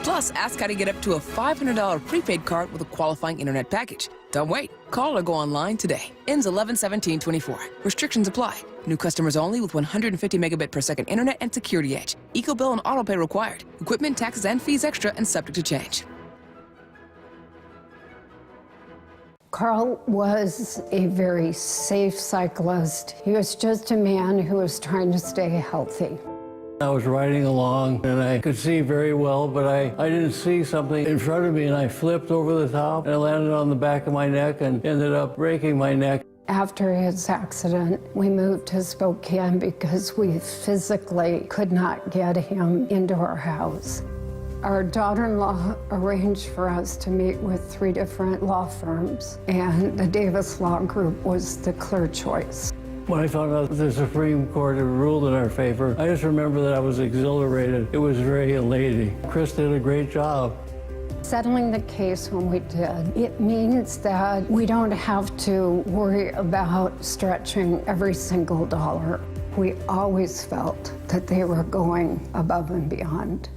Plus, ask how to get up to a $500 prepaid card with a qualifying internet package. Don't wait. Call or go online today. Ends 11/17/24. Restrictions apply. New customers only with 150 megabit per second internet and security edge. EcoBill and autopay required. Equipment, taxes, and fees extra and subject to change. Carl was a very safe cyclist. He was just a man who was trying to stay healthy. I was riding along and I could see very well, but I didn't see something in front of me, and I flipped over the top and I landed on the back of my neck and ended up breaking my neck. After his accident, we moved to Spokane because we physically could not get him into our house. Our daughter-in-law arranged for us to meet with 3 different law firms, and the Davis Law Group was the clear choice. When I found out the Supreme Court had ruled in our favor, I just remember that I was exhilarated. It was very elating. Chris did a great job. Settling the case when we did, it means that we don't have to worry about stretching every single dollar. We always felt that they were going above and beyond.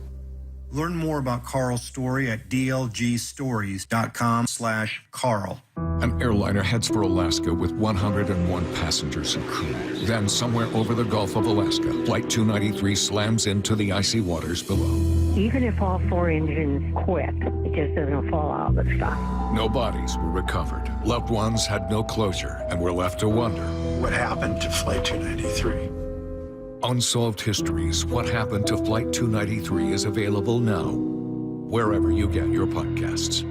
Learn more about Carl's story at dlgstories.com/Carl. An airliner heads for Alaska with 101 passengers and crew. Then, somewhere over the Gulf of Alaska, Flight 293 slams into the icy waters below. Even if all 4 engines quit, it just doesn't fall out of the sky. No bodies were recovered. Loved ones had no closure and were left to wonder. What happened to Flight 293? Unsolved Histories, What Happened to Flight 293 is available now, wherever you get your podcasts.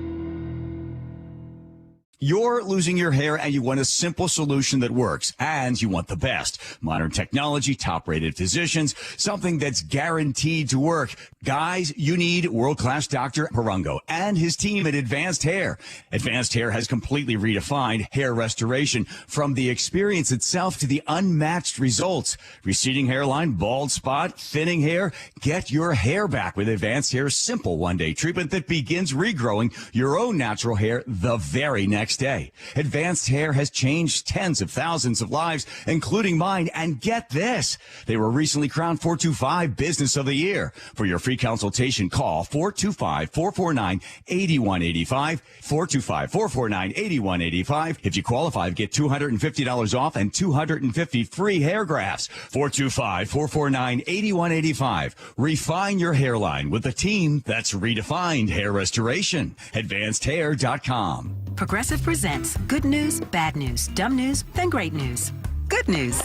You're losing your hair and you want a simple solution that works, and you want the best. Modern technology, top-rated physicians, something that's guaranteed to work. Guys, you need world-class Dr. Perungo and his team at Advanced Hair. Advanced Hair has completely redefined hair restoration, from the experience itself to the unmatched results. Receding hairline, bald spot, thinning hair. Get your hair back with Advanced Hair's simple one-day treatment that begins regrowing your own natural hair the very next day. Advanced Hair has changed tens of thousands of lives, including mine. And get this, they were recently crowned 425 Business of the Year. For your free consultation, call 425-449-8185, 425-449-8185. If you qualify, get $250 off and 250 free hair grafts. 425-449-8185. Refine your hairline with a team that's redefined hair restoration. AdvancedHair.com. Progressive presents good news, bad news, dumb news, then great news. Good news.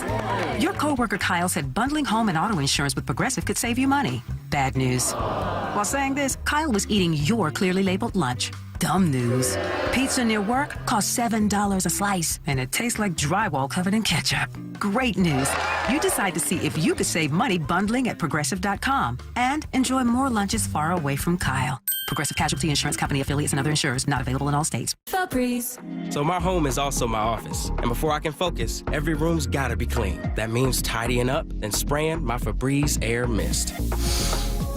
Your coworker Kyle said bundling home and auto insurance with Progressive could save you money. Bad news. While saying this, Kyle was eating your clearly labeled lunch. Dumb news. Pizza near work costs $7 a slice, and it tastes like drywall covered in ketchup. Great news. You decide to see if you could save money bundling at Progressive.com and enjoy more lunches far away from Kyle. Progressive Casualty Insurance Company affiliates and other insurers not available in all states. Febreze. So my home is also my office. And before I can focus, every room's gotta be clean. That means tidying up and spraying my Febreze Air Mist.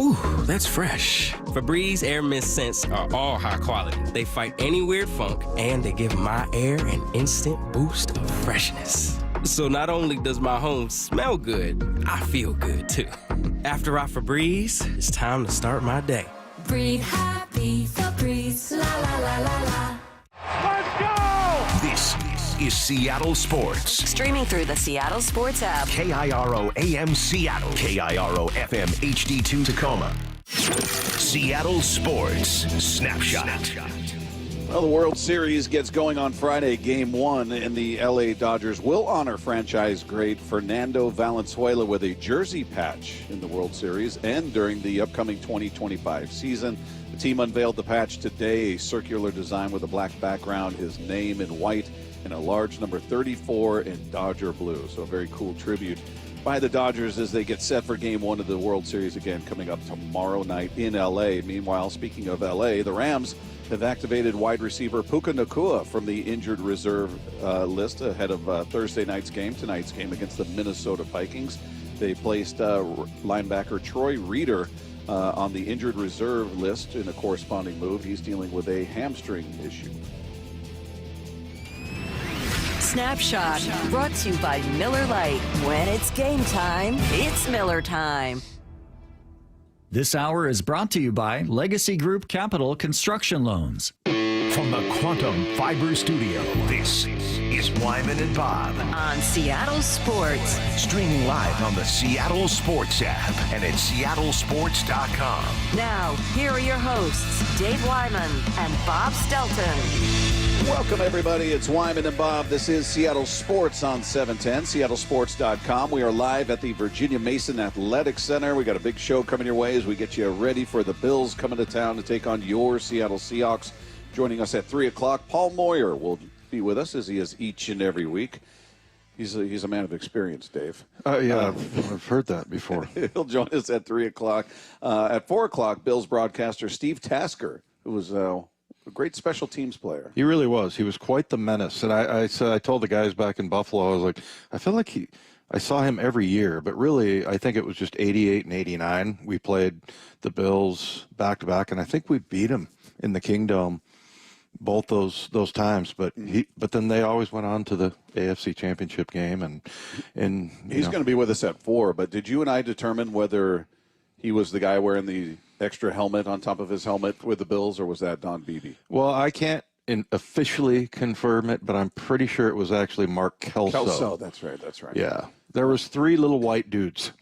Ooh, that's fresh. Febreze Air Mist scents are all high quality. They fight any weird funk, and they give my air an instant boost of freshness. So not only does my home smell good, I feel good too. After I Febreze, it's time to start my day. Breathe happy, Febreze, la la la la la. Let's go! This is Seattle Sports. Streaming through the Seattle Sports app. KIRO AM Seattle. KIRO FM HD2 Tacoma. Seattle Sports Snapshot. Well, the World Series gets going on Friday. Game 1, and the LA Dodgers will honor franchise great Fernando Valenzuela with a jersey patch in the World Series and during the upcoming 2025 season. The team unveiled the patch today, a circular design with a black background, his name in white, and a large number 34 in Dodger blue. So a very cool tribute by the Dodgers as they get set for Game 1 of the World Series again coming up tomorrow night in LA. Meanwhile, speaking of LA, the Rams have activated wide receiver Puka Nacua from the injured reserve list ahead of Thursday night's game, tonight's game against the Minnesota Vikings. They placed linebacker Troy Reeder on the injured reserve list in a corresponding move. He's dealing with a hamstring issue. Snapshot, brought to you by Miller Lite. When it's game time, it's Miller time. This hour is brought to you by Legacy Group Capital Construction Loans. From the Quantum Fiber Studio, this is Wyman and Bob on Seattle Sports. Streaming live on the Seattle Sports app and at seattlesports.com. Now, here are your hosts, Dave Wyman and Bob Stelton. Welcome, everybody. It's Wyman and Bob. This is Seattle Sports on 710, seattlesports.com. We are live at the Virginia Mason Athletic Center. We got a big show coming your way as we get you ready for the Bills coming to town to take on your Seattle Seahawks. Joining us at 3 o'clock, Paul Moyer will be with us as he is each and every week. He's a man of experience, Dave. Yeah, I've heard that before. He'll join us at 3 o'clock. At 4 o'clock, Bills broadcaster Steve Tasker, who was a great special teams player. He really was. He was quite the menace. And I told the guys back in Buffalo, I was like, I feel like I saw him every year, but really I think it was just 88 and 89. We played the Bills back-to-back, and I think we beat him in the Kingdom both those times, but then they always went on to the AFC Championship game, and he's going to be with us at 4. But did you and I determine whether he was the guy wearing the extra helmet on top of his helmet with the Bills, or was that Don Beebe? Well, I can't officially confirm it, but I'm pretty sure it was actually Mark Kelso. Kelso, that's right. Yeah, there was 3 little white dudes.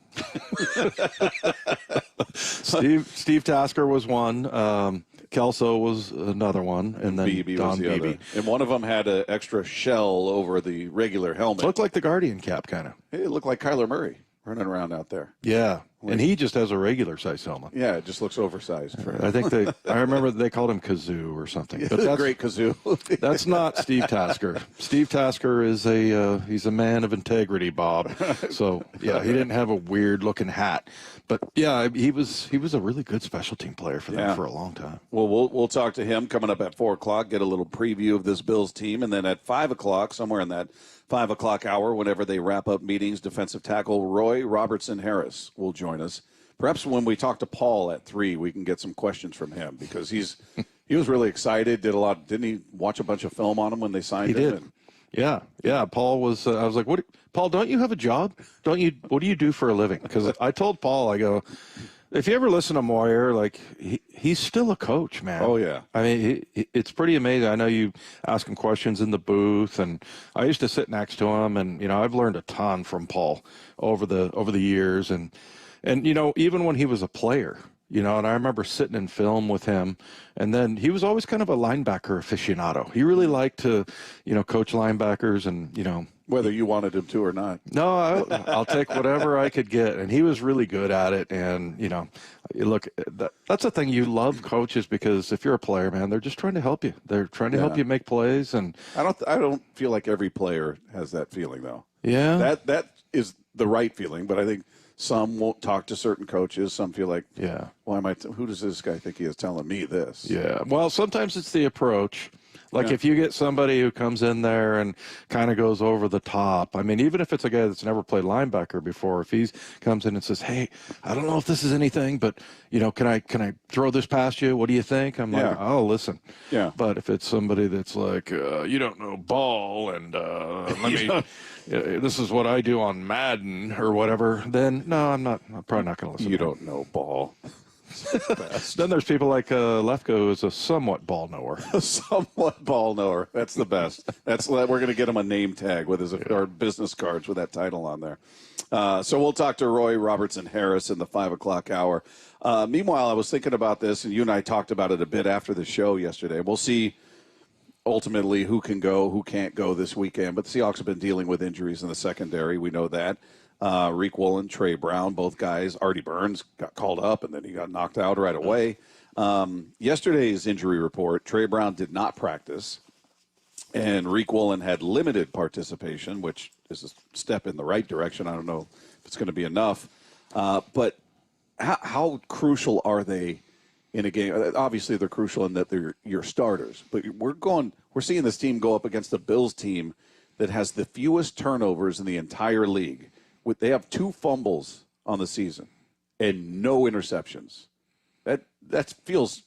Steve Tasker was one. Kelso was another one, and then Beebe Don was the Beebe. other. And one of them had an extra shell over the regular helmet. Looked like the Guardian cap, kind of. It looked like Kyler Murray running around out there. Yeah, and he just has a regular size helmet. Yeah, it just looks oversized. For him. I think I remember they called him Kazoo or something. But that's great Kazoo. That's not Steve Tasker. Steve Tasker is he's a man of integrity, Bob. So yeah, he didn't have a weird looking hat, but yeah, he was a really good special team player for them for a long time. Well, we'll talk to him coming up at 4 o'clock. Get a little preview of this Bills team, and then at 5 o'clock, somewhere in that 5 o'clock hour, whenever they wrap up meetings, defensive tackle Roy Robertson Harris will join us. Perhaps when we talk to Paul at 3, we can get some questions from him, because he was really excited. Didn't he watch a bunch of film on him when they signed him? He did. Yeah. Paul was. I was like, Paul, don't you have a job? What do you do for a living? Because I told Paul, I go, if you ever listen to Moyer, like he's still a coach, man. Oh yeah. I mean, it's pretty amazing. I know you ask him questions in the booth, and I used to sit next to him, and I've learned a ton from Paul over the years, and even when he was a player. And I remember sitting in film with him, and then he was always kind of a linebacker aficionado. He really liked to, coach linebackers, and whether you wanted him to or not. No, I'll take whatever I could get, and he was really good at it. And look, that's the thing. You love coaches because if you're a player, man, they're just trying to help you. They're trying to help you make plays. And I don't feel like every player has that feeling, though. Yeah, that is the right feeling, but I think some won't talk to certain coaches. Some feel like, why am I? Who does this guy think he is telling me this? Yeah. Well, sometimes it's the approach. Like if you get somebody who comes in there and kind of goes over the top. I mean, even if it's a guy that's never played linebacker before, if he comes in and says, "Hey, I don't know if this is anything, but can I throw this past you? What do you think?" I'm like, "Oh, listen." Yeah. But if it's somebody that's like, "You don't know ball, and let me." This is what I do on Madden or whatever, then no, I'm probably not going to listen. You don't know ball. Then there's people like Lefko, who is a somewhat ball knower. A somewhat ball knower. That's the best. We're going to get him a name tag with our business cards with that title on there. So we'll talk to Roy Robertson Harris in the 5 o'clock hour. Meanwhile, I was thinking about this, and you and I talked about it a bit after the show yesterday. We'll see ultimately who can go, who can't go this weekend. But the Seahawks have been dealing with injuries in the secondary. We know that. Reek Woolen, Trey Brown, both guys. Artie Burns got called up, and then he got knocked out right away. Yesterday's injury report, Trey Brown did not practice, and Reek Woolen had limited participation, which is a step in the right direction. I don't know if it's going to be enough. But how crucial are they in a game? Obviously, they're crucial in that they're your starters. But we're seeing this team go up against the Bills team that has the fewest turnovers in the entire league. They have 2 fumbles on the season and no interceptions. That feels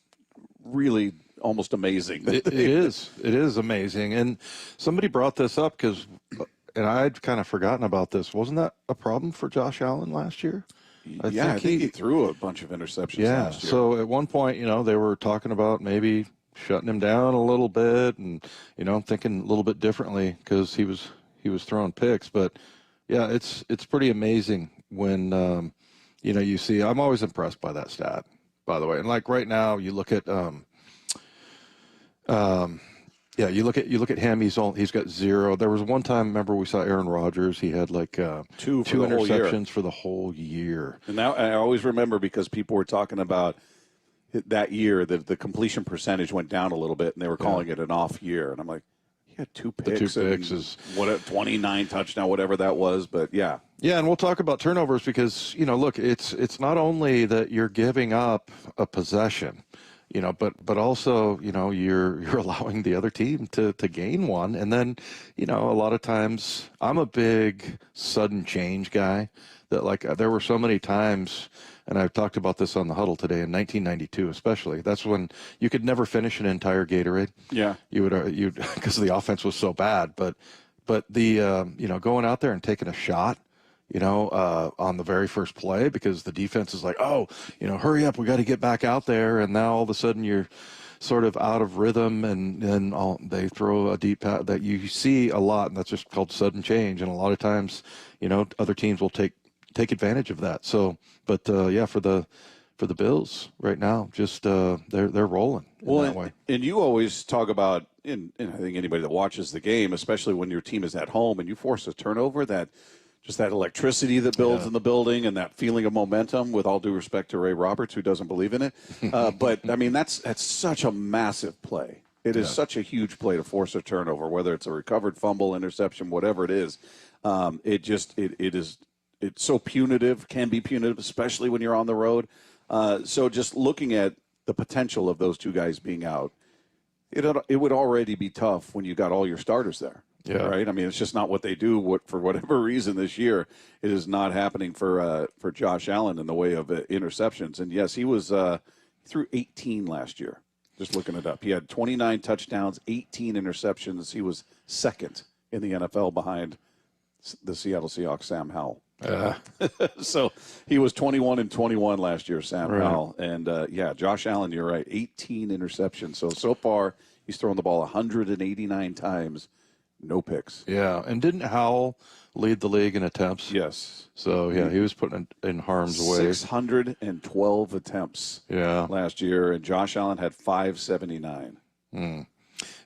really almost amazing. It is amazing. And somebody brought this up and I'd kind of forgotten about this. Wasn't that a problem for Josh Allen last year? I think he threw a bunch of interceptions last year. So at one point, they were talking about maybe shutting him down a little bit and, thinking a little bit differently because he was throwing picks. But, yeah, it's pretty amazing when, you see – I'm always impressed by that stat, by the way. And, like, right now you look at you look at him. He's got 0. There was one time, remember, we saw Aaron Rodgers. He had like two interceptions for the whole year. And now I always remember because people were talking about that year that the completion percentage went down a little bit, and they were calling it an off year. And I'm like, he had 2 picks. The 2 picks is 29 touchdown, whatever that was. But yeah. Yeah, and we'll talk about turnovers because look, it's not only that you're giving up a possession. But also, you're allowing the other team to gain one. And then, a lot of times I'm a big sudden change guy that like there were so many times, and I've talked about this on the huddle today in 1992, especially. That's when you could never finish an entire Gatorade. Yeah. You'd because the offense was so bad. But the, going out there and taking a shot, on the very first play because the defense is like, hurry up, we got to get back out there. And now all of a sudden you're sort of out of rhythm and then they throw a deep pass that you see a lot. And that's just called sudden change. And a lot of times, other teams will take advantage of that. So, but for the Bills right now, just they're rolling that way. And you always talk about, and I think anybody that watches the game, especially when your team is at home and you force a turnover, that electricity that builds in the building and that feeling of momentum, with all due respect to Ray Roberts, who doesn't believe in it. But, I mean, that's such a massive play. It is such a huge play to force a turnover, whether it's a recovered fumble, interception, whatever it is. It's so punitive, can be punitive, especially when you're on the road. So just looking at the potential of those two guys being out, it would already be tough when you got all your starters there. Yeah. Right. I mean, it's just not what they do. For whatever reason this year, it is not happening for Josh Allen in the way of interceptions. And yes, he threw 18 last year. Just looking it up, he had 29 touchdowns, 18 interceptions. He was second in the NFL behind the Seattle Seahawks, Sam Howell. So he was 21-21 last year, Sam Howell. And Josh Allen, you're right, 18 interceptions. So far he's thrown the ball 189 times. No picks. Yeah, and didn't Howell lead the league in attempts? Yes. So, he was put in harm's way. 612 attempts last year, and Josh Allen had 579.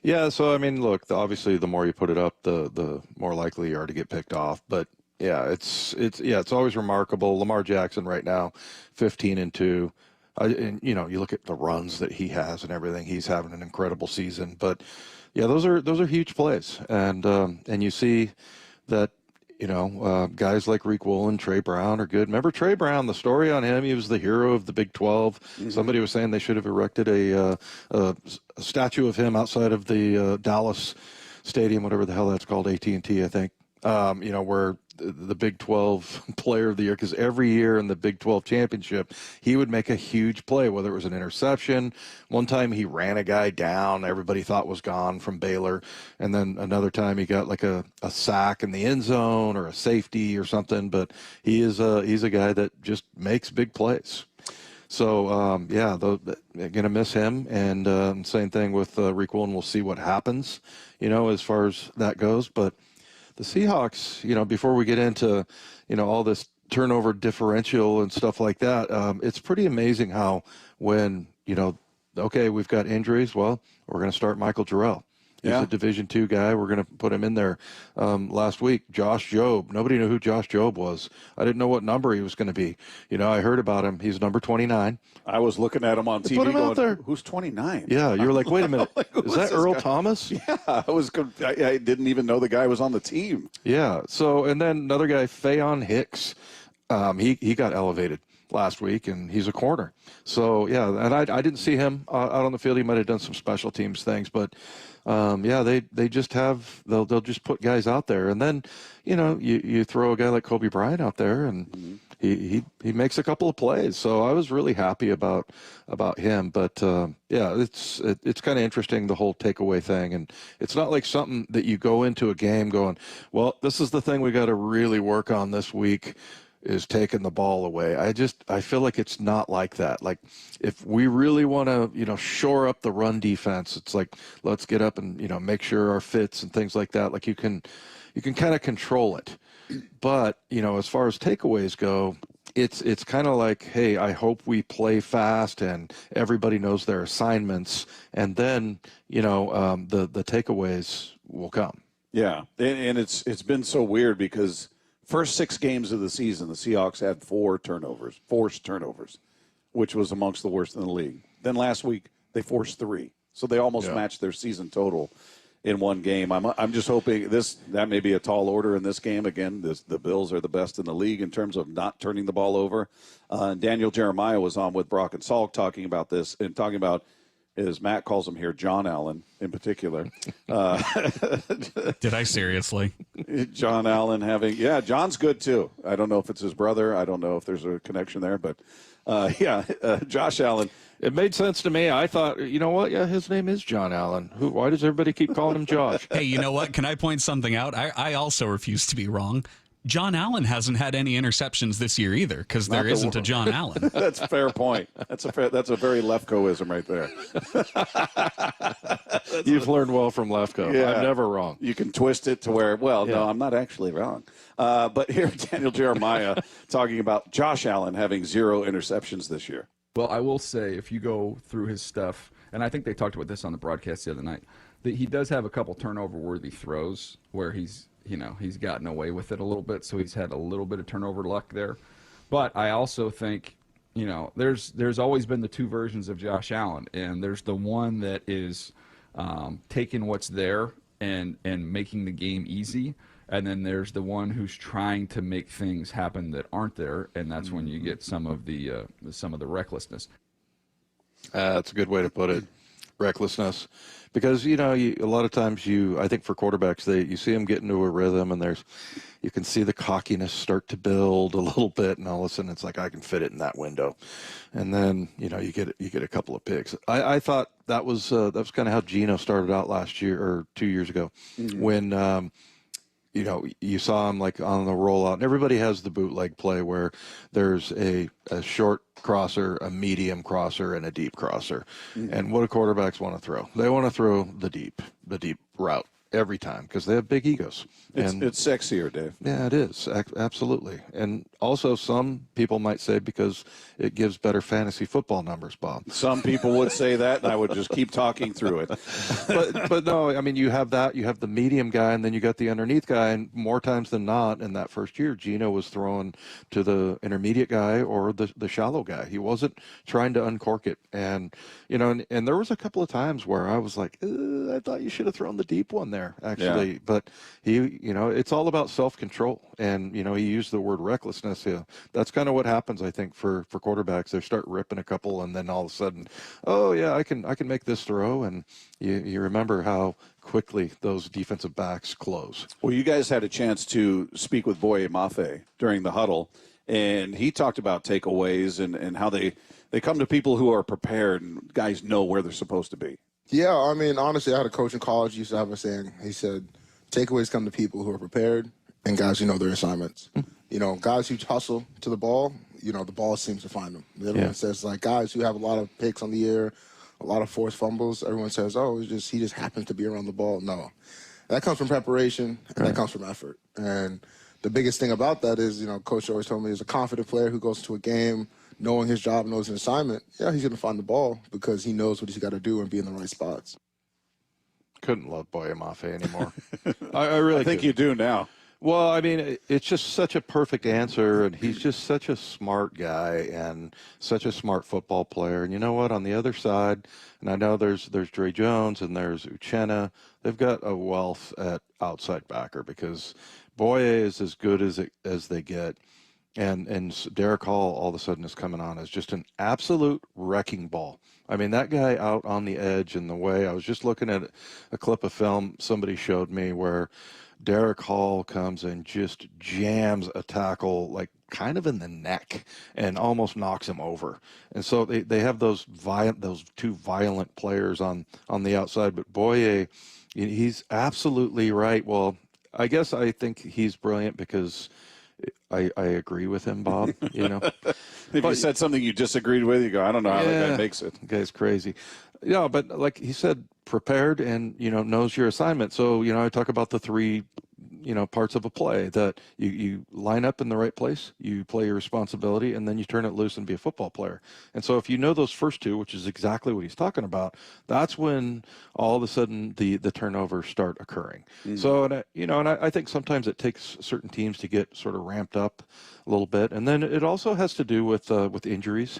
Yeah, so, I mean, look, obviously the more you put it up, the more likely you are to get picked off. But, it's always remarkable. Lamar Jackson right now, 15-2. And, you look at the runs that he has and everything. He's having an incredible season. But, yeah, those are huge plays. And you see that, guys like Reek Woolen, Trey Brown are good. Remember Trey Brown, the story on him, he was the hero of the Big 12. Mm-hmm. Somebody was saying they should have erected a statue of him outside of the Dallas Stadium, whatever the hell that's called, AT&T, I think, where the Big 12 player of the year, because every year in the Big 12 championship, he would make a huge play, whether it was an interception. One time he ran a guy down, everybody thought was gone from Baylor. And then another time he got like a sack in the end zone or a safety or something. But he's a guy that just makes big plays. So, going to miss him. And same thing with Reek Woolen. We'll see what happens, as far as that goes. But the Seahawks, before we get into, all this turnover differential and stuff like that, it's pretty amazing how when, we've got injuries, well, we're going to start Michael Jarrell. He's a Division II guy. We're going to put him in there. Last week, Josh Jobe. Nobody knew who Josh Jobe was. I didn't know what number he was going to be. I heard about him. He's number 29. I was looking at him on TV out there. Who's 29? Yeah, you were like, wait a minute. Is that Earl Thomas? Yeah, I didn't even know the guy was on the team. Yeah, so, and then another guy, Fayon Hicks. He got elevated last week, and he's a corner. So, and I didn't see him out on the field. He might have done some special teams things, but they just they'll just put guys out there, and then you throw a guy like Kobe Bryant out there, and he makes a couple of plays. So I was really happy about him. But it's kind of interesting, the whole takeaway thing, and it's not like something that you go into a game going, well, this is the thing we got to really work on this week. is taking the ball away. I feel like it's not like that. Like if we really want to, shore up the run defense, it's like, let's get up and, make sure our fits and things like that. Like you can kind of control it. But, as far as takeaways go, it's kind of like, hey, I hope we play fast and everybody knows their assignments, and then the takeaways will come. Yeah, and it's been so weird because first 6 games of the season, the Seahawks had 4 forced turnovers, which was amongst the worst in the league. Then last week they forced 3, so they almost matched their season total in one game. I'm just hoping that may be a tall order in this game. Again, the Bills are the best in the league in terms of not turning the ball over. Daniel Jeremiah was on with Brock and Salk talking about this and talking about, as Matt calls him here, John Allen in particular. Did I seriously? John Allen John's good too. I don't know if it's his brother. I don't know if there's a connection there, but Josh Allen. It made sense to me. I thought, you know what? Yeah, his name is John Allen. Why does everybody keep calling him Josh? Hey, you know what? Can I point something out? I also refuse to be wrong. John Allen hasn't had any interceptions this year either, because there isn't a John Allen. That's a fair point. That's a very Lefkoism right there. You've learned well from Lefko. Yeah. I'm never wrong. You can twist it to where, no, I'm not actually wrong. But here, Daniel Jeremiah talking about Josh Allen having 0 interceptions this year. Well, I will say, if you go through his stuff, and I think they talked about this on the broadcast the other night, that he does have a couple turnover-worthy throws where he's gotten away with it a little bit, so he's had a little bit of turnover luck there. But I also think, there's always been the 2 versions of Josh Allen, and there's the one that is taking what's there and making the game easy, and then there's the one who's trying to make things happen that aren't there, and that's when you get some of the recklessness. That's a good way to put it, recklessness. Because, a lot of times I think for quarterbacks, you see them get into a rhythm, and you can see the cockiness start to build a little bit, and all of a sudden it's like, I can fit it in that window. And then, you get a couple of picks. I thought that was kind of how Geno started out last year or 2 years ago, when, you saw him like on the rollout, and everybody has the bootleg play where there's a short crosser, a medium crosser, and a deep crosser. And what do quarterbacks want to throw? They want to throw the deep route every time because they have big egos. It's sexier, Dave. Yeah, it is. Absolutely. And also some people might say because it gives better fantasy football numbers, Bob. Some people would say that, and I would just keep talking through it. But no, I mean, you have that. You have the medium guy, and then you got the underneath guy. And more times than not, in that first year, Geno was throwing to the intermediate guy or the shallow guy. He wasn't trying to uncork it. And, and there was a couple of times where I was like, I thought you should have thrown the deep one there, actually. Yeah. But it's all about self-control. And, he used the word recklessness. Yeah. That's kind of what happens, I think, for quarterbacks. They start ripping a couple, and then all of a sudden, oh, yeah, I can make this throw. And you remember how quickly those defensive backs close. Well, you guys had a chance to speak with Boye Mafe during the huddle, and he talked about takeaways and how they come to people who are prepared and guys know where they're supposed to be. Yeah, I mean, honestly, I had a coach in college who used to have a saying. He said, takeaways come to people who are prepared and guys who know their assignments. Guys who hustle to the ball, the ball seems to find them. Everyone says, guys who have a lot of picks on the air, a lot of forced fumbles, everyone says, oh, he just happens to be around the ball. No. That comes from preparation, and that comes from effort. And the biggest thing about that is, Coach always told me, is a confident player who goes to a game knowing his job, knows his assignment, he's going to find the ball because he knows what he's got to do and be in the right spots. Couldn't love Boye Mafe anymore. I really think you do now. Well, I mean, it's just such a perfect answer, and he's just such a smart guy and such a smart football player. And you know what? On the other side, and I know there's Dre Jones and there's Uchenna, they've got a wealth at outside backer because Boye is as good as they get. And Derek Hall all of a sudden is coming on as just an absolute wrecking ball. I mean, that guy out on the edge and the way I was just looking at a clip of film somebody showed me where Derek Hall comes and just jams a tackle like kind of in the neck and almost knocks him over. And so they have those two violent players on the outside. But Boye, he's absolutely right. Well, I guess I think he's brilliant because I agree with him, Bob. You know, if you said something you disagreed with, you go, I don't know how that guy makes it. The guy's crazy. Yeah, but like he said, prepared and, knows your assignment. So, I talk about the three, parts of a play that you line up in the right place, you play your responsibility, and then you turn it loose and be a football player. And so if you know those first two, which is exactly what he's talking about, that's when all of a sudden the turnovers start occurring. So, and I think sometimes it takes certain teams to get sort of ramped up a little bit. And then it also has to do with injuries.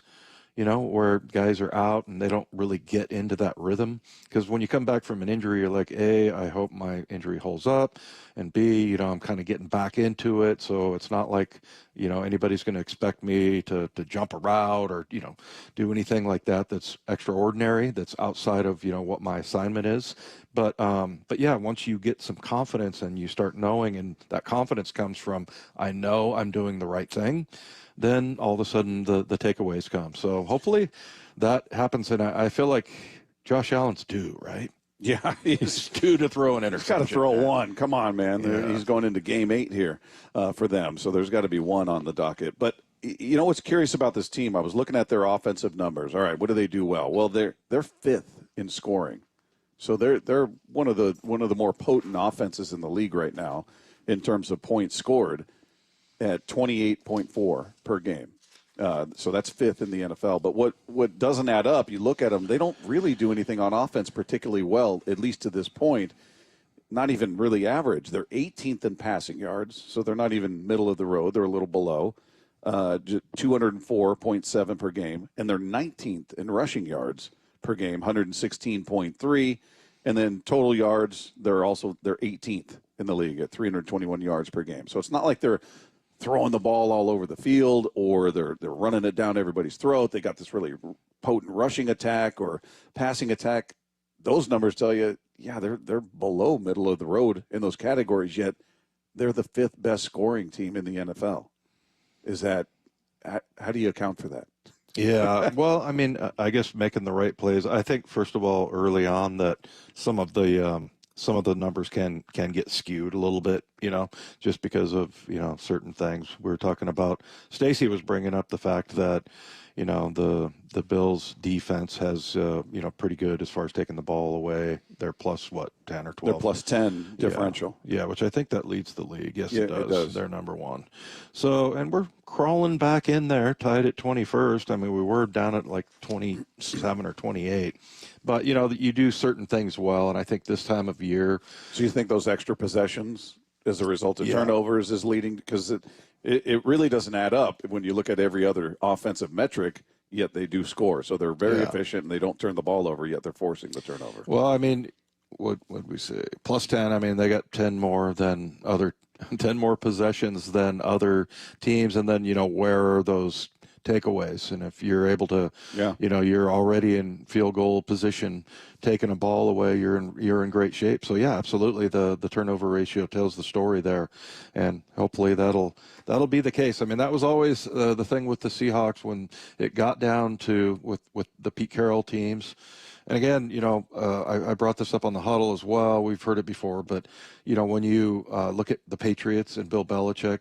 Where guys are out and they don't really get into that rhythm. Because when you come back from an injury, you're like, A, I hope my injury holds up. And B, I'm kind of getting back into it. So it's not like, anybody's going to expect me to jump a route or, do anything like that that's extraordinary, that's outside of, what my assignment is. But yeah, once you get some confidence and you start knowing, and that confidence comes from, I know I'm doing the right thing, then all of a sudden the takeaways come. So hopefully that happens. And I feel like Josh Allen's due, right? Yeah, he's due to throw an interception. He's got to throw one. Come on, man. Yeah. He's going into game 8 here for them. So there's got to be one on the docket. But you know what's curious about this team? I was looking at their offensive numbers. All right, what do they do well? Well, they're 5th in scoring. So they're one of the more potent offenses in the league right now in terms of points scored, at 28.4 per game. So that's 5th in the NFL. But what doesn't add up, you look at them, they don't really do anything on offense particularly well, at least to this point. Not even really average. They're 18th in passing yards, so they're not even middle of the road. They're a little below, 204.7 per game. And they're 19th in rushing yards per game, 116.3. And then total yards, they're 18th in the league at 321 yards per game. So it's not like they're throwing the ball all over the field or they're running it down everybody's throat. They got this really potent rushing attack or passing attack. Those numbers tell you, yeah, they're below middle of the road in those categories, yet they're the 5th best scoring team in the NFL. How do you account for that? Yeah, well, I mean, I guess making the right plays. I think, first of all, early on that some of the numbers can get skewed a little bit, just because of, certain things. We were talking about, Stacy was bringing up the fact that, the Bills defense has, pretty good as far as taking the ball away. They're plus, 10 or 12? They're plus 10 differential. Yeah, which I think that leads the league. Yes, yeah, it does. It does. They're number 1. So, and we're crawling back in there, tied at 21st. I mean, we were down at like 27 or 28. But, you do certain things well, and I think this time of year. So you think those extra possessions as a result of turnovers is leading? Because it really doesn't add up when you look at every other offensive metric, yet they do score. So they're very efficient, and they don't turn the ball over, yet they're forcing the turnover. Well, I mean, what would we say? Plus 10, I mean, they got 10 more possessions than other teams, and then, where are those takeaways? And if you're able to, you're already in field goal position, taking a ball away, you're in great shape. So yeah, absolutely, the turnover ratio tells the story there, and hopefully that'll be the case. I mean, that was always the thing with the Seahawks when it got down to with the Pete Carroll teams. And again, I brought this up on the huddle as well. We've heard it before, but when you look at the Patriots and Bill Belichick,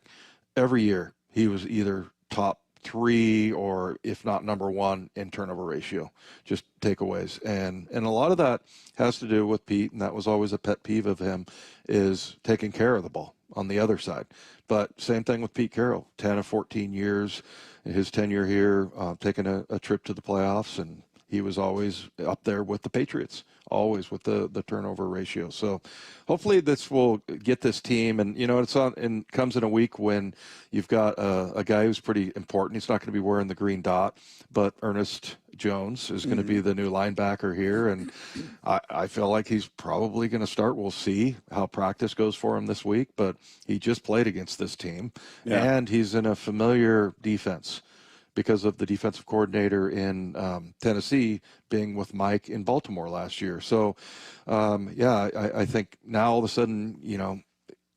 every year he was either top 3 or if not number 1 in turnover ratio, just takeaways. And a lot of that has to do with Pete, and that was always a pet peeve of him, is taking care of the ball on the other side. But same thing with Pete Carroll, 10 of 14 years, his tenure here, taking a trip to the playoffs, and he was always up there with the Patriots, always with the turnover ratio. So hopefully this will get this team. And, it comes in a week when you've got a guy who's pretty important. He's not going to be wearing the green dot, but Ernest Jones is going to be the new linebacker here. And I feel like he's probably going to start. We'll see how practice goes for him this week, but he just played against this team and he's in a familiar defense because of the defensive coordinator in Tennessee being with Mike in Baltimore last year. So, I think now all of a sudden,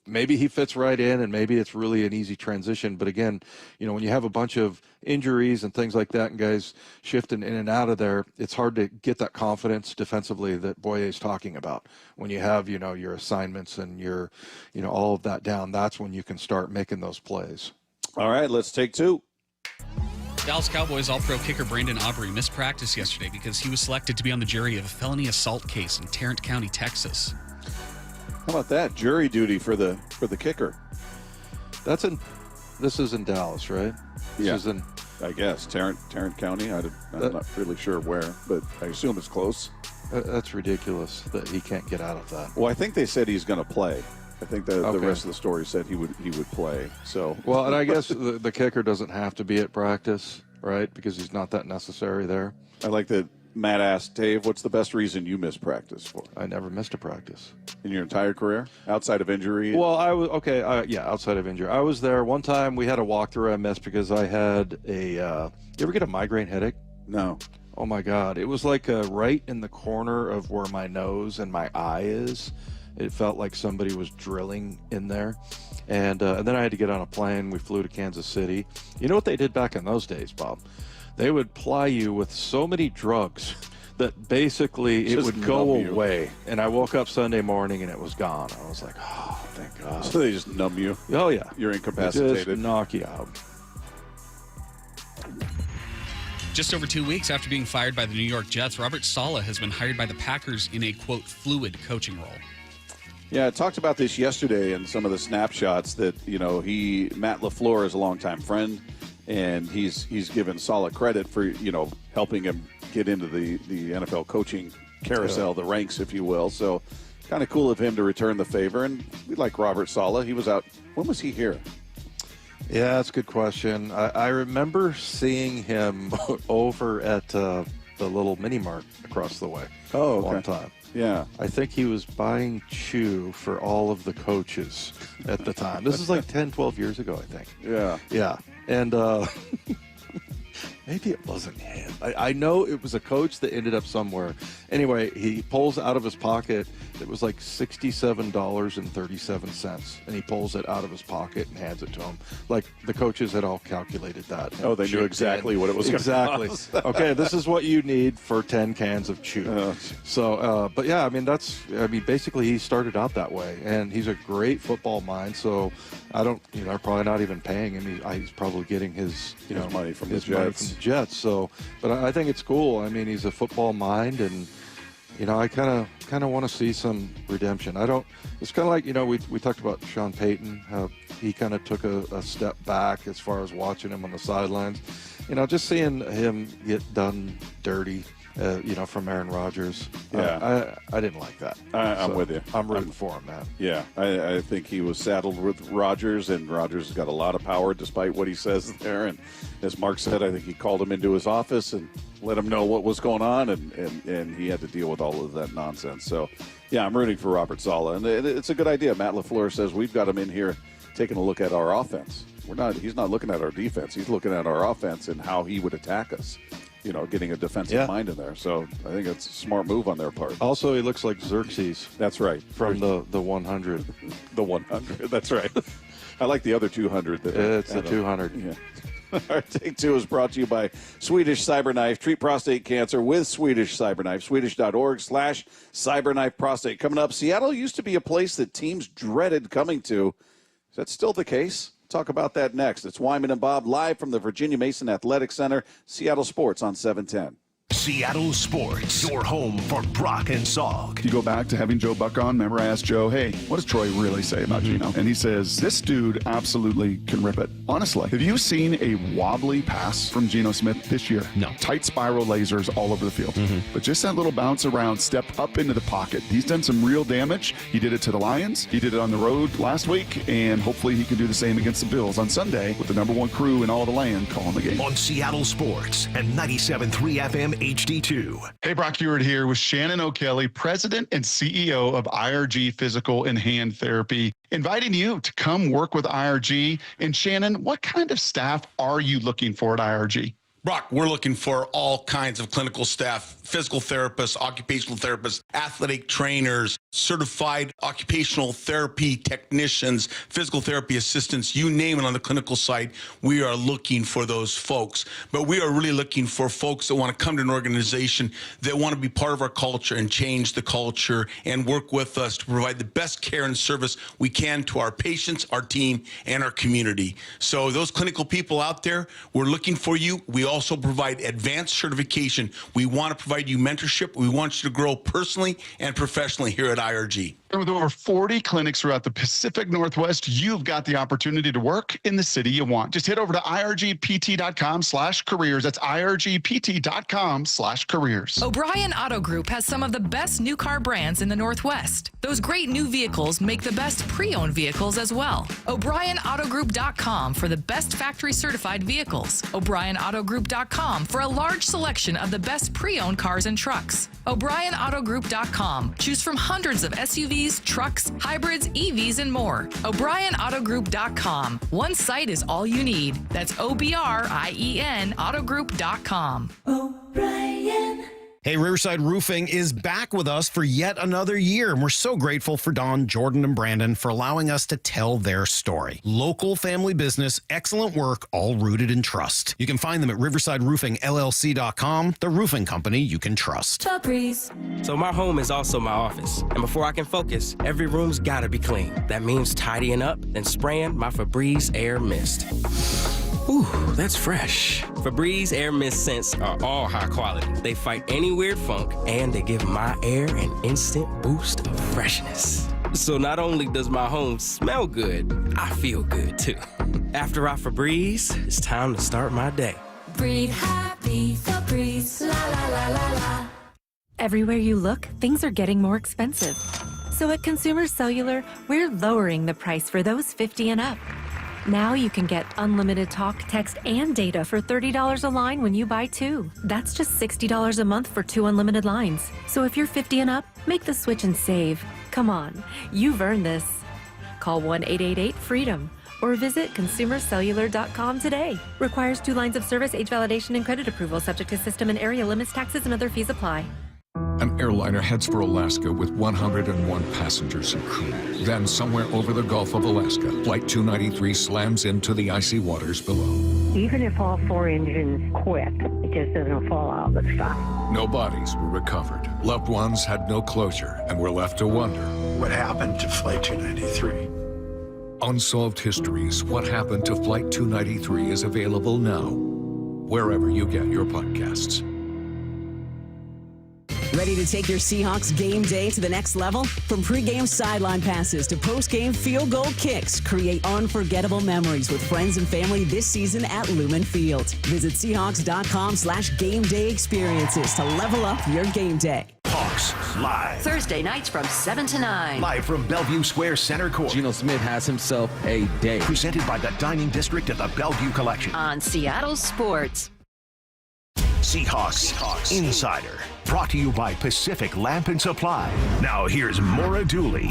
maybe he fits right in, and maybe it's really an easy transition. But again, when you have a bunch of injuries and things like that and guys shifting in and out of there, it's hard to get that confidence defensively that Boye's talking about. When you have, your assignments and your, all of that down, that's when you can start making those plays. All right, let's take two. Dallas Cowboys All-Pro kicker Brandon Aubrey missed practice yesterday because he was selected to be on the jury of a felony assault case in Tarrant County, Texas. How about that? Jury duty for the kicker. This is in Dallas, right? This is in, I guess, Tarrant County. I'm not really sure where, but I assume it's close. That's ridiculous that he can't get out of that. Well, I think they said he's going to play. I think the rest of the story said he would play. So well, and I guess the kicker doesn't have to be at practice, right? Because he's not that necessary there. I like that Matt asked, Dave, what's the best reason you missed practice for? I never missed a practice. In your entire career? Outside of injury? Well, outside of injury. I was there. One time we had a walkthrough I missed because I had a, you ever get a migraine headache? No. Oh my God. It was like right in the corner of where my nose and my eye is. It felt like somebody was drilling in there. And then I had to get on a plane. We flew to Kansas City. You know what they did back in those days, Bob? They would ply you with so many drugs that basically it would go away. And I woke up Sunday morning and it was gone. I was like, oh, thank God. So they just numb you? Oh, yeah. You're incapacitated. Just knock you out. Just over 2 weeks after being fired by the New York Jets, Robert Saleh has been hired by the Packers in a, quote, fluid coaching role. Yeah, I talked about this yesterday in some of the snapshots that, Matt LaFleur is a longtime friend, and he's given Saleh credit for, helping him get into the NFL coaching carousel, the ranks, if you will. So kind of cool of him to return the favor. And we like Robert Saleh. He was out. When was he here? Yeah, that's a good question. I remember seeing him over at the little mini mart across the way. Oh, okay. One time. Yeah. I think he was buying chew for all of the coaches at the time. This is like 10, 12 years ago, I think. Yeah. Yeah. And maybe it wasn't him. I know it was a coach that ended up somewhere. Anyway, he pulls out of his pocket, it was like $67.37. And he pulls it out of his pocket and hands it to him. Like the coaches had all calculated that. Oh, they knew exactly what it was going to cost. Exactly. Okay, this is what you need for 10 cans of chew. So, but yeah, basically he started out that way. And he's a great football mind. So they're probably not even paying him. He's probably getting his money from the Jets. So, but I think it's cool. I mean, he's a football mind, and I kind of want to see some redemption. It's kind of like we talked about Sean Payton, how he kind of took a step back as far as watching him on the sidelines. Just seeing him get done dirty. From Aaron Rodgers. Yeah. I didn't like that. I'm with you. I'm rooting for him, man. Yeah, I think he was saddled with Rodgers, and Rodgers has got a lot of power despite what he says there. And as Mark said, I think he called him into his office and let him know what was going on, and he had to deal with all of that nonsense. So, yeah, I'm rooting for Robert Saleh. And it's a good idea. Matt LaFleur says we've got him in here taking a look at our offense. He's not looking at our defense. He's looking at our offense and how he would attack us. Getting a defensive mind in there. So I think it's a smart move on their part. Also, he looks like Xerxes. That's right. From the 100. The 100. That's right. I like the other 200. It's the 200. Yeah. Our Take Two is brought to you by Swedish Cyberknife. Treat prostate cancer with Swedish Cyberknife. Swedish.org/Cyberknife Prostate. Coming up, Seattle used to be a place that teams dreaded coming to. Is that still the case? Talk about that next. It's Wyman and Bob live from the Virginia Mason Athletic Center, Seattle Sports on 710. Seattle Sports, your home for Brock and Salk. You go back to having Joe Buck on. Remember, I asked Joe, hey, what does Troy really say about Gino? And he says, this dude absolutely can rip it. Honestly, have you seen a wobbly pass from Geno Smith this year? No. Tight spiral lasers all over the field. But just that little bounce around, step up into the pocket. He's done some real damage. He did it to the Lions. He did it on the road last week. And hopefully he can do the same against the Bills on Sunday with the #1 crew in all the land calling the game. On Seattle Sports and 97.3 FM HD2. Hey, Brock Ewart here with Shannon O'Kelly, President and CEO of IRG Physical and Hand Therapy, inviting you to come work with IRG. And Shannon, what kind of staff are you looking for at IRG? Brock, we're looking for all kinds of clinical staff physical therapists, occupational therapists, athletic trainers, certified occupational therapy technicians, physical therapy assistants, you name it on the clinical side, we are looking for those folks. But we are really looking for folks that want to come to an organization that want to be part of our culture and change the culture and work with us to provide the best care and service we can to our patients, our team, and our community. So those clinical people out there, we're looking for you. We also provide advanced certification. We want to provide you mentorship. We want you to grow personally and professionally here at IRG. With over 40 clinics throughout the Pacific Northwest, you've got the opportunity to work in the city you want. Just head over to irgpt.com/careers. That's irgpt.com/careers. O'Brien Auto Group has some of the best new car brands in the Northwest. Those great new vehicles make the best pre-owned vehicles as well. O'BrienAutoGroup.com for the best factory certified vehicles. O'BrienAutoGroup.com for a large selection of the best pre-owned cars and trucks. O'BrienAutoGroup.com. Choose from hundreds of SUVs, trucks, hybrids, EVs, and more. O'BrienAutoGroup.com. One site is all you need. That's OBRIEN Autogroup.com. O'Brien. Hey, Riverside Roofing is back with us for yet another year, and we're so grateful for Dawn, Jordan, and Brandon for allowing us to tell their story. Local family business, excellent work, all rooted in trust. You can find them at riversideroofingllc.com, the roofing company you can trust. Febreze. So my home is also my office, and before I can focus, every room's gotta be clean. That means tidying up and spraying my Febreze Air Mist. Ooh, that's fresh. Febreze Air Mist scents are all high quality. They fight any weird funk, and they give my air an instant boost of freshness. So not only does my home smell good, I feel good too. After I Febreze, it's time to start my day. Breathe happy, Febreze, la la la la la. Everywhere you look, things are getting more expensive. So at Consumer Cellular, we're lowering the price for those 50 and up. Now you can get unlimited talk, text, and data for $30 a line when you buy two. That's just $60 a month for 2 unlimited lines. So if you're 50 and up, make the switch and save. Come on, you've earned this. Call 1-888-FREEDOM or visit consumercellular.com today. Requires 2 lines of service, age validation, and credit approval, subject to system and area limits, taxes, and other fees apply. An airliner heads for Alaska with 101 passengers and crew. Then, somewhere over the Gulf of Alaska, Flight 293 slams into the icy waters below. Even if all 4 engines quit, it just doesn't fall out of the sky. No bodies were recovered. Loved ones had no closure and were left to wonder. What happened to Flight 293? Unsolved Histories, What Happened to Flight 293 is available now, wherever you get your podcasts. Ready to take your Seahawks game day to the next level? From pregame sideline passes to postgame field goal kicks, create unforgettable memories with friends and family this season at Lumen Field. Visit Seahawks.com/game day experiences to level up your game day. Hawks Live. Thursday nights from 7 to 9. Live from Bellevue Square Center Court. Geno Smith has himself a day. Presented by the Dining District of the Bellevue Collection. On Seattle Sports. Seahawks Insider. Brought to you by Pacific Lamp and Supply. Now here's Maura Dooley.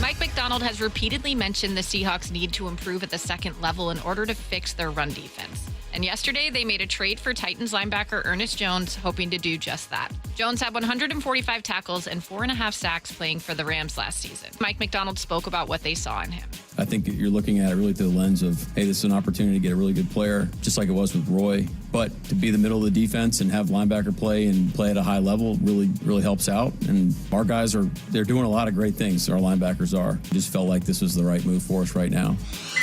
Mike McDonald has repeatedly mentioned the Seahawks need to improve at the second level in order to fix their run defense. And yesterday, they made a trade for Titans linebacker Ernest Jones, hoping to do just that. Jones had 145 tackles and 4.5 sacks playing for the Rams last season. Mike McDonald spoke about what they saw in him. I think you're looking at it really through the lens of, hey, this is an opportunity to get a really good player, just like it was with Roy. But to be the middle of the defense and have linebacker play and play at a high level really helps out. And our guys they're doing a lot of great things. Our linebackers are. Just felt like this was the right move for us right now.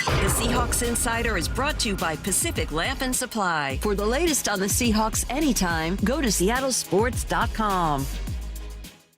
The Seahawks Insider is brought to you by Pacific Lamp and Supply. For the latest on the Seahawks anytime, go to seattlesports.com.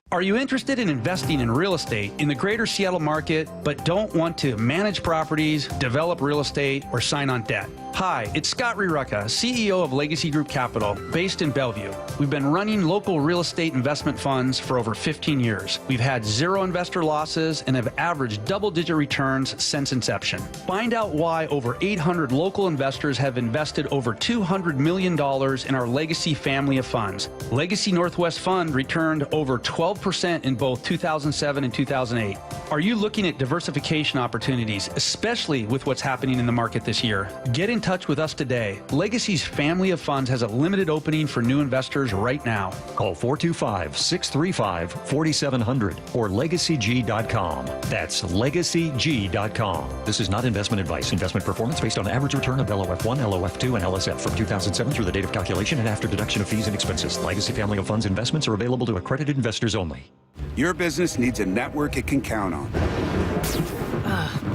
Are you interested in investing in real estate in the greater Seattle market, but don't want to manage properties, develop real estate, or sign on debt? Hi, it's Scott Rirucka, CEO of Legacy Group Capital, based in Bellevue. We've been running local real estate investment funds for over 15 years. We've had 0 investor losses and have averaged double-digit returns since inception. Find out why over 800 local investors have invested over $200 million in our Legacy family of funds. Legacy Northwest Fund returned over 12% in both 2007 and 2008. Are you looking at diversification opportunities, especially with what's happening in the market this year? Get in touch touch with us today. Legacy's family of funds has a limited opening for new investors right now. Call 425-635-4700 or legacyg.com. That's legacyg.com. This is not investment advice. Investment performance based on average return of LOF1, LOF2, and LSF from 2007 through the date of calculation and after deduction of fees and expenses. Legacy family of funds investments are available to accredited investors only. Your business needs a network it can count on.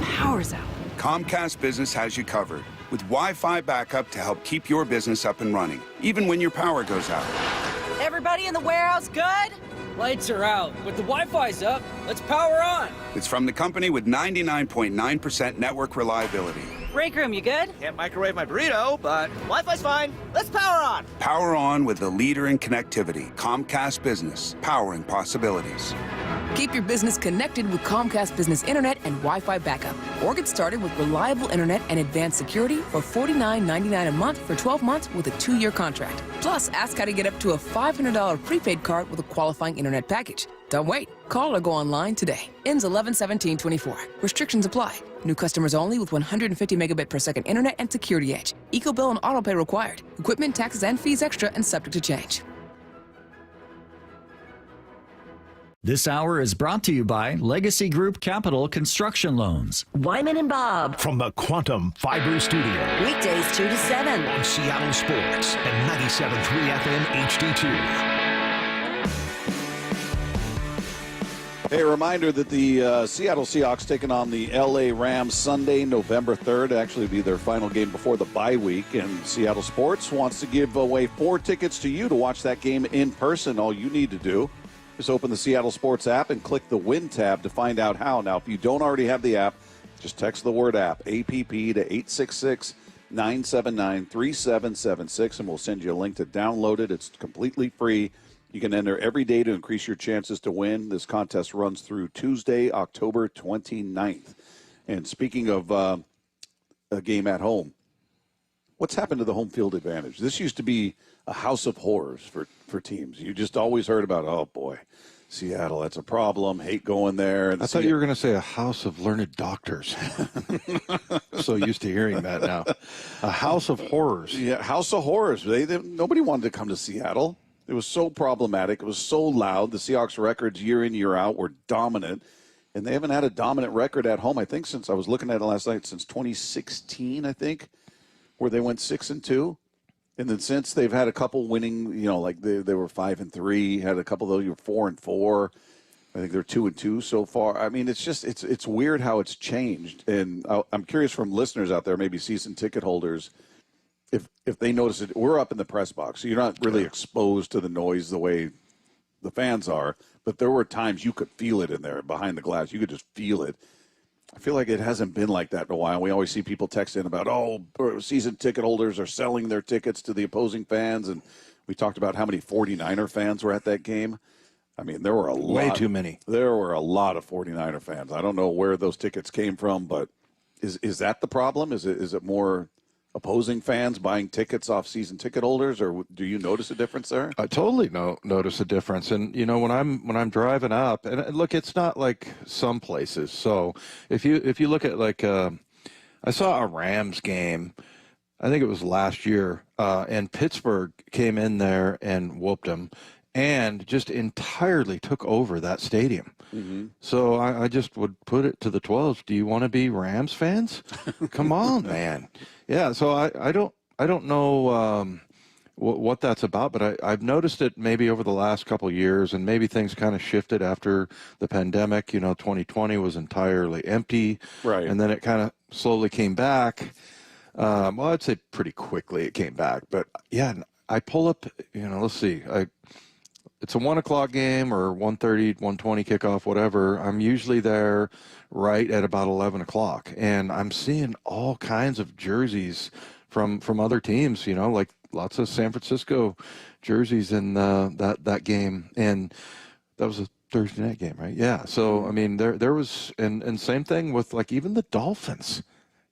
Power's out. Comcast Business has you covered with Wi-Fi backup to help keep your business up and running, even when your power goes out. Everybody in the warehouse good? Lights are out, but the Wi-Fi's up. Let's power on. It's from the company with 99.9% network reliability. Break room, you good? Can't microwave my burrito, but Wi-Fi's fine. Let's power on. Power on with the leader in connectivity, Comcast Business, powering possibilities. Keep your business connected with Comcast Business Internet and Wi-Fi backup. Or get started with reliable internet and advanced security for $49.99 a month for 12 months with a 2-year contract. Plus, ask how to get up to a $500 prepaid card with a qualifying internet package. Don't wait. Call or go online today. Ends 11/17/24. Restrictions apply. New customers only with 150 megabit per second internet and security edge. EcoBill and autopay required. Equipment, taxes, and fees extra and subject to change. This hour is brought to you by Legacy Group Capital Construction Loans. Wyman and Bob. From the Quantum Fiber Studio. Weekdays 2 to 7. On Seattle Sports and 97.3 FM HD2. Hey, a reminder that the Seattle Seahawks taking on the LA Rams Sunday, November 3rd. Actually be their final game before the bye week. And Seattle Sports wants to give away 4 tickets to you to watch that game in person. All you need to do is open the Seattle Sports app and click the Win tab to find out how. Now, if you don't already have the app, just text the word app, APP, to 866-979-3776, and we'll send you a link to download it. It's completely free. You can enter every day to increase your chances to win. This contest runs through Tuesday, October 29th. And speaking of a game at home, what's happened to the home field advantage? This used to be a house of horrors for teams. You just always heard about, oh, boy, Seattle, that's a problem. Hate going there. I thought you were going to say a house of learned doctors. So used to hearing that now. A house of horrors. Yeah, house of horrors. Nobody wanted to come to Seattle. It was so problematic. It was so loud. The Seahawks records year in, year out were dominant. And they haven't had a dominant record at home, I think, since I was looking at it last night, since 2016, I think, where they went 6-2. And then since they've had a couple winning, like they were 5-3, had a couple of those, 4-4. I think they're 2-2 so far. I mean, it's just it's weird how it's changed. And I'm curious from listeners out there, maybe season ticket holders, if they notice it. We're up in the press box, so you're not really exposed to the noise the way the fans are. But there were times you could feel it in there behind the glass. You could just feel it. I feel like it hasn't been like that in a while. We always see people text in about, season ticket holders are selling their tickets to the opposing fans. And we talked about how many 49er fans were at that game. I mean, there were a lot. Way too many. There were a lot of 49er fans. I don't know where those tickets came from, but is that the problem? Is it more opposing fans buying tickets off season ticket holders, or do you notice a difference there? I totally notice a difference. And when I'm driving up, and look, it's not like some places. So if you look at I saw a Rams game, I think it was last year, and Pittsburgh came in there and whooped them and just entirely took over that stadium. Mm-hmm. So I just would put it to the 12s. Do you want to be Rams fans? Come on, man. Yeah. So I don't know what that's about, but I've noticed it maybe over the last couple of years, and maybe things kind of shifted after the pandemic. 2020 was entirely empty, right? And then it kind of slowly came back. Well, I'd say pretty quickly it came back, but yeah, I pull up. Let's see. It's a 1 o'clock game or 1:30, 1:20 kickoff, whatever. I'm usually there right at about 11 o'clock, and I'm seeing all kinds of jerseys from other teams. Like lots of San Francisco jerseys in that game, and that was a Thursday night game, right? Yeah. So I mean, there was, and same thing with even the Dolphins.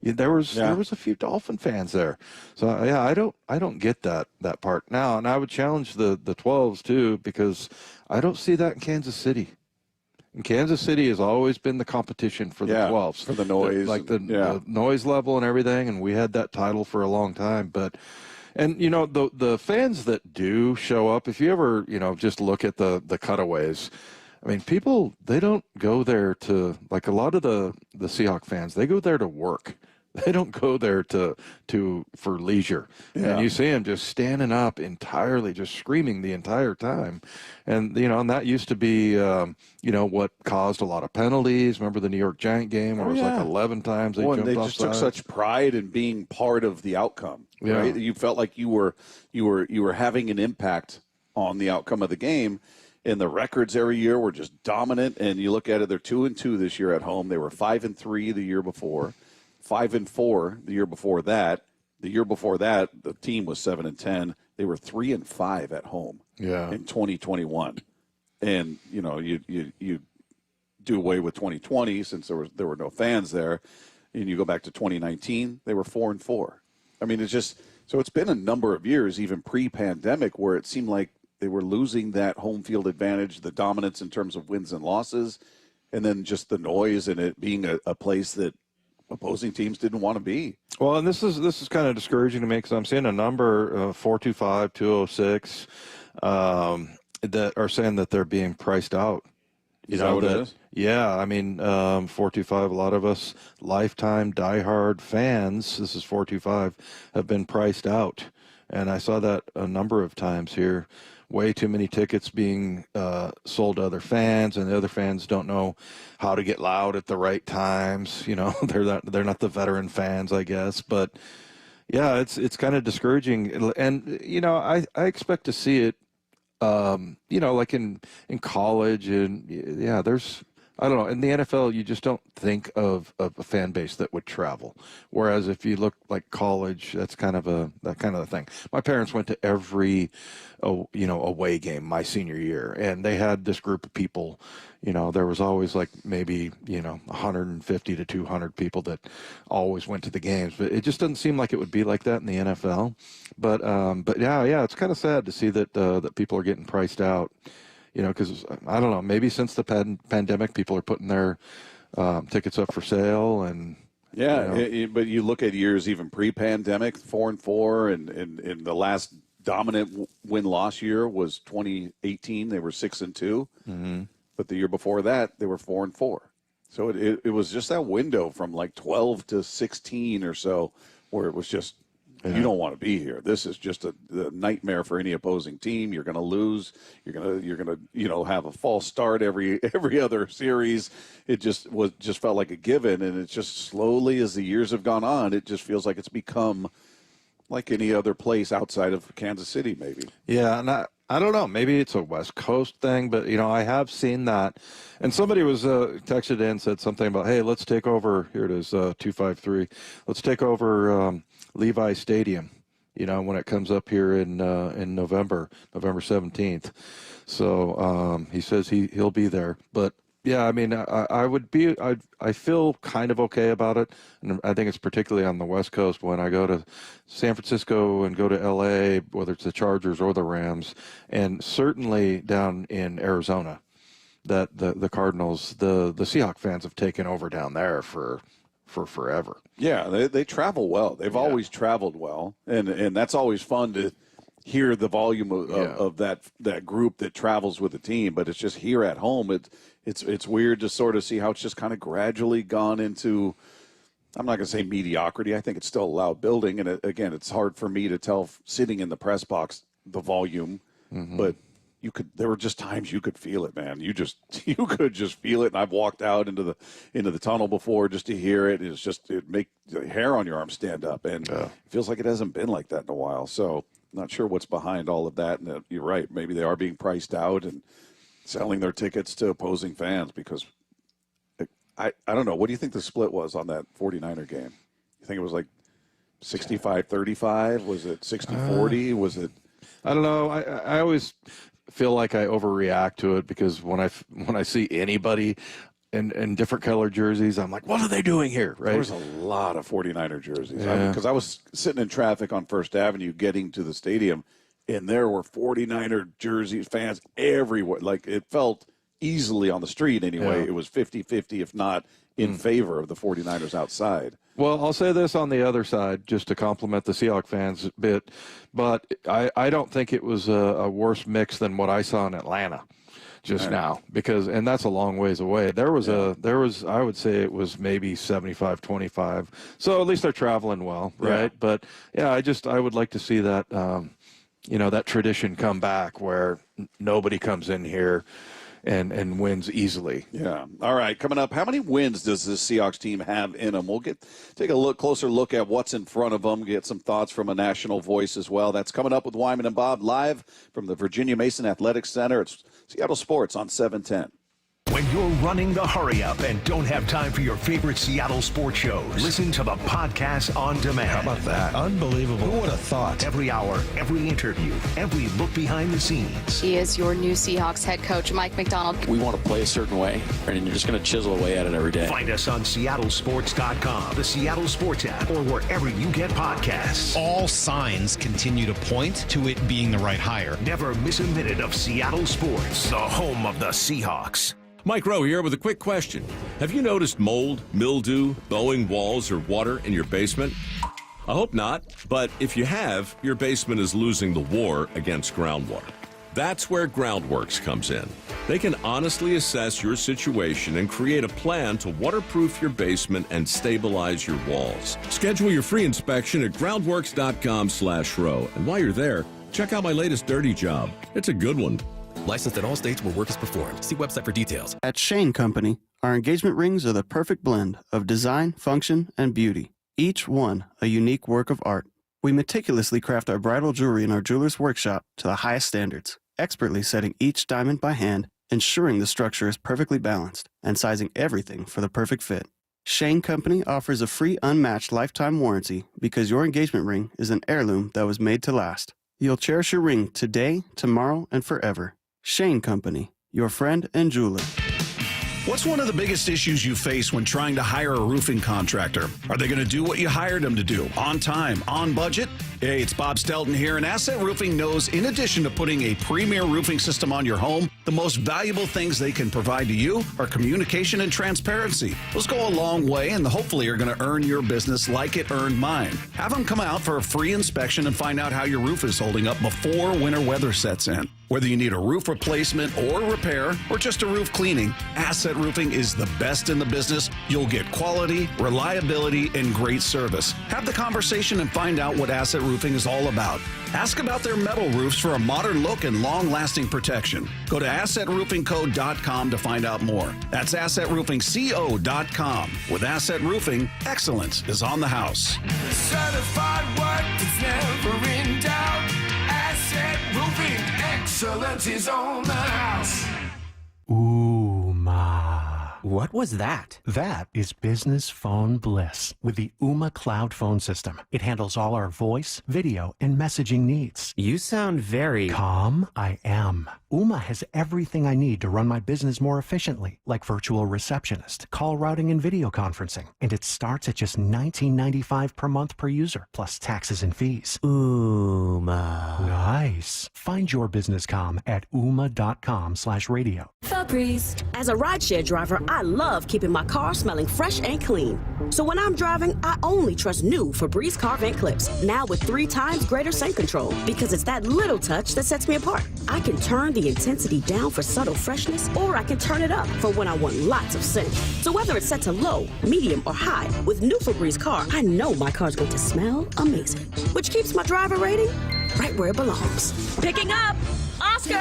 There was a few Dolphin fans there. So yeah, I don't get that part now, and I would challenge the 12s too, because I don't see that in Kansas City. And Kansas City has always been the competition for the 12s. For the noise. The noise level and everything, and we had that title for a long time. But, and, the fans that do show up, if you ever, just look at the cutaways, I mean, people, they don't go there to, like a lot of the Seahawk fans, they go there to work. They don't go there for leisure. Yeah. And you see them just standing up entirely, just screaming the entire time. And, and that used to be, what caused a lot of penalties. Remember the New York Giant game where it was like 11 times they jumped they offside? just took such pride in being part of the outcome, right? You felt like you were having an impact on the outcome of the game. And the records every year were just dominant. And you look at it, they're 2-2 this year at home. They were 5-3 the year before. 5-4 the year before that. The year before that, the team was 7-10. They were 3-5 at home in 2021. And you do away with 2020 since there were no fans there, and you go back to 2019. They were 4-4. I mean, it's been a number of years, even pre-pandemic, where it seemed like they were losing that home field advantage, the dominance in terms of wins and losses, and then just the noise and it being a place that opposing teams didn't want to be. Well, and this is kind of discouraging to me because I'm seeing a number 425, 206 that are saying that they're being priced out. Is that what it is? Yeah, I mean 425. A lot of us lifetime diehard fans. This is 425 have been priced out, and I saw that a number of times here. Way too many tickets being sold to other fans, and the other fans don't know how to get loud at the right times. They're not the veteran fans, I guess. But yeah, it's kind of discouraging. And I expect to see it, like in college, and there's. I don't know. In the NFL, you just don't think of a fan base that would travel. Whereas if you look like college, that's kind of the thing. My parents went to every, away game my senior year, and they had this group of people. There was always like maybe 150 to 200 people that always went to the games. But it just doesn't seem like it would be like that in the NFL. But yeah, it's kind of sad to see that people are getting priced out. Because I don't know, maybe since the pandemic, people are putting their tickets up for sale, and but you look at years even pre-pandemic, 4-4, and the last dominant win-loss year was 2018. They were 6-2, but the year before that they were 4-4. So it was just that window from like 12 to 16 or so, where it was just. You don't want to be here. This is just a nightmare for any opposing team. You're going to lose. You're going to have a false start every other series. It just felt like a given, and it's just slowly as the years have gone on, it just feels like it's become like any other place outside of Kansas City, maybe. Yeah, and I don't know. Maybe it's a West Coast thing, but I have seen that. And somebody was texted in and said something about, hey, let's take over. Here it is, 253. Let's take over. Levi Stadium, when it comes up here in November 17th. So he says he'll be there. But yeah, I mean, I feel kind of okay about it. And I think it's particularly on the West Coast when I go to San Francisco and go to LA, whether it's the Chargers or the Rams, and certainly down in Arizona, that the Cardinals, the Seahawks fans have taken over down there for forever. Yeah, they travel well. They've always traveled well, and that's always fun to hear the volume of that group that travels with the team. But it's just here at home. It's weird to sort of see how it's just kind of gradually gone into. I'm not going to say mediocrity. I think it's still a loud building, and again, it's hard for me to tell sitting in the press box the volume, but. There were just times you could feel it, man. You could just feel it. And I've walked out into the tunnel before just to hear it. It make the hair on your arm stand up, and it feels like it hasn't been like that in a while. So not sure what's behind all of that. And you're right. Maybe they are being priced out and selling their tickets to opposing fans because I don't know. What do you think the split was on that 49er game? You think it was like 65-35? Was it 60-40? Was it? I don't know. I always feel like I overreact to it because when I see anybody in different colored jerseys, I'm like, what are they doing here? Right? There's a lot of 49er jerseys. Because I was sitting in traffic on First Avenue getting to the stadium, and there were 49er jerseys, fans everywhere. Like, it felt easily on the street anyway. Yeah. It was 50-50, if not in favor of the 49ers outside. Well, I'll say this on the other side, just to compliment the Seahawks fans a bit, but I don't think it was a worse mix than what I saw in Atlanta just now, and that's a long ways away. There was I would say it was maybe 75-25. So at least they're traveling well, right? Yeah. But yeah, I would like to see that, that tradition come back where nobody comes in here and wins easily. Yeah. All right. Coming up, how many wins does this Seahawks team have in them? We'll take a closer look at what's in front of them, get some thoughts from a national voice as well. That's coming up with Wyman and Bob live from the Virginia Mason Athletic Center. It's Seattle Sports on 710. When you're running the hurry up and don't have time for your favorite Seattle sports shows, listen to the podcast on demand. How about that? Unbelievable. Who would have thought? Every hour, every interview, every look behind the scenes. He is your new Seahawks head coach, Mike McDonald. We want to play a certain way, and you're just going to chisel away at it every day. Find us on SeattleSports.com, the Seattle Sports app, or wherever you get podcasts. All signs continue to point to it being the right hire. Never miss a minute of Seattle Sports, the home of the Seahawks. Mike Rowe here with a quick question. Have you noticed mold, mildew, bowing walls, or water in your basement? I hope not, but if you have, your basement is losing the war against groundwater. That's where Groundworks comes in. They can honestly assess your situation and create a plan to waterproof your basement and stabilize your walls. Schedule your free inspection at groundworks.com/row. And while you're there, check out my latest dirty job. It's a good one. Licensed in all states where work is performed. See website for details. At Shane Company, our engagement rings are the perfect blend of design, function, and beauty. Each one a unique work of art. We meticulously craft our bridal jewelry in our jeweler's workshop to the highest standards, expertly setting each diamond by hand, ensuring the structure is perfectly balanced, and sizing everything for the perfect fit. Shane Company offers a free unmatched lifetime warranty because your engagement ring is an heirloom that was made to last. You'll cherish your ring today, tomorrow, and forever. Shane Company, your friend and jeweler. What's one of the biggest issues you face when trying to hire a roofing contractor? Are they going to do what you hired them to do? On time, on budget? Hey, it's Bob Stelton here, and Asset Roofing knows in addition to putting a premier roofing system on your home, the most valuable things they can provide to you are communication and transparency. Those go a long way and hopefully are going to earn your business like it earned mine. Have them come out for a free inspection and find out how your roof is holding up before winter weather sets in. Whether you need a roof replacement or repair or just a roof cleaning, Asset Roofing is the best in the business. You'll get quality, reliability, and great service. Have the conversation and find out what Asset Roofing is all about. Ask about their metal roofs for a modern look and long-lasting protection. Go to AssetRoofingCo.com to find out more. That's AssetRoofingCo.com. With Asset Roofing, excellence is on the house. Certified work that's never in doubt. Asset Roofing, excellence is on the house. What was that? That is business phone bliss with the Ooma Cloud Phone System. It handles all our voice, video, and messaging needs. You sound very... Calm? I am. Ooma has everything I need to run my business more efficiently, like virtual receptionist, call routing, and video conferencing. And it starts at just $19.95 per month per user, plus taxes and fees. Ooma. Nice. Find your business calm at ooma.com/radio. Febreze. As a rideshare driver, I love keeping my car smelling fresh and clean. So when I'm driving, I only trust new Febreze car vent clips, now with 3 times greater scent control, because it's that little touch that sets me apart. I can turn the intensity down for subtle freshness, or I can turn it up for when I want lots of scent. So whether it's set to low, medium, or high, with new Febreze car, I know my car's going to smell amazing, which keeps my driver rating right where it belongs. Picking up Oscar!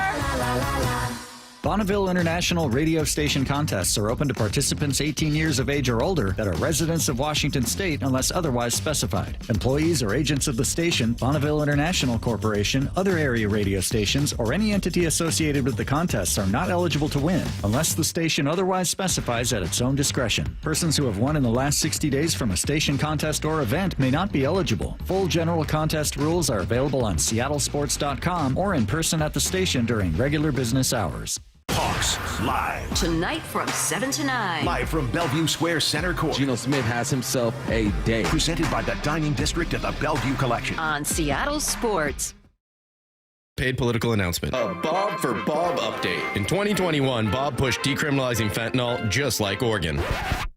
Bonneville International radio station contests are open to participants 18 years of age or older that are residents of Washington State unless otherwise specified. Employees or agents of the station, Bonneville International Corporation, other area radio stations, or any entity associated with the contests are not eligible to win unless the station otherwise specifies at its own discretion. Persons who have won in the last 60 days from a station contest or event may not be eligible. Full general contest rules are available on SeattleSports.com or in person at the station during regular business hours. Hawks Live. Tonight from 7 to 9. Live from Bellevue Square Center Court. Geno Smith has himself a day. Presented by the Dining District of the Bellevue Collection. On Seattle Sports. Paid political announcement. A Bob for Bob update. In 2021, Bob pushed decriminalizing fentanyl just like Oregon.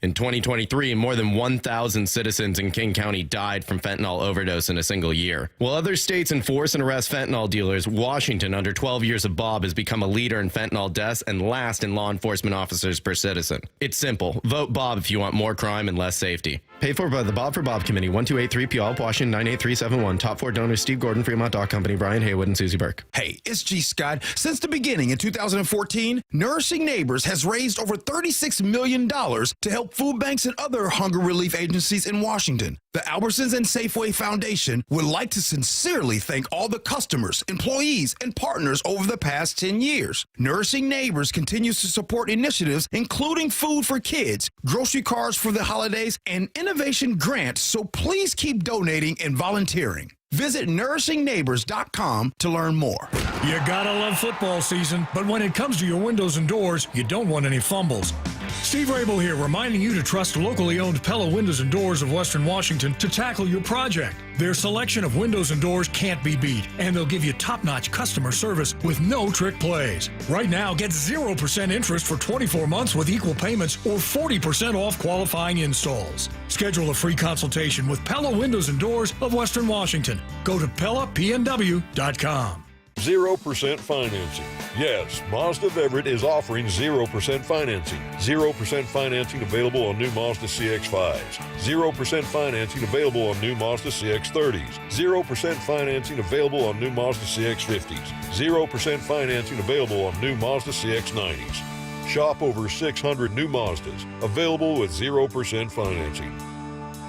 In 2023, more than 1,000 citizens in King County died from fentanyl overdose in a single year. While other states enforce and arrest fentanyl dealers, Washington, under 12 years of Bob, has become a leader in fentanyl deaths and last in law enforcement officers per citizen. It's simple. Vote Bob if you want more crime and less safety. Paid for by the Bob for Bob Committee, 1283 Puyallup, Washington, 98371. Top 4 donors: Steve Gordon, Fremont Dock Company, Brian Haywood, and Susie Burke. Hey, it's G. Scott. Since the beginning in 2014, Nourishing Neighbors has raised over $36 million to help food banks and other hunger relief agencies in Washington. The Albertsons and Safeway Foundation would like to sincerely thank all the customers, employees, and partners over the past 10 years. Nourishing Neighbors continues to support initiatives including food for kids, grocery cards for the holidays, and innovation grants, so please keep donating and volunteering. Visit nourishingneighbors.com to learn more. You gotta love football season, but when it comes to your windows and doors, you don't want any fumbles. Steve Rabel here, reminding you to trust locally owned Pella Windows and Doors of Western Washington to tackle your project. Their selection of windows and doors can't be beat, and they'll give you top-notch customer service with no trick plays. Right now, get 0% interest for 24 months with equal payments or 40% off qualifying installs. Schedule a free consultation with Pella Windows and Doors of Western Washington. Go to PellaPNW.com. 0% financing. Yes, Mazda of Everett is offering 0% financing. 0% financing available on new Mazda CX-5s. 0% financing available on new Mazda CX-30s. 0% financing available on new Mazda CX-50s. 0% financing available on new Mazda CX-90s. Shop over 600 new Mazdas available with 0% financing.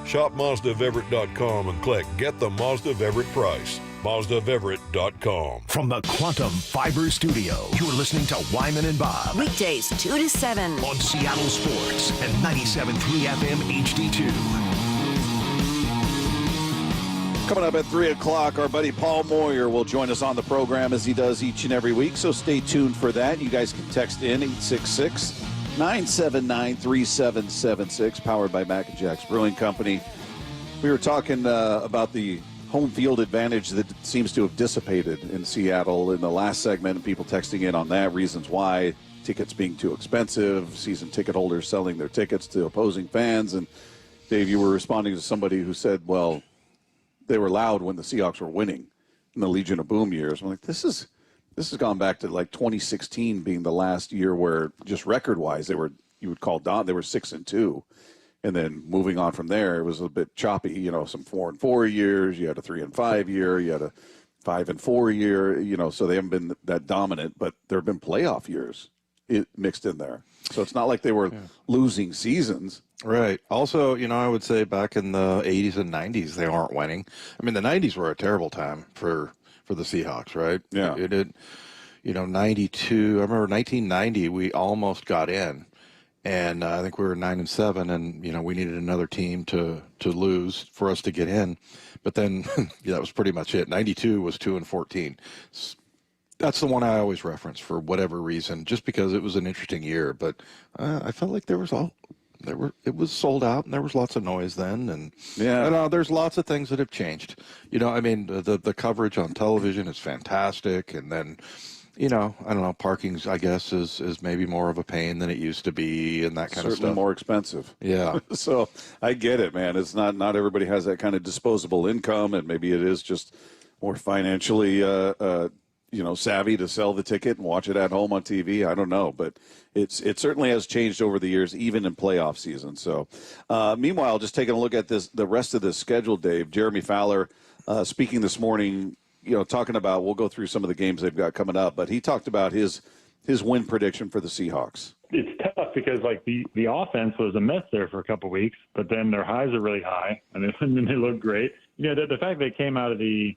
Shop MazdaofEverett.com and click Get the Mazda of Everett price. MazdaofEverett.com. From the Quantum Fiber Studio, you're listening to Wyman and Bob. Weekdays 2 to 7 on Seattle Sports and 97.3 FM HD2. Coming up at 3 o'clock, our buddy Paul Moyer will join us on the program as he does each and every week, so stay tuned for that. You guys can text in 866-979-3776, powered by Mac and Jack's Brewing Company. We were talking about the home field advantage that seems to have dissipated in Seattle in the last segment, and people texting in on that, reasons why, tickets being too expensive, season ticket holders selling their tickets to opposing fans. And Dave, you were responding to somebody who said, well, they were loud when the Seahawks were winning in the Legion of Boom years. I'm like, this has gone back to like 2016 being the last year where just record-wise they were, you would call down, they were 6-2. And then moving on from there, it was a bit choppy. You know, some 4-4 years. You had a 3-5 year. You had a 5-4 year. You know, so they haven't been that dominant. But there have been playoff years mixed in there. So it's not like they were losing seasons. Right. Also, you know, I would say back in the 80s and 90s, they aren't winning. I mean, the 90s were a terrible time for the Seahawks, right? Yeah. It did. You know, 92. I remember 1990, we almost got in. And I think we were 9-7, and you know we needed another team to lose for us to get in. But then that was pretty much it. 92 was 2-14. That's the one I always reference for whatever reason, just because it was an interesting year. But I felt like it was sold out, and there was lots of noise then. And there's lots of things that have changed. You know, I mean, the coverage on television is fantastic, and then. You know, I don't know, parking's, I guess, is maybe more of a pain than it used to be and that kind of stuff. Certainly more expensive. Yeah. So I get it, man. It's not everybody has that kind of disposable income, and maybe it is just more financially, savvy to sell the ticket and watch it at home on TV. I don't know, but it certainly has changed over the years, even in playoff season. So meanwhile, just taking a look at the rest of the schedule, Dave, Jeremy Fowler speaking this morning, you know, talking about, we'll go through some of the games they've got coming up, but he talked about his win prediction for the Seahawks. It's tough because, like, the offense was a mess there for a couple of weeks, but then their highs are really high, and then they look great. You know, the fact they came out of the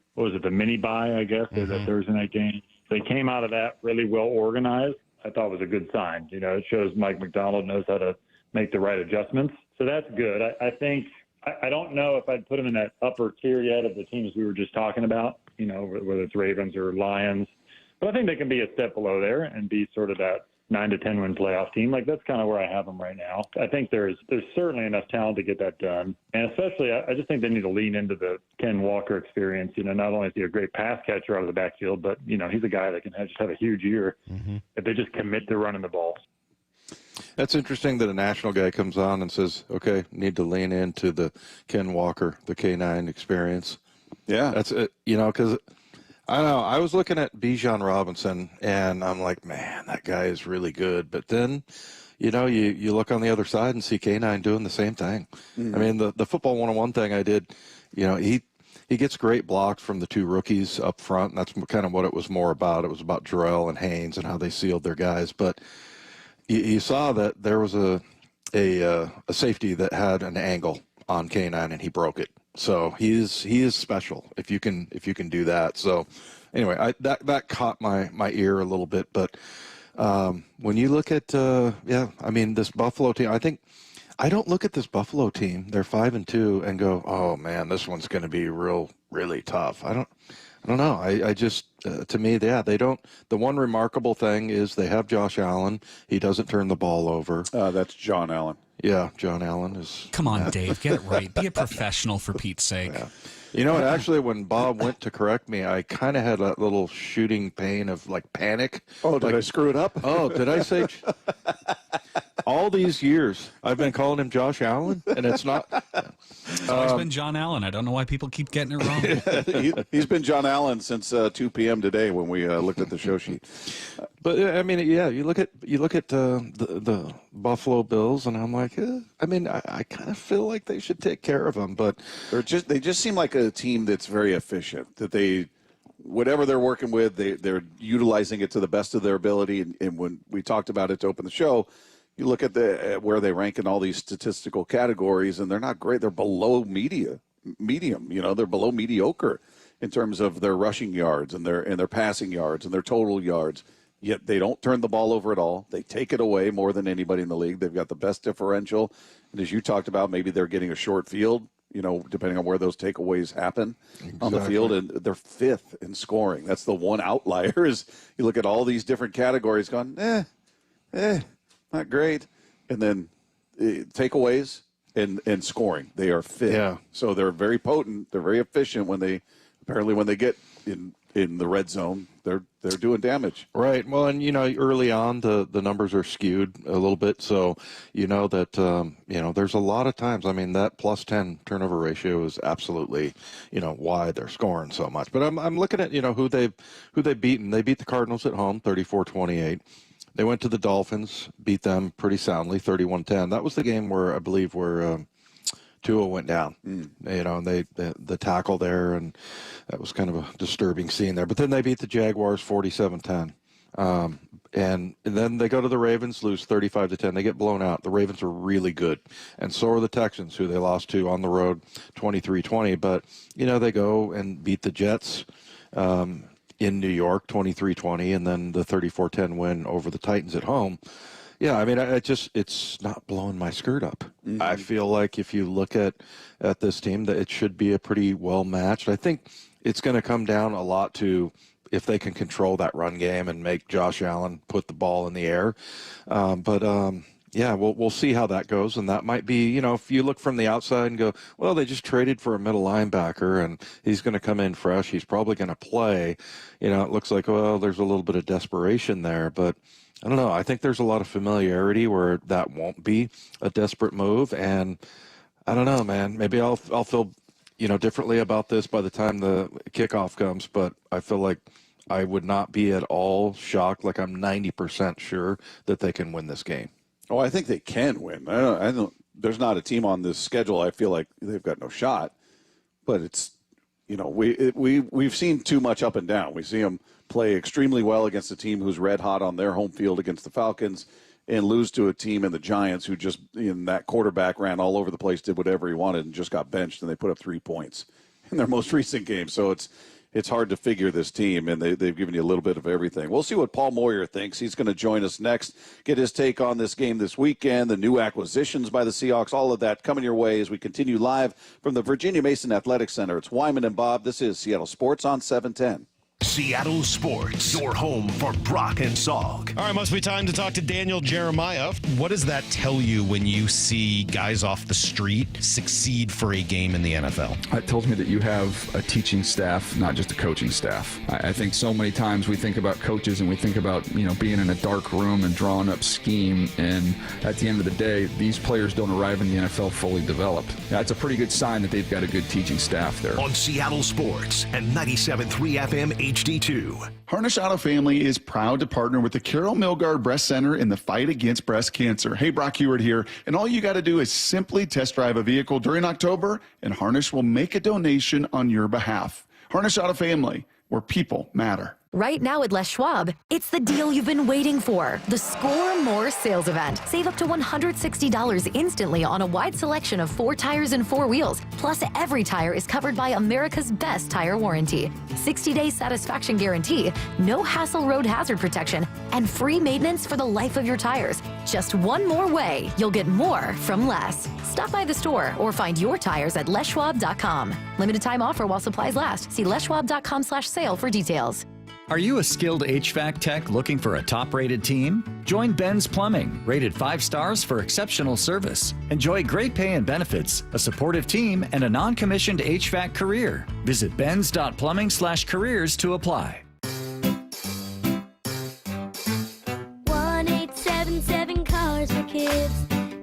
mini bye, I guess, the Thursday night game, they came out of that really well organized, I thought was a good sign. You know, it shows Mike McDonald knows how to make the right adjustments. So that's good. I think I don't know if I'd put them in that upper tier yet of the teams we were just talking about, you know, whether it's Ravens or Lions. But I think they can be a step below there and be sort of that 9 to 10 win playoff team. Like, that's kind of where I have them right now. I think there's certainly enough talent to get that done. And especially, I just think they need to lean into the Ken Walker experience. You know, not only is he a great pass catcher out of the backfield, but, you know, he's a guy that can just have a huge year if they just commit to running the ball. That's interesting that a national guy comes on and says, okay, need to lean into the Ken Walker, the K9 experience. Yeah. That's it, you know, because I don't know. I was looking at Bijan Robinson, and I'm like, man, that guy is really good. But then, you know, you look on the other side and see K9 doing the same thing. I mean, the Football 101 thing I did, you know, he gets great blocks from the two rookies up front, and that's kind of what it was more about. It was about Jarrell and Haynes and how they sealed their guys. But you saw that there was a safety that had an angle on K9, and he broke it. So he is special if you can do that. So anyway, that caught my ear a little bit. But when you look at I mean, this Buffalo team, I don't look at this Buffalo team. They're 5-2 and go, oh man, this one's going to be really tough. I don't know. I just to me, they don't. The one remarkable thing is they have Josh Allen. He doesn't turn the ball over. That's John Allen. Yeah, John Allen is. Come on, Dave, get it right. Be a professional for Pete's sake. Yeah. You know, actually, when Bob went to correct me, I kind of had a little shooting pain of like panic. Oh, did I screw it up? Oh, did I say? All these years, I've been calling him Josh Allen, and it's not. It's always been John Allen. I don't know why people keep getting it wrong. He's been John Allen since 2 p.m. today when we looked at the show sheet. But I mean, yeah, you look at the Buffalo Bills, and I'm like, I mean, I kind of feel like they should take care of them, but they just seem like a team that's very efficient. That they, whatever they're working with, they're utilizing it to the best of their ability. And when we talked about it to open the show, you look at where they rank in all these statistical categories, and they're not great. They're below medium. You know, they're below mediocre in terms of their rushing yards and their passing yards and their total yards. Yet they don't turn the ball over at all. They take it away more than anybody in the league. They've got the best differential. And as you talked about, maybe they're getting a short field, you know, depending on where those takeaways happen on the field. And they're fifth in scoring. That's the one outlier is you look at all these different categories going, not great. And then takeaways and scoring. They are fifth. Yeah. So they're very potent. They're very efficient when they get in the red zone, they're doing damage. Right. Well, and, you know, early on, the numbers are skewed a little bit. So, you know, that, you know, there's a lot of times, I mean, that +10 turnover ratio is absolutely, you know, why they're scoring so much. But I'm looking at, you know, who they've beaten. They beat the Cardinals at home, 34-28. They went to the Dolphins, beat them pretty soundly, 31-10. That was the game where I believe Tua went down, you know, and the tackle there, and that was kind of a disturbing scene there. But then they beat the Jaguars 47-10. And then they go to the Ravens, lose 35-10. They get blown out. The Ravens are really good. And so are the Texans, who they lost to on the road 23-20. But, you know, they go and beat the Jets in New York 23-20, and then the 34-10 win over the Titans at home. Yeah, I mean, it's not blowing my skirt up. Mm-hmm. I feel like if you look at this team, that it should be a pretty well matched. I think it's going to come down a lot to if they can control that run game and make Josh Allen put the ball in the air. Yeah, we'll see how that goes, and that might be, you know, if you look from the outside and go, well, they just traded for a middle linebacker, and he's going to come in fresh. He's probably going to play. You know, it looks like, well, there's a little bit of desperation there, but I don't know. I think there's a lot of familiarity where that won't be a desperate move, and I don't know, man. Maybe I'll feel, you know, differently about this by the time the kickoff comes, but I feel like I would not be at all shocked. Like I'm 90% sure that they can win this game. Oh, I think they can win. I don't. There's not a team on this schedule I feel like they've got no shot, but it's, you know, we've seen too much up and down. We see them play extremely well against a team who's red hot on their home field against the Falcons and lose to a team in the Giants who just, in that quarterback ran all over the place, did whatever he wanted and just got benched, and they put up 3 points in their most recent game. So it's hard to figure this team, and they've given you a little bit of everything. We'll see what Paul Moyer thinks. He's going to join us next, get his take on this game this weekend, the new acquisitions by the Seahawks, all of that coming your way as we continue live from the Virginia Mason Athletic Center. It's Wyman and Bob. This is Seattle Sports on 710. Seattle Sports, your home for Brock and Salk. All right, must be time to talk to Daniel Jeremiah. What does that tell you when you see guys off the street succeed for a game in the NFL? It tells me that you have a teaching staff, not just a coaching staff. I think so many times we think about coaches and we think about, being in a dark room and drawing up scheme. And at the end of the day, these players don't arrive in the NFL fully developed. That's a pretty good sign that they've got a good teaching staff there. On Seattle Sports and 97.3 FM HD2. Harnish Auto Family is proud to partner with the KIRO Milgard Breast Center in the fight against breast cancer. Hey, Brock Heward here, and all you got to do is simply test drive a vehicle during October, and Harnish will make a donation on your behalf. Harnish Auto Family, where people matter. Right now at Les Schwab, it's the deal you've been waiting for. The Score More sales event. Save up to $160 instantly on a wide selection of 4 tires and 4 wheels. Plus, every tire is covered by America's best tire warranty. 60-day satisfaction guarantee, no hassle road hazard protection, and free maintenance for the life of your tires. Just one more way you'll get more from less. Stop by the store or find your tires at leschwab.com. Limited time offer while supplies last. See leschwab.com/sale for details. Are you a skilled HVAC tech looking for a top-rated team? Join Ben's Plumbing, rated 5 stars for exceptional service. Enjoy great pay and benefits, a supportive team, and a non-commissioned HVAC career. Visit benz.plumbing/careers to apply. 1877 Cars for Kids.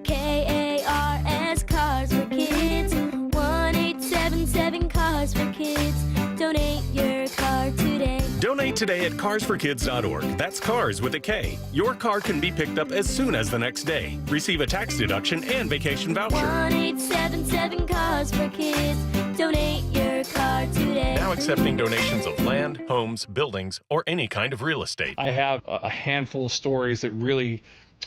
KARS Cars for Kids. 1877 Cars for Kids. Donate your car today. Donate today at carsforkids.org. That's cars with a K. Your car can be picked up as soon as the next day. Receive a tax deduction and vacation voucher. 1877 Cars for Kids. Donate your car today. Now accepting donations of land, homes, buildings, or any kind of real estate. I have a handful of stories that really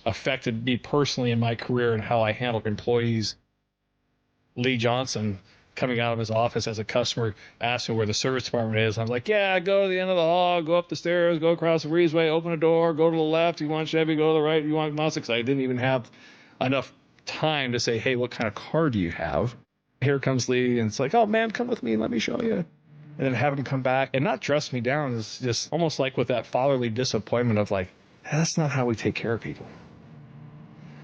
affected me personally in my career and how I handled employees. Lee Johnson, coming out of his office as a customer, asking where the service department is. I'm like, yeah, go to the end of the hall, go up the stairs, go across the breezeway, open a door, go to the left. You want Chevy, go to the right. You want Mazda. I didn't even have enough time to say, hey, what kind of car do you have? Here comes Lee, and it's like, oh, man, come with me. Let me show you. And then have him come back and not dress me down. Is just almost like with that fatherly disappointment of like, that's not how we take care of people.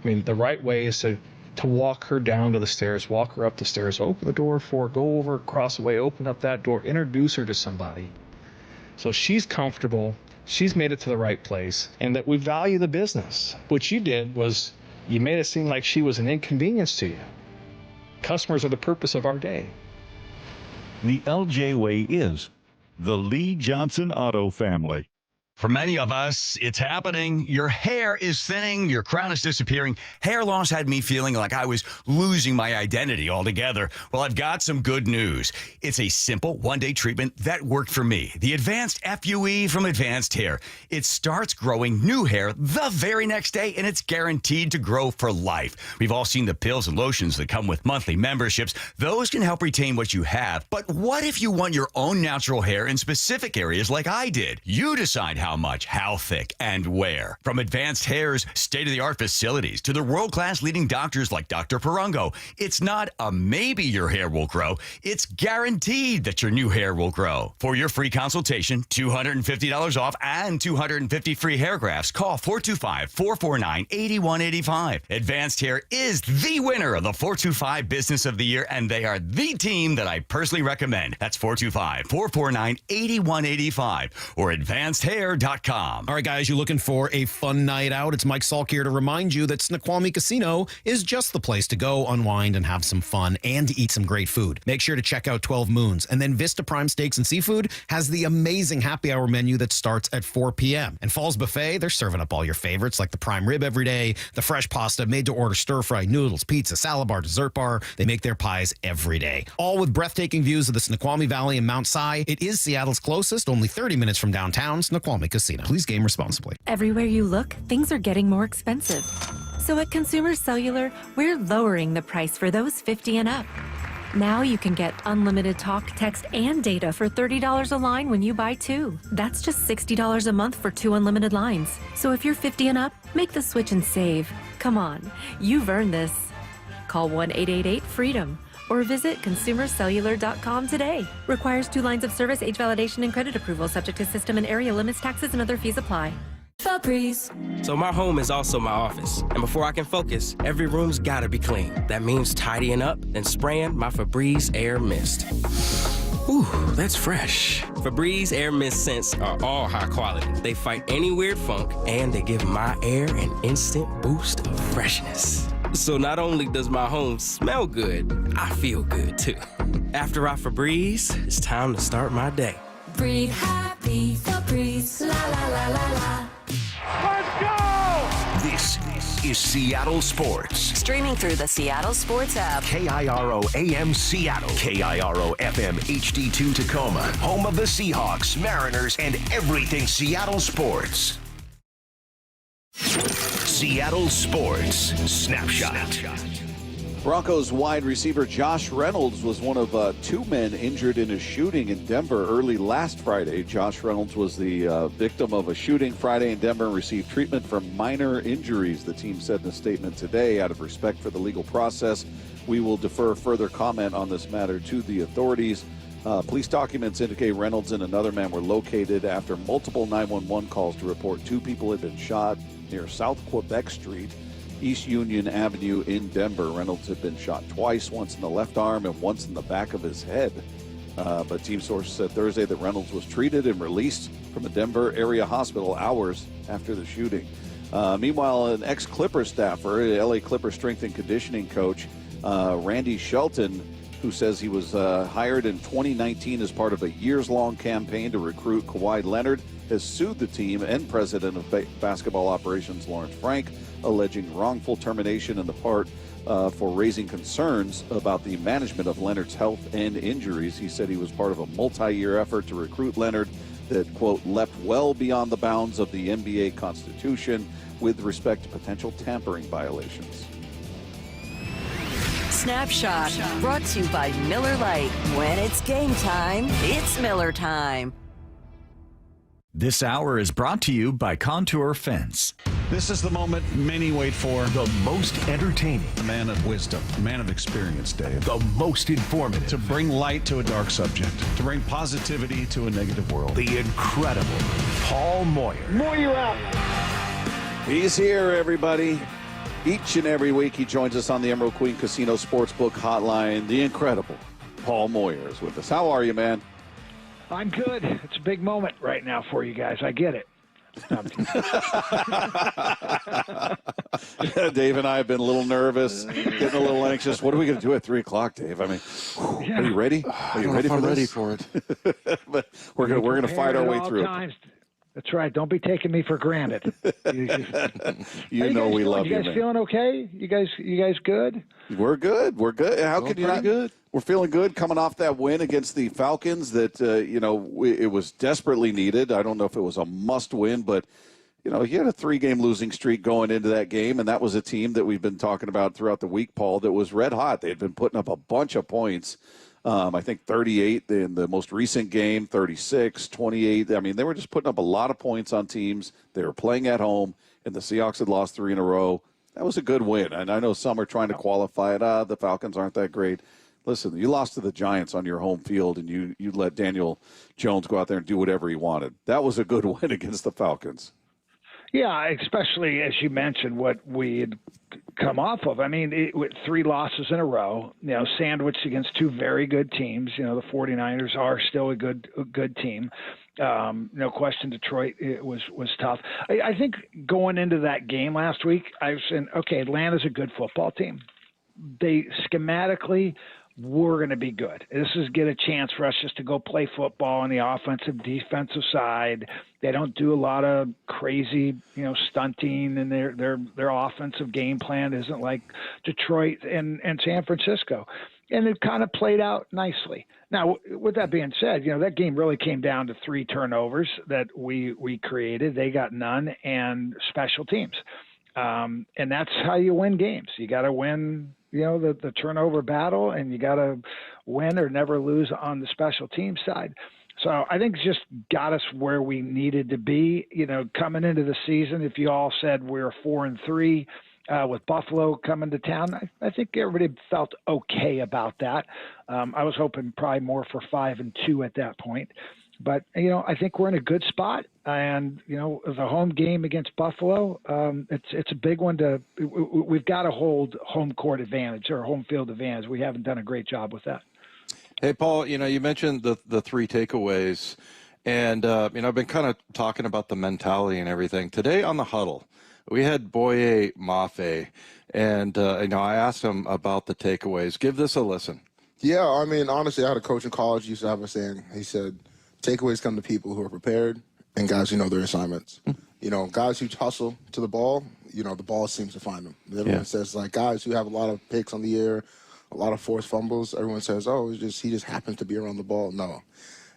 I mean, the right way is to walk her down to the stairs, walk her up the stairs, open the door for her, go over, cross the way, open up that door, introduce her to somebody. So she's comfortable, she's made it to the right place, and that we value the business. What you did was you made it seem like she was an inconvenience to you. Customers are the purpose of our day. The LJ way is the Lee Johnson Auto Family. For many of us, it's happening. Your hair is thinning, your crown is disappearing. Hair loss had me feeling like I was losing my identity altogether. Well, I've got some good news. It's a simple one-day treatment that worked for me. The Advanced FUE from Advanced Hair. It starts growing new hair the very next day, and it's guaranteed to grow for life. We've all seen the pills and lotions that come with monthly memberships. Those can help retain what you have. But what if you want your own natural hair in specific areas like I did? You decide how much, how thick, and where. From Advanced Hair's state-of-the-art facilities to the world-class leading doctors like Dr. Parango, it's not a maybe your hair will grow, it's guaranteed that your new hair will grow. For your free consultation, $250 off and 250 free hair grafts, call 425-449-8185. Advanced Hair is the winner of the 425 Business of the Year, and they are the team that I personally recommend. That's 425-449-8185 or advancedhair.com. All right, guys, you looking for a fun night out? It's Mike Salk here to remind you that Snoqualmie Casino is just the place to go, unwind, and have some fun, and to eat some great food. Make sure to check out 12 Moons. And then Vista Prime Steaks and Seafood has the amazing happy hour menu that starts at 4 p.m. And Falls Buffet, they're serving up all your favorites like the prime rib every day, the fresh pasta, made-to-order stir-fry, noodles, pizza, salad bar, dessert bar. They make their pies every day. All with breathtaking views of the Snoqualmie Valley and Mount Si. It is Seattle's closest, only 30 minutes from downtown, Snoqualmie Casino. Please game responsibly. Everywhere you look, things are getting more expensive. So at Consumer Cellular, we're lowering the price for those 50 and up. Now you can get unlimited talk, text, and data for $30 a line when you buy 2. That's just $60 a month for 2 unlimited lines. So if you're 50 and up, make the switch and save. Come on, you've earned this. Call 1-888-FREEDOM or visit consumercellular.com today. Requires 2 lines of service, age validation, and credit approval, subject to system and area limits, taxes, and other fees apply. Febreze. So my home is also my office. And before I can focus, every room's gotta be clean. That means tidying up and spraying my Febreze Air Mist. Ooh, that's fresh. Febreze Air Mist scents are all high quality. They fight any weird funk, and they give my air an instant boost of freshness. So not only does my home smell good, I feel good too. After I Febreze, it's time to start my day. Breathe happy, Febreze, la la la la la. Let's go! This is Seattle Sports. Streaming through the Seattle Sports app. KIRO AM Seattle. KIRO FM HD2 Tacoma. Home of the Seahawks, Mariners, and everything Seattle sports. Seattle Sports Snapshot. Broncos wide receiver Josh Reynolds was one of 2 men injured in a shooting in Denver early last Friday. Josh Reynolds was the victim of a shooting Friday in Denver and received treatment for minor injuries, the team said in a statement today. Out of respect for the legal process, we will defer further comment on this matter to the authorities. Police documents indicate Reynolds and another man were located after multiple 911 calls to report 2 people had been shot near South Quebec Street, East Union Avenue in Denver. Reynolds had been shot twice, once in the left arm and once in the back of his head. But team sources said Thursday that Reynolds was treated and released from a Denver area hospital hours after the shooting. Meanwhile, an ex-Clippers staffer, LA Clippers strength and conditioning coach, Randy Shelton, who says he was hired in 2019 as part of a years-long campaign to recruit Kawhi Leonard, has sued the team and president of basketball operations Lawrence Frank, alleging wrongful termination in the part for raising concerns about the management of Leonard's health and injuries. He said he was part of a multi-year effort to recruit Leonard that, quote, leapt well beyond the bounds of the NBA Constitution with respect to potential tampering violations. Snapshot, brought to you by Miller Lite. When it's game time, it's Miller time. This hour is brought to you by Contour Fence. This is the moment many wait for. The most entertaining. A man of wisdom, a man of experience, Dave. The most informative. To bring light to a dark subject. To bring positivity to a negative world. The incredible Paul Moyer. Moyer out. He's here, everybody. Each and every week he joins us on the Emerald Queen Casino Sportsbook Hotline. The incredible Paul Moyer is with us. How are you, man? I'm good. It's a big moment right now for you guys. I get it. Dave and I have been a little nervous, getting a little anxious. What are we going to do at 3 o'clock, Dave? I mean, are you ready? Are you ready for this? I'm ready for it. But we're going to fight our way through it. That's right. Don't be taking me for granted. You know we love you, man. You guys feeling okay? You guys good? We're good. We're good. How could you not? Good. We're feeling good coming off that win against the Falcons that, it was desperately needed. I don't know if it was a must win, but, you had a 3-game losing streak going into that game, and that was a team that we've been talking about throughout the week, Paul, that was red hot. They had been putting up a bunch of points. I think 38 in the most recent game, 36, 28. I mean, they were just putting up a lot of points on teams. They were playing at home, and the Seahawks had lost 3 in a row. That was a good win. And I know some are trying to qualify it. The Falcons aren't that great. Listen, you lost to the Giants on your home field, and you let Daniel Jones go out there and do whatever he wanted. That was a good win against the Falcons. Yeah, especially as you mentioned what we had come off of. I mean, with 3 losses in a row, sandwiched against 2 very good teams. The 49ers are still a good team. No question, Detroit was tough. I think going into that game last week, I was saying, okay, Atlanta's a good football team. They schematically were going to be good. This is get a chance for us just to go play football on the offensive, defensive side. They don't do a lot of crazy, stunting, and their offensive game plan isn't like Detroit and San Francisco. And it kind of played out nicely. Now, with that being said, that game really came down to 3 turnovers that we created. They got none, and special teams. And that's how you win games. You got to win, the turnover battle, and you got to win or never lose on the special team side. So I think it's just got us where we needed to be. Coming into the season, if you all said we're 4-3, with Buffalo coming to town. I think everybody felt okay about that. I was hoping probably more for 5-2 at that point. But, I think we're in a good spot. And, the home game against Buffalo, it's a big one. We've got to hold home court advantage or home field advantage. We haven't done a great job with that. Hey, Paul, you mentioned the 3 takeaways. And, I've been kind of talking about the mentality and everything. Today on the huddle, we had Boye Mafe. And, I asked him about the takeaways. Give this a listen. Yeah, I mean, honestly, I had a coach in college. He used to have a saying. He said, takeaways come to people who are prepared and guys who know their assignments. Guys who hustle to the ball, the ball seems to find them. Everyone says, guys who have a lot of picks on the air, a lot of forced fumbles, everyone says, he just happens to be around the ball. No.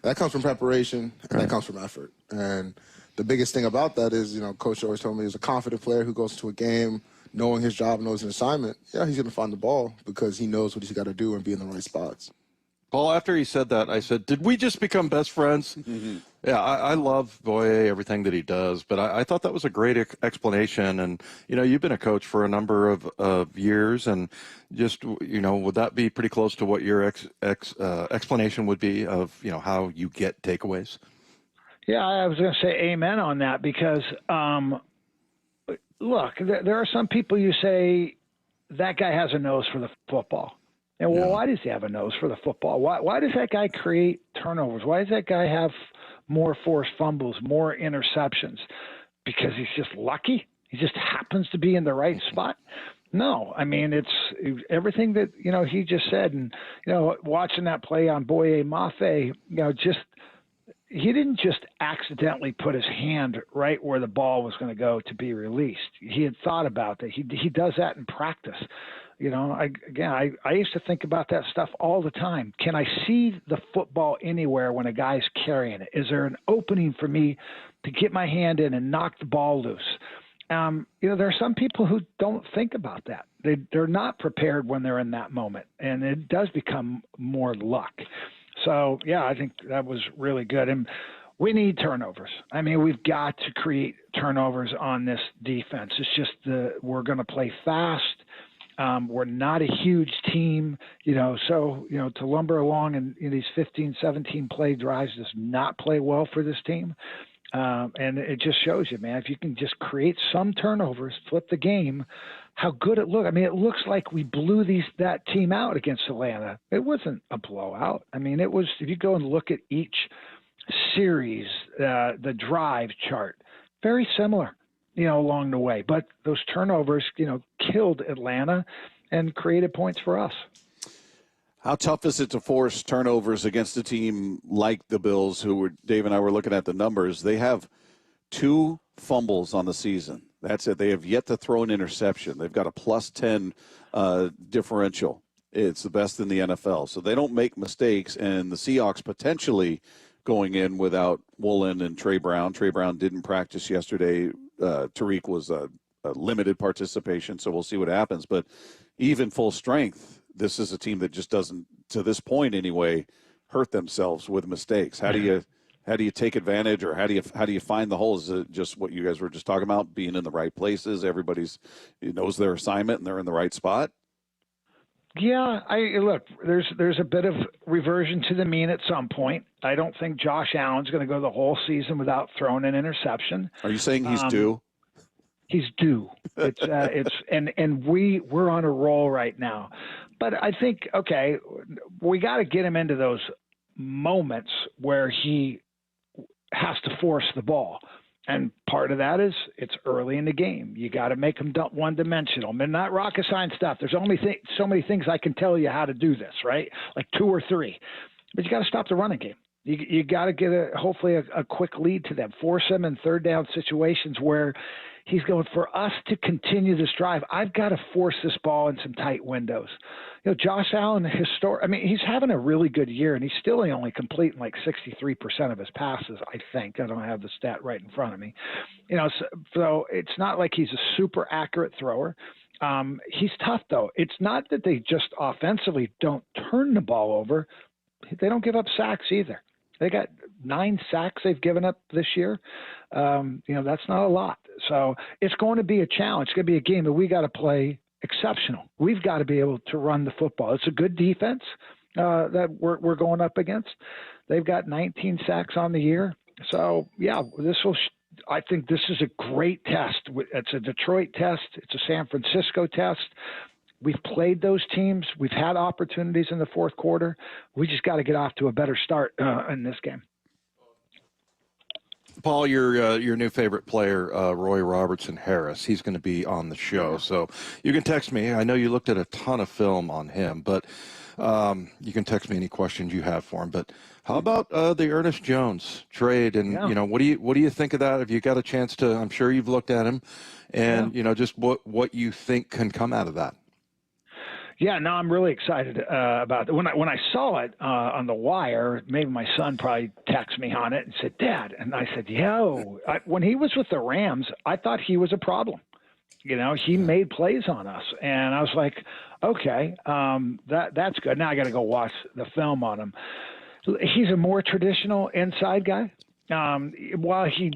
That comes from preparation, and that comes from effort. And the biggest thing about that is, Coach always told me, he's a confident player who goes to a game knowing his job, knows his assignment. Yeah, he's going to find the ball because he knows what he's got to do and be in the right spots. Paul, after he said that, I said, did we just become best friends? Mm-hmm. Yeah, I love Boye, everything that he does, but I thought that was a great explanation. And, you've been a coach for a number of years, and just, would that be pretty close to what your explanation would be of, how you get takeaways? Yeah, I was going to say amen on that because, look, there are some people you say, that guy has a nose for the football. And why does he have a nose for the football? Why does that guy create turnovers? Why does that guy have more forced fumbles, more interceptions? Because he's just lucky? He just happens to be in the right spot? No. I mean, it's everything that, he just said. And, watching that play on Boye Mafe, he didn't just accidentally put his hand right where the ball was going to go to be released. He had thought about that. He does that in practice. I used to think about that stuff all the time. Can I see the football anywhere when a guy's carrying it? Is there an opening for me to get my hand in and knock the ball loose? There are some people who don't think about that. They're not prepared when they're in that moment, and it does become more luck. So, I think that was really good. And we need turnovers. I mean, we've got to create turnovers on this defense. It's just we're going to play fast. We're not a huge team, so, to lumber along in these 15, 17 play drives does not play well for this team. And it just shows you, man, if you can just create some turnovers, flip the game, how good it looked. I mean, it looks like we blew that team out against Atlanta. It wasn't a blowout. I mean, it was, if you go and look at each series, the drive chart, very similar. Along the way. But those turnovers, killed Atlanta and created points for us. How tough is it to force turnovers against a team like the Bills, Dave and I were looking at the numbers. They have 2 fumbles on the season. That's it. They have yet to throw an interception. They've got a +10 differential. It's the best in the NFL. So they don't make mistakes, and the Seahawks potentially going in without Woolen and Trey Brown. Trey Brown didn't practice yesterday. Tariq was a limited participation, so we'll see what happens. But even full strength, this is a team that just doesn't, to this point anyway, hurt themselves with mistakes. How do you take advantage, or how do you find the holes? Is it just what you guys were just talking about, being in the right places? Everybody's knows their assignment and they're in the right spot. Yeah, look. There's a bit of reversion to the mean at some point. I don't think Josh Allen's going to go the whole season without throwing an interception. Are you saying he's due? He's due. We're on a roll right now. But I think we got to get him into those moments where he has to force the ball. And part of that is it's early in the game. You got to make them one-dimensional. I mean, not rocket science stuff. There's only so many things I can tell you how to do this, right? Like 2 or 3. But you got to stop the running game. You got to get hopefully a quick lead to them. Force them in third down situations where he's going, for us to continue this drive, I've got to force this ball in some tight windows. Josh Allen, he's having a really good year, and he's still only completing like 63% of his passes, I think. I don't have the stat right in front of me. So it's not like he's a super accurate thrower. He's tough, though. It's not that they just offensively don't turn the ball over. They don't give up sacks either. They got 9 sacks they've given up this year. That's not a lot. So it's going to be a challenge. It's going to be a game that we got to play exceptional. We've got to be able to run the football. It's a good defense that we're going up against. They've got 19 sacks on the year. So, yeah, I think this is a great test. It's a Detroit test. It's a San Francisco test. We've played those teams. We've had opportunities in the fourth quarter. We just got to get off to a better start in this game. Paul, your new favorite player, Roy Robertson Harris, he's going to be on the show. So you can text me. I know you looked at a ton of film on him, but you can text me any questions you have for him. But how about the Ernest Jones trade? And, what do you think of that? Have you got a chance to, I'm sure you've looked at him, and, just what you think can come out of that? Yeah, no, I'm really excited about it. When I saw it on the wire, maybe my son probably texted me on it and said, "Dad," and I said, when he was with the Rams, I thought he was a problem. He made plays on us, and I was like, okay, that's good. Now I got to go watch the film on him. He's a more traditional inside guy. While he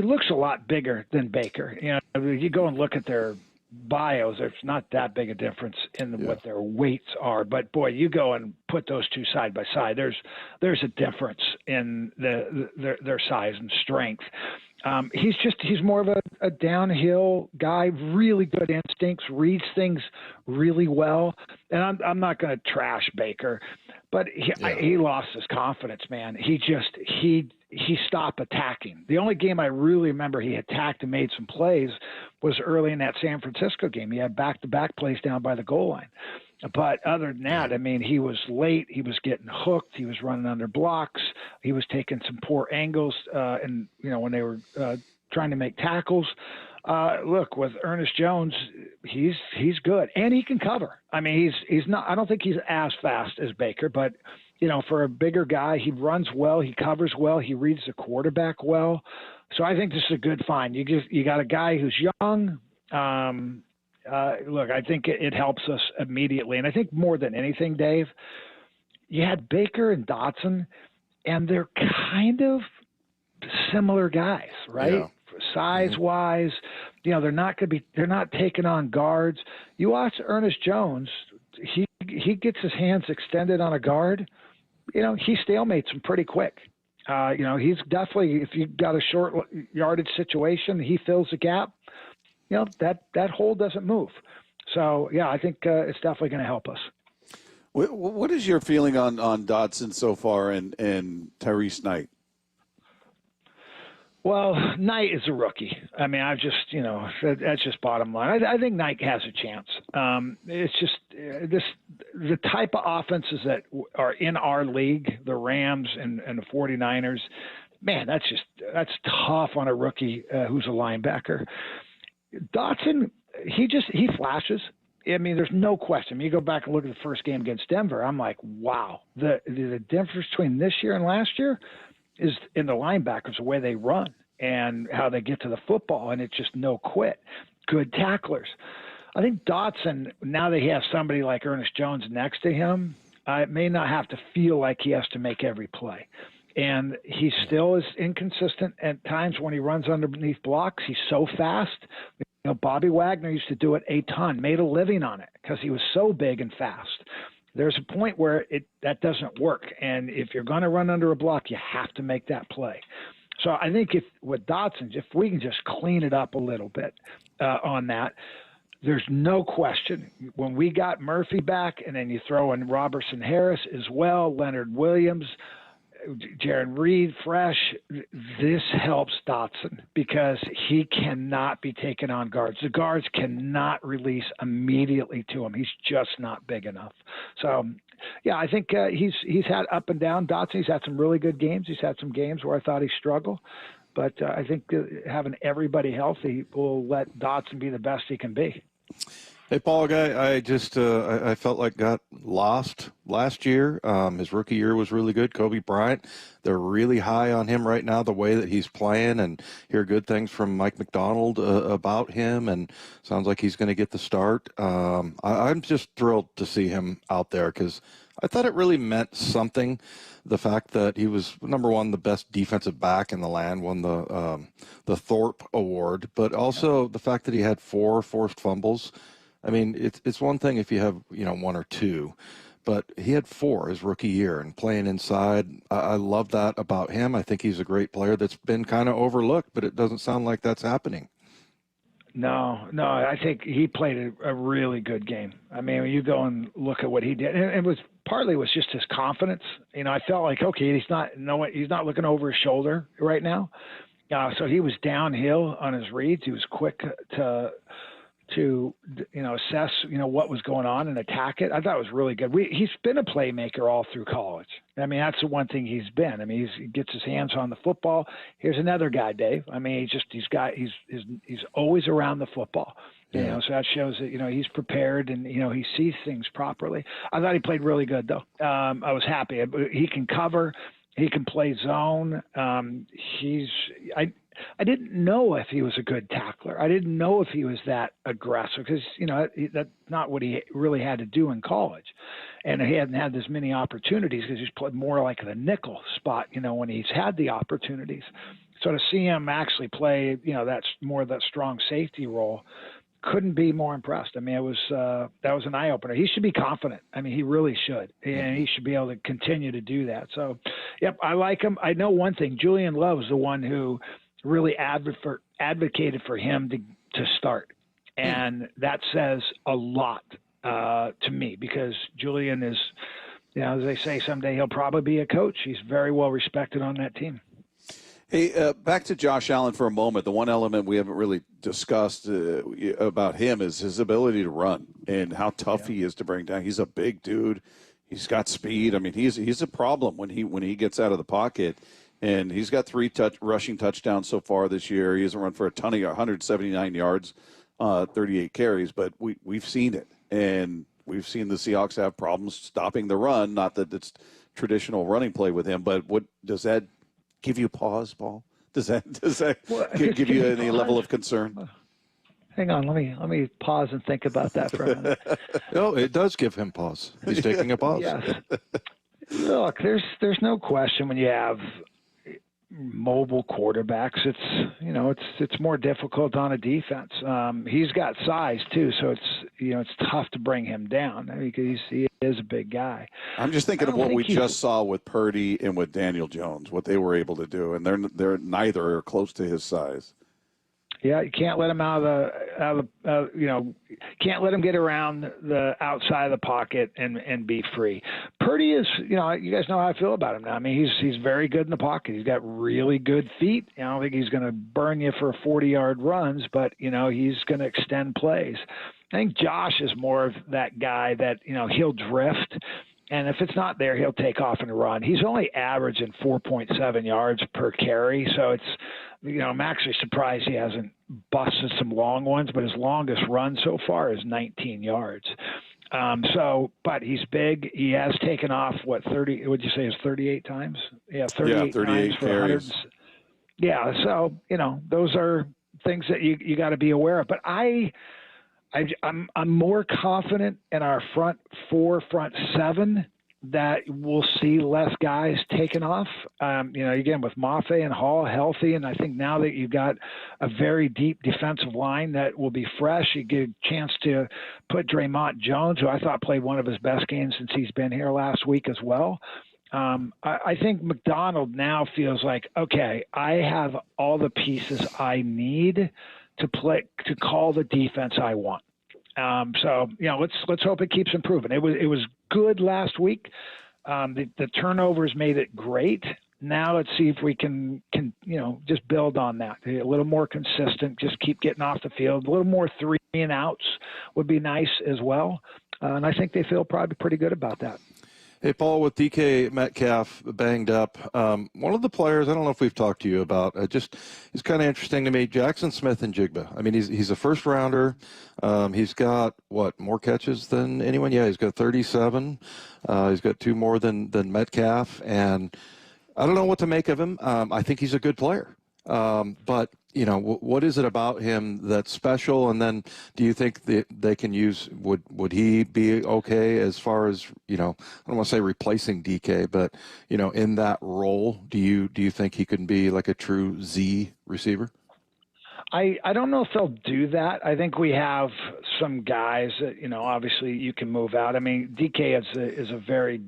looks a lot bigger than Baker. You go and look at their bios, there's not that big a difference in what their weights are, but boy, you go and put those two side by side, there's a difference in their size and strength. He's more of a downhill guy, really good instincts, reads things really well. And I'm not going to trash Baker, but he lost his confidence, man. He stopped attacking. The only game I really remember he attacked and made some plays was early in that San Francisco game. He had back-to-back plays down by the goal line. But other than that, I mean, he was late. He was getting hooked. He was running under blocks. He was taking some poor angles, and when they were trying to make tackles. Look, with Ernest Jones, he's good, and he can cover. I mean, he's not. I don't think he's as fast as Baker, but for a bigger guy, he runs well, he covers well, he reads the quarterback well. So I think this is a good find. You got a guy who's young. Look, I think it helps us immediately. And I think more than anything, Dave, you had Baker and Dotson, and they're kind of similar guys, right? Yeah. Size-wise, they're not taking on guards. You watch Ernest Jones, he gets his hands extended on a guard. He stalemates them pretty quick. He's definitely, if you've got a short yardage situation, he fills the gap. That hole doesn't move. So, yeah, I think it's definitely going to help us. What is your feeling on Dotson so far and Tyrese Knight? Well, Knight is a rookie. I mean, that's just bottom line. I think Knight has a chance. It's just the type of offenses that are in our league, the Rams and the 49ers, man, that's tough on a rookie who's a linebacker. Dotson, he flashes. I mean, there's no question. I mean, you go back and look at the first game against Denver, I'm like, wow. The difference between this year and last year is in the linebackers, the way they run and how they get to the football, and it's just no quit. Good tacklers. I think Dotson, now that he has somebody like Ernest Jones next to him, may not have to feel like he has to make every play. And he still is inconsistent at times when he runs underneath blocks. He's so fast. Bobby Wagner used to do it a ton, made a living on it because he was so big and fast. There's a point where that doesn't work. And if you're going to run under a block, you have to make that play. So I think with Dotson, if we can just clean it up a little bit on that, there's no question. When we got Murphy back and then you throw in Robertson Harris as well, Leonard Williams, Jaron Reed, fresh, this helps Dotson because he cannot be taken on guards. The guards cannot release immediately to him. He's just not big enough. So, yeah, I think he's had up and down. Dotson, he's had some really good games. He's had some games where I thought he struggled. But I think having everybody healthy will let Dotson be the best he can be. Hey, Paul, guy, I felt like got lost last year. His rookie year was really good. Kobe Bryant, they're really high on him right now, the way that he's playing, and hear good things from Mike McDonald about him, and sounds like he's going to get the start. I'm just thrilled to see him out there because I thought it really meant something. The fact that he was number one, the best defensive back in the land, won the Thorpe Award, but also the fact that he had 4 forced fumbles. I mean, it's one thing if you have 1 or 2, but he had 4 his rookie year and playing inside. I love that about him. I think he's a great player that's been kind of overlooked, but it doesn't sound like that's happening. No, I think he played a really good game. I mean, when you go and look at what he did, and it was partly was just his confidence. I felt like, okay, he's not looking over his shoulder right now. So he was downhill on his reads. He was quick to assess what was going on and attack it. I thought it was really good. He's been a playmaker all through college. I mean, that's the one thing he's been. I mean, he gets his hands on the football. Here's another guy, Dave. I mean, he's always around the football. So that shows that he's prepared and he sees things properly. I thought he played really good though. I was happy. He can cover. He can play zone. I didn't know if he was a good tackler. I didn't know if he was that aggressive because, that's not what he really had to do in college. And he hadn't had as many opportunities because he's played more like the nickel spot, when he's had the opportunities. So to see him actually play, that's more of that strong safety role, couldn't be more impressed. I mean, that was an eye opener. He should be confident. I mean, he really should, and he should be able to continue to do that. So, yep, I like him. I know one thing: Julian Love's the one who really advocated for him to start, and that says a lot to me because Julian is, as they say, someday he'll probably be a coach. He's very well respected on that team. Hey, back to Josh Allen for a moment. The one element we haven't really discussed about him is his ability to run and how tough he is to bring down. He's a big dude. He's got speed. I mean, he's a problem when he gets out of the pocket. And he's got 3 rushing touchdowns so far this year. He hasn't run for a ton of 179 yards, 38 carries, but we've seen it. And we've seen the Seahawks have problems stopping the run. Not that it's traditional running play with him, but what does that give you pause, Paul? Does that give you any level of concern? Hang on, let me pause and think about that for a minute. No, it does give him pause. He's taking a pause. Yes. Look, there's no question when you have mobile quarterbacks, it's more difficult on a defense. He's got size too, so it's tough to bring him down. I mean, he is a big guy. I'm just thinking of what we just saw with Purdy and with Daniel Jones, what they were able to do, and they're neither are close to his size. Yeah, you can't let him can't let him get around the outside of the pocket and be free. Purdy is, you guys know how I feel about him now. I mean, he's very good in the pocket. He's got really good feet. I don't think he's going to burn you for 40-yard runs, but he's going to extend plays. I think Josh is more of that guy that he'll drift. And if it's not there, he'll take off and run. He's only averaging 4.7 yards per carry. So it's, I'm actually surprised he hasn't busted some long ones, but his longest run so far is 19 yards. But he's big. He has taken off, 30, would you say is 38 times? Yeah, 38 times for carries. 100. Yeah. So, those are things that you got to be aware of. But I'm more confident in our front 7 that we'll see less guys taken off. Again, with Mafe and Hall healthy, and I think now that you've got a very deep defensive line that will be fresh, you get a chance to put Draymond Jones, who I thought played one of his best games since he's been here last week as well. I think McDonald now feels like, okay, I have all the pieces I need to call the defense I want. Let's hope it keeps improving. It was good last week. The turnovers made it great. Now let's see if we can just build on that. A little more consistent, just keep getting off the field. A little more 3 and outs would be nice as well. And I think they feel probably pretty good about that. Hey, Paul, with DK Metcalf banged up, one of the players, I don't know if we've talked to you about, it's kind of interesting to me, Jackson Smith-Njigba. I mean, he's a first-rounder. He's got, more catches than anyone? Yeah, he's got 37. He's got 2 more than Metcalf. And I don't know what to make of him. I think he's a good player. But what is it about him that's special? And then do you think that they can use, would he be okay as far as, I don't want to say replacing DK, but, in that role, do you think he can be like a true Z receiver? I don't know if they'll do that. I think we have some guys that, obviously you can move out. I mean, DK is a very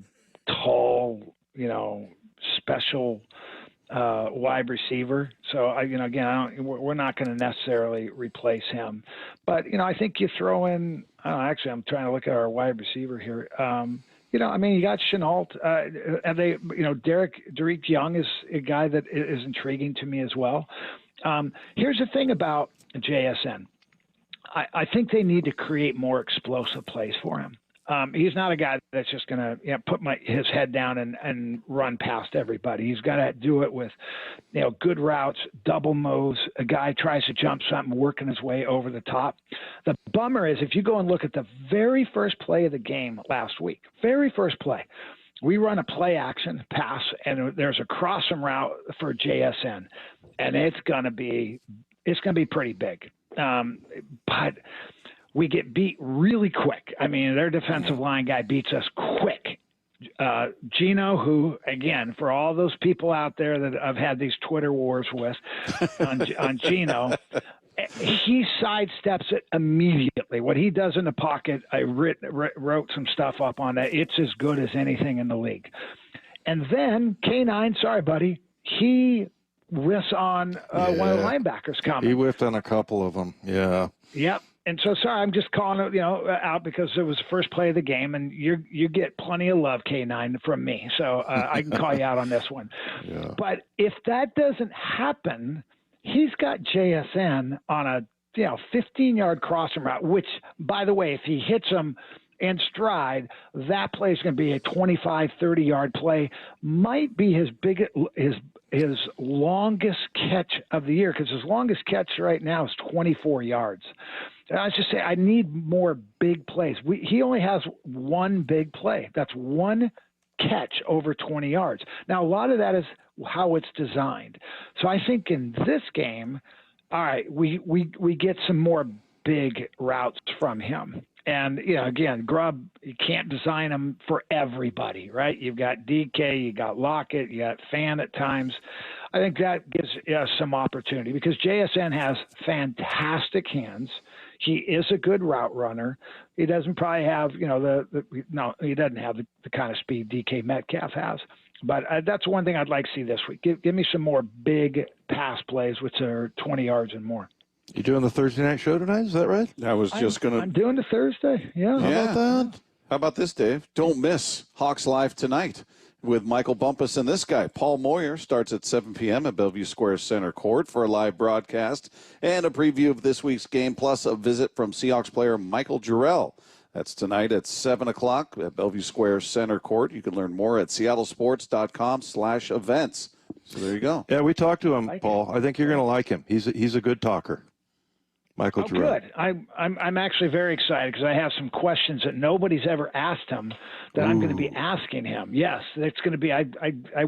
tall, special wide receiver. So we're not going to necessarily replace him, but I think you throw in. Actually, I'm trying to look at our wide receiver here. You got Chenault. Derek Young is a guy that is intriguing to me as well. Here's the thing about JSN. I think they need to create more explosive plays for him. He's not a guy that's just going to put his head down and run past everybody. He's got to do it with good routes, double moves. A guy tries to jump something, working his way over the top. The bummer is if you go and look at the very first play of the game last week, very first play, we run a play action pass, and there's a crossing route for JSN, and it's going to be pretty big. But we get beat really quick. I mean, their defensive line guy beats us quick. Gino, who, again, for all those people out there that I've had these Twitter wars with on Gino, he sidesteps it immediately. What he does in the pocket, I wrote some stuff up on that. It's as good as anything in the league. And then K9, sorry, buddy, he whiffs on one of the linebackers coming. He whiffed on a couple of them, yeah. Yep. And so, sorry, I'm just calling it, out because it was the first play of the game, and you get plenty of love, K9, from me. So I can call you out on this one. Yeah. But if that doesn't happen, he's got JSN on a 15-yard crossing route, which, by the way, if he hits him in stride, that play is going to be a 25, 30-yard play. Might be his longest catch of the year, because his longest catch right now is 24 yards. I was just saying, I need more big plays. He only has one big play. That's one catch over 20 yards. Now, a lot of that is how it's designed. So I think in this game, all right, we get some more big routes from him. And, again, Grubb, you can't design them for everybody, right? You've got DK, you got Lockett, you got Fan at times. I think that gives us some opportunity because JSN has fantastic hands. He is a good route runner. He doesn't probably have, he doesn't have the kind of speed DK Metcalf has. But that's one thing I'd like to see this week. Give me some more big pass plays, which are 20 yards and more. You doing the Thursday night show tonight? Is that right? I'm doing the Thursday. Yeah. How about that? How about this, Dave? Don't miss Hawks Live tonight with Michael Bumpus and this guy. Paul Moyer starts at 7 p.m. at Bellevue Square Center Court for a live broadcast and a preview of this week's game, plus a visit from Seahawks player Michael Jarrell. That's tonight at 7 o'clock at Bellevue Square Center Court. You can learn more at seattlesports.com/events. So there you go. Yeah, we talked to him, Paul. I think you're going to like him. He's a good talker. Michael Jarrell. Good. I'm actually very excited because I have some questions that nobody's ever asked him that I'm going to be asking him. Yes, it's going to be. I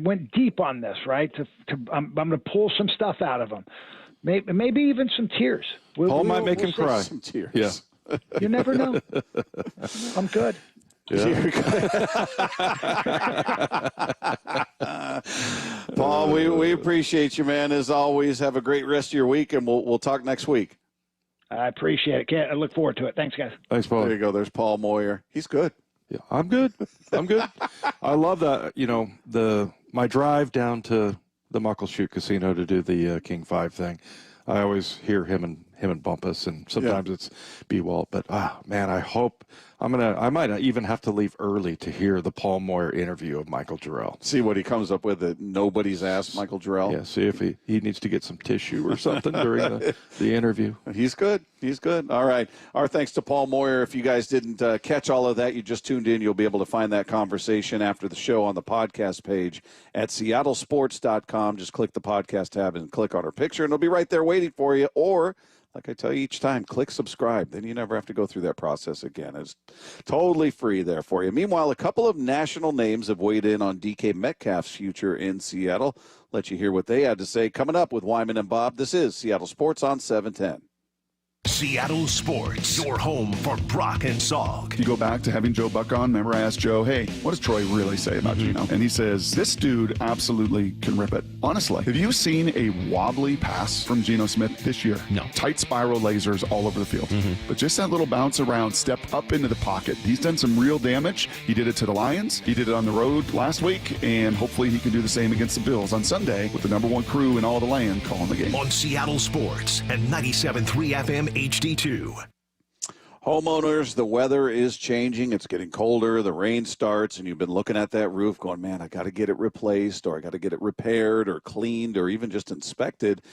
went deep on this, right? I'm going to pull some stuff out of him. Maybe even some tears. Paul might make him cry. Some tears. Yeah. You never know. I'm good. Yeah. Paul, we appreciate you, man. As always, have a great rest of your week, and we'll talk next week. I appreciate it. I look forward to it. Thanks, guys. Thanks, Paul. There you go. There's Paul Moyer. He's good. Yeah, I'm good. I love that. My drive down to the Muckleshoot Casino to do the King 5 thing. I always hear him and Bumpus, and sometimes it's B-Walt. But man, I hope I might even have to leave early to hear the Paul Moyer interview of Michael Jarrell. See what he comes up with that nobody's asked Michael Jarrell. Yeah, see if he needs to get some tissue or something during the interview. He's good. He's good. All right. Our thanks to Paul Moyer. If you guys didn't catch all of that, you just tuned in, you'll be able to find that conversation after the show on the podcast page at seattlesports.com. Just click the podcast tab and click on our picture, and it'll be right there waiting for you. Or, like I tell you each time, click subscribe. Then you never have to go through that process again. It's Totally free there for you. Meanwhile, a couple of national names have weighed in on DK Metcalf's future in Seattle. Let you hear what they had to say coming up with Wyman and Bob. This is Seattle Sports on 710. Seattle Sports, your home for Brock and Salk. You go back to having Joe Buck on. Remember, I asked Joe, hey, what does Troy really say about Gino? And he says, this dude absolutely can rip it. Honestly, have you seen a wobbly pass from Geno Smith this year? No. Tight spiral lasers all over the field. But just that little bounce around, step up into the pocket. He's done some real damage. He did it to the Lions. He did it on the road last week. And hopefully he can do the same against the Bills on Sunday with the number one crew in all the land calling the game. On Seattle Sports and 97.3 FM HD2. Homeowners, the weather is changing. It's getting colder. The rain starts, and you've been looking at that roof going, man, I got to get it replaced, or I got to get it repaired or cleaned or even just inspected.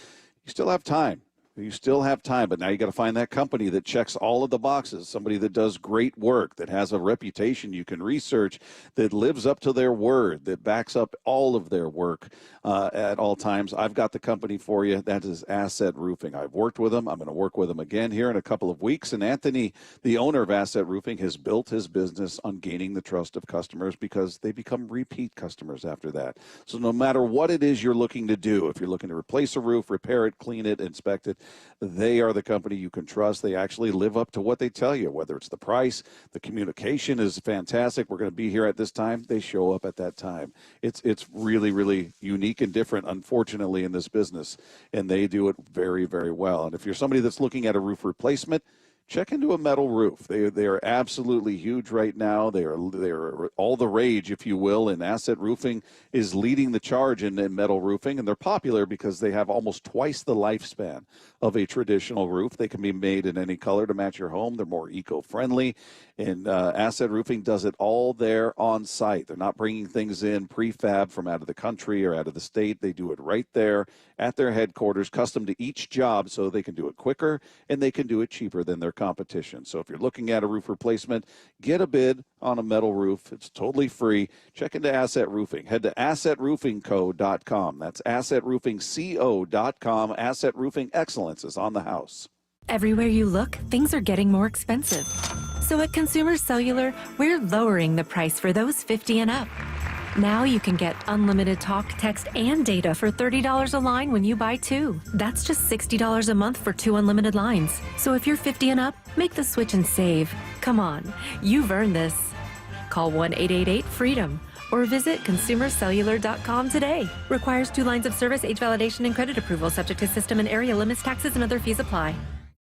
You still have time. You still have time, but now you got to find that company that checks all of the boxes, somebody that does great work, that has a reputation you can research, that lives up to their word, that backs up all of their work at all times. I've got the company for you. That is Asset Roofing. I've worked with them. I'm going to work with them again here in a couple of weeks. And Anthony, the owner of Asset Roofing, has built his business on gaining the trust of customers because they become repeat customers after that. So no matter what it is you're looking to do, if you're looking to replace a roof, repair it, clean it, inspect it, they are the company you can trust. They actually live up to what they tell you, whether it's the price, the communication is fantastic. We're going to be here at this time. They show up at that time. It's really, really unique and different, unfortunately, in this business, and they do it very, very well. And if you're somebody that's looking at a roof replacement, check into a metal roof. They are absolutely huge right now. They are all the rage, if you will, and Asset Roofing is leading the charge in metal roofing, and they're popular because they have almost twice the lifespan of a traditional roof. They can be made in any color to match your home. They're more eco-friendly, and Asset Roofing does it all there on site. They're not bringing things in prefab from out of the country or out of the state. They do it right there at their headquarters, custom to each job, so they can do it quicker and they can do it cheaper than their competition. So if you're looking at a roof replacement, get a bid on a metal roof. It's totally free. Check into Asset Roofing. Head to assetroofingco.com. That's assetroofingco.com. Asset Roofing excellence is on the house. Everywhere you look, things are getting more expensive. So at Consumer Cellular, we're lowering the price for those 50 and up. Now you can get unlimited talk, text, and data for $30 a line when you buy two. That's just $60 a month for 2 unlimited lines. So if you're 50 and up, make the switch and save. Come on, you've earned this. Call 1-888-FREEDOM or visit consumercellular.com today. Requires 2 lines of service, age validation, and credit approval, subject to system and area limits, taxes, and other fees apply.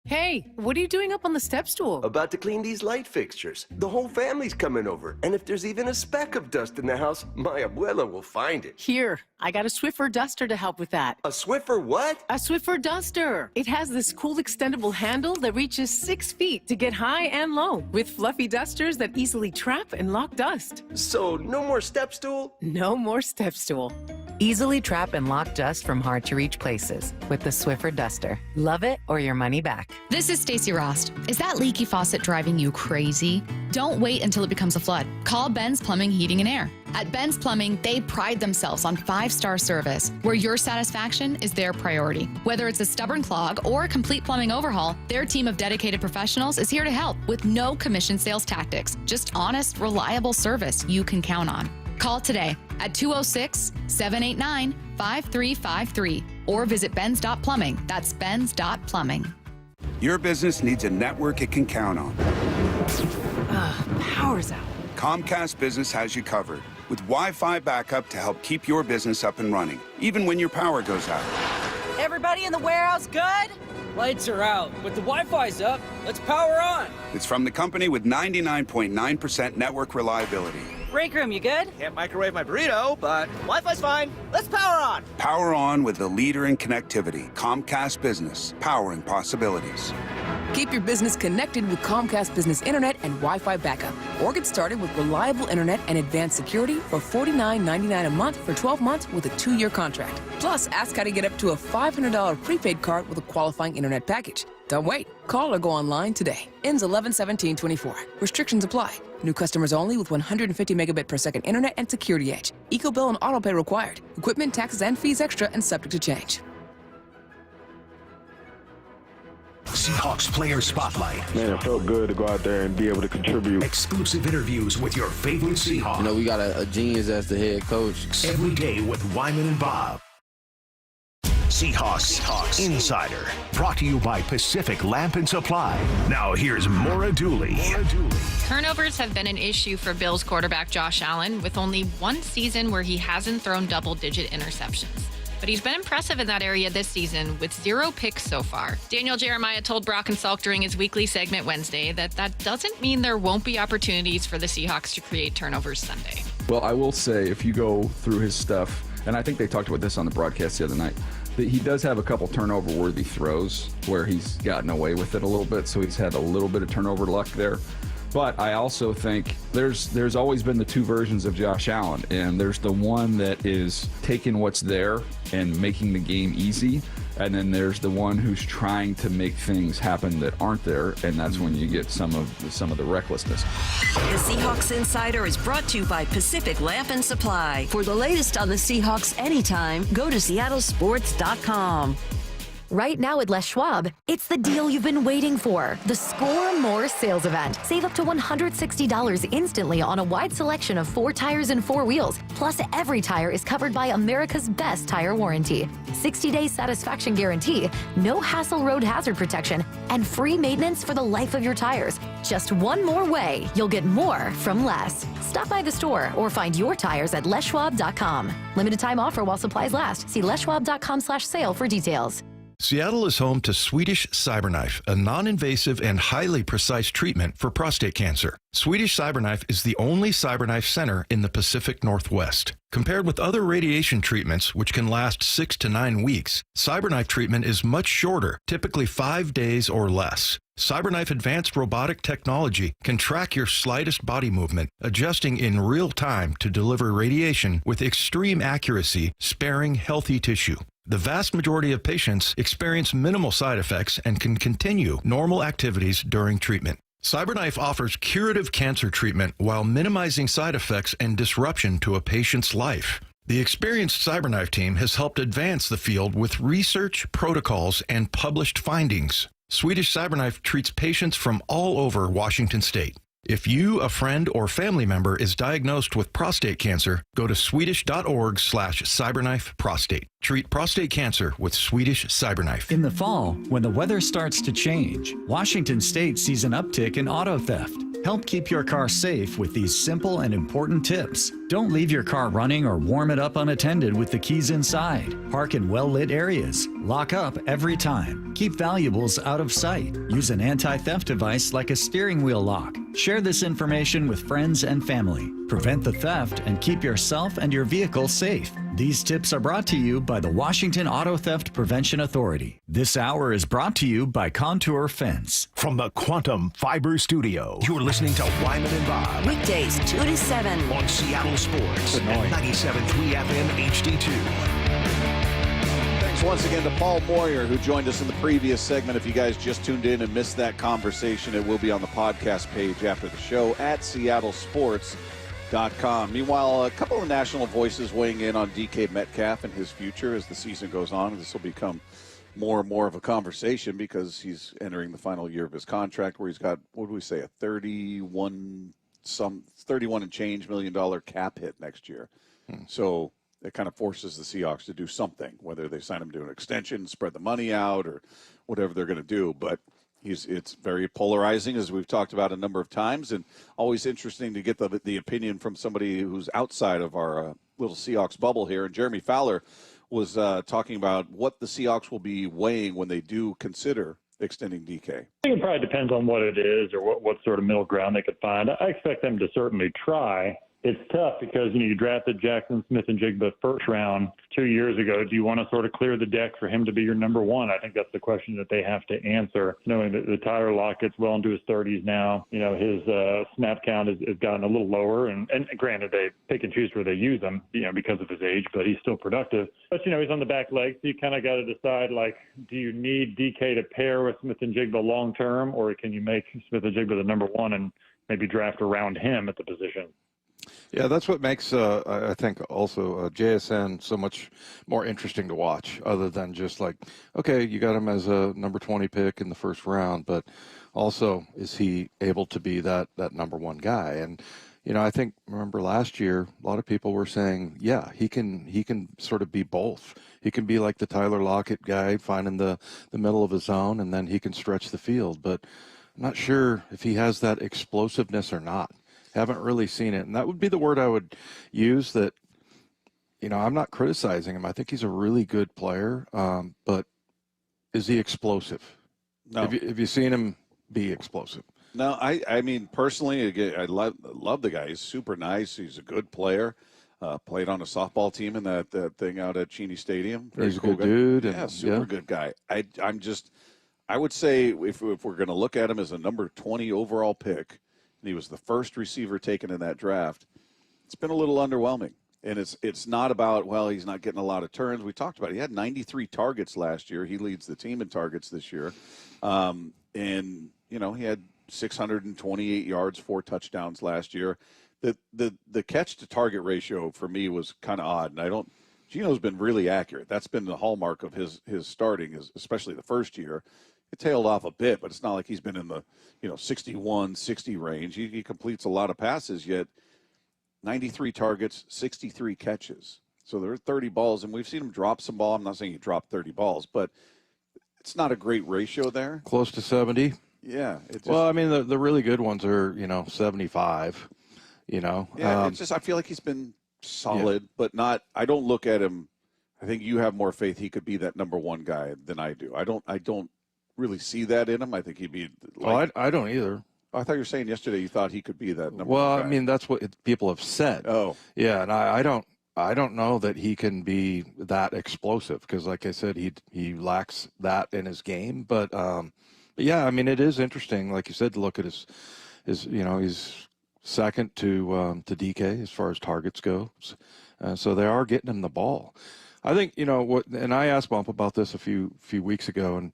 Hey, what are you doing up on the step stool? About to clean these light fixtures. The whole family's coming over. And if there's even a speck of dust in the house, my abuela will find it. Here, I got a Swiffer duster to help with that. A Swiffer what? A Swiffer duster. It has this cool extendable handle that reaches 6 feet to get high and low, with fluffy dusters that easily trap and lock dust. So no more step stool? No more step stool. Easily trap and lock dust from hard-to-reach places with the Swiffer duster. Love it or your money back. This is Stacey Rost. Is that leaky faucet driving you crazy? Don't wait until it becomes a flood. Call Ben's Plumbing, Heating, and Air. At Ben's Plumbing, they pride themselves on 5-star service, where your satisfaction is their priority. Whether it's a stubborn clog or a complete plumbing overhaul, their team of dedicated professionals is here to help with no commission sales tactics. Just honest, reliable service you can count on. Call today at 206-789-5353 or visit Ben's.plumbing. That's Ben's.plumbing. Your business needs a network it can count on. Power's out. Comcast Business has you covered with Wi-Fi backup to help keep your business up and running, even when your power goes out. Everybody in the warehouse good? Lights are out, but the Wi-Fi's up. Let's power on. It's from the company with 99.9% network reliability. Break room, you good? Can't microwave my burrito, but Wi-Fi's fine. Let's power on. Power on with the leader in connectivity, Comcast Business, powering possibilities. Keep your business connected with Comcast Business Internet and Wi-Fi backup. Or get started with reliable internet and advanced security for $49.99 a month for 12 months with a 2-year contract. Plus, ask how to get up to a $500 prepaid card with a qualifying internet package. Don't wait. Call or go online today. Ends 11/17/24. Restrictions apply. New customers only with 150 megabit per second internet and security edge. EcoBill and autopay required. Equipment, taxes, and fees extra and subject to change. Seahawks Player Spotlight. Man, it felt good to go out there and be able to contribute. Exclusive interviews with your favorite Seahawks. You know, we got a genius as the head coach. Every day with Wyman and Bob. Seahawks Insider, brought to you by Pacific Lamp and Supply. Now here's Maura Dooley. Turnovers have been an issue for Bills quarterback Josh Allen, with only one season where he hasn't thrown double-digit interceptions. But he's been impressive in that area this season with 0 picks so far. Daniel Jeremiah told Brock and Salk during his weekly segment Wednesday that doesn't mean there won't be opportunities for the Seahawks to create turnovers Sunday. Well, I will say, if you go through his stuff, and I think they talked about this on the broadcast the other night, that he does have a couple turnover-worthy throws where he's gotten away with it a little bit, so he's had a little bit of turnover luck there. But I also think there's always been the two versions of Josh Allen, and there's the one that is taking what's there and making the game easy, and then there's the one who's trying to make things happen that aren't there, and that's when you get some of the recklessness. The Seahawks Insider is brought to you by Pacific Lamp and Supply. For the latest on the Seahawks anytime, go to seattlesports.com. Right now at Les Schwab, it's the deal you've been waiting for. The Score More sales event. Save up to $160 instantly on a wide selection of 4 tires and 4 wheels. Plus, every tire is covered by America's best tire warranty. 60-day satisfaction guarantee, no hassle road hazard protection, and free maintenance for the life of your tires. Just one more way you'll get more from less. Stop by the store or find your tires at leschwab.com. Limited time offer while supplies last. See leschwab.com/sale for details. Seattle is home to Swedish CyberKnife, a non-invasive and highly precise treatment for prostate cancer. Swedish CyberKnife is the only CyberKnife center in the Pacific Northwest. Compared with other radiation treatments, which can last 6 to 9 weeks, CyberKnife treatment is much shorter, typically 5 days or less. CyberKnife advanced robotic technology can track your slightest body movement, adjusting in real time to deliver radiation with extreme accuracy, sparing healthy tissue. The vast majority of patients experience minimal side effects and can continue normal activities during treatment. CyberKnife offers curative cancer treatment while minimizing side effects and disruption to a patient's life. The experienced CyberKnife team has helped advance the field with research, protocols, and published findings. Swedish CyberKnife treats patients from all over Washington state. If you, a friend, or family member is diagnosed with prostate cancer, go to swedish.org/cyberknifeprostate. Treat prostate cancer with Swedish CyberKnife. In the fall, when the weather starts to change, Washington State sees an uptick in auto theft. Help keep your car safe with these simple and important tips. Don't leave your car running or warm it up unattended with the keys inside. Park in well-lit areas. Lock up every time. Keep valuables out of sight. Use an anti-theft device like a steering wheel lock. Share this information with friends and family. Prevent the theft and keep yourself and your vehicle safe. These tips are brought to you by the Washington Auto Theft Prevention Authority. This hour is brought to you by Contour Fence. From the Quantum Fiber Studio, you're listening to Wyman and Bob. Weekdays 2 to 7 on Seattle Sports at 97.3 FM HD2. Thanks once again to Paul Moyer, who joined us in the previous segment. If you guys just tuned in and missed that conversation, it will be on the podcast page after the show at seattlesports.com. Meanwhile, a couple of national voices weighing in on DK Metcalf and his future as the season goes on. This will become more and more of a conversation because he's entering the final year of his contract where he's got, what do we say, a 31 and change $1 million cap hit next year. So it kind of forces the Seahawks to do something, whether they sign him to an extension, spread the money out, or whatever they're going to do. But it's very polarizing, as we've talked about a number of times, and always interesting to get the opinion from somebody who's outside of our little Seahawks bubble here. And Jeremy Fowler was talking about what the Seahawks will be weighing when they do consider extending DK. I think it probably depends on what it is or what sort of middle ground they could find. I expect them to certainly try. It's tough because, you drafted Jackson Smith-Njigba first round 2 years ago. Do you want to sort of clear the deck for him to be your number one? I think that's the question that they have to answer, knowing that the Tyler Lockett's well into his 30s now. His snap count has gotten a little lower. And granted, they pick and choose where they use him, because of his age, but he's still productive. But, he's on the back leg, so you kind of got to decide, do you need DK to pair with Smith-Njigba long term, or can you make Smith-Njigba the number one and maybe draft around him at the position? Yeah, that's what makes, I think, also JSN so much more interesting to watch, other than just like, okay, you got him as a number 20 pick in the first round, but also is he able to be that number one guy? And, I think, remember last year, a lot of people were saying, yeah, he can sort of be both. He can be like the Tyler Lockett guy, finding the middle of his zone, and then he can stretch the field. But I'm not sure if he has that explosiveness or not. Haven't really seen it. And that would be the word I would use, that, I'm not criticizing him. I think he's a really good player. But is he explosive? No. Have you seen him be explosive? No, I mean, personally, again, I love the guy. He's super nice. He's a good player. Played on a softball team in that thing out at Cheney Stadium. Very He's a cool good dude. Yeah, super good guy. I would say if we're going to look at him as a number 20 overall pick, and he was the first receiver taken in that draft, it's been a little underwhelming. And it's not about, well, he's not getting a lot of turns. We talked about it. He had 93 targets last year. He leads the team in targets this year. And, he had 628 yards, 4 touchdowns last year. The catch to target ratio for me was kind of odd. And Gino's been really accurate. That's been the hallmark of his starting, especially the first year. It tailed off a bit, but it's not like he's been in the 61, 60 range. He completes a lot of passes, yet 93 targets, 63 catches. So there are 30 balls, and we've seen him drop some ball. I'm not saying he dropped 30 balls, but it's not a great ratio there. Close to 70. Yeah. Well, I mean, the really good ones are, 75, Yeah, it's just I feel like he's been solid, but not – I don't look at him – I think you have more faith he could be that number one guy than I do. I don't really see that in him. I think he'd be I don't either. I thought you were saying yesterday you thought he could be that number well, one guy. I mean, that's what people have said. Oh. Yeah, and I don't know that he can be that explosive because, like I said, he lacks that in his game. But yeah, I mean, it is interesting, like you said, to look at his he's second to DK as far as targets go. So they are getting him the ball. I think, what, and I asked Bump about this a few weeks ago, and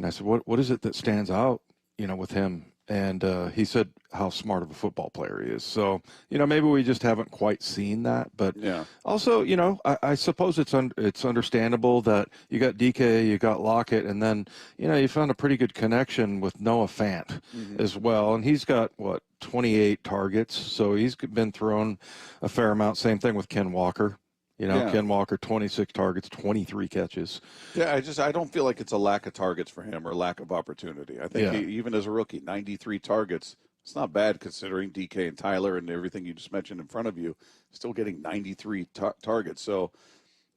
I said, what is it that stands out, with him? And he said how smart of a football player he is. So, maybe we just haven't quite seen that. But yeah. Also, I suppose it's understandable that you got DK, you got Lockett, and then, you found a pretty good connection with Noah Fant as well. And he's got, 28 targets. So he's been thrown a fair amount. Same thing with Ken Walker. Ken Walker, 26 targets, 23 catches. Yeah, I don't feel like it's a lack of targets for him or lack of opportunity. I think even as a rookie, 93 targets, it's not bad considering DK and Tyler and everything you just mentioned in front of you, still getting 93 targets. So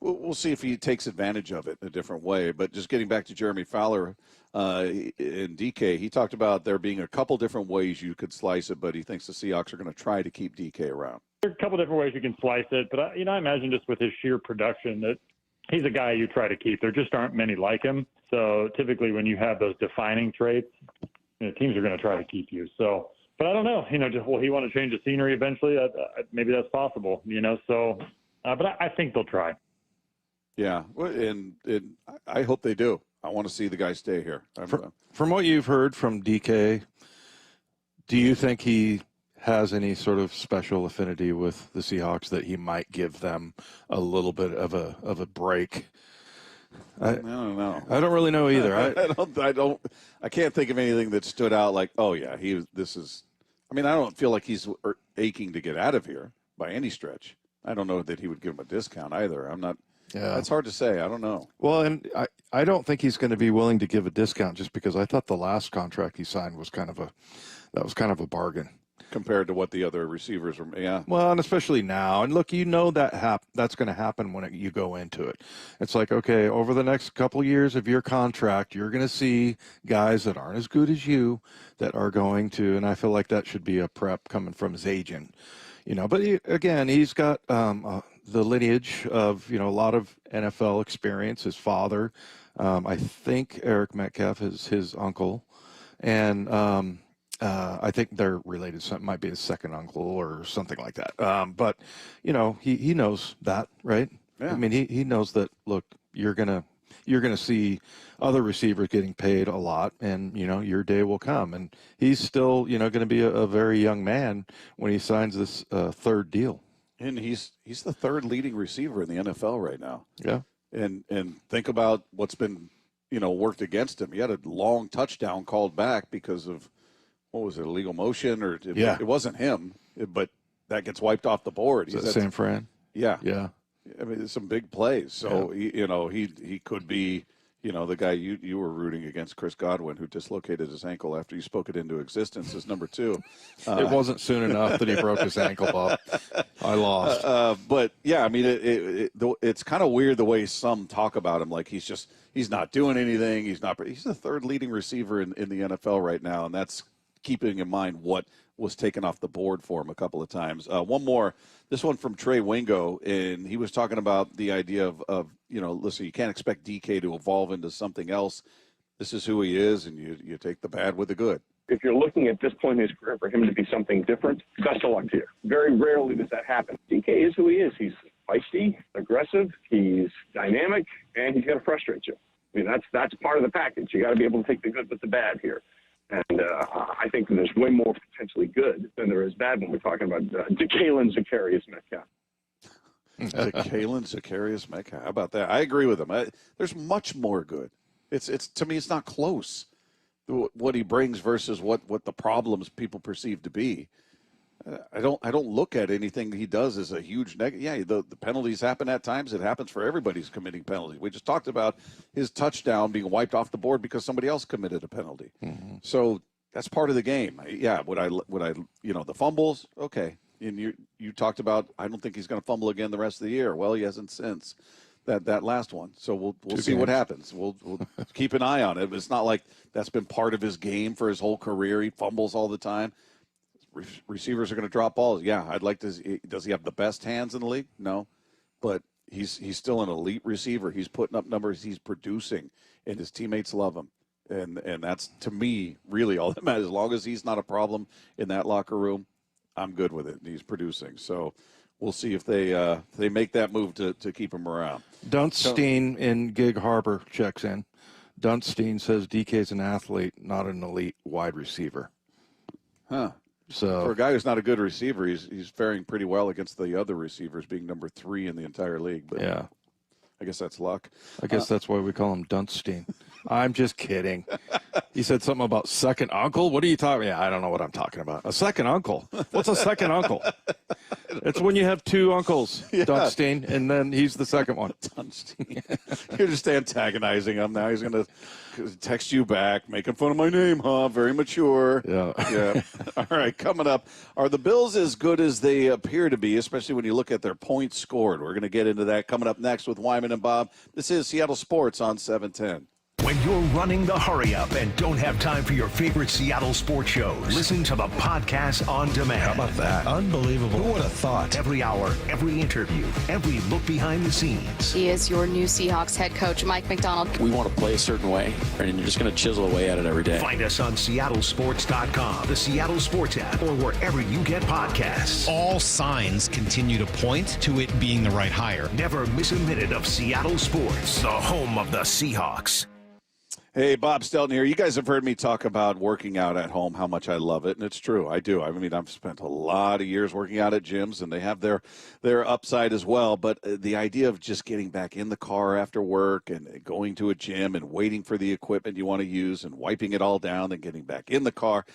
we'll see if he takes advantage of it in a different way. But just getting back to Jeremy Fowler and DK, he talked about there being a couple different ways you could slice it, but he thinks the Seahawks are going to try to keep DK around. There are a couple different ways you can slice it, but I imagine just with his sheer production that he's a guy you try to keep. There just aren't many like him. So typically when you have those defining traits, teams are going to try to keep you. So, but I don't know, will he want to change the scenery eventually? Maybe that's possible, So, but I think they'll try. Yeah, and I hope they do. I want to see the guy stay here. From what you've heard from DK, do you think he has any sort of special affinity with the Seahawks that he might give them a little bit of a break? I don't know. I don't really know either. I can't think of anything that stood out like, oh yeah, I don't feel like he's aching to get out of here by any stretch. I don't know that he would give him a discount either. I'm not. Yeah. That's hard to say. I don't know. Well, and I don't think he's going to be willing to give a discount just because I thought the last contract he signed was kind of a bargain compared to what the other receivers were. Yeah. Well, and especially now. And look, that's going to happen when you go into it. It's like, okay, over the next couple years of your contract, you're going to see guys that aren't as good as you that are going to, and I feel like that should be a prep coming from his agent. But again, he's got the lineage of, a lot of NFL experience. His father, I think Eric Metcalf is his uncle. And I think they're related. So it might be his second uncle or something like that. But, he knows that, right? Yeah. I mean, he knows that, look, you're going to you're going to see other receivers getting paid a lot, and, your day will come. And he's still, going to be a very young man when he signs this third deal. And he's the third leading receiver in the NFL right now. Yeah. And think about what's been, worked against him. He had a long touchdown called back because of, what was it, illegal motion? Or it wasn't him, but that gets wiped off the board. Is that San Fran? Yeah. Yeah. I mean, there's some big plays. So, he could be, the guy you were rooting against, Chris Godwin, who dislocated his ankle after you spoke it into existence, is number 2. It wasn't soon enough that he broke his ankle, Bob. I lost. But, yeah, I mean, it's kind of weird the way some talk about him. Like he's not doing anything. He's the third leading receiver in the NFL right now, and that's keeping in mind what was taken off the board for him a couple of times. One more, this one from Trey Wingo, and he was talking about the idea of listen, you can't expect DK to evolve into something else. This is who he is, and you take the bad with the good. If you're looking at this point in his career for him to be something different, best of luck to you. Very rarely does that happen. DK is who he is. He's feisty, aggressive, he's dynamic, and he's going to frustrate you. I mean, that's part of the package. You got to be able to take the good with the bad here. And I think there's way more potentially good than there is bad when we're talking about Jalen Zacharias Metcalf. Jalen Zacharias Metcalf. How about that? I agree with him. There's much more good. It's to me, it's not close. What he brings versus what the problems people perceive to be. I don't look at anything he does as a huge negative. Yeah, the penalties happen at times. It happens for everybody who's committing penalties. We just talked about his touchdown being wiped off the board because somebody else committed a penalty. Mm-hmm. So that's part of the game. Yeah, would I the fumbles? Okay. And you talked about, I don't think he's going to fumble again the rest of the year. Well, he hasn't since that last one. So we'll see what happens. We'll keep an eye on it. It's not like that's been part of his game for his whole career. He fumbles all the time. Receivers are going to drop balls. Yeah, I'd like to. Does he have the best hands in the league? No, but he's still an elite receiver. He's putting up numbers. He's producing, and his teammates love him. And that's, to me, really all that matters. As long as he's not a problem in that locker room, I'm good with it. And he's producing. So we'll see if they make that move to keep him around. Dunstein in Gig Harbor checks in. Dunstein says DK's an athlete, not an elite wide receiver. Huh. So for a guy who's not a good receiver, he's faring pretty well against the other receivers, being number 3 in the entire league. But yeah, I guess that's luck. I guess that's why we call him Dunstein. I'm just kidding. He said something about second uncle. What are you talking about? Yeah, I don't know what I'm talking about. A second uncle? What's a second uncle? It's when you have 2 uncles, yeah. Dunstein, and then he's the second one. Dunstein. You're just antagonizing him now. He's going to text you back, making fun of my name, huh? Very mature. Yeah. All right, coming up, are the Bills as good as they appear to be, especially when you look at their points scored? We're going to get into that coming up next with Wyman and Bob. This is Seattle Sports on 710. When you're running the hurry up and don't have time for your favorite Seattle sports shows, listen to the podcast on demand. How about that? Unbelievable. Who would have thought? Every hour, every interview, every look behind the scenes. He is your new Seahawks head coach, Mike McDonald. We want to play a certain way, and you're just going to chisel away at it every day. Find us on SeattleSports.com, the Seattle Sports app, or wherever you get podcasts. All signs continue to point to it being the right hire. Never miss a minute of Seattle Sports, the home of the Seahawks. Hey, Bob Stelton here. You guys have heard me talk about working out at home, how much I love it, and it's true. I do. I mean, I've spent a lot of years working out at gyms, and they have their upside as well. But the idea of just getting back in the car after work and going to a gym and waiting for the equipment you want to use and wiping it all down and getting back in the car,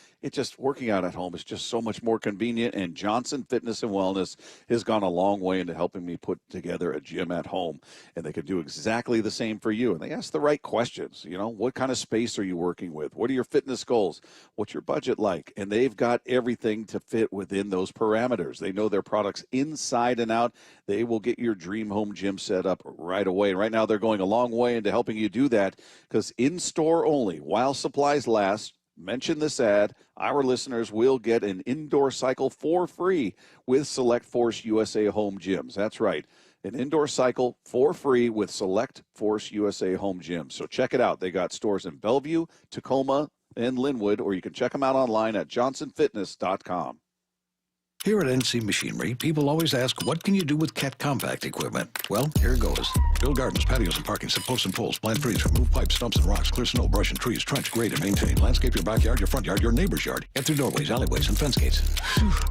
working out at home is just so much more convenient. And Johnson Fitness and Wellness has gone a long way into helping me put together a gym at home. And they could do exactly the same for you. And they ask the right questions. What kind of space are you working with? What are your fitness goals? What's your budget like? And they've got everything to fit within those parameters. They know their products inside and out. They will get your dream home gym set up right away. And right now they're going a long way into helping you do that, because in-store only, while supplies last, mention this ad, our listeners will get an indoor cycle for free with Select Force USA home gyms. That's right. An indoor cycle for free with Select Force USA home gyms. So check it out. They got stores in Bellevue, Tacoma, and Linwood, or you can check them out online at johnsonfitness.com. Here at NC Machinery, people always ask, what can you do with Cat compact equipment? Well, here it goes. Build gardens, patios, and parking, set posts and poles, plant trees, remove pipes, stumps, and rocks, clear snow, brush, and trees, trench, grade, and maintain, landscape your backyard, your front yard, your neighbor's yard, get through doorways, alleyways, and fence gates.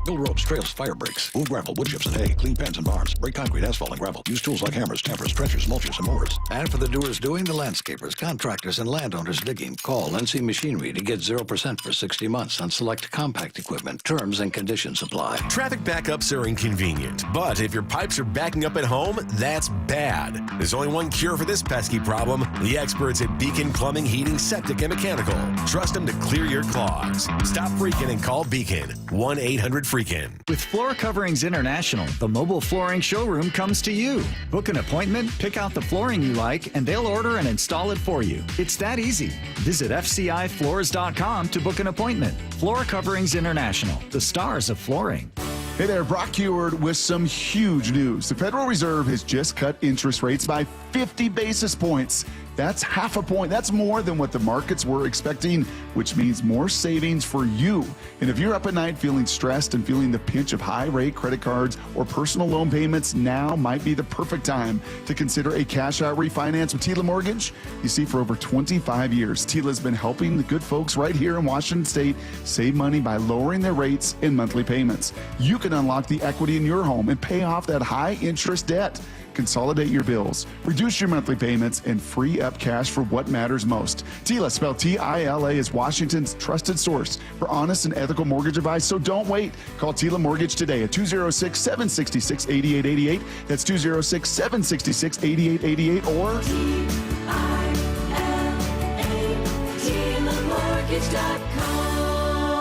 Build roads, trails, fire breaks, move gravel, wood chips, and hay, clean pens and barns, break concrete, asphalt, and gravel. Use tools like hammers, tampers, trenchers, mulchers, and mowers. And for the doers doing, the landscapers, contractors, and landowners digging, call NC Machinery to get 0% for 60 months on select compact equipment. Terms and conditions apply. Traffic backups are inconvenient, but if your pipes are backing up at home, that's bad. There's only one cure for this pesky problem: the experts at Beacon Plumbing, Heating, Septic, and Mechanical. Trust them to clear your clogs. Stop freaking and call Beacon. 1-800-FREAKIN. With Floor Coverings International, the mobile flooring showroom comes to you. Book an appointment, pick out the flooring you like, and they'll order and install it for you. It's that easy. Visit FCIFloors.com to book an appointment. Floor Coverings International, the stars of flooring. Hey there, Brock Heward with some huge news. The Federal Reserve has just cut interest rates by 50 basis points. That's half a point. That's more than what the markets were expecting, which means more savings for you. And if you're up at night feeling stressed and feeling the pinch of high-rate credit cards or personal loan payments, now might be the perfect time to consider a cash-out refinance with Tila Mortgage. You see, for over 25 years, Tila's been helping the good folks right here in Washington State save money by lowering their rates and monthly payments. You can unlock the equity in your home and pay off that high-interest debt. Consolidate your bills, reduce your monthly payments, and free up cash for what matters most. TILA, spelled T-I-L-A, is Washington's trusted source for honest and ethical mortgage advice, so don't wait. Call TILA Mortgage today at 206-766-8888. That's 206-766-8888 or TILAmortgage.com.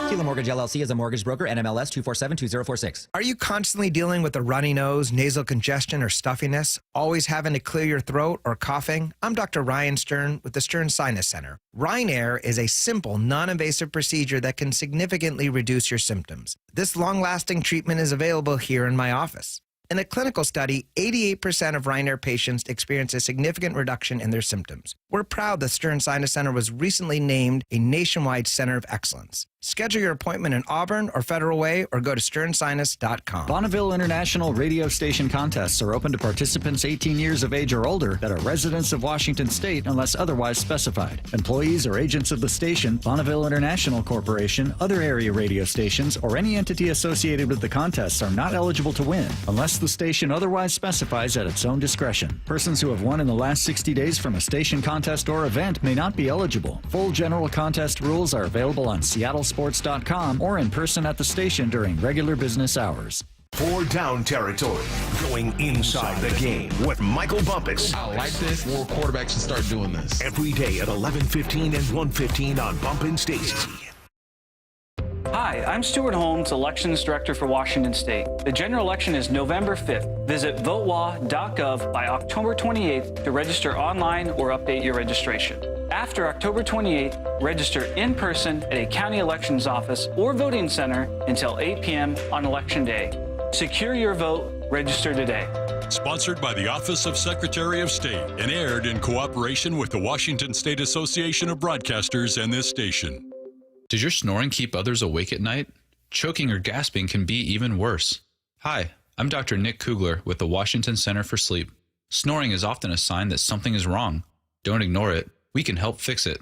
Tila Mortgage LLC is a mortgage broker, NMLS 2472046. Are you constantly dealing with a runny nose, nasal congestion, or stuffiness? Always having to clear your throat or coughing? I'm Dr. Ryan Stern with the Stern Sinus Center. Rhine Air is a simple, non-invasive procedure that can significantly reduce your symptoms. This long-lasting treatment is available here in my office. In a clinical study, 88% of Rhine Air patients experience a significant reduction in their symptoms. We're proud the Stern Sinus Center was recently named a nationwide center of excellence. Schedule your appointment in Auburn or Federal Way or go to sternsinus.com. Bonneville International radio station contests are open to participants 18 years of age or older that are residents of Washington State unless otherwise specified. Employees or agents of the station, Bonneville International Corporation, other area radio stations, or any entity associated with the contests are not eligible to win unless the station otherwise specifies at its own discretion. Persons who have won in the last 60 days from a station contest or event may not be eligible. Full general contest rules are available on seattlesports.com or in person at the station during regular business hours. For Down Territory, going inside the game with Michael Bumpus. I like this. More quarterbacks should start doing this. Every day at 11:15 and 1:15 on Bumpin' Stacy. Hi, I'm Stuart Holmes, Elections Director for Washington State. The general election is November 5th. Visit votewa.gov by October 28th to register online or update your registration. After October 28th, register in person at a county elections office or voting center until 8 p.m. on Election Day. Secure your vote. Register today. Sponsored by the Office of Secretary of State and aired in cooperation with the Washington State Association of Broadcasters and this station. Does your snoring keep others awake at night? Choking or gasping can be even worse. Hi, I'm Dr. Nick Kugler with the Washington Center for Sleep. Snoring is often a sign that something is wrong. Don't ignore it. We can help fix it.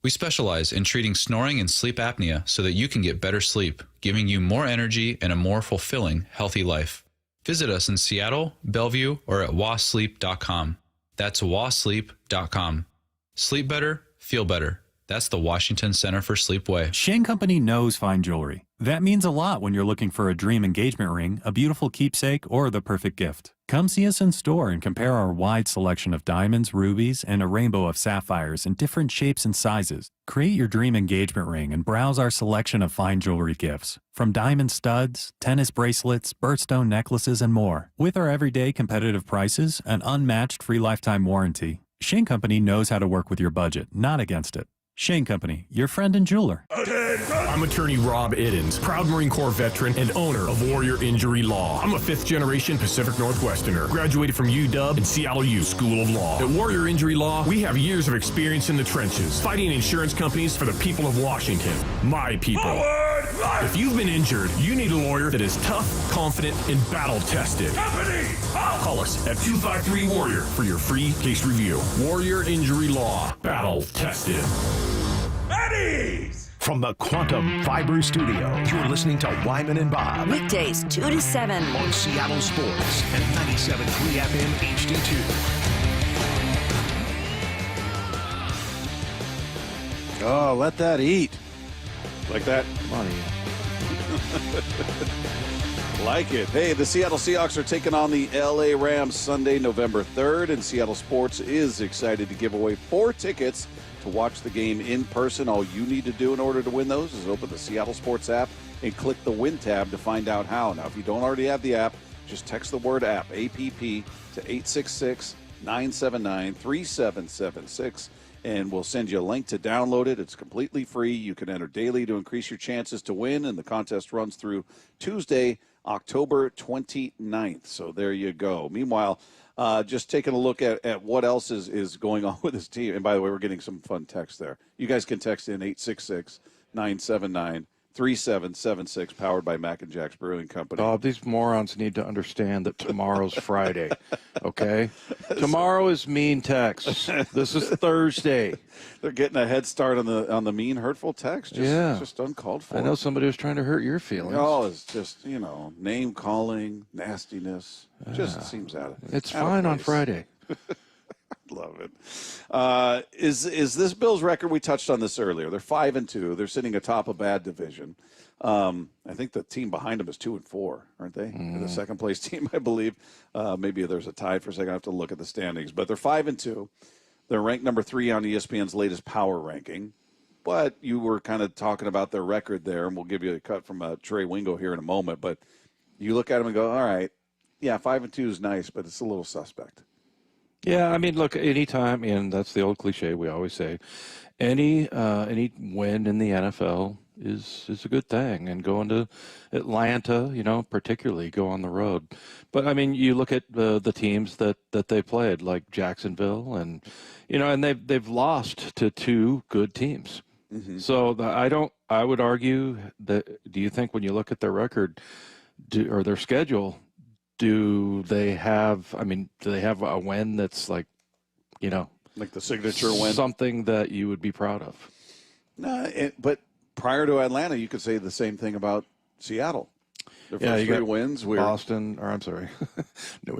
We specialize in treating snoring and sleep apnea so that you can get better sleep, giving you more energy and a more fulfilling, healthy life. Visit us in Seattle, Bellevue, or at wasleep.com. That's wasleep.com. Sleep better, feel better. That's the Washington Center for Sleep way. Shane Company knows fine jewelry. That means a lot when you're looking for a dream engagement ring, a beautiful keepsake, or the perfect gift. Come see us in store and compare our wide selection of diamonds, rubies, and a rainbow of sapphires in different shapes and sizes. Create your dream engagement ring and browse our selection of fine jewelry gifts. From diamond studs, tennis bracelets, birthstone necklaces, and more. With our everyday competitive prices, an unmatched free lifetime warranty, Shane Company knows how to work with your budget, not against it. Shane Company, your friend and jeweler. I'm attorney Rob Iddens, proud Marine Corps veteran and owner of Warrior Injury Law. I'm a fifth-generation Pacific Northwesterner, graduated from UW and Seattle U School of Law. At Warrior Injury Law, we have years of experience in the trenches, fighting insurance companies for the people of Washington. My people. Forward! If you've been injured, you need a lawyer that is tough, confident, and battle-tested. Call us at 253-WARRIOR for your free case review. Warrior Injury Law. Battle-tested. Eddie's! From the Quantum Fiber Studio, you're listening to Wyman and Bob. Weekdays 2 to 7 on Seattle Sports and 97.3 FM HD2. Oh, let that eat. Like that? Money. Like it. Hey, the Seattle Seahawks are taking on the LA Rams Sunday, November 3rd, and Seattle Sports is excited to give away 4 tickets to watch the game in person. All you need to do in order to win those is open the Seattle Sports app and click the Win tab to find out how. Now, if you don't already have the app, just text the word app, APP, to 866-979-3776. And we'll send you a link to download it. It's completely free. You can enter daily to increase your chances to win, and the contest runs through Tuesday, October 29th. So there you go. Meanwhile, just taking a look at what else is going on with this team. And by the way, we're getting some fun text there. You guys can text in 866-979-3776, powered by Mac and Jack's Brewing Company. Bob, these morons need to understand that tomorrow's Friday, okay? Tomorrow is mean text. This is Thursday. They're getting a head start on the mean, hurtful text. Just uncalled for. I know somebody was trying to hurt your feelings. Oh, it's just, name calling, nastiness. Just seems out of It's fine on Friday. Love it. Is this Bills record? We touched on this earlier. They're 5-2. They're sitting atop a bad division. I think the team behind them is 2-4, aren't they? They're the second place team, I believe. Maybe there's a tie for a second. I have to look at the standings, but they're 5-2. They're ranked number 3 on ESPN's latest power ranking. But you were kind of talking about their record there, and we'll give you a cut from Trey Wingo here in a moment. But you look at them and go, all right, yeah, 5-2 is nice, but it's a little suspect. Yeah, I mean, look, anytime, and that's the old cliche we always say, any win in the NFL is a good thing. And going to Atlanta, particularly go on the road. But, I mean, you look at the teams that they played, like Jacksonville, and, and they've lost to 2 good teams. Mm-hmm. So I would argue that, do you think when you look at their record or their schedule, do they have a win that's like the signature win? Something that you would be proud of? No, but prior to Atlanta, you could say the same thing about Seattle. Their first 3 wins. New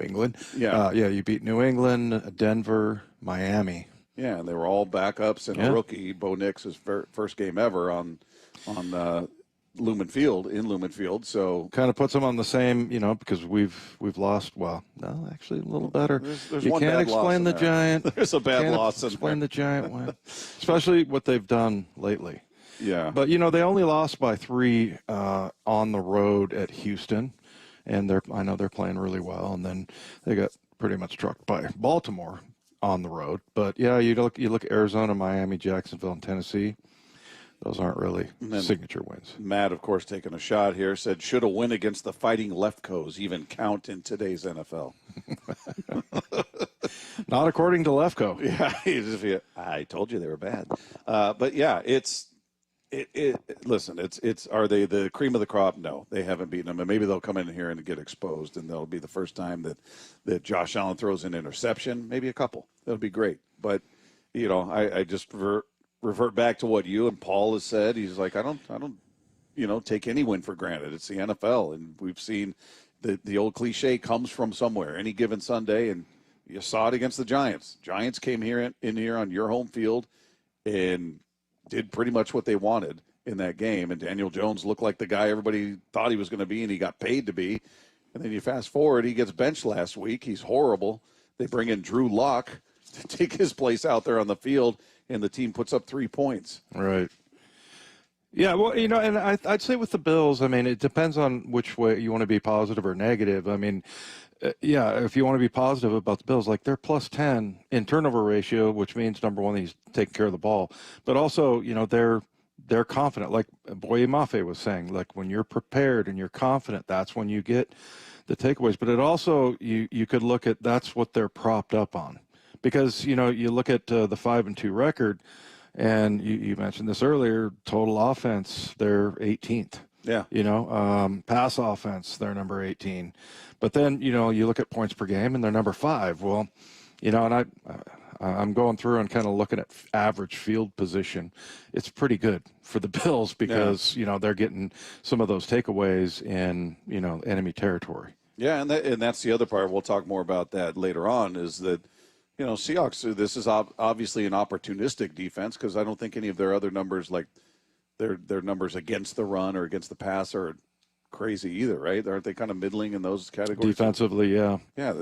England. Yeah. You beat New England, Denver, Miami. Yeah, and they were all backups and a rookie. Bo Nix, his first game ever on Lumen Field, so kind of puts them on the same, because we've lost. Well, no, actually a little better. There's you one can't bad explain loss the Giant. There's a bad loss. Explain the Giant win, especially what they've done lately. Yeah, but they only lost by 3 on the road at Houston, and I know they're playing really well, and then they got pretty much trucked by Baltimore on the road. But yeah, you look at Arizona, Miami, Jacksonville, and Tennessee. Those aren't really signature wins. Matt, of course, taking a shot here, said, should a win against the Fighting Lefkos even count in today's NFL? Not according to Lefko. Yeah, I told you they were bad. But yeah, listen, are they the cream of the crop? No, they haven't beaten them. And maybe they'll come in here and get exposed, and that'll be the first time that Josh Allen throws an interception, maybe a couple. That'll be great. But, I just revert back to what you and Paul has said. He's like, I don't take any win for granted. It's the NFL, and we've seen the old cliche comes from somewhere. Any given Sunday, and you saw it against the Giants. Giants came in here on your home field and did pretty much what they wanted in that game. And Daniel Jones looked like the guy everybody thought he was going to be, and he got paid to be. And then you fast forward, he gets benched last week. He's horrible. They bring in Drew Lock to take his place out there on the field, and the team puts up 3 points. Right. Yeah, well, and I'd say with the Bills, I mean, it depends on which way you want to be, positive or negative. I mean, if you want to be positive about the Bills, like they're plus 10 in turnover ratio, which means, number one, he's taking care of the ball. But also, they're confident. Like Boye Mafe was saying, like when you're prepared and you're confident, that's when you get the takeaways. But it also, you could look at that's what they're propped up on. Because, you look at the 5-2 record, And you mentioned this earlier, total offense, they're 18th. Yeah. Pass offense, they're number 18. But then, you look at points per game and they're number 5. Well, and I'm going through and kind of looking at average field position. It's pretty good for the Bills because, they're getting some of those takeaways in, enemy territory. Yeah, and that's the other part. We'll talk more about that later on, is that, Seahawks, this is obviously an opportunistic defense, because I don't think any of their other numbers, like their numbers against the run or against the pass, are crazy either, right? Aren't they kind of middling in those categories? Defensively, yeah. Yeah,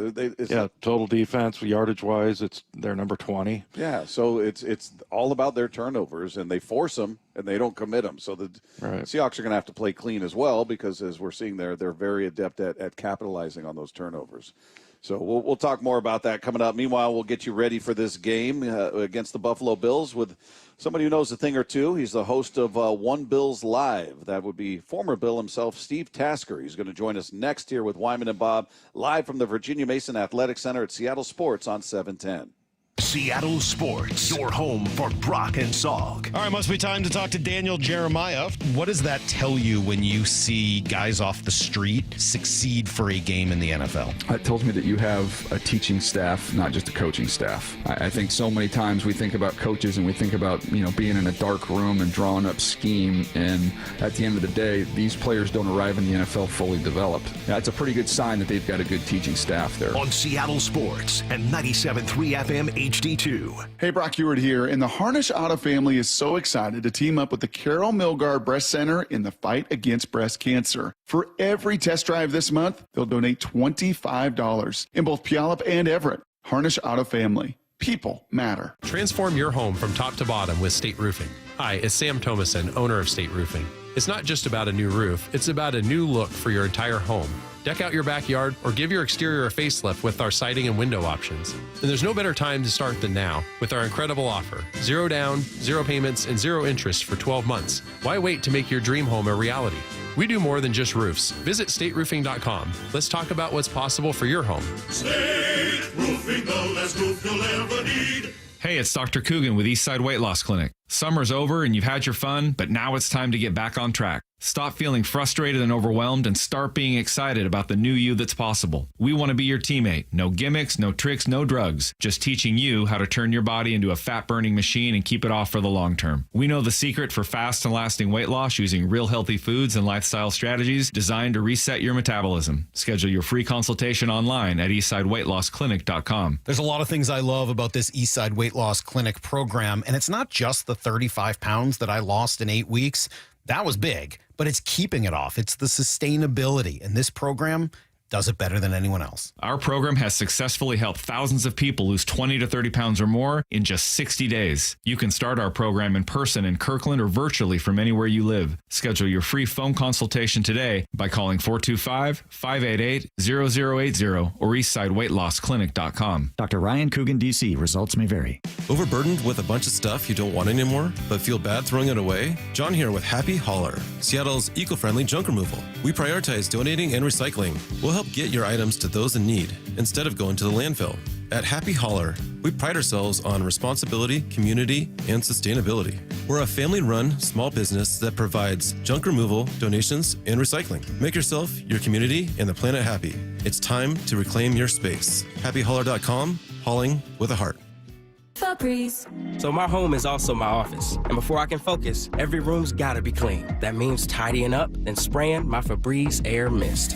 total defense, yardage-wise, they're number 20. Yeah, so it's all about their turnovers, and they force them, and they don't commit them. So the Seahawks are going to have to play clean as well, because as we're seeing there, they're very adept at capitalizing on those turnovers. So we'll talk more about that coming up. Meanwhile, we'll get you ready for this game against the Buffalo Bills with somebody who knows a thing or two. He's the host of One Bills Live. That would be former Bill himself, Steve Tasker. He's going to join us next here with Wyman and Bob, live from the Virginia Mason Athletic Center at Seattle Sports on 710. Seattle Sports, your home for Brock and Salk. All right, must be time to talk to Daniel Jeremiah. What does that tell you when you see guys off the street succeed for a game in the NFL? It tells me that you have a teaching staff, not just a coaching staff. I think so many times we think about coaches and we think about, being in a dark room and drawing up scheme. And at the end of the day, these players don't arrive in the NFL fully developed. That's a pretty good sign that they've got a good teaching staff there. On Seattle Sports and 97.3 FM HD2. Hey, Brock Ewart here, and the Harnish Auto family is so excited to team up with the Carol Milgar Breast Center in the fight against breast cancer. For every test drive this month, they'll donate $25 in both Puyallup and Everett. Harnish Auto family. People matter. Transform your home from top to bottom with State Roofing. Hi, it's Sam Thomason, owner of State Roofing. It's not just about a new roof, it's about a new look for your entire home. Deck out your backyard or give your exterior a facelift with our siding and window options. And there's no better time to start than now with our incredible offer. 0 down, 0 payments, and 0 interest for 12 months. Why wait to make your dream home a reality? We do more than just roofs. Visit stateroofing.com. Let's talk about what's possible for your home. State Roofing, the last roof you'll ever need. Hey, it's Dr. Coogan with Eastside Weight Loss Clinic. Summer's over and you've had your fun, but now it's time to get back on track. Stop feeling frustrated and overwhelmed and start being excited about the new you that's possible. We want to be your teammate. No gimmicks, no tricks, no drugs. Just teaching you how to turn your body into a fat-burning machine and keep it off for the long term. We know the secret for fast and lasting weight loss using real healthy foods and lifestyle strategies designed to reset your metabolism. Schedule your free consultation online at eastsideweightlossclinic.com. There's a lot of things I love about this Eastside Weight Loss Clinic program, and it's not just the 35 pounds that I lost in 8 weeks. That was big, but it's keeping it off. It's the sustainability, and this program does it better than anyone else. Our program has successfully helped thousands of people lose 20 to 30 pounds or more in just 60 days. You can start our program in person in Kirkland or virtually from anywhere you live. Schedule your free phone consultation today by calling 425-588-0080 or eastsideweightlossclinic.com. Dr. Ryan Coogan, D.C. Results may vary. Overburdened with a bunch of stuff you don't want anymore, but feel bad throwing it away? John here with Happy Hauler, Seattle's eco-friendly junk removal. We prioritize donating and recycling. We'll help get your items to those in need instead of going to the landfill. At Happy Hauler, we pride ourselves on responsibility, community, and sustainability. We're a family-run small business that provides junk removal, donations, and recycling. Make yourself, your community, and the planet happy. It's time to reclaim your space. HappyHauler.com, hauling with a heart. Febreze. So my home is also my office. And before I can focus, every room's gotta be clean. That means tidying up, then spraying my Febreze Air Mist.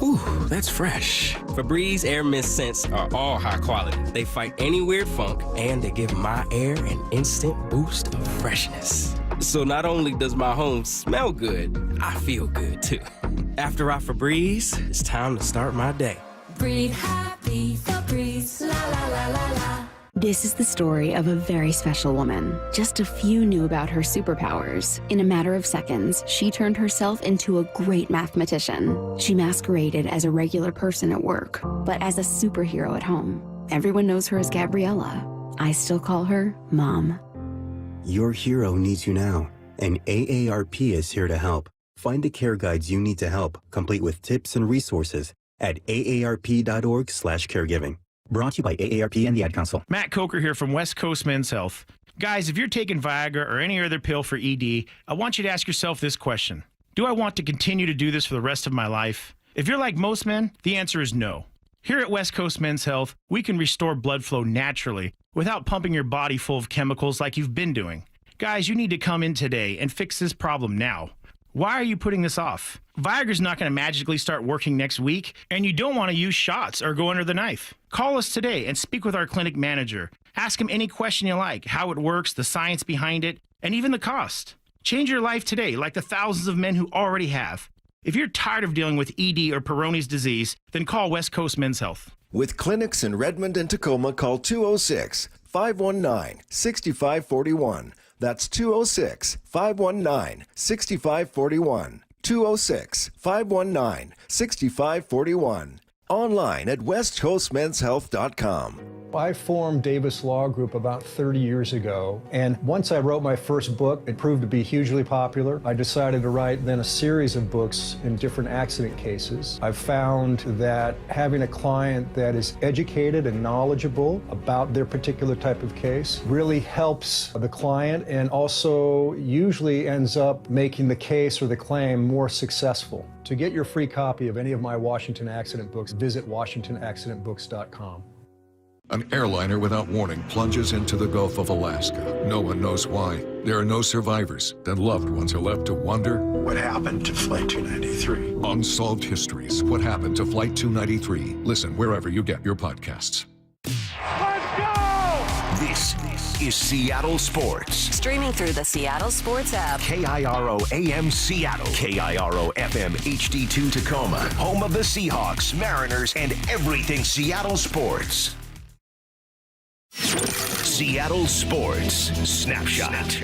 Ooh, that's fresh. Febreze Air Mist scents are all high quality. They fight any weird funk, and they give my air an instant boost of freshness. So not only does my home smell good, I feel good too. After I Febreze, it's time to start my day. Breathe happy, Febreze, la la la la la. This is the story of a very special woman. Just a few knew about her superpowers. In a matter of seconds, she turned herself into a great mathematician. She masqueraded as a regular person at work, but as a superhero at home. Everyone knows her as Gabriella. I still call her Mom. Your hero needs you now, and AARP is here to help. Find the care guides you need to help, complete with tips and resources at aarp.org/caregiving. Brought to you by AARP and the Ad Council. Matt Coker here from West Coast Men's Health. Guys, if you're taking Viagra or any other pill for ED, I want you to ask yourself this question. Do I want to continue to do this for the rest of my life? If you're like most men, the answer is no. Here at West Coast Men's Health, we can restore blood flow naturally without pumping your body full of chemicals like you've been doing. Guys, you need to come in today and fix this problem now. Why are you putting this off? Viagra's not going to magically start working next week, and you don't want to use shots or go under the knife. Call us today and speak with our clinic manager. Ask him any question you like, how it works, the science behind it, and even the cost. Change your life today like the thousands of men who already have. If you're tired of dealing with ED or Peyronie's disease, then call West Coast Men's Health. With clinics in Redmond and Tacoma, call 206-519-6541. That's 206-519-6541. 206-519-6541. Online at westcoastmenshealth.com. I formed Davis Law Group about 30 years ago, and once I wrote my first book, it proved to be hugely popular. I decided to write then a series of books in different accident cases. I've found that having a client that is educated and knowledgeable about their particular type of case really helps the client and also usually ends up making the case or the claim more successful. To get your free copy of any of my Washington accident books, visit WashingtonAccidentBooks.com. An airliner without warning plunges into the Gulf of Alaska. No one knows why. There are no survivors. Then loved ones are left to wonder, what happened to Flight 293? Unsolved Histories. What happened to Flight 293? Listen wherever you get your podcasts. This is Seattle Sports. Streaming through the Seattle Sports app. KIRO AM Seattle. KIRO FM HD2 Tacoma. Home of the Seahawks, Mariners, and everything Seattle sports. Seattle Sports Snapshot.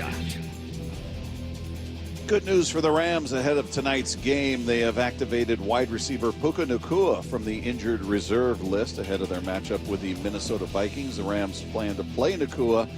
Good news for the Rams ahead of tonight's game. They have activated wide receiver Puka Nacua from the injured reserve list ahead of their matchup with the Minnesota Vikings. The Rams plan to play Nacua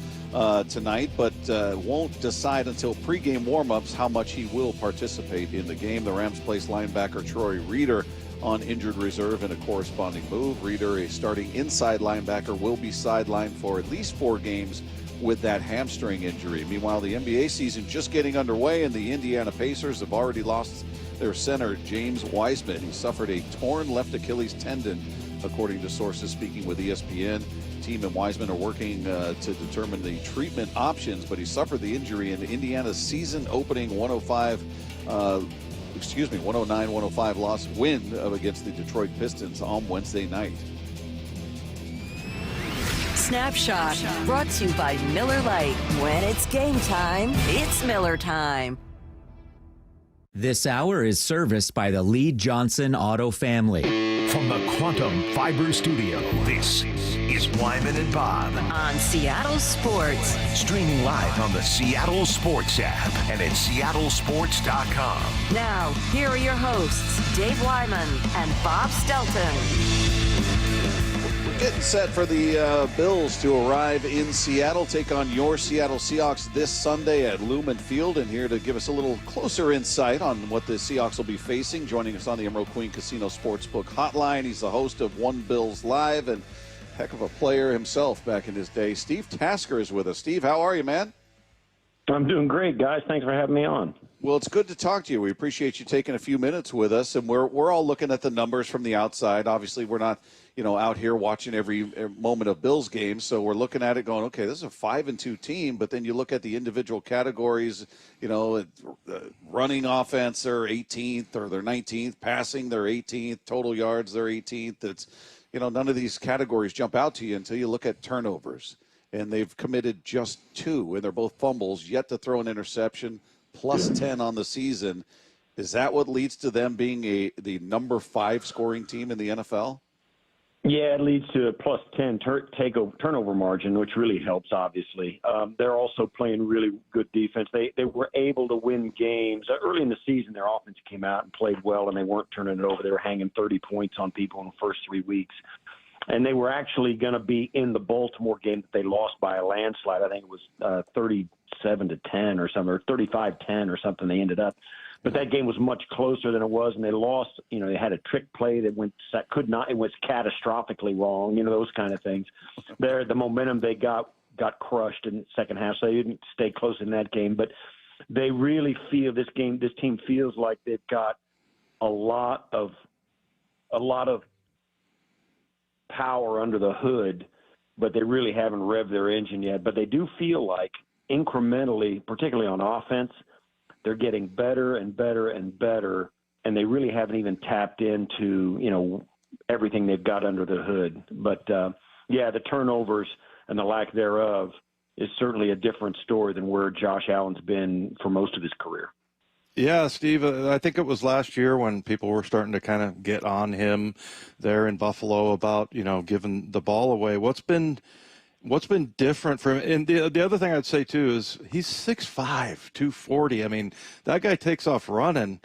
tonight, but won't decide until pregame warmups how much he will participate in the game. The Rams place linebacker Troy Reeder on injured reserve in a corresponding move. Reeder, a starting inside linebacker, will be sidelined for at least 4 games with that hamstring injury. Meanwhile, the NBA season just getting underway, and the Indiana Pacers have already lost their center, James Wiseman. He suffered a torn left Achilles tendon, according to sources speaking with ESPN. Team and Wiseman are working to determine the treatment options, but he suffered the injury in Indiana's season-opening 109-105 loss win against the Detroit Pistons on Wednesday night. Snapshot, brought to you by Miller Lite. When it's game time, it's Miller time. This hour is serviced by the Lee Johnson Auto family. From the Quantum Fiber Studio, this is Wyman and Bob. On Seattle Sports. Streaming live on the Seattle Sports app and at seattlesports.com. Now, here are your hosts, Dave Wyman and Bob Stelton. Getting set for the Bills to arrive in Seattle, take on your Seattle Seahawks this Sunday at Lumen Field. And here to give us a little closer insight on what the Seahawks will be facing, joining us on the Emerald Queen Casino Sportsbook Hotline. He's the host of One Bills Live and heck of a player himself back in his day. Steve Tasker is with us. Steve, how are you, man? I'm doing great, guys. Thanks for having me on. Well, it's good to talk to you. We appreciate you taking a few minutes with us, and we're all looking at the numbers from the outside. Obviously, we're not, out here watching every moment of Bills games, so we're looking at it going, okay, this is a 5-2 team, but then you look at the individual categories, running offense, they're 18th or they're 19th, passing, they're 18th, total yards, they're 18th. It's, none of these categories jump out to you until you look at turnovers, and they've committed just 2, and they're both fumbles, yet to throw an interception, plus 10 on the season. Is that what leads to them being the number 5 scoring team in the NFL? Yeah, it leads to a plus 10 turnover margin, which really helps, obviously. They're also playing really good defense. They were able to win games. Early in the season, their offense came out and played well, and they weren't turning it over. They were hanging 30 points on people in the first 3 weeks. And they were actually going to be in the Baltimore game that they lost by a landslide. I think it was 37-10 or something, or 35-10 or something they ended up. But that game was much closer than it was, and they lost. They had a trick play that it was catastrophically wrong, those kind of things. The momentum they got got crushed in the second half, so they didn't stay close in that game. But they really feel this team feels like they've got a lot of power under the hood, but they really haven't revved their engine yet. But they do feel like incrementally, particularly on offense, they're getting better and better and better, and they really haven't even tapped into, everything they've got under the hood. But, the turnovers and the lack thereof is certainly a different story than where Josh Allen's been for most of his career. Yeah, Steve, I think it was last year when people were starting to kind of get on him there in Buffalo about, giving the ball away. What's been different for him? And the other thing I'd say, too, is he's 6'5", 240. I mean, that guy takes off running.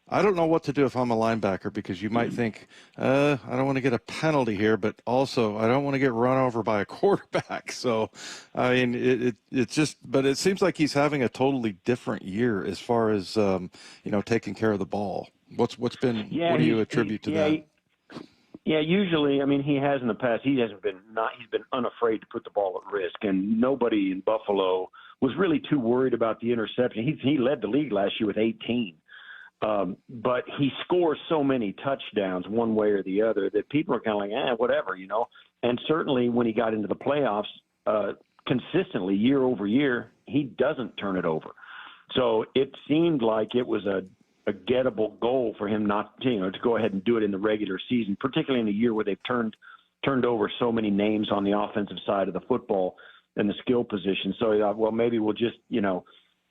I don't know what to do if I'm a linebacker, because you might think, I don't want to get a penalty here, but also I don't want to get run over by a quarterback. So, I mean, it's just, but it seems like he's having a totally different year as far as, taking care of the ball. What do you attribute to that? Yeah, usually, I mean, he has in the past. He's been unafraid to put the ball at risk, and nobody in Buffalo was really too worried about the interception. He led the league last year with 18. But he scores so many touchdowns one way or the other that people are kind of like, whatever, And certainly when he got into the playoffs, consistently year over year, he doesn't turn it over. So it seemed like it was a gettable goal for him not, to go ahead and do it in the regular season, particularly in a year where they've turned over so many names on the offensive side of the football and the skill position. So he thought, well, maybe we'll just,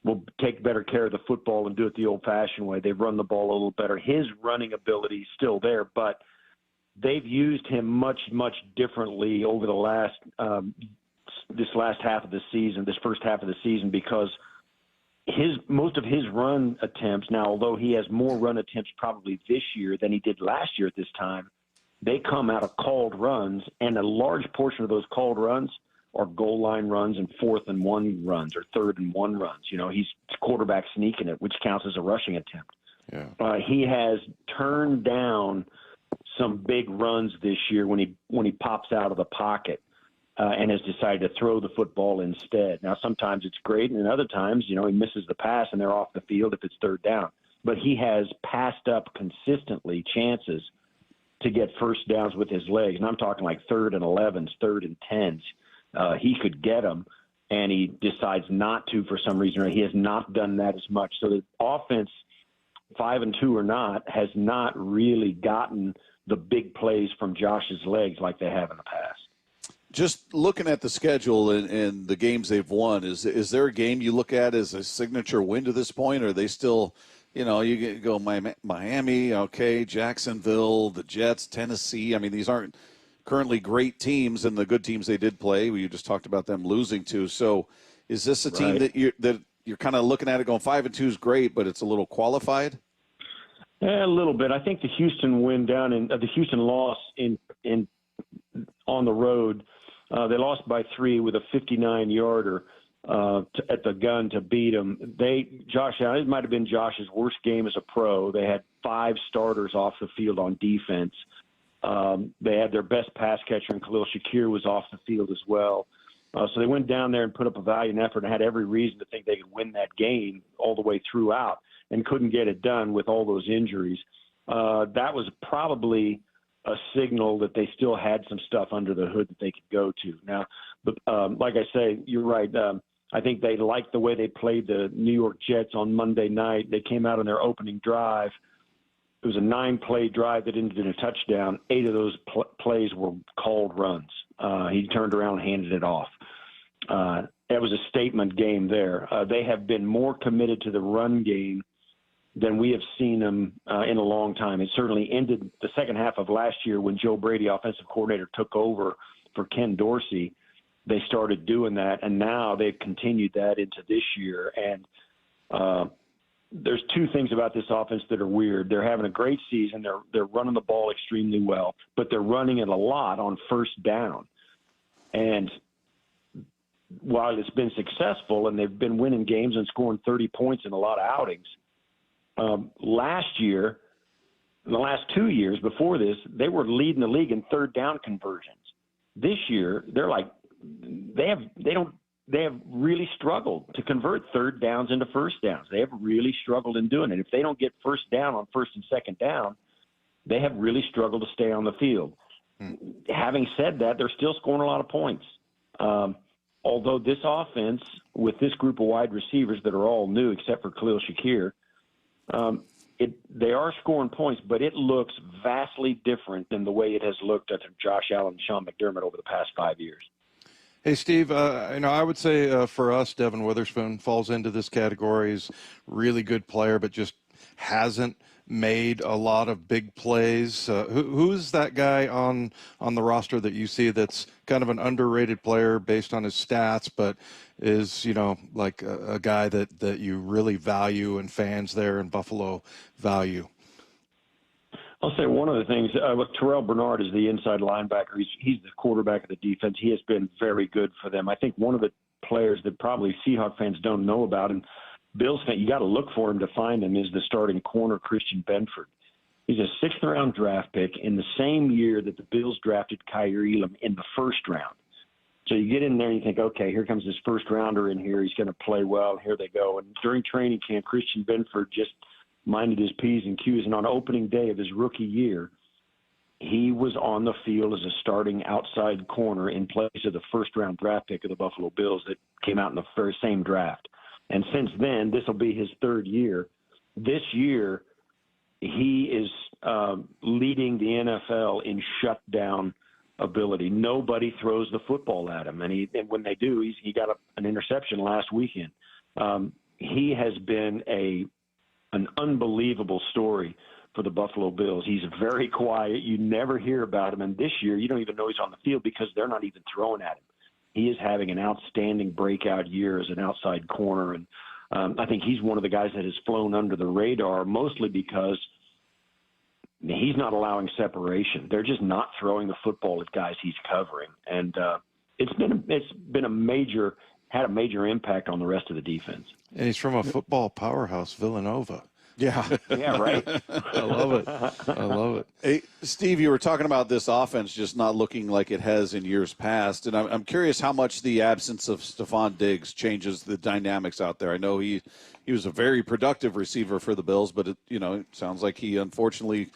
we'll take better care of the football and do it the old-fashioned way. They've run the ball a little better. His running ability is still there, but they've used him much, much differently over the this last half of the season, this first half of the season, because most of his run attempts now, although he has more run attempts probably this year than he did last year at this time, they come out of called runs, and a large portion of those called runs are goal line runs and 4th and 1 runs or 3rd and 1 runs. He's quarterback sneaking it, which counts as a rushing attempt. Yeah. He has turned down some big runs this year when he pops out of the pocket and has decided to throw the football instead. Now, sometimes it's great, and other times, he misses the pass and they're off the field if it's 3rd down. But he has passed up consistently chances to get first downs with his legs. And I'm talking like 3rd and 11s, 3rd and 10s. He could get them, and he decides not to for some reason, or he has not done that as much. So the offense, 5-2 or not, has not really gotten the big plays from Josh's legs like they have in the past. Just looking at the schedule and the games they've won, is there a game you look at as a signature win to this point, or are they still, you go Miami, okay, Jacksonville, the Jets, Tennessee. I mean, these aren't currently great teams, and the good teams they did play, you just talked about them losing to. So is this a team that you're kind of looking at it going 5-2 is great, but it's a little qualified? A little bit. I think the Houston win down in the Houston loss in on the road, they lost by 3 with a 59-yarder at the gun to beat them. It might have been Josh's worst game as a pro. They had 5 starters off the field on defense. They had their best pass catcher, and Khalil Shakir was off the field as well. So they went down there and put up a valiant effort and had every reason to think they could win that game all the way throughout, and couldn't get it done with all those injuries. That was probably a signal that they still had some stuff under the hood that they could go to. Now, but like I say, you're right. I think they liked the way they played the New York Jets on Monday night. They came out on their opening drive. It was a 9-play drive that ended in a touchdown. 8 of those plays were called runs. He turned around and handed it off. It was a statement game there. They have been more committed to the run game than we have seen them in a long time. It certainly ended the second half of last year when Joe Brady, offensive coordinator, took over for Ken Dorsey. They started doing that, and now they've continued that into this year. And there's 2 things about this offense that are weird. They're having a great season. They're running the ball extremely well, but they're running it a lot on first down. And while it's been successful and they've been winning games and scoring 30 points in a lot of outings, last year, the last 2 years before this, they were leading the league in 3rd down conversions. This year, they're like they have really struggled to convert third downs into first downs. They have really struggled in doing it. If they don't get first down on first and second down, they have really struggled to stay on the field. Having said that, they're still scoring a lot of points. Although this offense, with this group of wide receivers that are all new except for Khalil Shakir, they are scoring points, but it looks vastly different than the way it has looked under Josh Allen and Sean McDermott over the past 5 years. Hey, Steve, I would say for us, Devin Witherspoon falls into this category. He's really good player, but just hasn't made a lot of big plays. Who's that guy on the roster that you see that's kind of an underrated player based on his stats, but is, like a guy that you really value and fans there in Buffalo value? I'll say one of the things, Terrell Bernard is the inside linebacker. He's the quarterback of the defense. He has been very good for them. I think one of the players that probably Seahawks fans don't know about, and Bills fans, you got to look for him to find him, is the starting corner, Christian Benford. He's a sixth-round draft pick in the same year that the Bills drafted KIRO in the first round. So you get in there and you think, okay, here comes this first-rounder in here. He's going to play well. Here they go. And during training camp, Christian Benford just minded his P's and Q's. And on opening day of his rookie year, he was on the field as a starting outside corner in place of the first-round draft pick of the Buffalo Bills that came out in the very same draft. And since then, this will be his third year. This year, he is leading the NFL in shutdown ability. Nobody throws the football at him. And when they do, he got an interception last weekend. He has been an unbelievable story for the Buffalo Bills. He's very quiet. You never hear about him. And this year, you don't even know he's on the field because they're not even throwing at him. He is having an outstanding breakout year as an outside corner. And I think he's one of the guys that has flown under the radar, mostly because he's not allowing separation. They're just not throwing the football at guys he's covering. And it's been had a major impact on the rest of the defense. And he's from a football powerhouse, Villanova. Yeah. Yeah, right. I love it. I love it. Hey, Steve, you were talking about this offense just not looking like it has in years past, and I'm curious how much the absence of Stephon Diggs changes the dynamics out there. I know he was a very productive receiver for the Bills, but it sounds like he unfortunately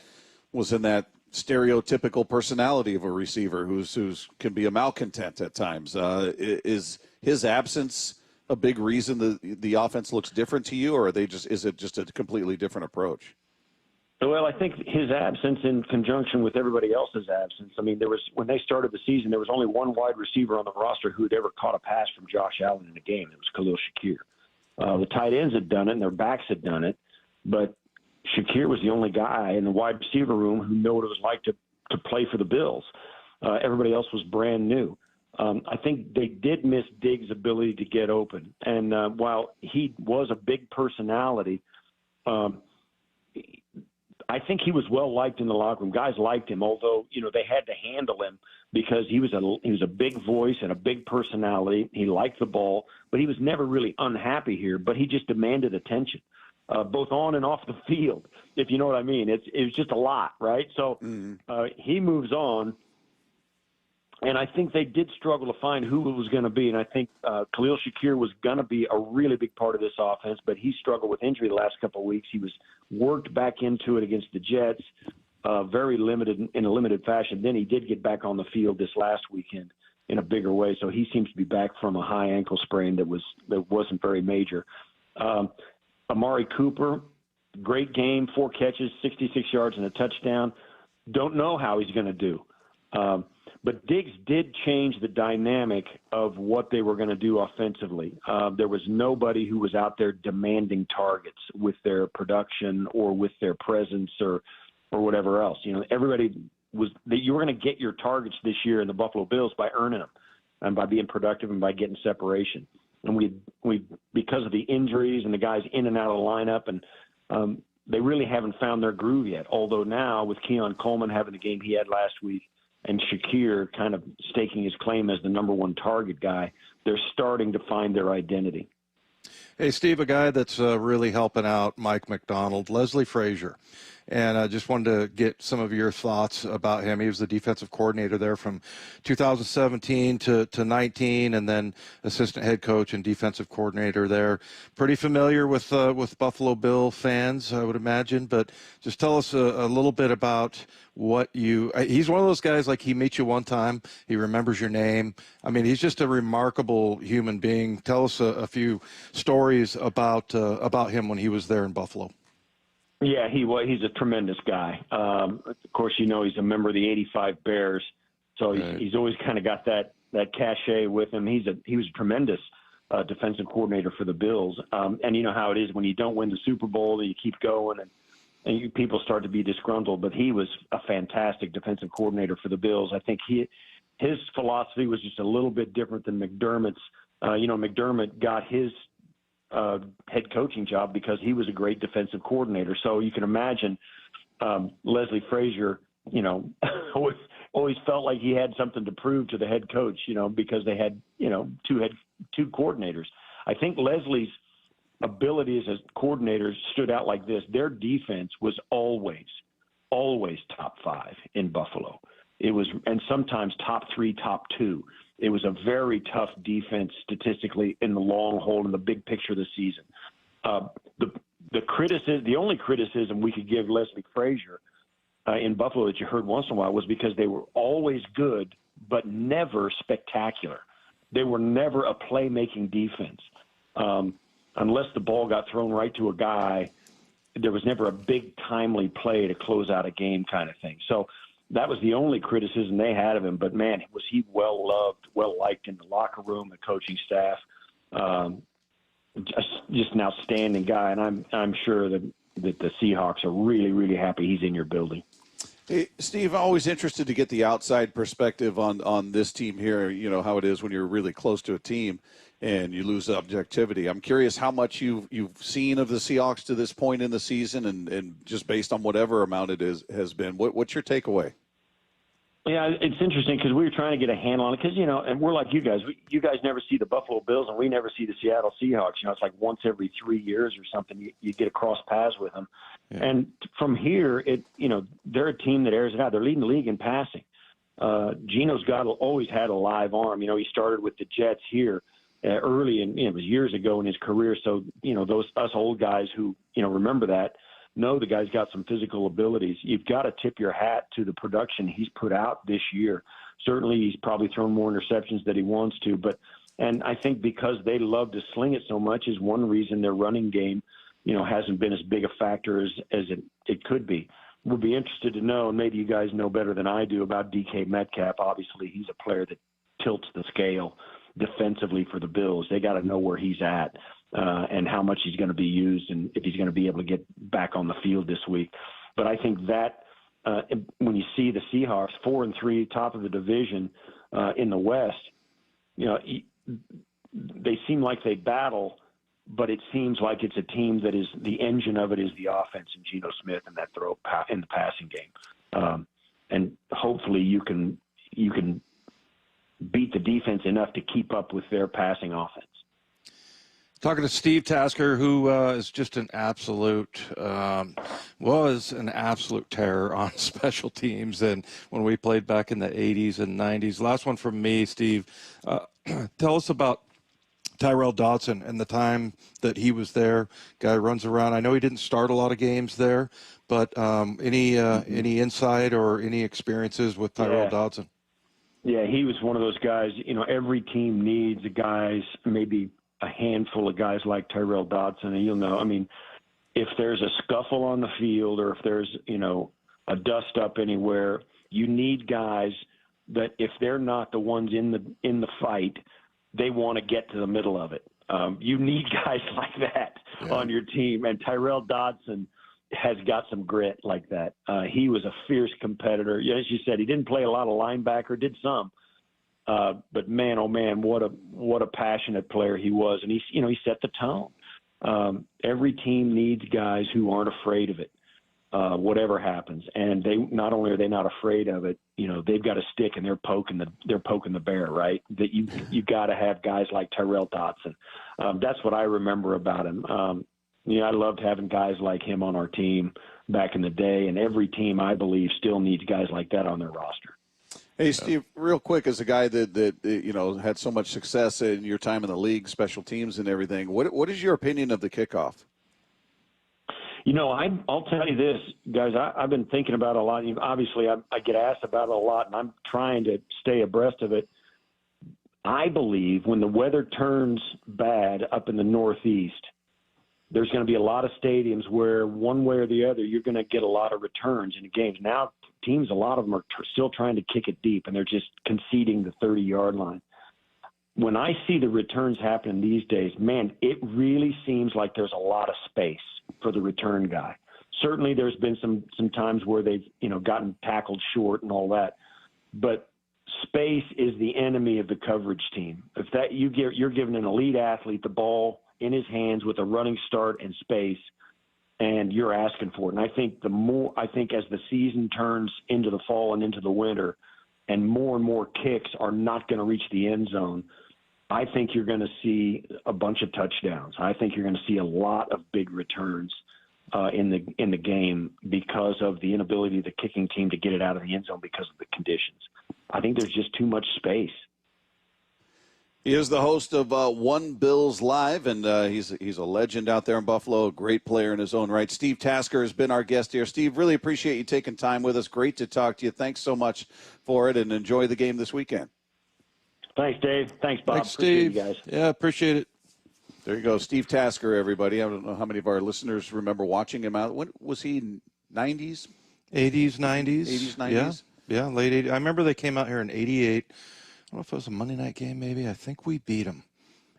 was in that stereotypical personality of a receiver who's can be a malcontent at times. Is his absence a big reason the offense looks different to you, or is it just a completely different approach? Well, I think his absence in conjunction with everybody else's absence. I mean, when they started the season, there was only one wide receiver on the roster who had ever caught a pass from Josh Allen in a game. It was Khalil Shakir. The tight ends had done it, and their backs had done it, but Shakir was the only guy in the wide receiver room who knew what it was like to play for the Bills. Everybody else was brand new. I think they did miss Diggs' ability to get open. And while he was a big personality, I think he was well liked in the locker room. Guys liked him, although they had to handle him because he was a big voice and a big personality. He liked the ball, but he was never really unhappy here. But he just demanded attention, both on and off the field, if you know what I mean. It was just a lot, right? So he moves on. And I think they did struggle to find who it was going to be. And I think Khalil Shakir was going to be a really big part of this offense, but he struggled with injury the last couple of weeks. He was worked back into it against the Jets, very limited in a limited fashion. Then he did get back on the field this last weekend in a bigger way. So he seems to be back from a high ankle sprain that wasn't very major. Amari Cooper, great game, 4 catches, 66 yards and a touchdown. Don't know how he's going to do. But Diggs did change the dynamic of what they were going to do offensively. There was nobody who was out there demanding targets with their production or with their presence or whatever else. Everybody was that you were going to get your targets this year in the Buffalo Bills by earning them and by being productive and by getting separation. And we because of the injuries and the guys in and out of the lineup, and they really haven't found their groove yet. Although now with Keon Coleman having the game he had last week, and Shakir kind of staking his claim as the number one target guy, they're starting to find their identity. Hey, Steve, a guy that's really helping out Mike McDonald, Leslie Frazier. and I just wanted to get some of your thoughts about him. He was the defensive coordinator there from 2017 to 19, and then assistant head coach and defensive coordinator there. Pretty familiar with Buffalo Bill fans, I would imagine, but just tell us a little bit about he's one of those guys, like, he meets you one time, he remembers your name. I mean, he's just a remarkable human being. Tell us a few stories about him when he was there in Buffalo. Yeah, he's a tremendous guy. Of course, he's a member of the '85 Bears, so he's always kind of got that cachet with him. He was a tremendous defensive coordinator for the Bills, and you know how it is when you don't win the Super Bowl, you keep going and people start to be disgruntled, but he was a fantastic defensive coordinator for the Bills. I think his philosophy was just a little bit different than McDermott's. McDermott got his head coaching job because he was a great defensive coordinator. So you can imagine Leslie Frazier, always felt like he had something to prove to the head coach, because they had, two coordinators. I think Leslie's abilities as coordinators stood out like this. Their defense was always top 5 in Buffalo. It was, and sometimes top 3, top 2. It was a very tough defense statistically in the long haul in the big picture of the season. The only criticism we could give Leslie Frazier in Buffalo that you heard once in a while was because they were always good, but never spectacular. They were never a playmaking defense. Unless the ball got thrown right to a guy, there was never a big timely play to close out a game kind of thing. So that was the only criticism they had of him. But, man, was he well-loved, well-liked in the locker room, the coaching staff. Just an outstanding guy, and I'm sure that the Seahawks are really, really happy he's in your building. Hey, Steve, always interested to get the outside perspective on this team here, how it is when you're really close to a team and you lose objectivity. I'm curious how much you've seen of the Seahawks to this point in the season, and just based on whatever amount it has been. What's your takeaway? Yeah, it's interesting because we were trying to get a handle on it because, and we're like you guys. You guys never see the Buffalo Bills, and we never see the Seattle Seahawks. It's like once every 3 years or something you get across paths with them. Yeah. And from here, they're a team that airs it out. They're leading the league in passing. Geno's always had a live arm. He started with the Jets here early, and it was years ago in his career. So, us old guys who, remember that, know the guy's got some physical abilities. You've got to tip your hat to the production he's put out this year. Certainly he's probably thrown more interceptions than he wants to, and I think because they love to sling it so much is one reason their running game, hasn't been as big a factor as it could be. We'll be interested to know, and maybe you guys know better than I do, about DK Metcalf. Obviously he's a player that tilts the scale defensively for the Bills. They got to know where he's at. And how much he's going to be used, and if he's going to be able to get back on the field this week. But I think that when you see the Seahawks 4-3, top of the division in the West, they seem like they battle, but it seems like it's a team that is the engine of it is the offense and Geno Smith and that throw in the passing game. And hopefully you can beat the defense enough to keep up with their passing offense. Talking to Steve Tasker, who is just was an absolute terror on special teams. And when we played back in the 80s and 90s, last one from me, Steve, tell us about Tyrel Dodson and the time that he was there. Guy runs around. I know he didn't start a lot of games there, but any insight or any experiences with Tyrel Dodson? Yeah, he was one of those guys, every team needs guys, maybe a handful of guys like Tyrel Dodson, and you'll know, if there's a scuffle on the field or if there's, a dust up anywhere, you need guys that if they're not the ones in the fight, they want to get to the middle of it. You need guys like that on your team, and Tyrel Dodson has got some grit like that. He was a fierce competitor. As you said, he didn't play a lot of linebacker, did some. But man, oh man, what a passionate player he was, and he set the tone. Every team needs guys who aren't afraid of it, whatever happens. And they not only are they not afraid of it, they've got a stick and they're poking the bear, right? That you got to have guys like Tyrel Dodson. That's what I remember about him. Yeah, I loved having guys like him on our team back in the day, and every team, I believe, still needs guys like that on their roster. Hey, Steve, real quick, as a guy that had so much success in your time in the league, special teams and everything, what is your opinion of the kickoff? I'll tell you this, guys. I've been thinking about it a lot. Obviously, I get asked about it a lot, and I'm trying to stay abreast of it. I believe when the weather turns bad up in the Northeast, there's going to be a lot of stadiums where one way or the other, you're going to get a lot of returns in the games. Now, teams, a lot of them are still trying to kick it deep, and they're just conceding the 30-yard line. When I see the returns happening these days, man, it really seems like there's a lot of space for the return guy. Certainly there's been some times where they've, gotten tackled short and all that. But space is the enemy of the coverage team. If that you're giving an elite athlete the ball in his hands with a running start and space, and you're asking for it. And I think as the season turns into the fall and into the winter, and more kicks are not going to reach the end zone, I think you're going to see a bunch of touchdowns. I think you're going to see a lot of big returns in the game because of the inability of the kicking team to get it out of the end zone because of the conditions. I think there's just too much space. He is the host of One Bills Live, and he's a legend out there in Buffalo, a great player in his own right. Steve Tasker has been our guest here. Steve, really appreciate you taking time with us. Great to talk to you. Thanks so much for it, and enjoy the game this weekend. Thanks, Dave. Thanks, Bob. Thanks, appreciate Steve. You guys. Yeah, appreciate it. There you go, Steve Tasker, everybody. I don't know how many of our listeners remember watching him out. When was he? 90s? 80s, 90s. 80s, 90s? Yeah, late 80s. I remember they came out here in 88. I don't know if it was a Monday night game, maybe. I think we beat them.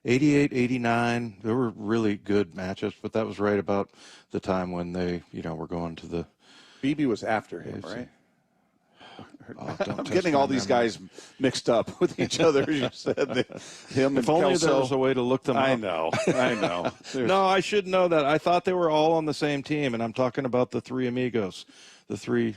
88, 89. They were really good matchups, but that was right about the time when they, were going to the... BB was after him, right? Oh, I'm getting all these guys mixed up with each other, as you said. Him if and only Kelso. there was a way to look them up. I know. No, I should know that. I thought they were all on the same team, and I'm talking about the three amigos, the three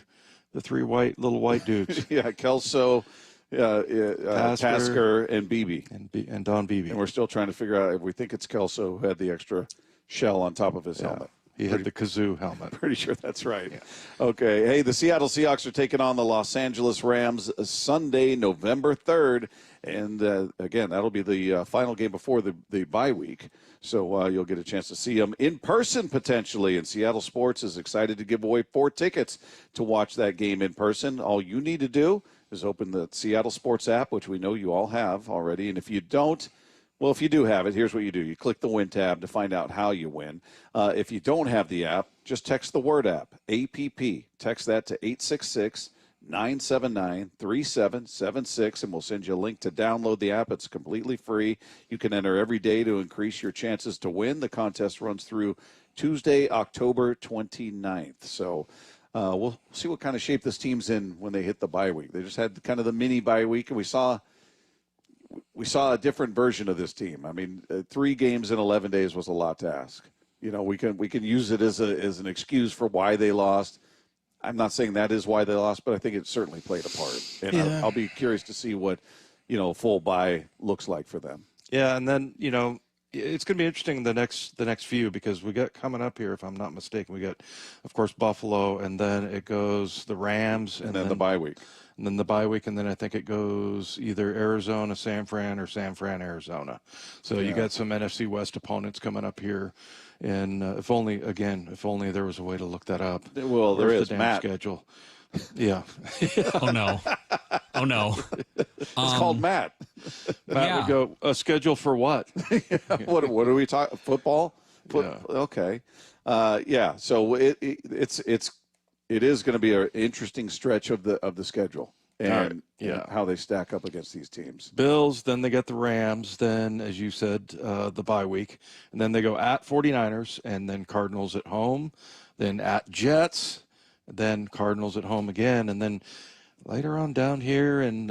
little white dudes. Yeah, Kelso, Tasker, and BB. And Don Beebe. And we're still trying to figure out if we think it's Kelso who had the extra shell on top of his helmet. He had the kazoo helmet. Pretty sure that's right. Yeah. Okay. Hey, the Seattle Seahawks are taking on the Los Angeles Rams Sunday, November 3rd. And, again, that'll be the final game before the bye week. So you'll get a chance to see them in person potentially. And Seattle Sports is excited to give away 4 tickets to watch that game in person. All you need to do is open the Seattle Sports app, which we know you all have already. And if you don't, well, if you do have it, here's what you do. You click the Win tab to find out how you win. If you don't have the app, just text the word app, APP. Text that to 866-979-3776, and we'll send you a link to download the app. It's completely free. You can enter every day to increase your chances to win. The contest runs through Tuesday, October 29th. So we'll see what kind of shape this team's in when they hit the bye week. They just had kind of the mini bye week, and we saw a different version of this team. I mean, 3 games in 11 days was a lot to ask. We can use it as an excuse for why they lost. I'm not saying that is why they lost, but I think it certainly played a part. And I'll be curious to see what, full bye looks like for them. Yeah, and then, it's going to be interesting the next few, because we got coming up here, if I'm not mistaken, we got, of course, Buffalo, and then it goes the Rams, and then the bye week. And then the bye week, and then I think it goes either Arizona, San Fran, or San Fran, Arizona. So you got some NFC West opponents coming up here. And if only there was a way to look that up. Well, there is, the damn Matt. Schedule. Yeah. Oh, no. It's called Matt. Matt would go, a schedule for what? What are we talking? Football? Yeah. Okay. So it is going to be an interesting stretch of the schedule and how they stack up against these teams. Bills, then they get the Rams, then, as you said, the bye week, and then they go at 49ers, and then Cardinals at home, then at Jets, then Cardinals at home again, and then later on down here and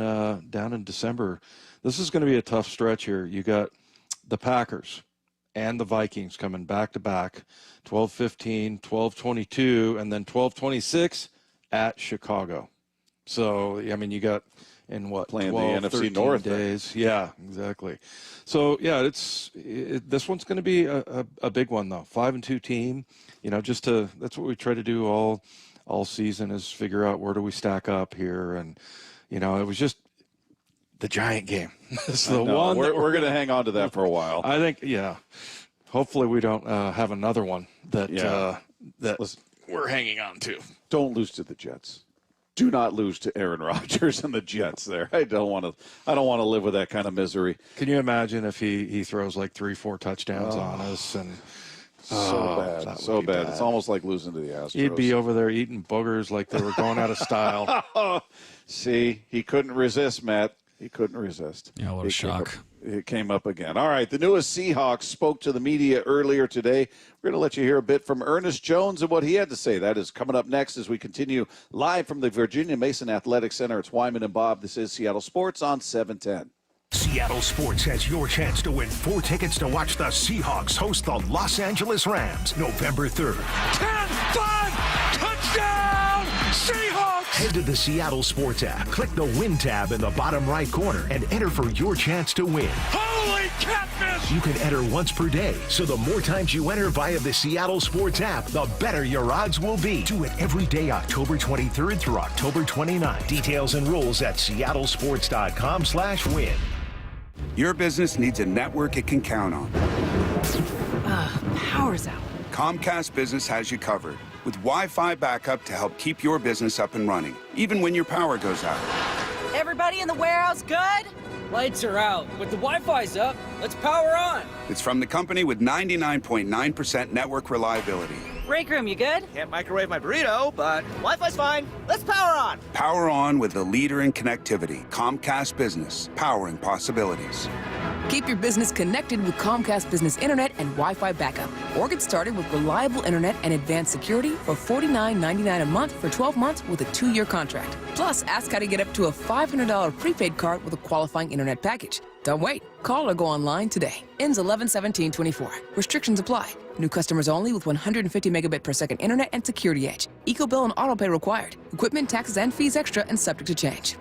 down in December, this is going to be a tough stretch here. You got the Packers and the Vikings coming back-to-back, 12-15, 12-22, and then 12-26 at Chicago. So, I mean, you got in what, playing 12, the NFC 13 North days. Yeah, exactly. So yeah, this one's going to be a big one though. 5-2 team, that's what we try to do all season, is figure out where do we stack up here. And it was just the Giant game. It's the one we're going to hang on to that for a while. I think, yeah. Hopefully we don't have another one that we're hanging on to. Don't lose to the Jets. Do not lose to Aaron Rodgers and the Jets there. I don't want to live with that kind of misery. Can you imagine if he throws like 3-4 touchdowns on us? And so bad. It's almost like losing to the Astros. He'd be over there eating boogers like they were going out of style. See, he couldn't resist, Matt. He couldn't resist. Yeah, what a shock. It came up again. All right, the newest Seahawks spoke to the media earlier today. We're going to let you hear a bit from Ernest Jones and what he had to say. That is coming up next as we continue live from the Virginia Mason Athletic Center. It's Wyman and Bob. This is Seattle Sports on 710. Seattle Sports has your chance to win 4 tickets to watch the Seahawks host the Los Angeles Rams November 3rd. 10-5, touchdown, Seahawks! Head to the Seattle Sports app, click the Win tab in the bottom right corner, and enter for your chance to win. Holy catfish! You can enter once per day, so the more times you enter via the Seattle Sports app, the better your odds will be. Do it every day October 23rd through October 29th. Details and rules at seattlesports.com/win. Your business needs a network it can count on. Power's out. Comcast Business has you covered with Wi-Fi backup to help keep your business up and running, even when your power goes out. Everybody in the warehouse good? Lights are out, but the Wi-Fi's up. Let's power on. It's from the company with 99.9% network reliability. Break room, you good? Can't microwave my burrito, but Wi-Fi's fine. Let's power on. Power on with the leader in connectivity, Comcast Business, powering possibilities. Keep your business connected with Comcast Business Internet and Wi-Fi backup. Or get started with reliable internet and advanced security for $49.99 a month for 12 months with a 2-year contract. Plus, ask how to get up to a $500 prepaid card with a qualifying internet package. Don't wait. Call or go online today. Ends 11/17/24. Restrictions apply. New customers only with 150 megabit per second internet and security edge. EcoBill and autopay required. Equipment, taxes, and fees extra and subject to change.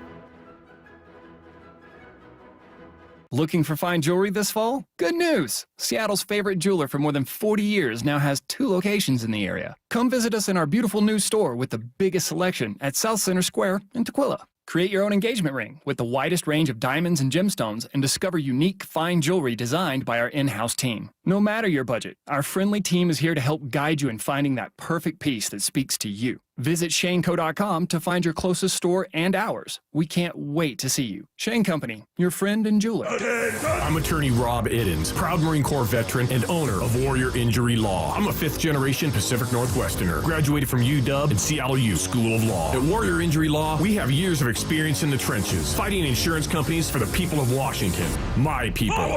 Looking for fine jewelry this fall? Good news! Seattle's favorite jeweler for more than 40 years now has 2 locations in the area. Come visit us in our beautiful new store with the biggest selection at South Center Square in Tukwila. Create your own engagement ring with the widest range of diamonds and gemstones and discover unique, fine jewelry designed by our in-house team. No matter your budget, our friendly team is here to help guide you in finding that perfect piece that speaks to you. Visit ShaneCo.com to find your closest store and hours. We can't wait to see you. Shane Company, your friend and jeweler. I'm attorney Rob Iddens, proud Marine Corps veteran and owner of Warrior Injury Law. I'm a 5th-generation Pacific Northwesterner, graduated from UW and Seattle U School of Law. At Warrior Injury Law, we have years of experience in the trenches, fighting insurance companies for the people of Washington, my people.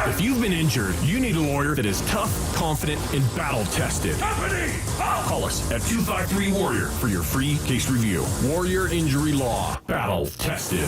If you've been injured, you need a lawyer that is tough, confident, and battle-tested. Call us at 253-WARRIOR for your free case review. Warrior Injury Law. Battle-tested.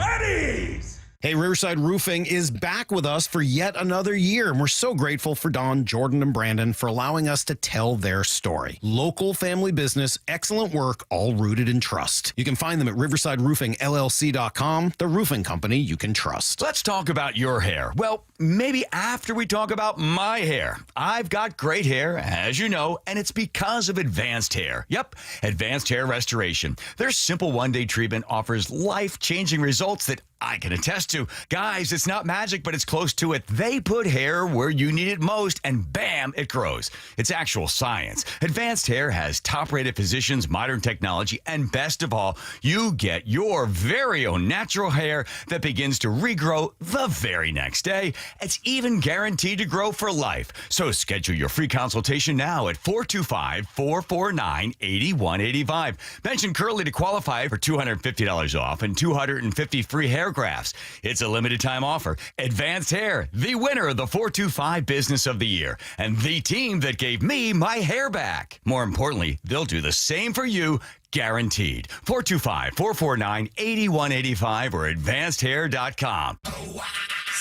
Eddie's! Hey, Riverside Roofing is back with us for yet another year, and we're so grateful for Don, Jordan, and Brandon for allowing us to tell their story. Local family business, excellent work, all rooted in trust. You can find them at riversideroofingllc.com, the roofing company you can trust. Let's talk about your hair. Well, maybe after we talk about my hair. I've got great hair, as you know, and it's because of Advanced Hair. Yep, Advanced Hair Restoration. Their simple one-day treatment offers life-changing results that I can attest to. Guys, it's not magic, but it's close to it. They put hair where you need it most, and bam, it grows. It's actual science. Advanced Hair has top-rated physicians, modern technology, and best of all, you get your very own natural hair that begins to regrow the very next day. It's even guaranteed to grow for life. So schedule your free consultation now at 425-449-8185. Mention Curly to qualify for $250 off and 250 free hair grafts. It's a limited time offer. Advanced Hair, the winner of the 425 Business of the Year, and the team that gave me my hair back. More importantly, they'll do the same for you, guaranteed. 425-449-8185 or advancedhair.com.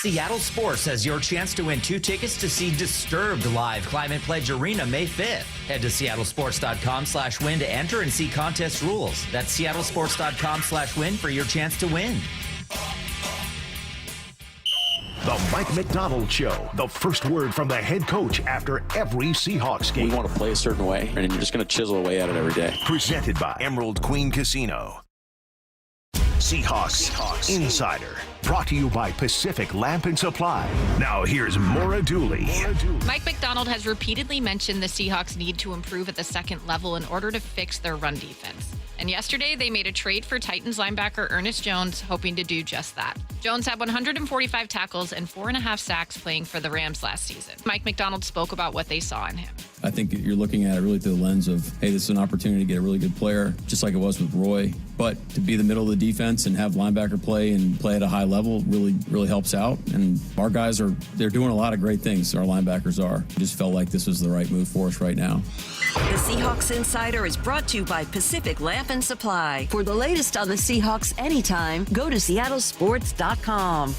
Seattle Sports has your chance to win 2 tickets to see Disturbed live Climate Pledge Arena May 5th. Head to seattlesports.com/win to enter and see contest rules. That's seattlesports.com/win for your chance to win. The Mike McDonald Show. The first word from the head coach after every Seahawks game. We want to play a certain way, and you're just going to chisel away at it every day. Presented by Emerald Queen Casino. Seahawks Insider. Brought to you by Pacific Lamp and Supply. Now here's Maura Dooley. Mike McDonald has repeatedly mentioned the Seahawks need to improve at the second level in order to fix their run defense. And yesterday, they made a trade for Titans linebacker Ernest Jones, hoping to do just that. Jones had 145 tackles and 4.5 sacks playing for the Rams last season. Mike McDonald spoke about what they saw in him. I think you're looking at it really through the lens of, hey, this is an opportunity to get a really good player, just like it was with Roy. But to be the middle of the defense and have linebacker play and play at a high level really helps out. And our guys they're doing a lot of great things. Our linebackers are. We just felt like this was the right move for us right now. The Seahawks Insider is brought to you by Pacific Lamp and Supply. For the latest on the Seahawks anytime, go to seattlesports.com.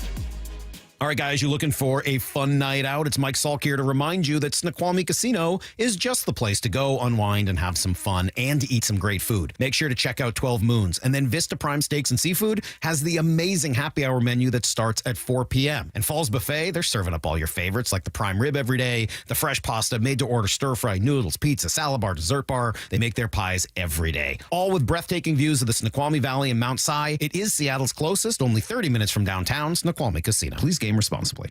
All right, guys, you looking for a fun night out? It's Mike Salk here to remind you that Snoqualmie Casino is just the place to go, unwind, and have some fun, and eat some great food. Make sure to check out 12 Moons. And then Vista Prime Steaks and Seafood has the amazing happy hour menu that starts at 4 p.m. And Falls Buffet, they're serving up all your favorites like the prime rib every day, the fresh pasta, made-to-order stir-fry noodles, pizza, salad bar, dessert bar. They make their pies every day. All with breathtaking views of the Snoqualmie Valley and Mount Si. It is Seattle's closest, only 30 minutes from downtown, Snoqualmie Casino. Please game responsibly.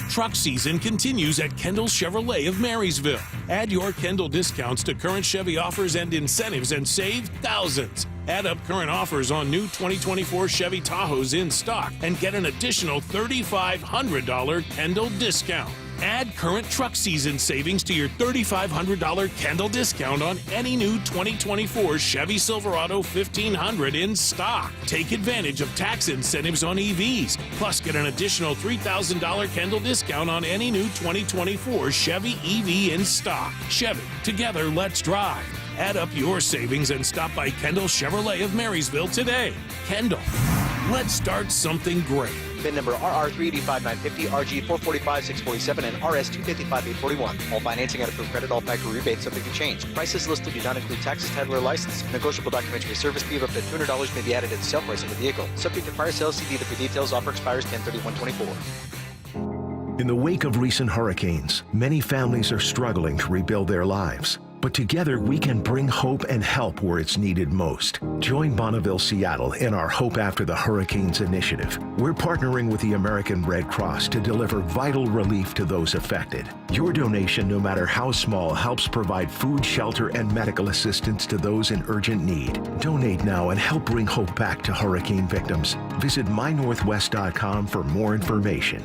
Truck season continues at Kendall Chevrolet of Marysville. Add your Kendall discounts to current Chevy offers and incentives and save thousands. Add up current offers on new 2024 Chevy Tahoes in stock and get an additional $3,500 Kendall discount. Add current truck season savings to your $3,500 Kendall discount on any new 2024 Chevy Silverado 1500 in stock. Take advantage of tax incentives on EVs, plus get an additional $3,000 Kendall discount on any new 2024 Chevy EV in stock. Chevy, together let's drive. Add up your savings and stop by Kendall Chevrolet of Marysville today. Kendall, let's start something great. VIN number RR385950, RG445647, and RS255841. All financing and approved credit, all factory rebates subject to change. Prices listed do not include taxes, title, or license. Negotiable documentary service fee of up to $200 may be added to the sale price of the vehicle. Subject to prior sales, see dealer for details. Offer expires 10/31/24. In the wake of recent hurricanes, many families are struggling to rebuild their lives. But together we can bring hope and help where it's needed most. Join Bonneville Seattle in our Hope After the Hurricanes initiative. We're partnering with the American Red Cross to deliver vital relief to those affected. Your donation, no matter how small, helps provide food, shelter, and medical assistance to those in urgent need. Donate now and help bring hope back to hurricane victims. Visit mynorthwest.com for more information.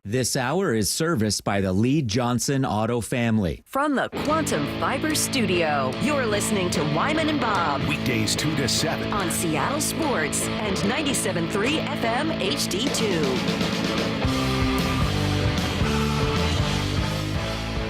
This hour is serviced by the Lee Johnson Auto family. From the Quantum Fiber Studio, you're listening to Wyman and Bob. Weekdays 2 to 7. On Seattle Sports and 97.3 FM HD2.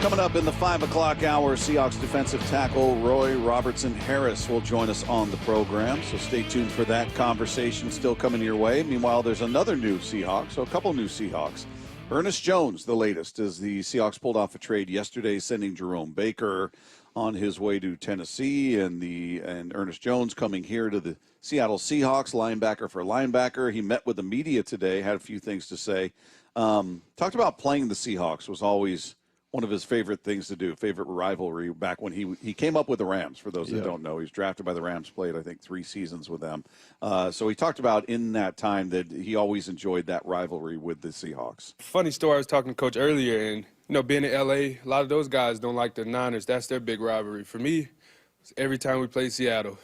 Coming up in the 5 o'clock hour, Seahawks defensive tackle Roy Robertson Harris will join us on the program. So stay tuned for that conversation still coming your way. Meanwhile, there's another new Seahawks, so a couple new Seahawks. Ernest Jones, the latest, as the Seahawks pulled off a trade yesterday, sending Jerome Baker on his way to Tennessee, and Ernest Jones coming here to the Seattle Seahawks, linebacker for linebacker. He met with the media today, had a few things to say. Talked about playing the Seahawks was always one of his favorite things to do, favorite rivalry back when he came up with the Rams, for those that don't know. He was drafted by the Rams, played, I think, 3 seasons with them. So he talked about in that time that he always enjoyed that rivalry with the Seahawks. Funny story, I was talking to Coach earlier, and, being in L.A., a lot of those guys don't like the Niners. That's their big rivalry. For me, every time we played Seattle,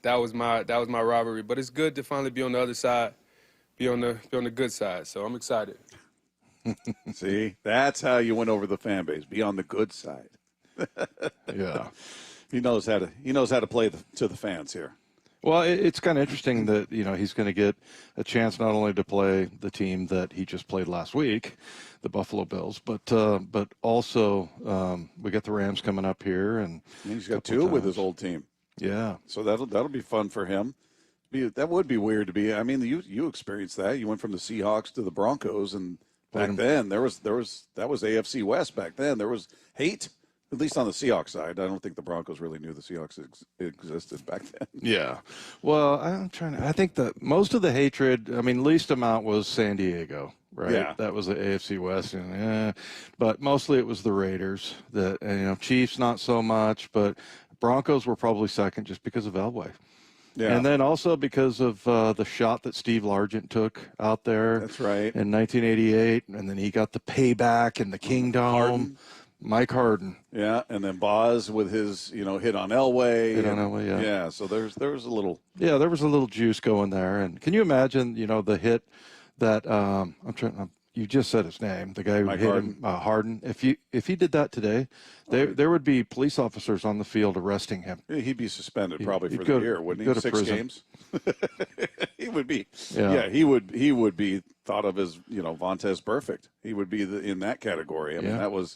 that was my rivalry. But it's good to finally be on the other side, be on the good side. So I'm excited. See, that's how you win over the fan base. Be on the good side. Yeah, he knows how to play to the fans here. Well, it's kind of interesting that he's going to get a chance not only to play the team that he just played last week, the Buffalo Bills, but also we got the Rams coming up here, and he's got 2 with his old team. Yeah, so that'll be fun for him. That would be weird to be. I mean, you experienced that. You went from the Seahawks to the Broncos, and Back then, that was AFC West. Back then, there was hate, at least on the Seahawks side. I don't think the Broncos really knew the Seahawks existed back then. Yeah. Well, I think that most of the hatred, least amount was San Diego, right? Yeah. That was the AFC West. But mostly it was the Raiders. Chiefs, not so much, but Broncos were probably second just because of Elway. Yeah. And then also because of the shot that Steve Largent took out there. That's right. In 1988. And then he got the payback in the Kingdom. Harden. Mike Harden. Yeah, and then Boz with his, hit on Elway. Hit on Elway, yeah. Yeah, so there was a little. Yeah, there was a little juice going there. And can you imagine, the hit that you just said his name, the guy who Mike hit Harden. him, Harden. If he did that today, there would be police officers on the field arresting him. He'd be suspended probably he'd for go the to- year, wouldn't go he? to 6 prison. games. He would be. Yeah. He would be thought of as Vontez perfect. He would be in that category. I mean,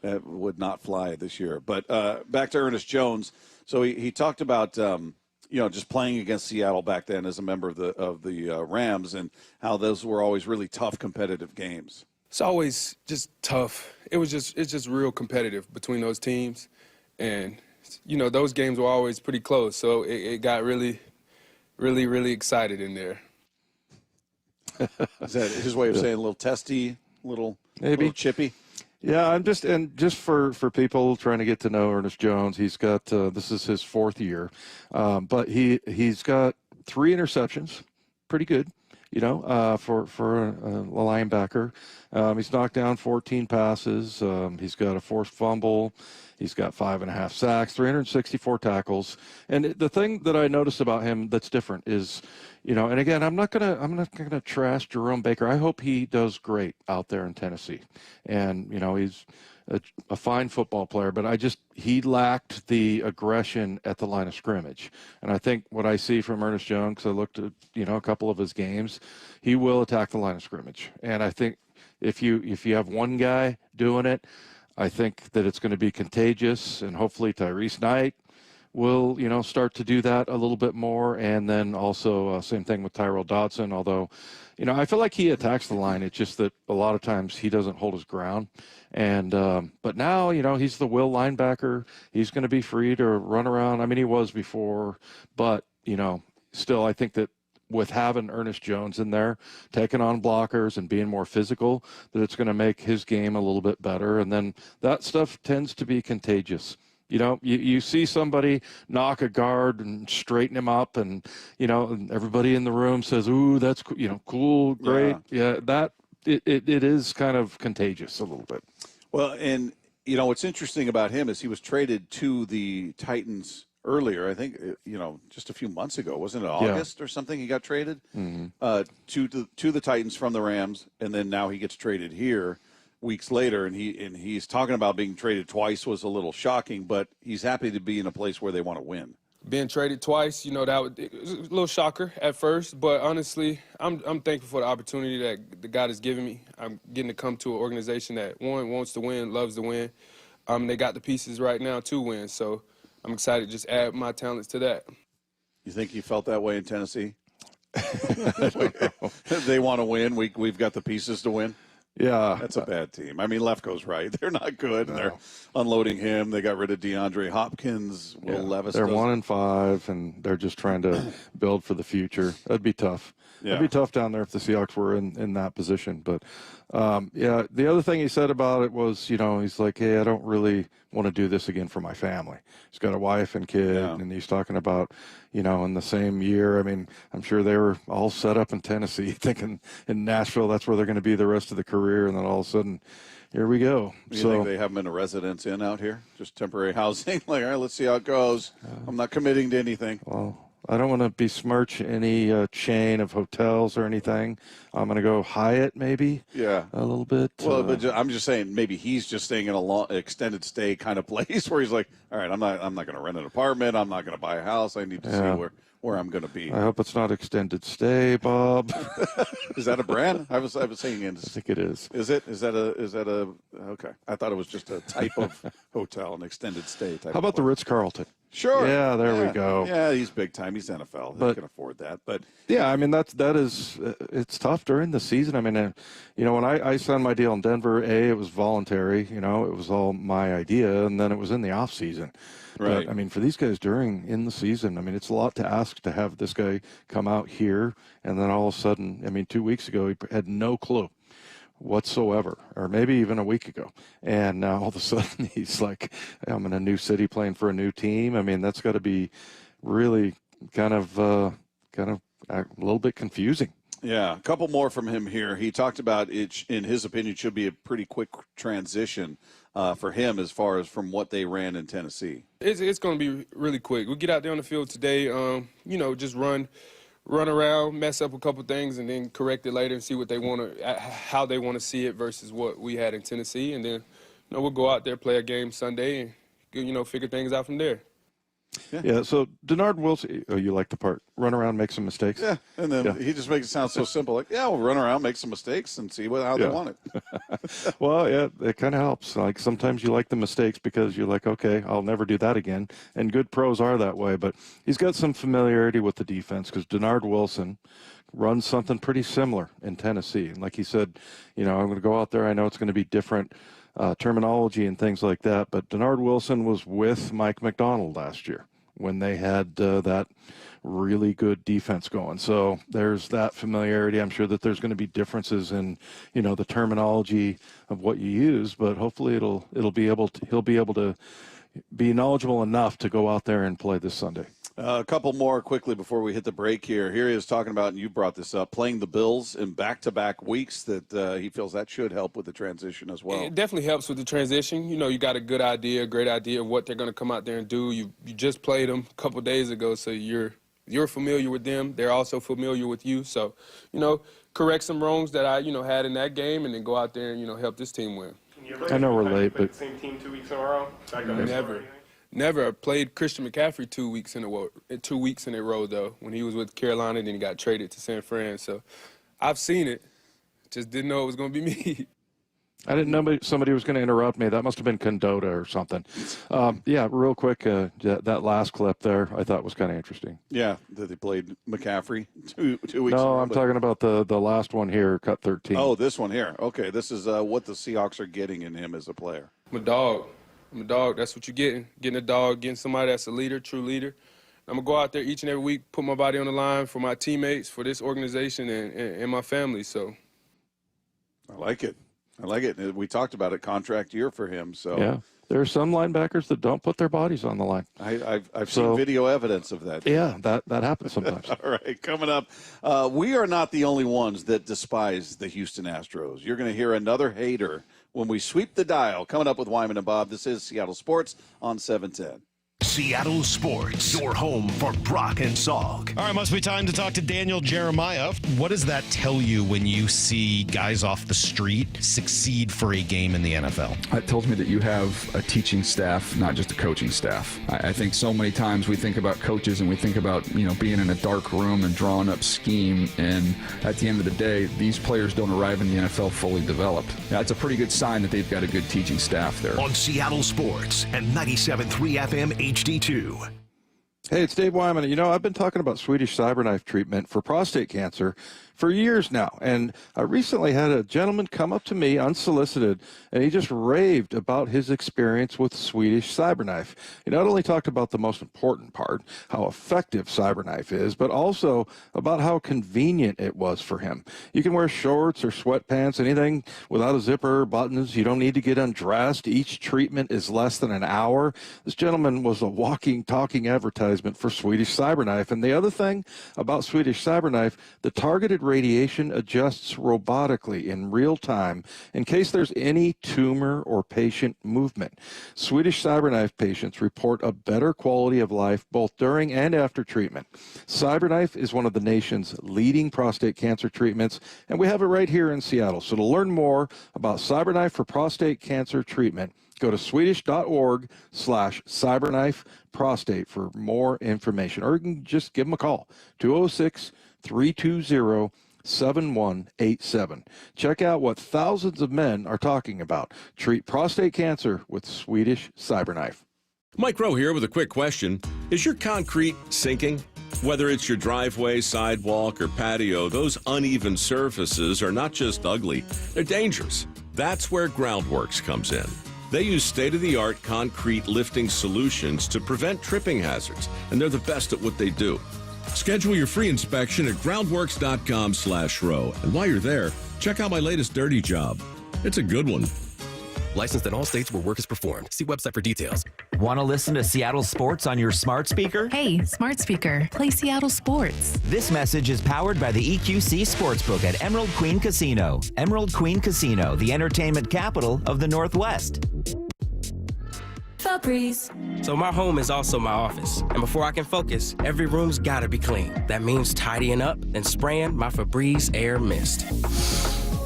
that would not fly this year. But back to Ernest Jones. So he talked about just playing against Seattle back then as a member of the Rams, and how those were always really tough competitive games. It's always just tough. It's just real competitive between those teams. And, those games were always pretty close. So it got really, really, really excited in there. Is that his way of saying a little testy, maybe little chippy? Yeah, just for people trying to get to know Ernest Jones, he's got this is his 4th year, but he's got 3 interceptions, pretty good, for a linebacker. He's knocked down 14 passes. He's got a forced fumble. He's got 5.5 sacks, 364 tackles. And the thing that I noticed about him that's different is, and again, I'm not gonna trash Jerome Baker. I hope he does great out there in Tennessee. And, he's a fine football player, but he lacked the aggression at the line of scrimmage. And I think what I see from Ernest Jones, 'cause I looked at, a couple of his games, he will attack the line of scrimmage. And I think if you have one guy doing it, I think that it's going to be contagious, and hopefully Tyrese Knight will, start to do that a little bit more. And then also same thing with Tyrell Dodson, although, I feel like he attacks the line. It's just that a lot of times he doesn't hold his ground. And but now, he's the will linebacker. He's going to be free to run around. He was before, but, still I think that with having Ernest Jones in there, taking on blockers and being more physical, that it's going to make his game a little bit better. And then that stuff tends to be contagious. You see somebody knock a guard and straighten him up, and, and everybody in the room says, ooh, that's, cool, great. Yeah, it is kind of contagious a little bit. Well, and, what's interesting about him is he was traded to the Titans earlier, I think, just a few months ago. Wasn't it August or something he got traded to the Titans from the Rams, and then now he gets traded here weeks later, and he's talking about being traded twice was a little shocking, but he's happy to be in a place where they want to win. Being traded twice, it was a little shocker at first, but honestly, I'm thankful for the opportunity that the God has given me. I'm getting to come to an organization that, one, wants to win, loves to win. They got the pieces right now to win, so I'm excited to just add my talents to that. You think you felt that way in Tennessee? They want to win. We've got the pieces to win. Yeah. That's a bad team. Lefko's right. They're not good. No. They're unloading him. They got rid of DeAndre Hopkins. Will Levis. They're 1-5, and they're just trying to build for the future. That'd be tough. Yeah. It'd be tough down there if the Seahawks were in that position. But, the other thing he said about it was, he's like, hey, I don't really want to do this again for my family. He's got a wife and kid, and he's talking about, in the same year. I'm sure they were all set up in Tennessee thinking in Nashville that's where they're going to be the rest of the career, and then all of a sudden, here we go. You think they have them in a residence inn out here? Just temporary housing? Like, all right, let's see how it goes. I'm not committing to anything. Well, I don't want to besmirch any chain of hotels or anything. I'm going to go Hyatt maybe. Yeah. A little bit. Well, but I'm just saying maybe he's just staying in a long extended stay kind of place where he's like, all right, I'm not going to rent an apartment. I'm not going to buy a house. I need to see where I'm going to be. I hope it's not extended stay, Bob. Is that a brand? I was saying I think it is. Is it? Is that a okay. I thought it was just a type of hotel, an extended stay type. How about the Ritz-Carlton? Sure. Yeah, there we go. Yeah, he's big time. He's NFL. They can afford that. But yeah, I mean that is it's tough during the season. I mean, when I signed my deal in Denver, it was voluntary. It was all my idea, and then it was in the off season. Right. But I mean, for these guys in the season, I mean, it's a lot to ask to have this guy come out here, and then all of a sudden, I mean, 2 weeks ago he had no clue whatsoever, or maybe even a week ago, and now all of a sudden he's like, I'm in a new city playing for a new team. I mean, that's got to be really kind of a little bit confusing. Yeah, a couple more from him here. He talked about it, in his opinion, should be a pretty quick transition for him as far as from what they ran in Tennessee. It's going to be really quick. We get out there on the field today, just run around, mess up a couple things, and then correct it later and see what they want to, how they want to see it versus what we had in Tennessee. And then, we'll go out there, play a game Sunday, and figure things out from there. Yeah. So Denard Wilson, you like the part, run around, make some mistakes. Yeah, and then he just makes it sound so simple. Like, we'll run around, make some mistakes, and see how they want it. Well, yeah, it kind of helps. Like sometimes you like the mistakes because you're like, okay, I'll never do that again. And good pros are that way. But he's got some familiarity with the defense because Denard Wilson runs something pretty similar in Tennessee. And like he said, I'm going to go out there. I know it's going to be different terminology and things like that. But Denard Wilson was with Mike McDonald last year when they had that really good defense going. So there's that familiarity. I'm sure that there's going to be differences in, the terminology of what you use, but hopefully he'll be able to be knowledgeable enough to go out there and play this Sunday. A couple more quickly before we hit the break here. Here he is talking about, and you brought this up, playing the Bills in back-to-back weeks, that he feels that should help with the transition as well. It definitely helps with the transition. You got a great idea of what they're going to come out there and do. You just played them a couple days ago, so you're familiar with them. They're also familiar with you. So, correct some wrongs that I, had in that game, and then go out there and, help this team win. I know we're late, but the same team 2 weeks in a row. Never played Christian McCaffrey 2 weeks in a row though. When he was with Carolina, then he got traded to San Fran. So I've seen it, just didn't know it was going to be me. I didn't know somebody was going to interrupt me. That must have been Condota or something. Real quick, that last clip there I thought was kind of interesting. Yeah, that they played McCaffrey two weeks. No, I'm talking about the last one here, cut 13. Oh, this one here. Okay, this is what the Seahawks are getting in him as a player. I'm a dog. That's what you're getting. Getting a dog, getting somebody that's a leader, true leader. I'm going to go out there each and every week, put my body on the line for my teammates, for this organization, and my family. So I like it. We talked about it, contract year for him. So yeah, there are some linebackers that don't put their bodies on the line. I've seen video evidence of that. Yeah, that happens sometimes. All right, coming up, we are not the only ones that despise the Houston Astros. You're going to hear another hater when we sweep the dial. Coming up with Wyman and Bob. This is Seattle Sports on 710. Seattle Sports, your home for Brock and Salk. All right, must be time to talk to Daniel Jeremiah. What does that tell you when you see guys off the street succeed for a game in the NFL? It tells me that you have a teaching staff, not just a coaching staff. I think so many times we think about coaches and we think about, being in a dark room and drawing up scheme. And at the end of the day, these players don't arrive in the NFL fully developed. That's a pretty good sign that they've got a good teaching staff there. On Seattle Sports and 97.3 FM HD2. Hey, it's Dave Wyman. I've been talking about Swedish cyberknife treatment for prostate cancer for years now. And I recently had a gentleman come up to me unsolicited, and he just raved about his experience with Swedish cyberknife. He not only talked about the most important part, how effective cyberknife is, but also about how convenient it was for him. You can wear shorts or sweatpants, anything without a zipper or buttons. You don't need to get undressed. Each treatment is less than an hour. This gentleman was a walking, talking advertisement for Swedish cyberknife. And the other thing about Swedish cyberknife, the targeted radiation adjusts robotically in real time in case there's any tumor or patient movement. Swedish cyberknife patients report a better quality of life both during and after treatment. Cyberknife is one of the nation's leading prostate cancer treatments, and we have it right here in Seattle. So to learn more about cyberknife for prostate cancer treatment, go to swedish.org/cyberknife prostate for more information, or you can just give them a call, 206-320-7187. Check out what thousands of men are talking about. Treat prostate cancer with Swedish cyberknife. Mike Rowe here with a quick question. Is your concrete sinking? Whether it's your driveway, sidewalk, or patio, those uneven surfaces are not just ugly, they're dangerous. That's where Groundworks comes in. They use state-of-the-art concrete lifting solutions to prevent tripping hazards, and they're the best at what they do. Schedule your free inspection at groundworks.com/row. And while you're there, check out my latest dirty job. It's a good one. Licensed in all states where work is performed. See website for details. Want to listen to Seattle sports on your smart speaker? Hey, smart speaker, play Seattle sports. This message is powered by the EQC Sportsbook at Emerald Queen Casino. Emerald Queen Casino, the entertainment capital of the Northwest. Febreze. So my home is also my office. And before I can focus, every room's gotta be clean. That means tidying up and spraying my Febreze Air Mist.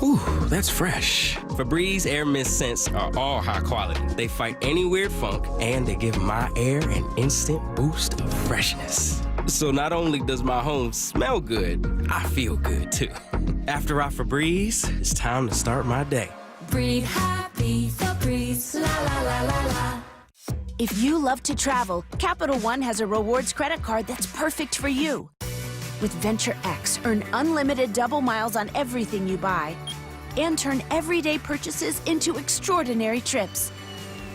Ooh, that's fresh. Febreze Air Mist scents are all high quality. They fight any weird funk, and they give my air an instant boost of freshness. So not only does my home smell good, I feel good too. After I Febreze, it's time to start my day. Breathe happy, Febreze, la la la la la. If you love to travel, Capital One has a rewards credit card that's perfect for you. With Venture X, earn unlimited double miles on everything you buy and turn everyday purchases into extraordinary trips.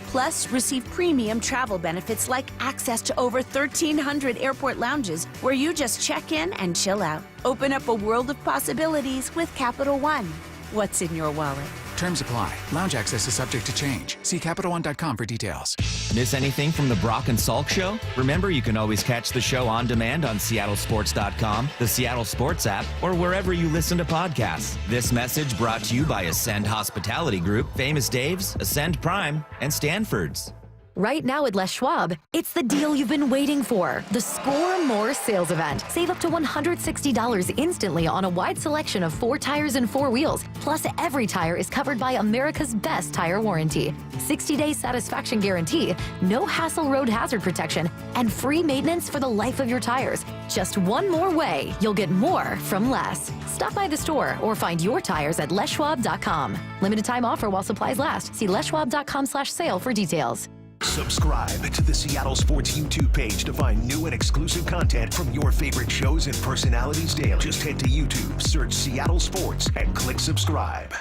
Plus, receive premium travel benefits like access to over 1,300 airport lounges where you just check in and chill out. Open up a world of possibilities with Capital One. What's in your wallet? Terms apply. Lounge access is subject to change. See CapitalOne.com for details. Miss anything from the Brock and Salk Show? Remember, you can always catch the show on demand on seattlesports.com, the Seattle Sports app, or wherever you listen to podcasts. This message brought to you by Ascend Hospitality Group, Famous Dave's, Ascend Prime, and Stanford's. Right now at Les Schwab, it's the deal you've been waiting for. The Score More sales event. Save up to $160 instantly on a wide selection of 4 tires and 4 wheels. Plus, every tire is covered by America's best tire warranty. 60-day satisfaction guarantee, no hassle road hazard protection, and free maintenance for the life of your tires. Just one more way you'll get more from less. Stop by the store or find your tires at leschwab.com. Limited time offer while supplies last. See leschwab.com/sale for details. Subscribe to the Seattle Sports YouTube page to find new and exclusive content from your favorite shows and personalities daily. Just head to YouTube, search Seattle Sports, and click subscribe.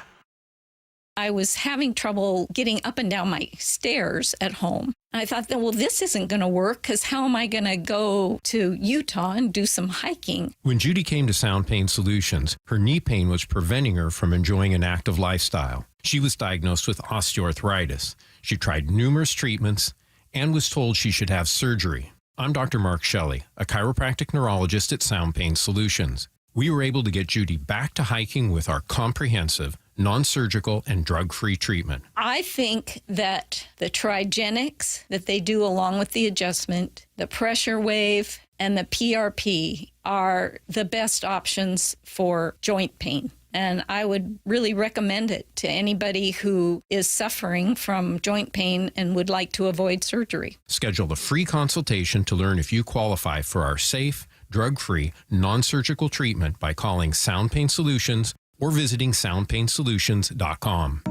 I was having trouble getting up and down my stairs at home. I thought, well, this isn't going to work because how am I going to go to Utah and do some hiking? When Judy came to Sound Pain Solutions, her knee pain was preventing her from enjoying an active lifestyle. She was diagnosed with osteoarthritis. She tried numerous treatments and was told she should have surgery. I'm Dr. Mark Shelley, a chiropractic neurologist at Sound Pain Solutions. We were able to get Judy back to hiking with our comprehensive, non-surgical, and drug-free treatment. I think that the Trigenics that they do along with the adjustment, the pressure wave, and the PRP are the best options for joint pain. And I would really recommend it to anybody who is suffering from joint pain and would like to avoid surgery. Schedule a free consultation to learn if you qualify for our safe, drug-free, non-surgical treatment by calling Sound Pain Solutions or visiting soundpainsolutions.com.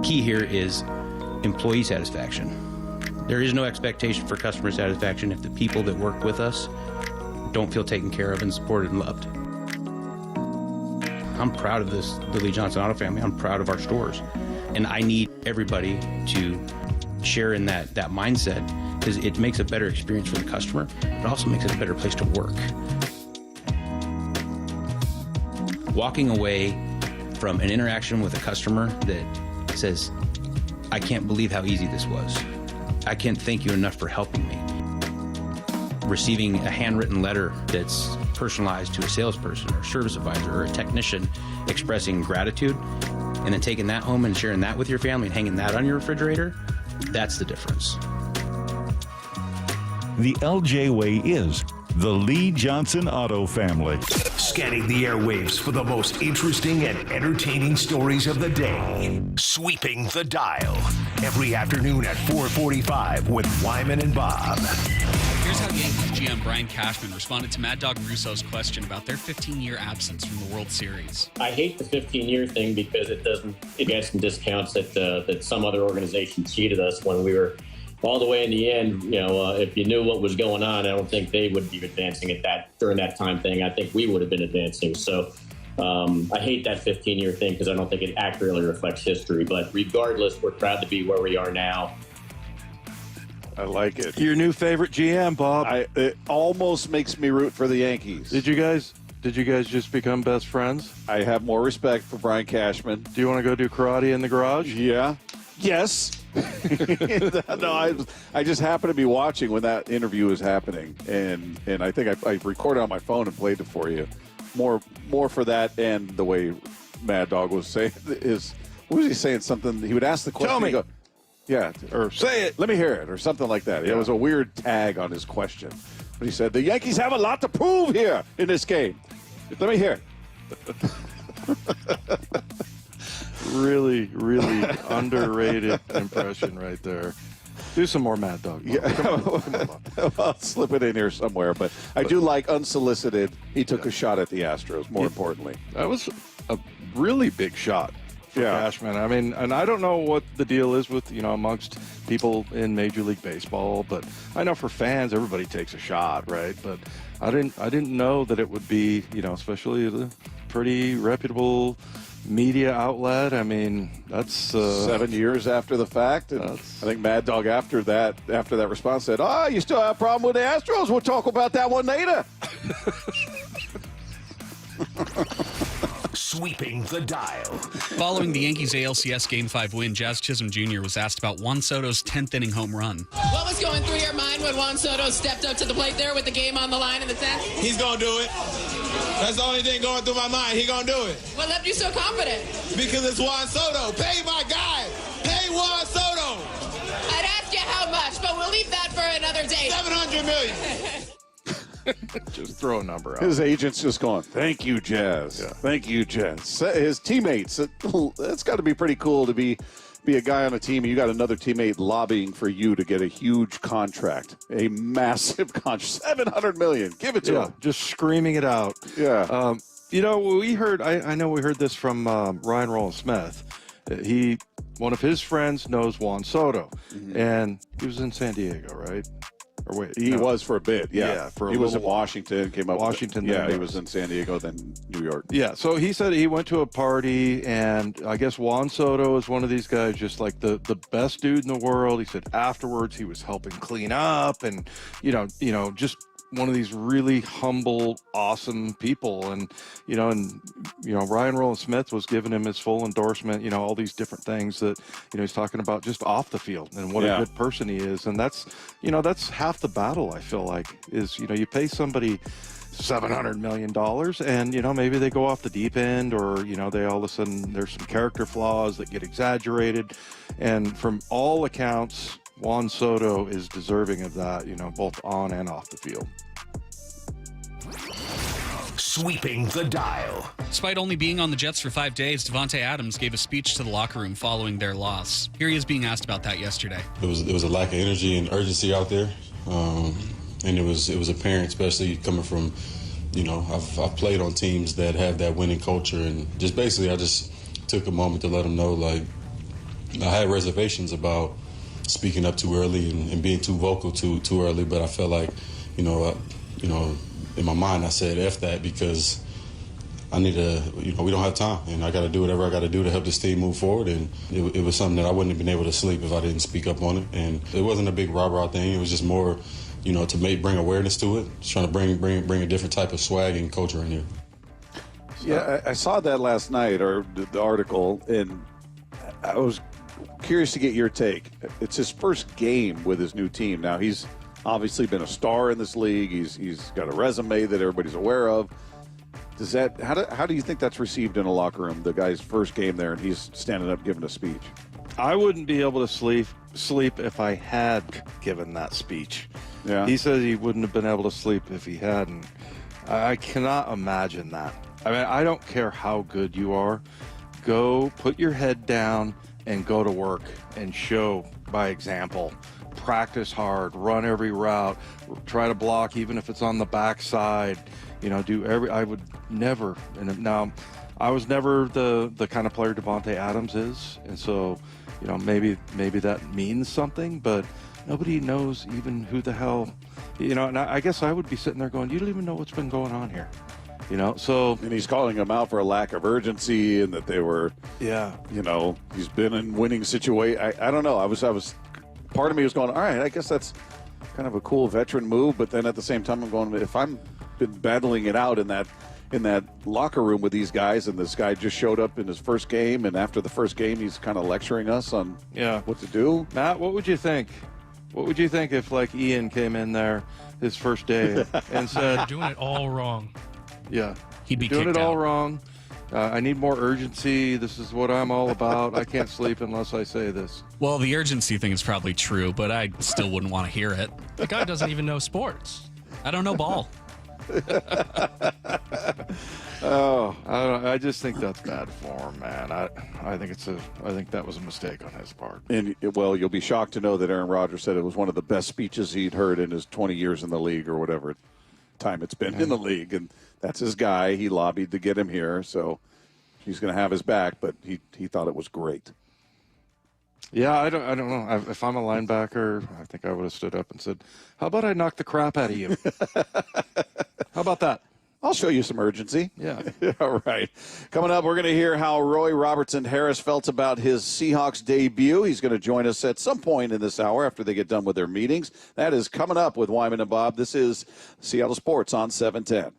Key here is employee satisfaction. There is no expectation for customer satisfaction if the people that work with us don't feel taken care of and supported and loved. I'm proud of the Lee Johnson Auto family. I'm proud of our stores. And I need everybody to share in that mindset because it makes a better experience for the customer. It also makes it a better place to work. Walking away from an interaction with a customer that says, I can't believe how easy this was. I can't thank you enough for helping me. Receiving a handwritten letter that's personalized to a salesperson or service advisor or a technician expressing gratitude, and then taking that home and sharing that with your family and hanging that on your refrigerator, that's the difference. The LJ Way is the Lee Johnson Auto family. Scanning the airwaves for the most interesting and entertaining stories of the day. Sweeping the dial. Every afternoon at 4:45 with Wyman and Bob. Here's how Yankees GM Brian Cashman responded to Mad Dog Russo's question about their 15-year absence from the World Series. I hate the 15-year thing because it gets some discounts that some other organization cheated us when we were all the way in the end. If you knew what was going on, I don't think they would be advancing during that time thing. I think we would have been advancing. So I hate that 15-year thing because I don't think it accurately reflects history. But regardless, we're proud to be where we are now. I like it. Your new favorite GM, Bob. It almost makes me root for the Yankees. Did you guys just become best friends? I have more respect for Brian Cashman. Do you want to go do karate in the garage? Yeah. Yes. No, I just happened to be watching when that interview was happening, and I think I recorded on my phone and played it for you. More for that, and the way Mad Dog was saying what was he saying? Something he would ask the question. Tell me. Go, yeah, or say it. Let me hear it, or something like that. Yeah. It was a weird tag on his question, but he said the Yankees have a lot to prove here in this game. Let me hear it. Really, really underrated impression right there. Do some more Mad Dog. Yeah. Come on. I'll slip it in here somewhere, but I do like unsolicited. He took a shot at the Astros, more importantly. That was a really big shot for Cashman. I mean, and I don't know what the deal is with, amongst people in Major League Baseball, but I know for fans, everybody takes a shot, right? But I didn't know that it would be, especially the pretty reputable media outlet. I mean, that's 7 years after the fact. And I think Mad Dog after that response said, you still have a problem with the Astros? We'll talk about that one later. Sweeping the dial. Following the Yankees ALCS Game 5 win, Jazz Chisholm Jr. was asked about Juan Soto's 10th inning home run. What was going through your mind when Juan Soto stepped up to the plate there with the game on the line in the 10th? He's going to do it. That's the only thing going through my mind. He's going to do it. What left you so confident? Because it's Juan Soto. Pay my guy. Pay Juan Soto. I'd ask you how much, but we'll leave that for another day. $700 million. Just throw a number out. His agent's just going, thank you, Jazz. Yeah. Thank you, Jazz. His teammates, that's got to be pretty cool to be a guy on a team and you got another teammate lobbying for you to get a huge contract, a massive contract, $700 million. Give it to him. Just screaming it out. Yeah. We heard, I know we heard this from Ryan Rowland-Smith. One of his friends knows Juan Soto, and he was in San Diego, right? Or wait, he was for a bit, yeah. He was in Washington, came up Washington. Yeah, he was in San Diego, then New York. Yeah, so he said he went to a party, and I guess Juan Soto is one of these guys, just like the best dude in the world. He said afterwards he was helping clean up, and just one of these really humble, awesome people. And Ryan Rowland-Smith was giving him his full endorsement, all these different things that, he's talking about just off the field and what a good person he is. And that's half the battle, I feel like, is, you pay somebody $700 million and, maybe they go off the deep end, or, they all of a sudden there's some character flaws that get exaggerated. And from all accounts, Juan Soto is deserving of that, both on and off the field. Sweeping the dial. Despite only being on the Jets for 5 days, Devontae Adams gave a speech to the locker room following their loss. Here he is being asked about that yesterday. There was a lack of energy and urgency out there, and it was apparent, especially coming from, I've played on teams that have that winning culture, and just basically I just took a moment to let them know, like, I had reservations about speaking up too early and being too vocal too early, but I felt like, in my mind I said F that, because I need to, we don't have time, and I got to do whatever I got to do to help this team move forward. And it was something that I wouldn't have been able to sleep if I didn't speak up on it. And it wasn't a big rah-rah thing. It was just more, to bring awareness to it. Just trying to bring a different type of swag and culture in here. Yeah, I saw that last night, or the article, and I was curious to get your take. It's his first game with his new team. Now, he's obviously been a star in this league. He's got a resume that everybody's aware of. How do you think that's received in a locker room, the guy's first game there, and he's standing up giving a speech? I wouldn't be able to sleep if I had given that speech. Yeah. He says he wouldn't have been able to sleep if he hadn't. I cannot imagine that. I mean, I don't care how good you are. Go put your head down and go to work and show by example practice hard, run every route, try to block even if it's on the backside, I would never, and now I was never the kind of player Davante Adams is, and so, maybe that means something, but nobody knows even who the hell, and I guess I would be sitting there going, you don't even know what's been going on here. And he's calling them out for a lack of urgency and that they were, he's been in winning situation. I don't know. I was, part of me was going, all right, I guess that's kind of a cool veteran move. But then at the same time, I'm going, if I'm been battling it out in that locker room with these guys, and this guy just showed up in his first game, and after the first game, he's kind of lecturing us on what to do. Matt, what would you think? What would you think if Ian came in there his first day and said, "You're doing it all wrong"? Yeah, he'd be doing kicked it all out. wrong. I need more urgency. This is what I'm all about. I can't sleep unless I say this. Well, the urgency thing is probably true, but I still wouldn't want to hear it. The guy doesn't even know sports. I don't know ball. I just think that's bad form, man. I think that was a mistake on his part. And you'll be shocked to know that Aaron Rodgers said it was one of the best speeches he'd heard in his 20 years in the league, or whatever time it's been in the league, and that's his guy. He lobbied to get him here, so he's going to have his back, but he thought it was great. Yeah, I don't know. If I'm a linebacker, I think I would have stood up and said, how about I knock the crap out of you? How about that? I'll show you some urgency. Yeah. All right. Coming up, we're going to hear how Roy Robertson Harris felt about his Seahawks debut. He's going to join us at some point in this hour after they get done with their meetings. That is coming up with Wyman and Bob. This is Seattle Sports on 710.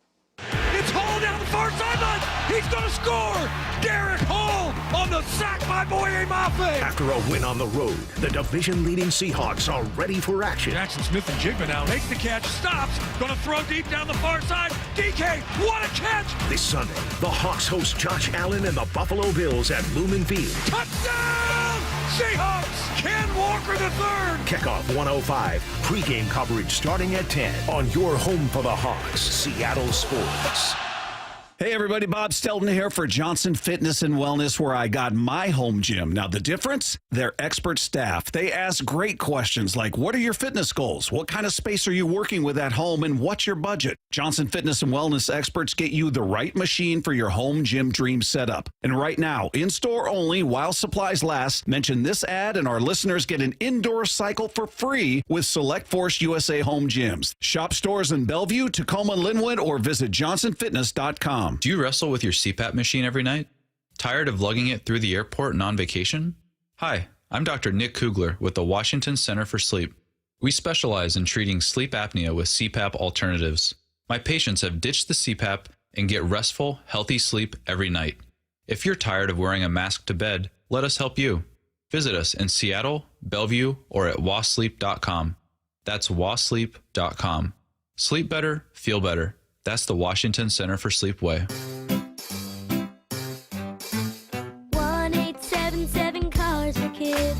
It's Hall down the far sideline. He's going to score. Derek Hall on the sack by Boye Mafe. After a win on the road, the division-leading Seahawks are ready for action. Jackson Smith and Jigba now makes the catch, stops, going to throw deep down the far side. DK, what a catch! This Sunday, the Hawks host Josh Allen and the Buffalo Bills at Lumen Field. Touchdown! Seahawks! Ken Walker III. Kickoff 105. Pre-game coverage starting at 10 on your home for the Hawks, Seattle Sports. Hey everybody, Bob Stelton here for Johnson Fitness and Wellness, where I got my home gym. Now the difference? Their expert staff. They ask great questions like, what are your fitness goals? What kind of space are you working with at home, and what's your budget? Johnson Fitness and Wellness experts get you the right machine for your home gym dream setup. And right now, in-store only while supplies last, mention this ad and our listeners get an indoor cycle for free with Select Force USA Home Gyms. Shop stores in Bellevue, Tacoma, Linwood, or visit johnsonfitness.com. Do you wrestle with your CPAP machine every night? Tired of lugging it through the airport and on vacation? Hi, I'm Dr. Nick Kugler with the Washington Center for Sleep. We specialize in treating sleep apnea with CPAP alternatives. My patients have ditched the CPAP and get restful, healthy sleep every night. If you're tired of wearing a mask to bed, let us help you. Visit us in Seattle, Bellevue, or at wasleep.com. That's wasleep.com. Sleep better, feel better. That's the Washington Center for Sleep way. 1877 Cars for Kids.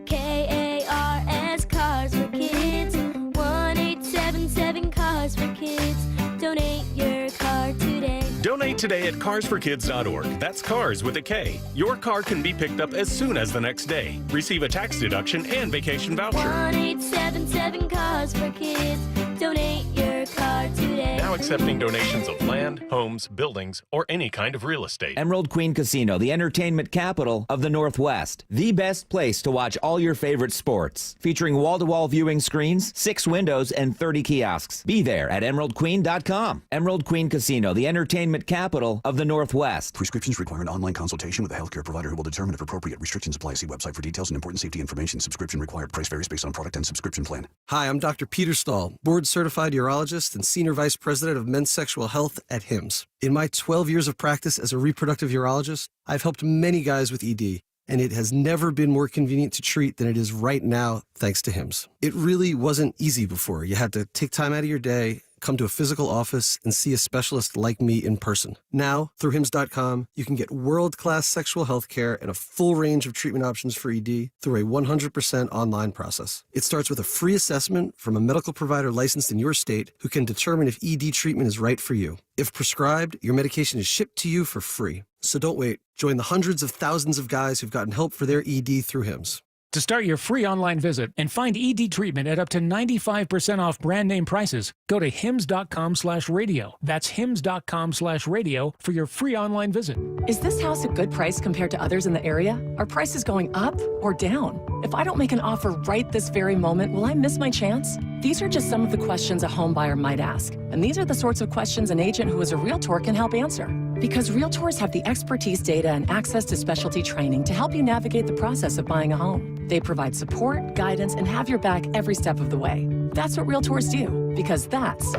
KARS Cars for Kids. 1877 Cars for Kids. Donate your car today. Donate today at carsforkids.org. That's cars with a K. Your car can be picked up as soon as the next day. Receive a tax deduction and vacation voucher. 1877 Cars for Kids. Donate your car today. Now accepting donations of land, homes, buildings, or any kind of real estate. Emerald Queen Casino, the entertainment capital of the Northwest. The best place to watch all your favorite sports. Featuring wall-to-wall viewing screens, 6 windows, and 30 kiosks. Be there at emeraldqueen.com. Emerald Queen Casino, the entertainment capital of the Northwest. Prescriptions require an online consultation with a healthcare provider who will determine if appropriate. Restrictions apply. See website for details and important safety information. Subscription required. Price varies based on product and subscription plan. Hi, I'm Dr. Peter Stahl, board-certified urologist and Senior Vice President of Men's Sexual Health at HIMSS. In my 12 years of practice as a reproductive urologist, I've helped many guys with ED, and it has never been more convenient to treat than it is right now, thanks to HIMSS. It really wasn't easy before. You had to take time out of your day, come to a physical office, and see a specialist like me in person. Now, through HIMSS.com, you can get world-class sexual health care and a full range of treatment options for ED through a 100% online process. It starts with a free assessment from a medical provider licensed in your state who can determine if ED treatment is right for you. If prescribed, your medication is shipped to you for free. So don't wait. Join the hundreds of thousands of guys who've gotten help for their ED through HIMSS. To start your free online visit and find ED treatment at up to 95% off brand name prices, go to hims.com/radio. That's hims.com/radio for your free online visit. Is this house a good price compared to others in the area? Are prices going up or down? If I don't make an offer right this very moment, will I miss my chance? These are just some of the questions a home buyer might ask. And these are the sorts of questions an agent who is a realtor can help answer. Because realtors have the expertise, data, and access to specialty training to help you navigate the process of buying a home. They provide support, guidance, and have your back every step of the way. That's what realtors do, because that's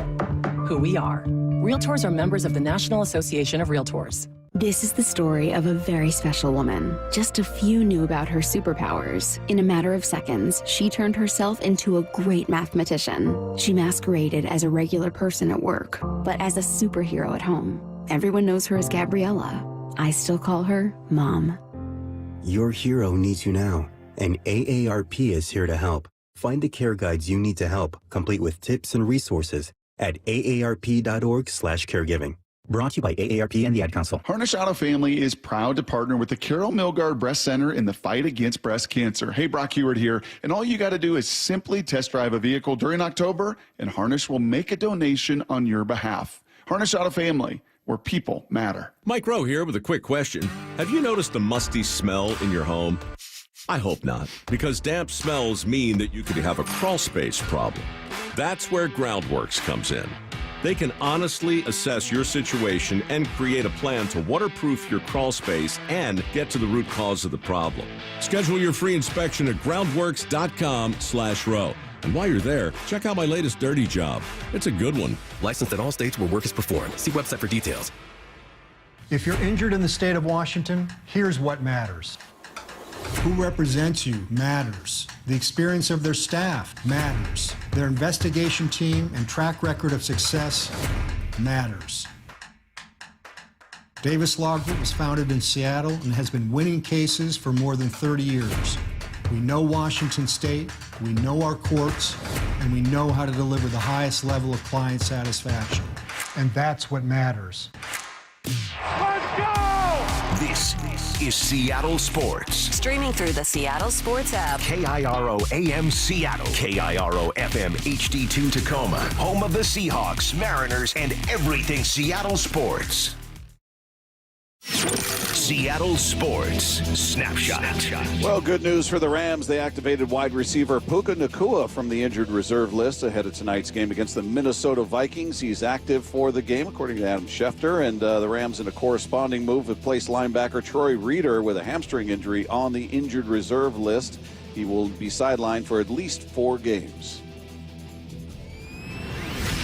who we are. Realtors are members of the National Association of Realtors. This is the story of a very special woman. Just a few knew about her superpowers. In a matter of seconds, she turned herself into a great mathematician. She masqueraded as a regular person at work, but as a superhero at home. Everyone knows her as Gabriella. I still call her Mom. Your hero needs you now, and AARP is here to help. Find the care guides you need to help, complete with tips and resources at aarp.org/caregiving. Brought to you by AARP and the Ad Council. Harnish Auto Family is proud to partner with the Carol Milgard Breast Center in the fight against breast cancer. Hey, Brock Heward here, and all you got to do is simply test drive a vehicle during October, and Harnish will make a donation on your behalf. Harnish Auto Family, where people matter. Mike Rowe here with a quick question. Have you noticed the musty smell in your home? I hope not, because damp smells mean that you could have a crawl space problem. That's where Groundworks comes in. They can honestly assess your situation and create a plan to waterproof your crawl space and get to the root cause of the problem. Schedule your free inspection at groundworks.com/row. And while you're there, check out my latest dirty job. It's a good one. Licensed in all states where work is performed. See website for details. If you're injured in the state of Washington, here's what matters. Who represents you matters. The experience of their staff matters. Their investigation team and track record of success matters. Davis Law Group was founded in Seattle and has been winning cases for more than 30 years. We know Washington State, we know our courts, and we know how to deliver the highest level of client satisfaction. And that's what matters. Let's go! This is Seattle Sports. Streaming through the Seattle Sports app. KIRO AM Seattle. KIRO FM HD2 Tacoma. Home of the Seahawks, Mariners, and everything Seattle sports. Seattle Sports Snapshot. Well, good news for the Rams. They activated wide receiver Puka Nacua from the injured reserve list ahead of tonight's game against the Minnesota Vikings. He's active for the game, according to Adam Schefter. And the Rams, in a corresponding move, have placed linebacker Troy Reeder with a hamstring injury on the injured reserve list. He will be sidelined for at least 4 games.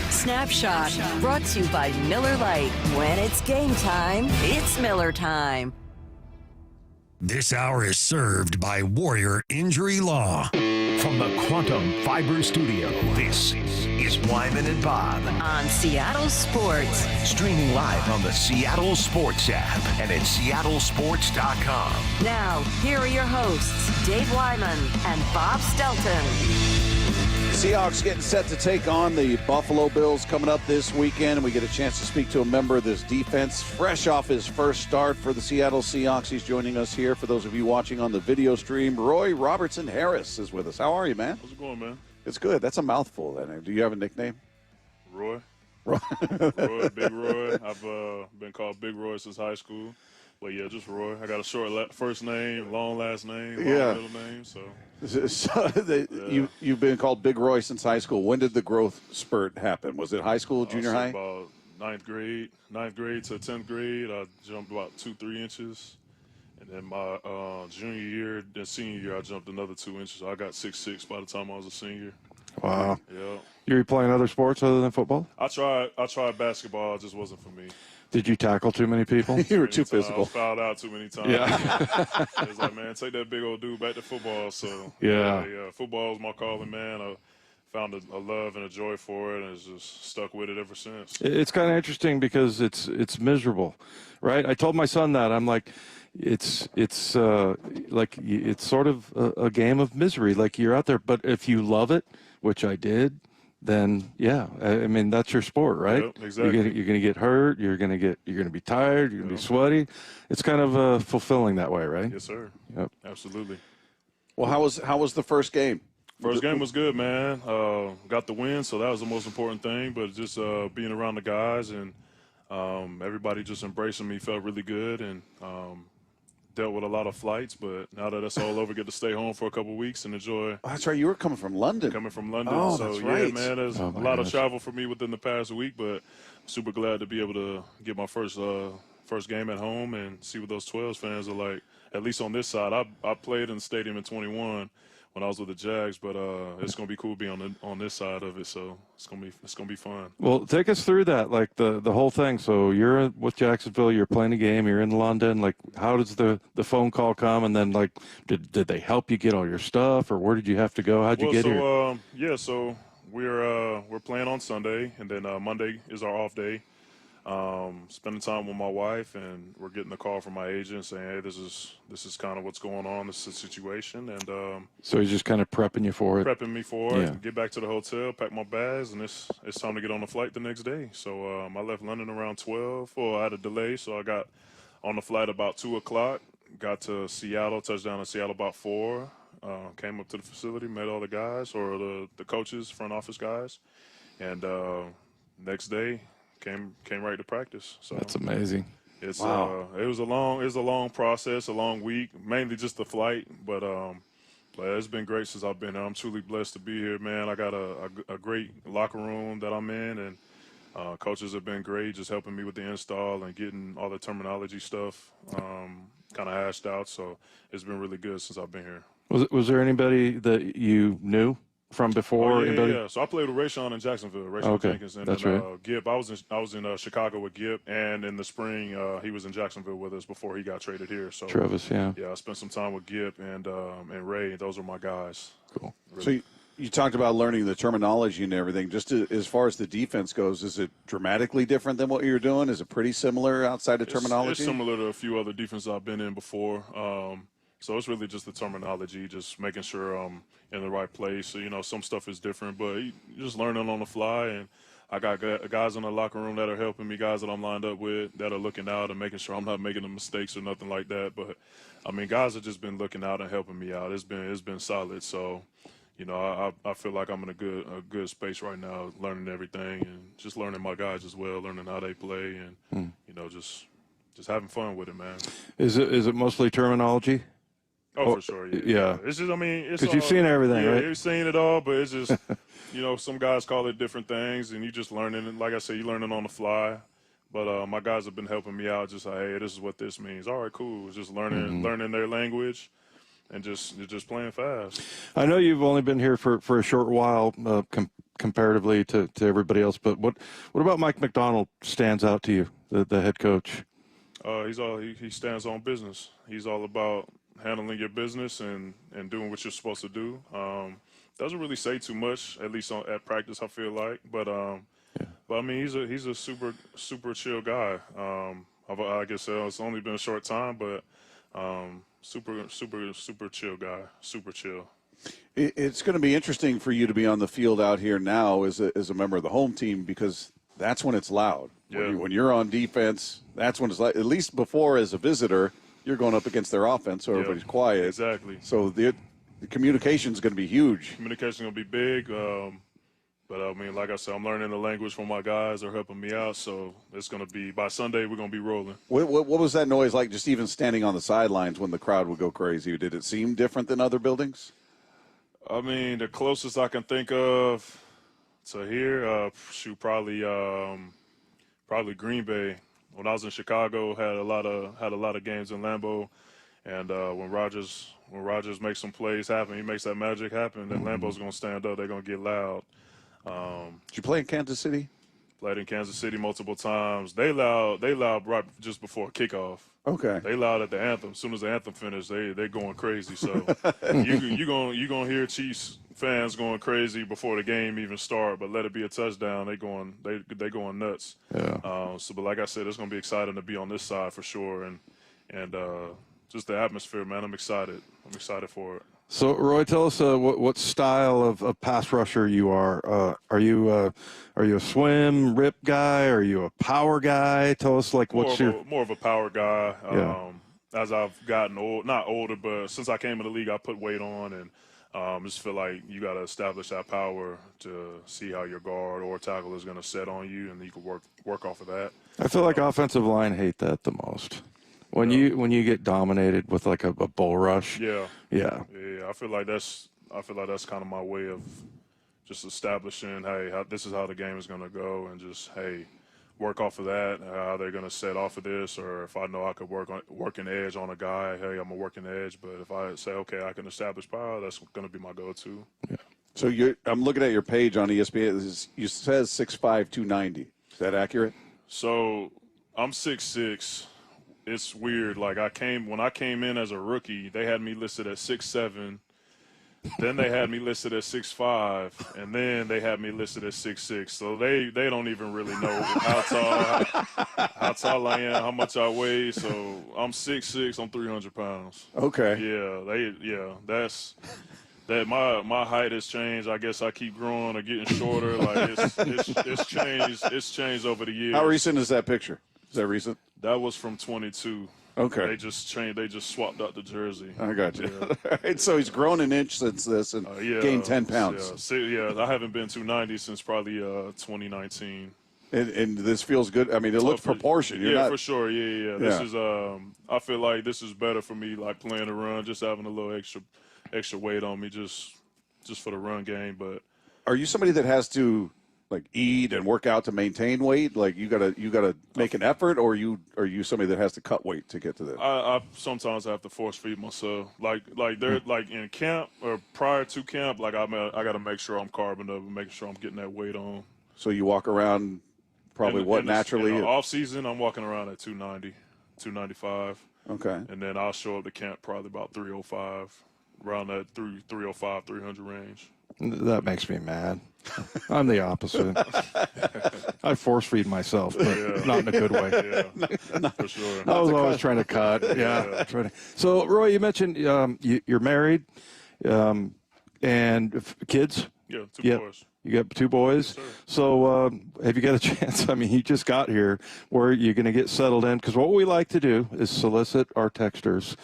Snapshot, brought to you by Miller Lite. When it's game time, it's Miller time. This hour is served by Warrior Injury Law. From the Quantum Fiber Studio, this is Wyman and Bob. On Seattle Sports. Streaming live on the Seattle Sports app and at seattlesports.com. Now, here are your hosts, Dave Wyman and Bob Stelton. Seahawks getting set to take on the Buffalo Bills coming up this weekend, and we get a chance to speak to a member of this defense, fresh off his first start for the Seattle Seahawks. He's joining us here. For those of you watching on the video stream, Roy Robertson Harris is with us. How are you, man? How's it going, man? It's good. That's a mouthful. Then, do you have a nickname? Roy. Roy, Big Roy. I've been called Big Roy since high school. But yeah, just Roy. I got a short first name, long last name, long middle name. So you've been called Big Roy since high school. When did the growth spurt happen? Was it high school, junior high? About ninth grade to 10th grade. I jumped about 2-3 inches, and then my junior year, then senior year, I jumped another 2 inches. So I got 6'6" by the time I was a senior. Wow. Yeah. You were playing other sports other than football? I tried basketball. It just wasn't for me. Did you tackle too many people? You were too physical. I was fouled out too many times. Yeah. It was like, man, take that big old dude back to football. So yeah, football was my calling, man. I found a love and a joy for it, and it's just stuck with it ever since. It's kind of interesting because it's miserable, right? I told my son that. I'm like, it's like it's sort of a game of misery. Like you're out there, but if you love it, which I did, then yeah, I mean that's your sport, right? Yep, exactly. You're gonna get hurt. You're gonna be tired. You're gonna be sweaty. It's kind of fulfilling that way, right? Yes, sir. Yep. Absolutely. Well, how was the first game? First game was good, man. Got the win, so that was the most important thing. But just being around the guys and everybody just embracing me felt really good, and dealt with a lot of flights. But now that that's all over, get to stay home for a couple weeks and enjoy. Oh, that's right. You were coming from London. Oh, so that's right. Yeah, man. There's a lot of travel for me within the past week, but super glad to be able to get my first game at home and see what those 12s fans are like. At least on this side, I played in the stadium in 21 when I was with the Jags, but it's gonna be cool being on this side of it. So it's gonna be fun. Well, take us through that, like the whole thing. So you're with Jacksonville, you're playing a game, you're in London. Like, how does the phone call come? And then, like, did they help you get all your stuff, or where did you have to go? How'd you get here? So we're playing on Sunday, and then Monday is our off day. Spending time with my wife, and we're getting a call from my agent saying, "Hey, this is kind of what's going on. This is the situation." And so he's just kind of prepping you for it. Prepping me for it. Get back to the hotel, pack my bags, and it's time to get on the flight the next day. So I left London around 12. I had a delay, so I got on the flight about 2:00. Got to Seattle, touchdown in Seattle about 4. Came up to the facility, met all the guys or the coaches, front office guys, and next day. Came right to practice. So that's amazing. It's wow. It was a long process, a long week, mainly just the flight, but it's been great since I've been here. I'm truly blessed to be here, man. I got a great locker room that I'm in, and coaches have been great, just helping me with the install and getting all the terminology stuff kind of hashed out. So it's been really good since I've been here. Was there anybody that you knew from before? Yeah. So I played with Rayshon in Jacksonville, Rayshon Jenkins, and that's then, right. Gibb. I was in Chicago with Gibb, and in the spring he was in Jacksonville with us before he got traded here. So Travis, yeah. I spent some time with Gibb and Ray. Those are my guys. Cool. Really. So you talked about learning the terminology and everything. Just as far as the defense goes, is it dramatically different than what you're doing? Is it pretty similar outside of terminology? It's similar to a few other defenses I've been in before. So it's really just the terminology, just making sure I'm in the right place. So, some stuff is different, but you're just learning on the fly. And I got guys in the locker room that are helping me, guys that I'm lined up with that are looking out and making sure I'm not making the mistakes or nothing like that. But, guys have just been looking out and helping me out. It's been solid. So, I feel like I'm in a good space right now, learning everything and just learning my guys as well, learning how they play and, just having fun with it, man. Is it mostly terminology? Oh, for sure, yeah. It's just, it's because you've seen everything, right? You've seen it all, but it's just, some guys call it different things, and you just learning. And like I said, you learning on the fly. But my guys have been helping me out, just like, hey, this is what this means. All right, cool. It's just learning their language, and just playing fast. I know you've only been here for a short while, comparatively to everybody else. But what about Mike Macdonald stands out to you, the head coach? He stands on business. He's all about handling your business and doing what you're supposed to do. Doesn't really say too much, at least at practice, I feel like. But he's a super chill guy. Like I said, it's only been a short time, but super chill guy, super chill. It's going to be interesting for you to be on the field out here now as a member of the home team, because that's when it's loud. Yeah. When you're on defense, that's when it's loud. At least before, as a visitor, you're going up against their offense, so everybody's quiet. Exactly. So the communication is going to be huge. Communication is going to be big. But, like I said, I'm learning the language from my guys. They're helping me out. So it's going to be, by Sunday, we're going to be rolling. What was that noise like, just even standing on the sidelines when the crowd would go crazy? Did it seem different than other buildings? The closest I can think of to here, probably Green Bay. When I was in Chicago, had a lot of games in Lambeau, and when Rodgers makes some plays happen, he makes that magic happen. Then Lambeau's gonna stand up. They're gonna get loud. Did you play in Kansas City? Played in Kansas City multiple times. They loud right just before kickoff. Okay. They loud at the anthem. As soon as the anthem finished, they're going crazy. So you gonna hear Chiefs fans going crazy before the game even start. But let it be a touchdown, they going nuts. Yeah. But like I said, it's gonna be exciting to be on this side for sure, and just the atmosphere, man. I'm excited. I'm excited for it. So, Roy, tell us what style of pass rusher you are. Are you a swim, rip guy? Are you a power guy? Tell us, like, what's more of a power guy. Yeah. as I've gotten not older, but since I came in the league, I put weight on, and just feel like you got to establish that power to see how your guard or tackle is going to set on you, and you can work off of that. I feel like offensive line hate that the most. When you get dominated with like a bull rush. Yeah. Yeah. I feel like that's kind of my way of just establishing, hey, this is how the game is going to go, and just, hey, work off of that, how they're going to set off of this, or if I know I could work an edge on a guy, hey, I'm going to work an edge. But if I say, okay, I can establish power, that's going to be my go-to. Yeah. So I'm looking at your page on ESPN. You says 6'5", 290. Is that accurate? So I'm 6'6". It's weird. Like when I came in as a rookie, they had me listed at 6'7". Then they had me listed at 6'5", and then they had me listed at 6'6". So they don't even really know how tall I am, how much I weigh. So I'm 6'6". I'm 300 pounds. Okay. That's that. My height has changed. I guess I keep growing or getting shorter. Like it's changed. It's changed over the years. How recent is that picture? Is that recent? That was from 22. Okay. They just changed. They just swapped out the jersey. I got you. Yeah. All right, so he's grown an inch since this and gained 10 pounds. I haven't been 290 since probably 2019. And this feels good. I mean, it looks proportioned. For sure. Yeah. This is. I feel like this is better for me, like playing the run, just having a little extra weight on me, just for the run game. But are you somebody that has to like eat and work out to maintain weight? Like you gotta make an effort, or are you somebody that has to cut weight to get to that? I sometimes have to force feed myself. Like they're like in camp or prior to camp, like I got to make sure I'm carbing up and making sure I'm getting that weight on. So you walk around probably naturally? In the off season, I'm walking around at 290, 295. Okay. And then I'll show up to camp probably about 305, around that 305, 300 range. That makes me mad. I'm the opposite. I force feed myself, but not in a good way. Yeah, for sure. I was always trying to cut. Yeah. So, Roy, you mentioned you're married and kids. Yeah, two boys. You got 2 boys. Yes, so have you got a chance? I mean, you just got here. Where you're going to get settled in? Because what we like to do is solicit our texters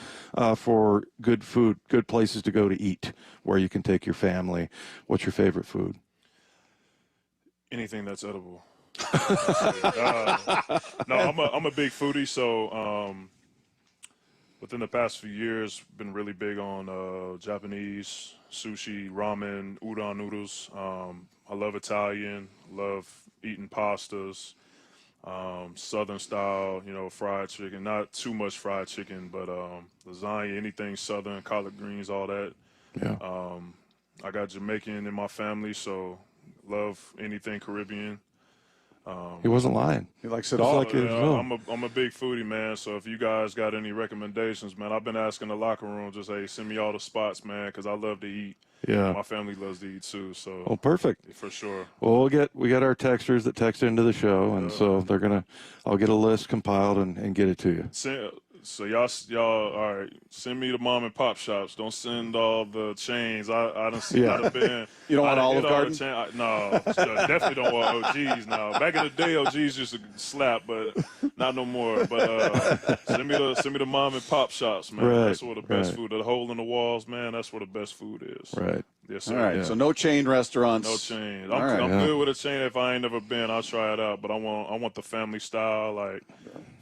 for good food, good places to go to eat, where you can take your family. What's your favorite food? Anything that's edible. No, I'm a big foodie. So within the past few years, been really big on Japanese sushi, ramen, udon noodles. I love Italian. Love eating pastas. Southern style, fried chicken. Not too much fried chicken, but lasagna, anything Southern, collard greens, all that. Yeah. I got Jamaican in my family, so love anything Caribbean. He wasn't lying. He likes it all. I'm a big foodie, man. So if you guys got any recommendations, man, I've been asking the locker room, just, hey, send me all the spots, man, because I love to eat. Yeah. My family loves to eat too. So. Oh, perfect. For sure. Well, we got our texters that text into the show, and so I'll get a list compiled and get it to you. So y'all, all right. Send me the mom and pop shops. Don't send all the chains. I don't see. I've been. You don't want Olive Garden? No, definitely don't want OGs now. Back in the day, OGs used to slap, but not no more. But send me the mom and pop shops, man. Right, That's where the best food. The hole in the walls, man. That's where the best food is. Right. Yes, sir. All right. So no chain restaurants. No chain. I'm good with a chain. If I ain't never been, I'll try it out. But I want the family style. Like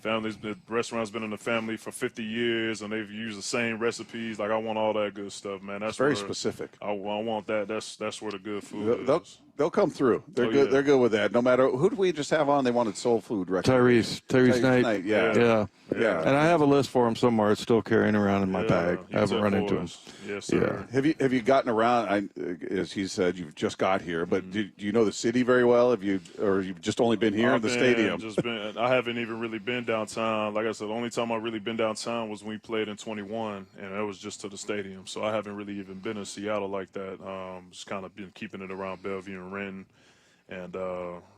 the restaurant's been in the family for 50 years, and they've used the same recipes. Like I want all that good stuff, man. That's very specific. I want that. That's where the good food is. They'll come through. They're good. Yeah. They're good with that. No matter who did we just have on, they wanted soul food. Tyrese Knight. Yeah. And I have a list for him somewhere. It's still carrying around in my bag. I haven't run into him. Yes, sir. Yeah. Have you gotten around? As he said, you've just got here, but do you know the city very well? You've just only been here in the stadium? I haven't even really been downtown. Like I said, the only time I really been downtown was when we played in 21, and that was just to the stadium. So I haven't really even been in Seattle like that. Just kind of been keeping it around Bellevue and Renton. And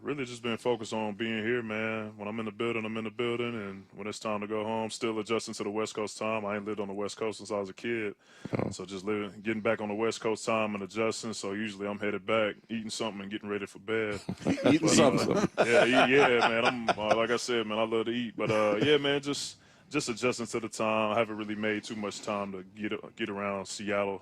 really just been focused on being here, man. When I'm in the building, I'm in the building. And when it's time to go home, still adjusting to the West Coast time. I ain't lived on the West Coast since I was a kid. Oh. So just getting back on the West Coast time and adjusting. So usually I'm headed back, eating something and getting ready for bed. Eating something. Yeah, man. I'm like I said, man, I love to eat. But, yeah, man, just just adjusting to the time. I haven't really made too much time to get around Seattle.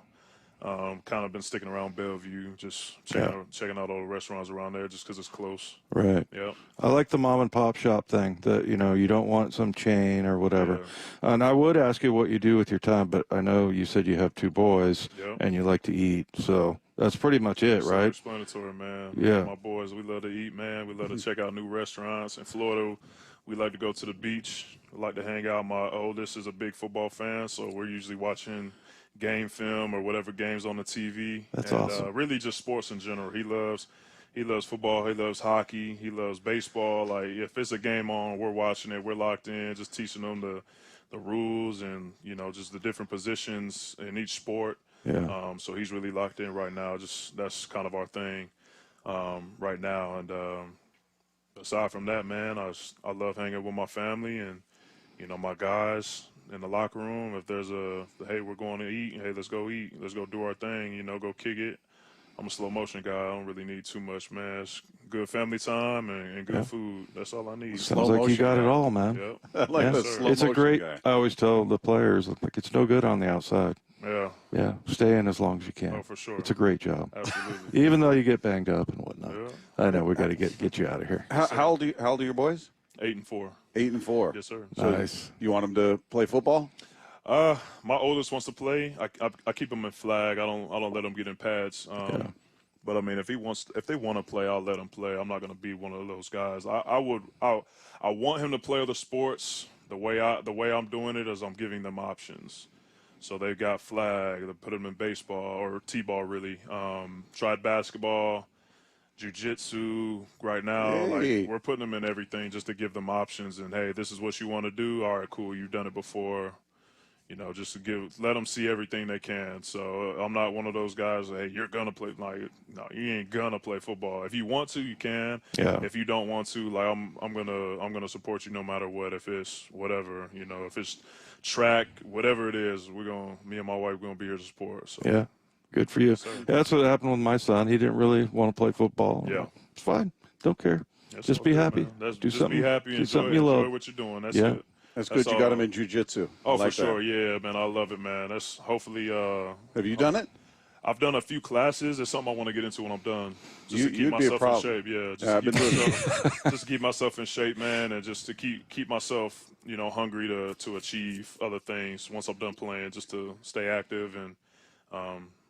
Kind of been sticking around Bellevue, just checking out all the restaurants around there, just because it's close. Right. Yeah. I like the mom and pop shop thing. That you don't want some chain or whatever. Yeah. And I would ask you what you do with your time, but I know you said you have 2 boys and you like to eat, so that's pretty much it, right? Self-explanatory, man. Yeah. My boys, we love to eat, man. We love to check out new restaurants. In Florida, we like to go to the beach. We like to hang out. My oldest is a big football fan, so we're usually watching game film or whatever games on the TV. That's awesome. Really just sports in general. He loves football. He loves hockey. He loves baseball. Like, if it's a game on, we're watching it. We're locked in, just teaching them the rules and, just the different positions in each sport. Yeah. So he's really locked in right now. Just that's kind of our thing right now. And aside from that, man, I love hanging with my family and, my guys in the locker room. If there's hey, we're going to eat, hey, let's go eat, let's go do our thing, go kick it. I'm a slow motion guy. I don't really need too much, man. It's good family time and good food. That's all I need. Sounds like you got it all, man. Yep. I like the slow it's a motion great guy. I always tell the players, like, it's no good on the outside. Yeah. Yeah. Stay in as long as you can. Oh, for sure. It's a great job. Absolutely. Even though you get banged up and whatnot. Yeah. I know we got to get you out of here. How old are your boys? 8 and 4. 8 and 4. Yes, sir. So nice. You want them to play football? My oldest wants to play. I keep him in flag. I don't let him get in pads. But I mean, if they want to play, I'll let him play. I'm not going to be one of those guys. I want him to play other sports. The way I'm doing it is I'm giving them options. So they've got flag. They put them in baseball or t-ball, really. Tried basketball, jiu-jitsu. Right now, like, we're putting them in everything just to give them options. And hey, this is what you want to do. All right, cool. You've done it before. Just to let them see everything they can. So I'm not one of those guys. Hey, you're gonna play. Like, no, you ain't gonna play football. If you want to, you can. Yeah. If you don't want to, like, I'm gonna support you no matter what. If it's whatever, if it's track, whatever it is, me and my wife, we're gonna be here to support. So. Yeah. Good for you. Yes, Yeah, that's what happened with my son. He didn't really want to play football. Yeah. It's fine. Don't care. Just be happy. Do something. Be happy. Enjoy what you're doing. That's it. That's good. You got him in jiu-jitsu. Oh, for sure. Yeah, man. I love it, man. That's hopefully. Have you done it? I've done a few classes. It's something I want to get into when I'm done. Just to keep you'd be a myself problem. in shape. Yeah. Just to keep myself in shape, man, and just to keep myself, hungry to achieve other things once I'm done playing, just to stay active and,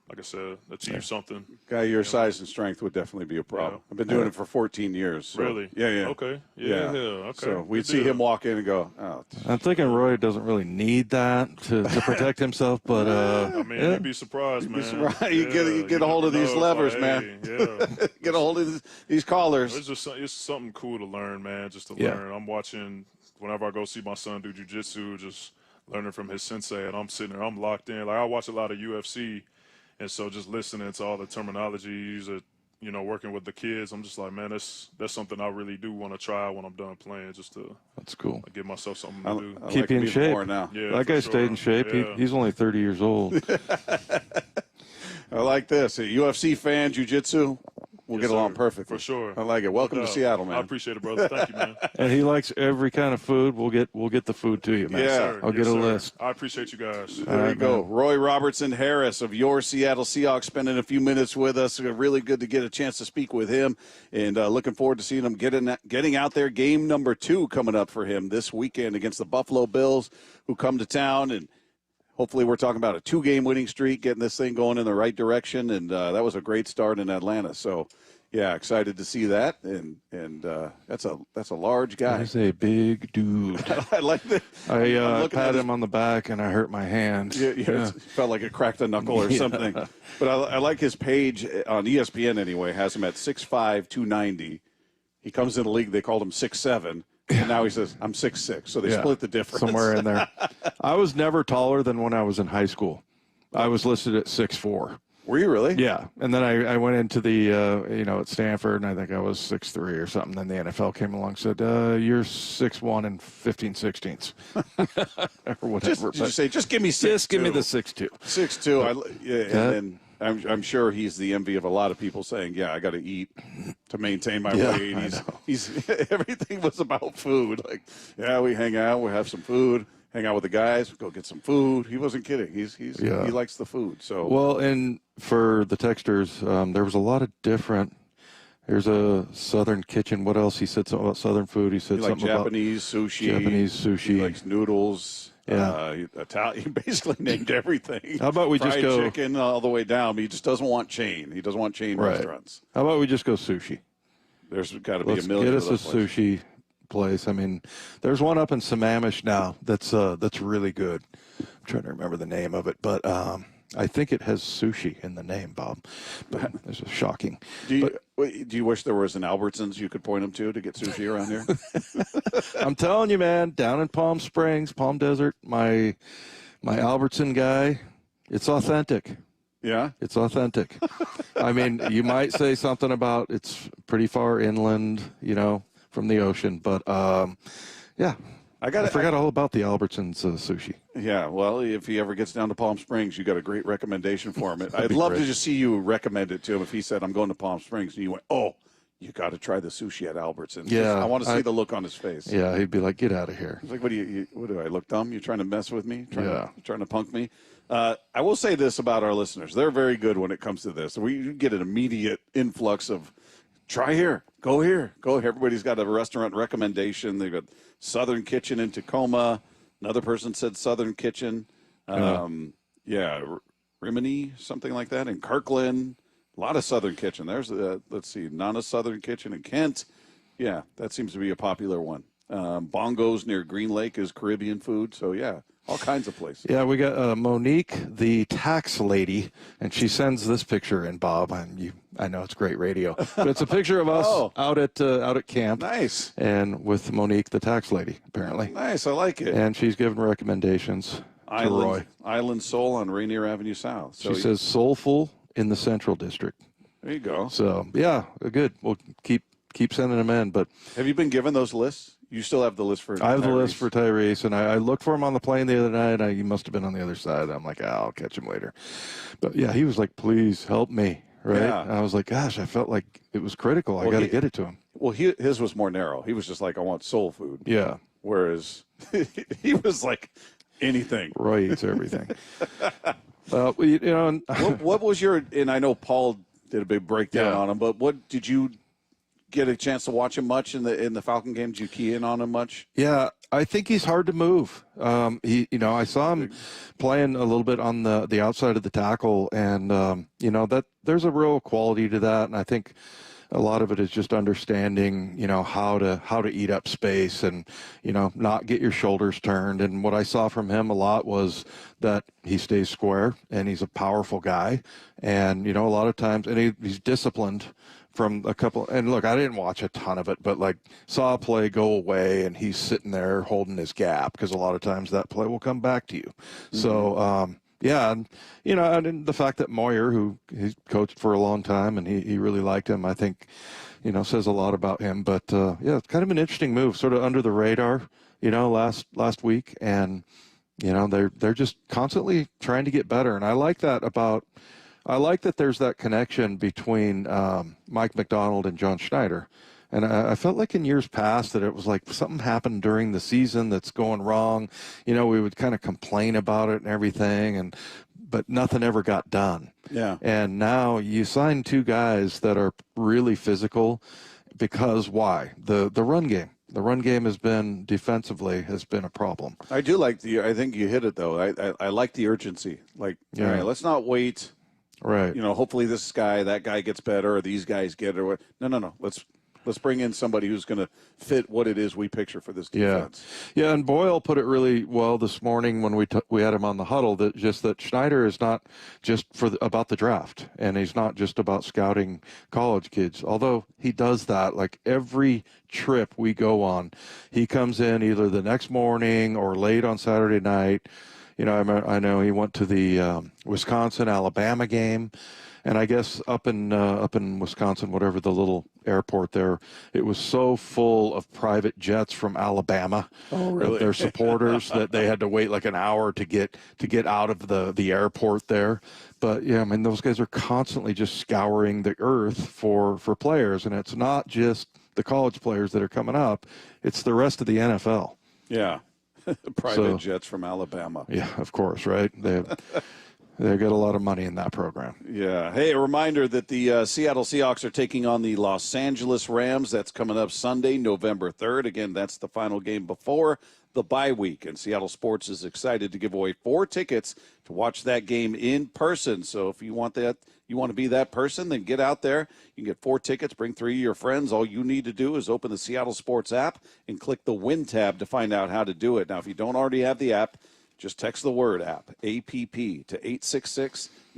like I said, achieve something. Guy your size and strength would definitely be a problem. I've been doing it for 14 years. So. Really? Yeah. Okay. Yeah. Okay. So we'd see him walk in and go, oh. I'm thinking Roy doesn't really need that to protect himself, but I mean, you'd be surprised, man. You get a hold of these levers, man. Yeah. Get a hold of these collars. It's something cool to learn, man. Just to learn. I'm watching whenever I go see my son do jiu-jitsu, just learning from his sensei, and I'm sitting there, I'm locked in. Like, I watch a lot of UFC. And so just listening to all the terminologies, working with the kids, I'm just like, man, that's something I really do want to try when I'm done playing, just to that's cool. Give myself something to do. Keep you in shape. Now. Yeah, that guy stayed in shape. Yeah. He's only 30 years old. I like this. A UFC fan, jiu-jitsu. We'll get along perfectly. For sure. I like it. Welcome to Seattle, man. I appreciate it, brother. Thank you, man. And he likes every kind of food. We'll get the food to you, man. Yeah. I'll get a list. I appreciate you guys. There you go. Roy Robertson Harris of your Seattle Seahawks spending a few minutes with us. Really good to get a chance to speak with him, and looking forward to seeing him getting out there. Game number 2 coming up for him this weekend against the Buffalo Bills, who come to town, and hopefully we're talking about a 2-game winning streak, getting this thing going in the right direction, and that was a great start in Atlanta. So, yeah, excited to see that, and that's a large guy. He's a big dude. I like that. I pat him on the back, and I hurt my hand. Yeah. Felt like it cracked a knuckle or something. But I like his page on ESPN anyway. Has him at 6'5", 290. He comes in the league. They called him 6'7". And now he says, I'm 6'6". So they split the difference. Somewhere in there. I was never taller than when I was in high school. I was listed at 6'4". Were you really? Yeah. And then I went into the, at Stanford, and I think I was 6'3" or something. Then the NFL came along and said, you're 6'1" and 15/16 or whatever. Did you say, just give me 6'2"? Just give me the 6'2". 6'2". And then I'm sure he's the envy of a lot of people saying, yeah, I got to eat to maintain my weight. He's everything was about food. Like, yeah, we hang out, we have some food. hang out with the guys, go get some food. He wasn't kidding. He likes the food. So well, and for the texters, there was a lot of different. There's a Southern kitchen. What else? He said something about Southern food. He said something Japanese about sushi. Japanese sushi. He likes noodles. Yeah. Italian. He basically named everything. How about we Fried just go chicken all the way down? But he just doesn't want chain. He doesn't want chain restaurants. How about we just go sushi? There's got to be Let's a million. get us of those a places. sushi place. I mean, there's one up in Sammamish now that's really good. I'm trying to remember the name of it, but I think it has sushi in the name, Bob. But this is shocking. Do you wish there was an Albertsons you could point him to get sushi around here? I'm telling you, man, down in Palm Springs, Palm Desert, my Albertson guy, it's authentic. Yeah? It's authentic. I mean, you might say something about it's pretty far inland, from the ocean, but yeah. I forgot all about the Albertsons sushi. Yeah, well, if he ever gets down to Palm Springs, you got a great recommendation for him. I'd be love great. to just see you recommend it to him if he said, I'm going to Palm Springs, and you went, oh, you got to try the sushi at Albertsons. Yeah. I want to see the look on his face. Yeah, he'd be like, get out of here. He's like, what do I look dumb? You trying to mess with me? Yeah. Trying to punk me? I will say this about our listeners. They're very good when it comes to this. We get an immediate influx of try here, go here, go here. Everybody's got a restaurant recommendation. They've got Southern Kitchen in Tacoma. Another person said Southern Kitchen. Rimini, something like that, in Kirkland. A lot of Southern Kitchen. There's, let's see, Nana Southern Kitchen in Kent. Yeah, that seems to be a popular one. Bongos near Green Lake is Caribbean food. So, yeah, all kinds of places. Yeah, we got Monique, the tax lady, and she sends this picture in, Bob. I know it's great radio, but it's a picture of us out at camp. Nice. And with Monique, the tax lady, apparently. Nice, I like it. And she's giving recommendations to Roy. Island Soul on Rainier Avenue South. So she says soulful in the Central District. There you go. So, yeah, good. We'll keep sending them in. But have you been given those lists? You still have the list for I have Tyrese. the list for Tyrese, and I looked for him on the plane the other night. He must have been on the other side. I'm like, I'll catch him later. But, yeah, he was like, please help me, right? Yeah. And I was like, gosh, I felt like it was critical. I got to get it to him. Well, his was more narrow. He was just like, I want soul food. Yeah. Whereas he was like, anything. Roy eats everything. And what was your, and I know Paul did a big breakdown on him, but what did you get a chance to watch him much in the Falcon game? Did you key in on him much? Yeah, I think he's hard to move. I saw him playing a little bit on the outside of the tackle, and that there's a real quality to that, and I think a lot of it is just understanding, how to eat up space and, not get your shoulders turned. And what I saw from him a lot was that he stays square and he's a powerful guy. And, a lot of times, and he's disciplined from a couple. And look, I didn't watch a ton of it, but saw a play go away and he's sitting there holding his gap because a lot of times that play will come back to you. Mm-hmm. So, yeah, and and the fact that Moyer, who he's coached for a long time, and he really liked him, I think, says a lot about him. But yeah, it's kind of an interesting move, sort of under the radar, last week, and they're just constantly trying to get better, and I like that there's that connection between Mike McDonald and John Schneider. And I felt like in years past that it was like something happened during the season that's going wrong. We would kind of complain about it and everything, but nothing ever got done. Yeah. And now you sign two guys that are really physical because why? The run game. The run game has been a problem. I do like I think you hit it though. I like the urgency. Like, all right, let's not wait. Right. Hopefully that guy gets better or these guys get it or what. No. Let's bring in somebody who's going to fit what it is we picture for this defense. Yeah, and Boyle put it really well this morning when we had him on the huddle, that Schneider is not just about the draft, and he's not just about scouting college kids, although he does that. Like every trip we go on, he comes in either the next morning or late on Saturday night. I know he went to the Wisconsin-Alabama game. And I guess up in Wisconsin, whatever the little airport there, it was so full of private jets from Alabama, their supporters, that they had to wait like an hour to get out of the airport there. But yeah, I mean, those guys are constantly just scouring the earth for players, and it's not just the college players that are coming up; it's the rest of the NFL. Yeah. Private jets from Alabama. Yeah, of course, right? They got a lot of money in that program. Yeah. Hey, a reminder that the Seattle Seahawks are taking on the Los Angeles Rams. That's coming up Sunday, November 3rd. Again, that's the final game before the bye week. And Seattle Sports is excited to give away 4 tickets to watch that game in person. So if you want that, you want to be that person, then get out there. You can get 4 tickets, bring 3 of your friends. All you need to do is open the Seattle Sports app and click the Win tab to find out how to do it. Now, if you don't already have the app, just text the word app, APP, to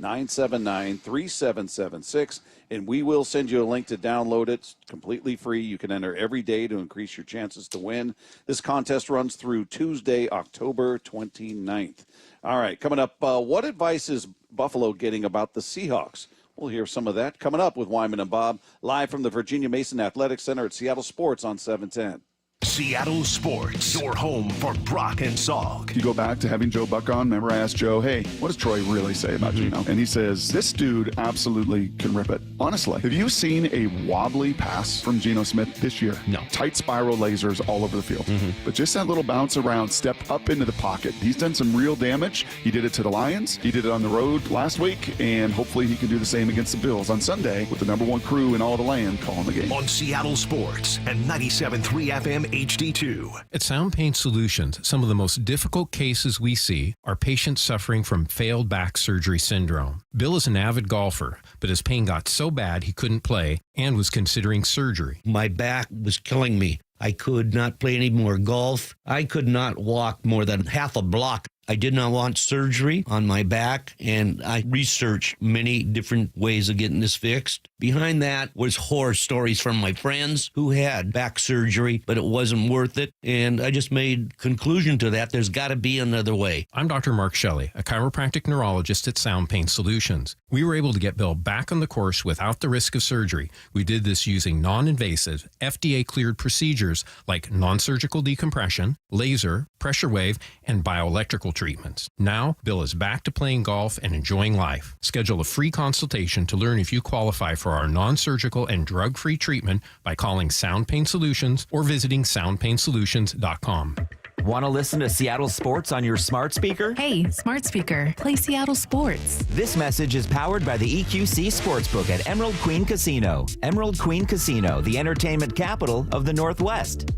866-979-3776, and we will send you a link to download it. It's completely free. You can enter every day to increase your chances to win. This contest runs through Tuesday, October 29th. All right, coming up, what advice is Buffalo getting about the Seahawks? We'll hear some of that coming up with Wyman and Bob, live from the Virginia Mason Athletic Center at Seattle Sports on 710. Seattle Sports, your home for Brock and Salk. You go back to having Joe Buck on. Remember, I asked Joe, hey, what does Troy really say about Geno? And he says, this dude absolutely can rip it. Honestly, have you seen a wobbly pass from Geno Smith this year? No. Tight spiral lasers all over the field. But just that little bounce around, step up into the pocket. He's done some real damage. He did it to the Lions. He did it on the road last week. And hopefully he can do the same against the Bills on Sunday with the #1 crew in all the land calling the game. On Seattle Sports and 97.3 FM HD2. At Sound Pain Solutions, some of the most difficult cases we see are patients suffering from failed back surgery syndrome. Bill is an avid golfer, but his pain got so bad he couldn't play and was considering surgery. My back was killing me. I could not play any more golf. I could not walk more than half a block. I did not want surgery on my back, and I researched many different ways of getting this fixed. Behind that was horror stories from my friends who had back surgery, but it wasn't worth it, and I just made conclusion to that. There's got to be another way. I'm Dr. Mark Shelley, a chiropractic neurologist at Sound Pain Solutions. We were able to get Bill back on the course without the risk of surgery. We did this using non-invasive, FDA-cleared procedures like non-surgical decompression, laser, pressure wave, and bioelectrical treatments. Now, Bill is back to playing golf and enjoying life. Schedule a free consultation to learn if you qualify for our non-surgical and drug-free treatment by calling Sound Pain Solutions or visiting soundpainsolutions.com. Want to listen to Seattle Sports on your smart speaker? Hey, smart speaker, play Seattle Sports. This message is powered by the EQC Sportsbook at Emerald Queen Casino. Emerald Queen Casino, the entertainment capital of the Northwest.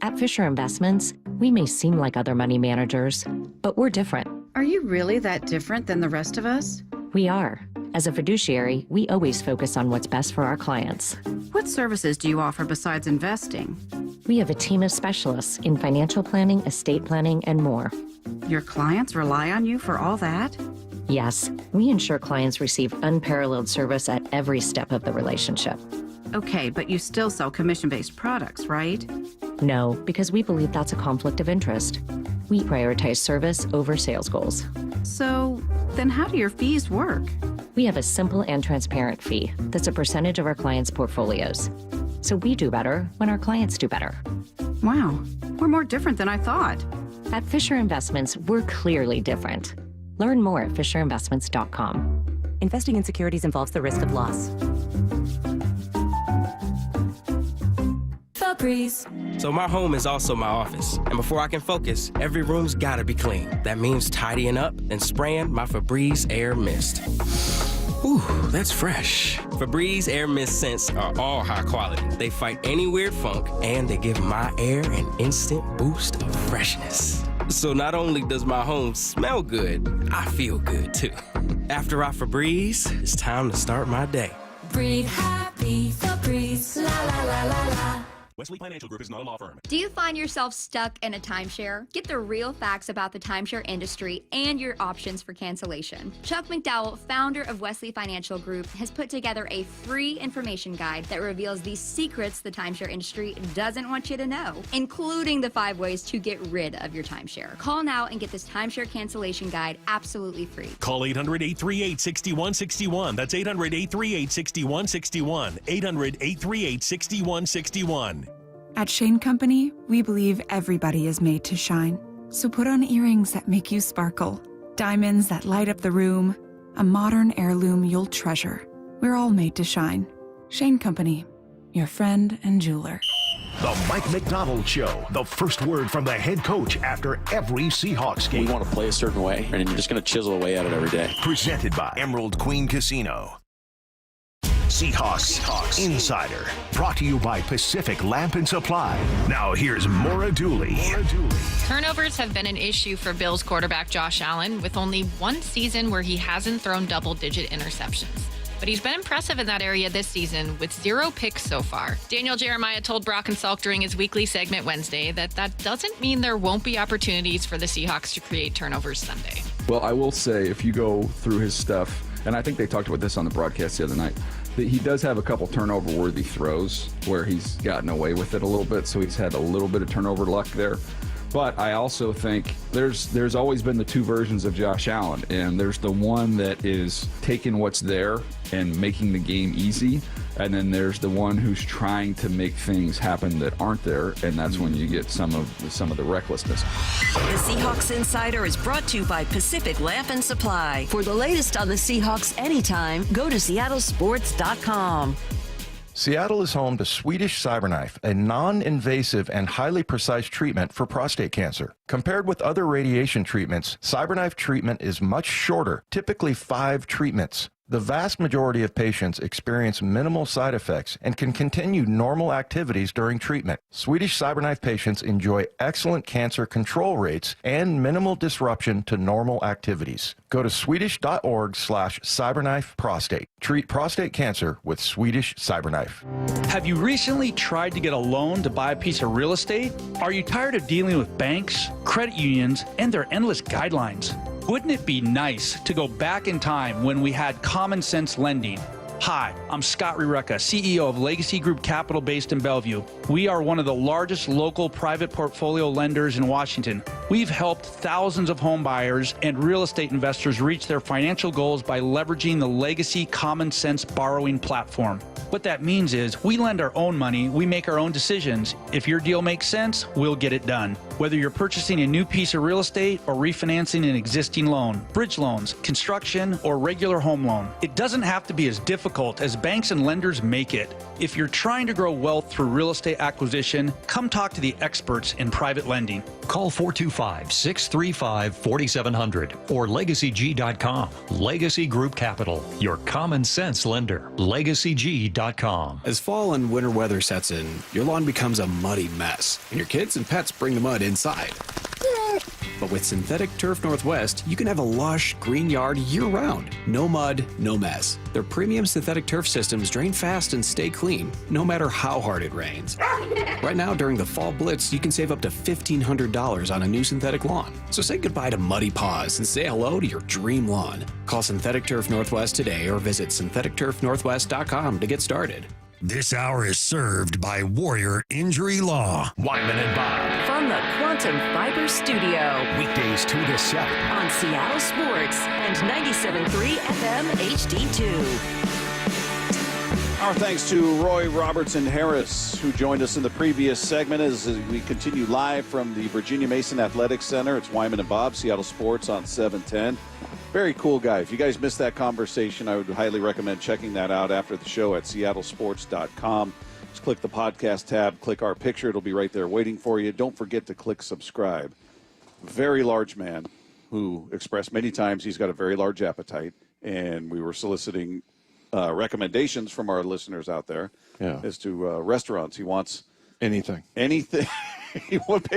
At Fisher Investments, we may seem like other money managers, but we're different. Are you really that different than the rest of us? We are. As a fiduciary, we always focus on what's best for our clients. What services do you offer besides investing? We have a team of specialists in financial planning, estate planning, and more. Your clients rely on you for all that? Yes, we ensure clients receive unparalleled service at every step of the relationship. Okay, but you still sell commission-based products, right? No, because we believe that's a conflict of interest. We prioritize service over sales goals. So, then how do your fees work? We have a simple and transparent fee that's a percentage of our clients' portfolios. So we do better when our clients do better. Wow, we're more different than I thought. At Fisher Investments, we're clearly different. Learn more at fisherinvestments.com. Investing in securities involves the risk of loss. So my home is also my office, and before I can focus, every room's gotta be clean. That means tidying up and spraying my Febreze Air Mist. Whew, that's fresh. Febreze Air Mist scents are all high quality. They fight any weird funk, and they give my air an instant boost of freshness. So not only does my home smell good, I feel good too. After I Febreze, it's time to start my day. Breathe happy, Febreze, la la la la la. Wesley Financial Group is not a law firm. Do you find yourself stuck in a timeshare? Get the real facts about the timeshare industry and your options for cancellation. Chuck McDowell, founder of Wesley Financial Group, has put together a free information guide that reveals the secrets the timeshare industry doesn't want you to know, including the 5 ways to get rid of your timeshare. Call now and get this timeshare cancellation guide absolutely free. Call 800-838-6161. That's 800-838-6161. 800-838-6161. At Shane Company, we believe everybody is made to shine. So put on earrings that make you sparkle, diamonds that light up the room, a modern heirloom you'll treasure. We're all made to shine. Shane Company, your friend and jeweler. The Mike McDonald Show. The first word from the head coach after every Seahawks game. We want to play a certain way, and you're just going to chisel away at it every day. Presented by Emerald Queen Casino. Seahawks Insider. Brought to you by Pacific Lamp and Supply. Now here's Maura Dooley. Turnovers have been an issue for Bills quarterback Josh Allen, with only one season where he hasn't thrown double-digit interceptions. But he's been impressive in that area this season with 0 picks so far. Daniel Jeremiah told Brock and Salk during his weekly segment Wednesday that doesn't mean there won't be opportunities for the Seahawks to create turnovers Sunday. Well, I will say, if you go through his stuff, and I think they talked about this on the broadcast the other night, that he does have a couple turnover-worthy throws where he's gotten away with it a little bit, so he's had a little bit of turnover luck there. But I also think there's always been the two versions of Josh Allen, and there's the one that is taking what's there and making the game easy, and then there's the one who's trying to make things happen that aren't there, and that's when you get some of the recklessness. The Seahawks Insider is brought to you by Pacific Lamp and Supply. For the latest on the Seahawks anytime, go to seattlesports.com. Seattle is home to Swedish CyberKnife, a non-invasive and highly precise treatment for prostate cancer. Compared with other radiation treatments, CyberKnife treatment is much shorter, typically 5 treatments. The vast majority of patients experience minimal side effects and can continue normal activities during treatment. Swedish CyberKnife patients enjoy excellent cancer control rates and minimal disruption to normal activities. Go to swedish.org/cyberknifeprostate. Treat prostate cancer with Swedish CyberKnife. Have you recently tried to get a loan to buy a piece of real estate? Are you tired of dealing with banks, credit unions, and their endless guidelines? Wouldn't it be nice to go back in time when we had common sense lending? Hi, I'm Scott Rureka, CEO of Legacy Group Capital based in Bellevue. We are one of the largest local private portfolio lenders in Washington. We've helped thousands of home buyers and real estate investors reach their financial goals by leveraging the Legacy Common Sense borrowing platform. What that means is we lend our own money, we make our own decisions. If your deal makes sense, we'll get it done. Whether you're purchasing a new piece of real estate or refinancing an existing loan, bridge loans, construction, or regular home loan, it doesn't have to be as difficult as banks and lenders make it. If you're trying to grow wealth through real estate acquisition, come talk to the experts in private lending. Call 425-635-4700 or LegacyG.com. Legacy Group Capital, your common sense lender. LegacyG.com. As fall and winter weather sets in, your lawn becomes a muddy mess, and your kids and pets bring the mud inside. But with Synthetic Turf Northwest, you can have a lush, green yard year-round. No mud, no mess. Their premium synthetic turf systems drain fast and stay clean, no matter how hard it rains. Right now, during the Fall Blitz, you can save up to $1,500 on a new synthetic lawn. So say goodbye to muddy paws and say hello to your dream lawn. Call Synthetic Turf Northwest today or visit syntheticturfnorthwest.com to get started. This hour is served by Warrior Injury Law. Wyman and Bob. From the Quantum Fiber Studio. Weekdays 2 to 7. On Seattle Sports and 97.3 FM HD2. Our thanks to Roy Robertson Harris, who joined us in the previous segment as we continue live from the Virginia Mason Athletic Center. It's Wyman and Bob, Seattle Sports on 710. Very cool guy. If you guys missed that conversation, I would highly recommend checking that out after the show at seattlesports.com. Just click the podcast tab, click our picture. It'll be right there waiting for you. Don't forget to click subscribe. Very large man who expressed many times he's got a very large appetite, and we were soliciting recommendations from our listeners out there as to restaurants. He wants anything. He wants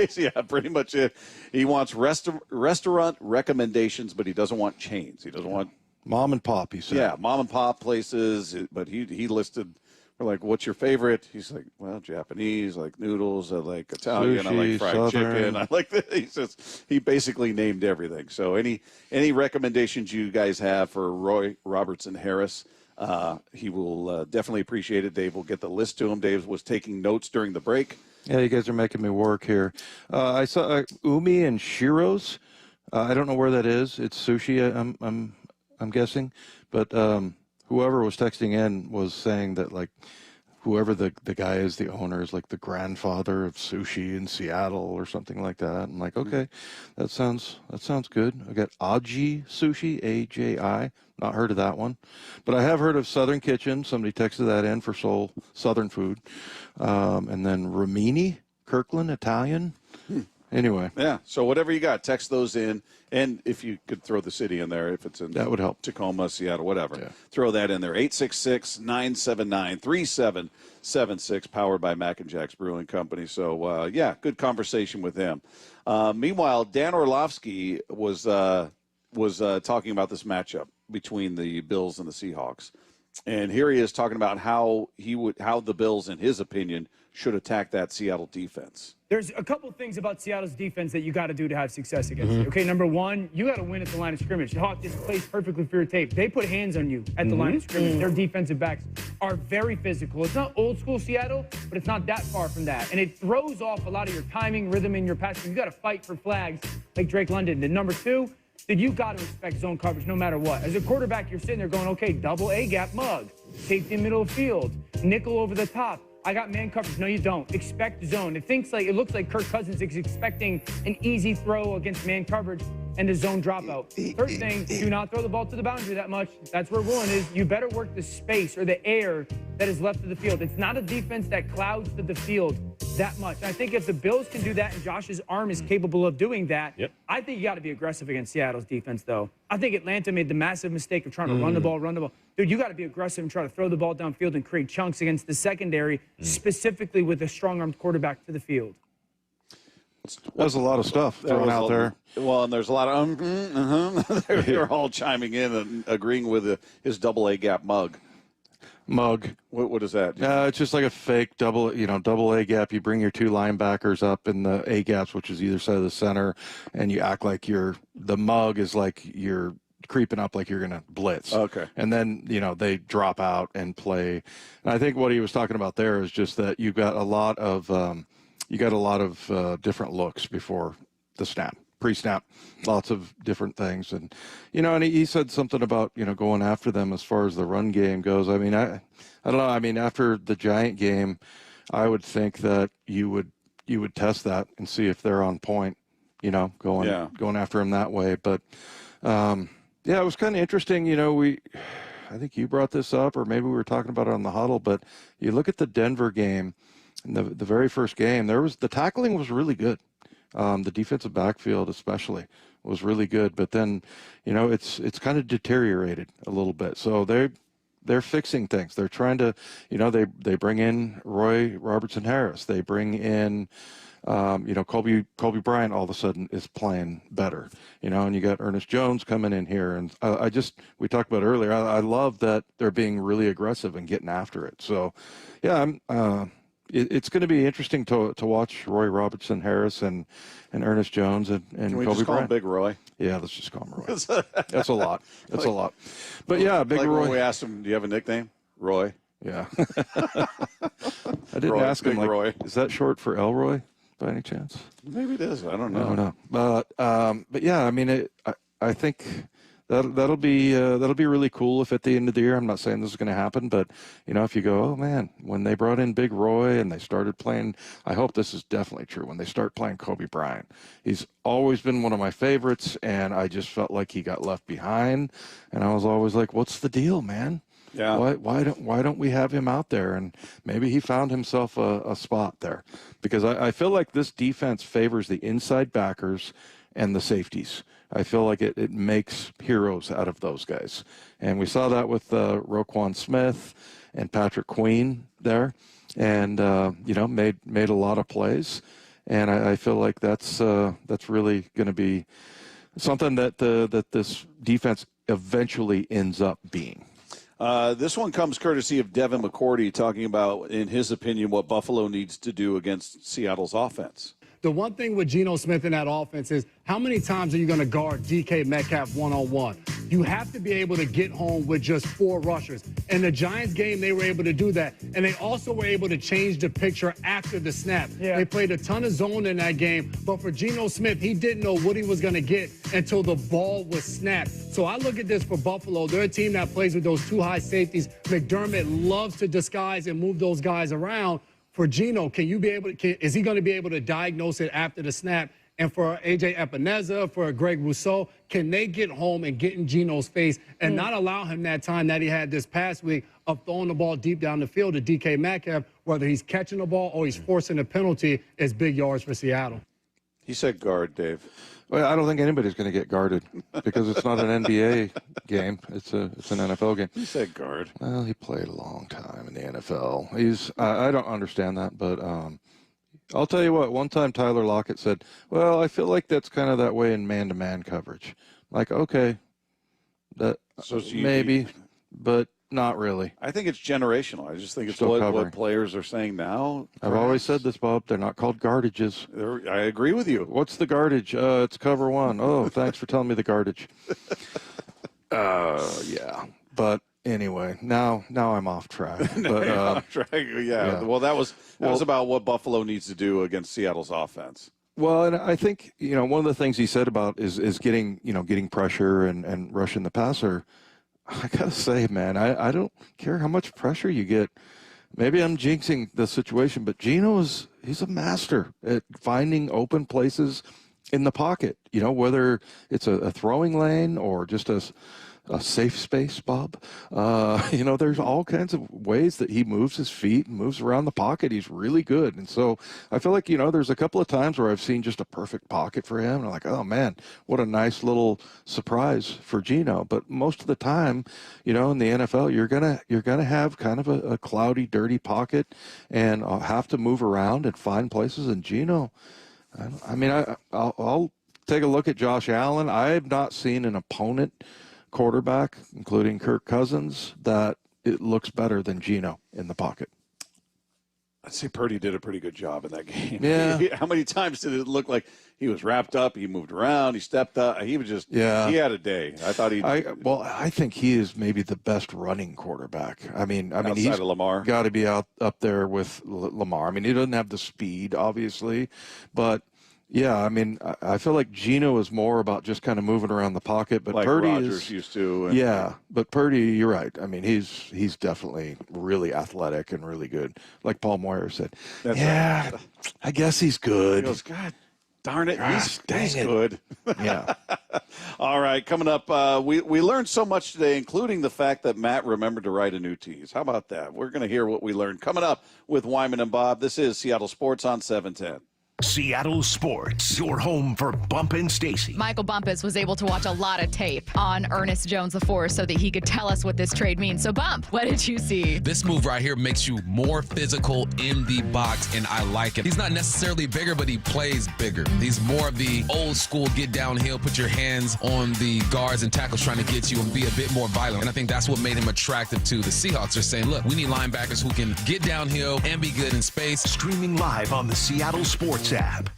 pretty much it. He wants restaurant recommendations, but he doesn't want chains. He doesn't want mom and pop. He said, "Yeah, mom and pop places." But he listed. We're like, "What's your favorite?" He's like, "Well, Japanese, I like noodles, I like Italian, Sushi, I like fried Southern. chicken, I like this." He says he basically named everything. So any recommendations you guys have for Roy Robertson Harris, he will definitely appreciate it. Dave will get the list to him. Dave was taking notes during the break. Yeah, you guys are making me work here. I saw Umi and Shiro's. I don't know where that is. It's sushi. I'm guessing, but whoever was texting in was saying that like whoever the guy is, the owner is like the grandfather of sushi in Seattle or something like that. I'm like, okay, that sounds good. I got Aji Sushi, AJI. Not heard of that one, but I have heard of Southern Kitchen. Somebody texted that in for Seoul Southern food, and then Ramini, Kirkland Italian. Anyway, yeah. So whatever you got, text those in, and if you could throw the city in there, if it's in that would help. Tacoma, Seattle, whatever. Throw that in there. 866-979-3776. Powered by Mac and Jack's Brewing Company. So yeah, good conversation with him. Meanwhile, Dan Orlovsky was talking about this matchup between the Bills and the Seahawks, and here he is talking about how the Bills, in his opinion, should attack that Seattle defense. There's a couple things about Seattle's defense that you got to do to have success against you. Okay, number one, you got to win at the line of scrimmage. The Hawks just plays perfectly for your tape. They put hands on you at the line of scrimmage. Their defensive backs are very physical. It's not old school Seattle, but it's not that far from that. And it throws off a lot of your timing, rhythm, and your passing. You got to fight for flags like Drake London. And number two, that you got to expect zone coverage no matter what. As a quarterback, you're sitting there going, okay, double A gap mug, safety in middle of field, nickel over the top. I got man coverage. No, you don't. Expect zone. It looks like Kirk Cousins is expecting an easy throw against man coverage and the zone dropout. Third thing, do not throw the ball to the boundary that much. That's where we're going is you better work the space or the air that is left of the field. It's not a defense that clouds the field that much. And I think if the Bills can do that and Josh's arm is capable of doing that, I think you got to be aggressive against Seattle's defense, though. I think Atlanta made the massive mistake of trying to run the ball. Dude, you got to be aggressive and try to throw the ball downfield and create chunks against the secondary, specifically with a strong-armed quarterback to the field. There's a lot of stuff thrown out there. Well, and there's a lot of they're all chiming in and agreeing with his double A gap mug. What is that? It's just like a fake double A gap. You bring your two linebackers up in the A gaps, which is either side of the center, and you act like the mug is like you're creeping up like you're going to blitz. Okay. And then, they drop out and play. And I think what he was talking about there is just that you've got a lot of different looks before the snap. Pre-snap, lots of different things. And, and he said something about, going after them as far as the run game goes. I mean, I don't know. I mean, after the Giant game, I would think that you would test that and see if they're on point, going after him that way. But, it was kind of interesting. I think you brought this up, or maybe we were talking about it on the huddle, but you look at the Denver game, and the very first game, the tackling was really good. The defensive backfield especially was really good, but then, it's kind of deteriorated a little bit. So they're fixing things. They're trying to, they bring in Roy Robertson Harris. They bring in, Kobe Bryant all of a sudden is playing better, and you got Ernest Jones coming in here. And we talked about earlier, I love that they're being really aggressive and getting after it. So, yeah, it's going to be interesting to watch Roy Robertson Harris and Ernest Jones and Can we Kobe just call Bryant. him Big Roy? Yeah, let's just call him Roy. That's a lot. That's a lot. But yeah, Big Roy. When we asked him, do you have a nickname? Roy. Yeah. I didn't ask him, Roy. Is that short for Elroy by any chance? Maybe it is. I don't know. I don't know. But yeah, I mean, I think that'll be really cool if at the end of the year, I'm not saying this is going to happen, but if you go, oh man, when they brought in Big Roy and they started playing, I hope this is definitely true, when they start playing Kobe Bryant. He's always been one of my favorites, and I just felt like he got left behind, and I was always like, what's the deal, man? Yeah. Why don't we have him out there? And maybe he found himself a spot there, because I feel like this defense favors the inside backers and the safeties. I feel like it makes heroes out of those guys. And we saw that with Roquan Smith and Patrick Queen there, and made a lot of plays. And I feel like that's really going to be something that this defense eventually ends up being. This one comes courtesy of Devin McCourty talking about, in his opinion, what Buffalo needs to do against Seattle's offense. The one thing with Geno Smith in that offense is how many times are you going to guard DK Metcalf one-on-one? You have to be able to get home with just 4 rushers. In the Giants game, they were able to do that. And they also were able to change the picture after the snap. Yeah. They played a ton of zone in that game. But for Geno Smith, he didn't know what he was going to get until the ball was snapped. So I look at this for Buffalo. They're a team that plays with those 2 high safeties. McDermott loves to disguise and move those guys around. For Geno, is he going to be able to diagnose it after the snap? And for A.J. Epineza, for Greg Rousseau, can they get home and get in Geno's face and not allow him that time that he had this past week of throwing the ball deep down the field to DK Metcalf, whether he's catching the ball or he's forcing a penalty, is big yards for Seattle. He said guard, Dave. Well, I don't think anybody's going to get guarded because it's not an NBA game. It's an NFL game. He said guard. Well, he played a long time in the NFL. I don't understand that, but I'll tell you what. One time Tyler Lockett said, well, I feel like that's kind of that way in man-to-man coverage. Like, okay, that maybe, but not really. I think it's generational. I just think it's what players are saying now. I've always said this, Bob. They're not called gardages. I agree with you. What's the gardage? It's cover 1. Oh, thanks for telling me the gardage. Yeah. But anyway, now I'm off track. But, off track. Yeah. Well, that was about what Buffalo needs to do against Seattle's offense. Well, and I think, one of the things he said about is getting pressure and rushing the passer. I got to say, man, I don't care how much pressure you get. Maybe I'm jinxing the situation, but he's a master at finding open places in the pocket, whether it's a throwing lane or just a safe space, Bob. There's all kinds of ways that he moves his feet and moves around the pocket. He's really good. And so I feel like, there's a couple of times where I've seen just a perfect pocket for him. And I'm like, oh, man, what a nice little surprise for Geno. But most of the time, in the NFL, you're gonna have kind of a cloudy, dirty pocket and have to move around and find places. And Geno, I'll take a look at Josh Allen. I have not seen an opponent quarterback, including Kirk Cousins, that it looks better than Geno in the pocket. I'd say Purdy did a pretty good job in that game. Yeah. How many times did it look like he was wrapped up, he moved around, he stepped up, he was just, he had a day. I think he is maybe the best running quarterback. Outside he's of Lamar. Got to be up there with Lamar. He doesn't have the speed, obviously, but yeah, I feel like Geno is more about just kind of moving around the pocket, but like Purdy Rodgers used to. But Purdy, you're right. He's definitely really athletic and really good. Like Paul Moyer said. That's right. I guess he's good. He goes, God darn it, he's good. Yeah. All right, coming up, we learned so much today, including the fact that Matt remembered to write a new tease. How about that? We're going to hear what we learned coming up with Wyman and Bob. This is Seattle Sports on 710. Seattle Sports, your home for Bump and Stacy. Michael Bumpus was able to watch a lot of tape on Ernest Jones IV so that he could tell us what this trade means. So, Bump, what did you see? This move right here makes you more physical in the box, and I like it. He's not necessarily bigger, but he plays bigger. He's more of the old school get downhill, put your hands on the guards and tackles trying to get you and be a bit more violent. And I think that's what made him attractive to the Seahawks. They're saying, look, we need linebackers who can get downhill and be good in space. Streaming live on the Seattle Sports app.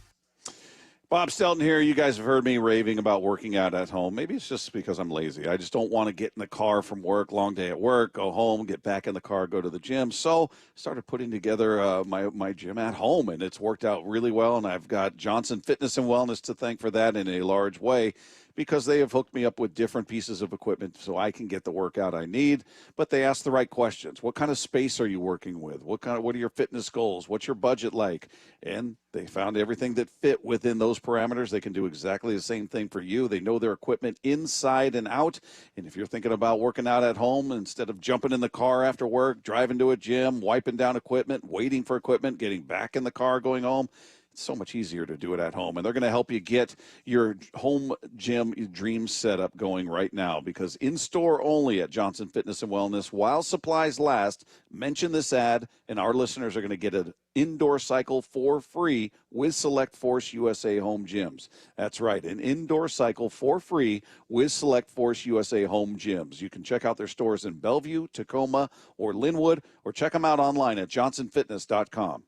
Bob Stelton here. You guys have heard me raving about working out at home. Maybe it's just because I'm lazy. I just don't want to get in the car from work, long day at work, go home, get back in the car, go to the gym. So I started putting together my gym at home, and it's worked out really well. And I've got Johnson Fitness and Wellness to thank for that in a large way, because they have hooked me up with different pieces of equipment so I can get the workout I need. But they ask the right questions. What kind of space are you working with? What are your fitness goals? What's your budget like? And they found everything that fit within those parameters. They can do exactly the same thing for you. They know their equipment inside and out. And if you're thinking about working out at home, instead of jumping in the car after work, driving to a gym, wiping down equipment, waiting for equipment, getting back in the car, going home, so much easier to do it at home. And they're going to help you get your home gym dream setup going right now, because in-store only at Johnson Fitness and Wellness, while supplies last, mention this ad, and our listeners are going to get an indoor cycle for free with Select Force USA Home Gyms. That's right, an indoor cycle for free with Select Force USA Home Gyms. You can check out their stores in Bellevue, Tacoma, or Linwood, or check them out online at johnsonfitness.com.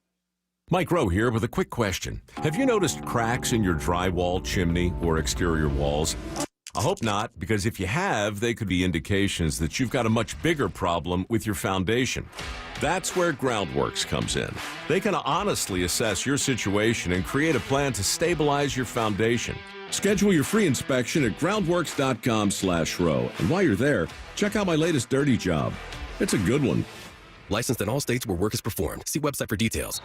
Mike Rowe here with a quick question. Have you noticed cracks in your drywall, chimney, or exterior walls? I hope not, because if you have, they could be indications that you've got a much bigger problem with your foundation. That's where Groundworks comes in. They can honestly assess your situation and create a plan to stabilize your foundation. Schedule your free inspection at groundworks.com/row. And while you're there, check out my latest dirty job. It's a good one. Licensed in all states where work is performed. See website for details.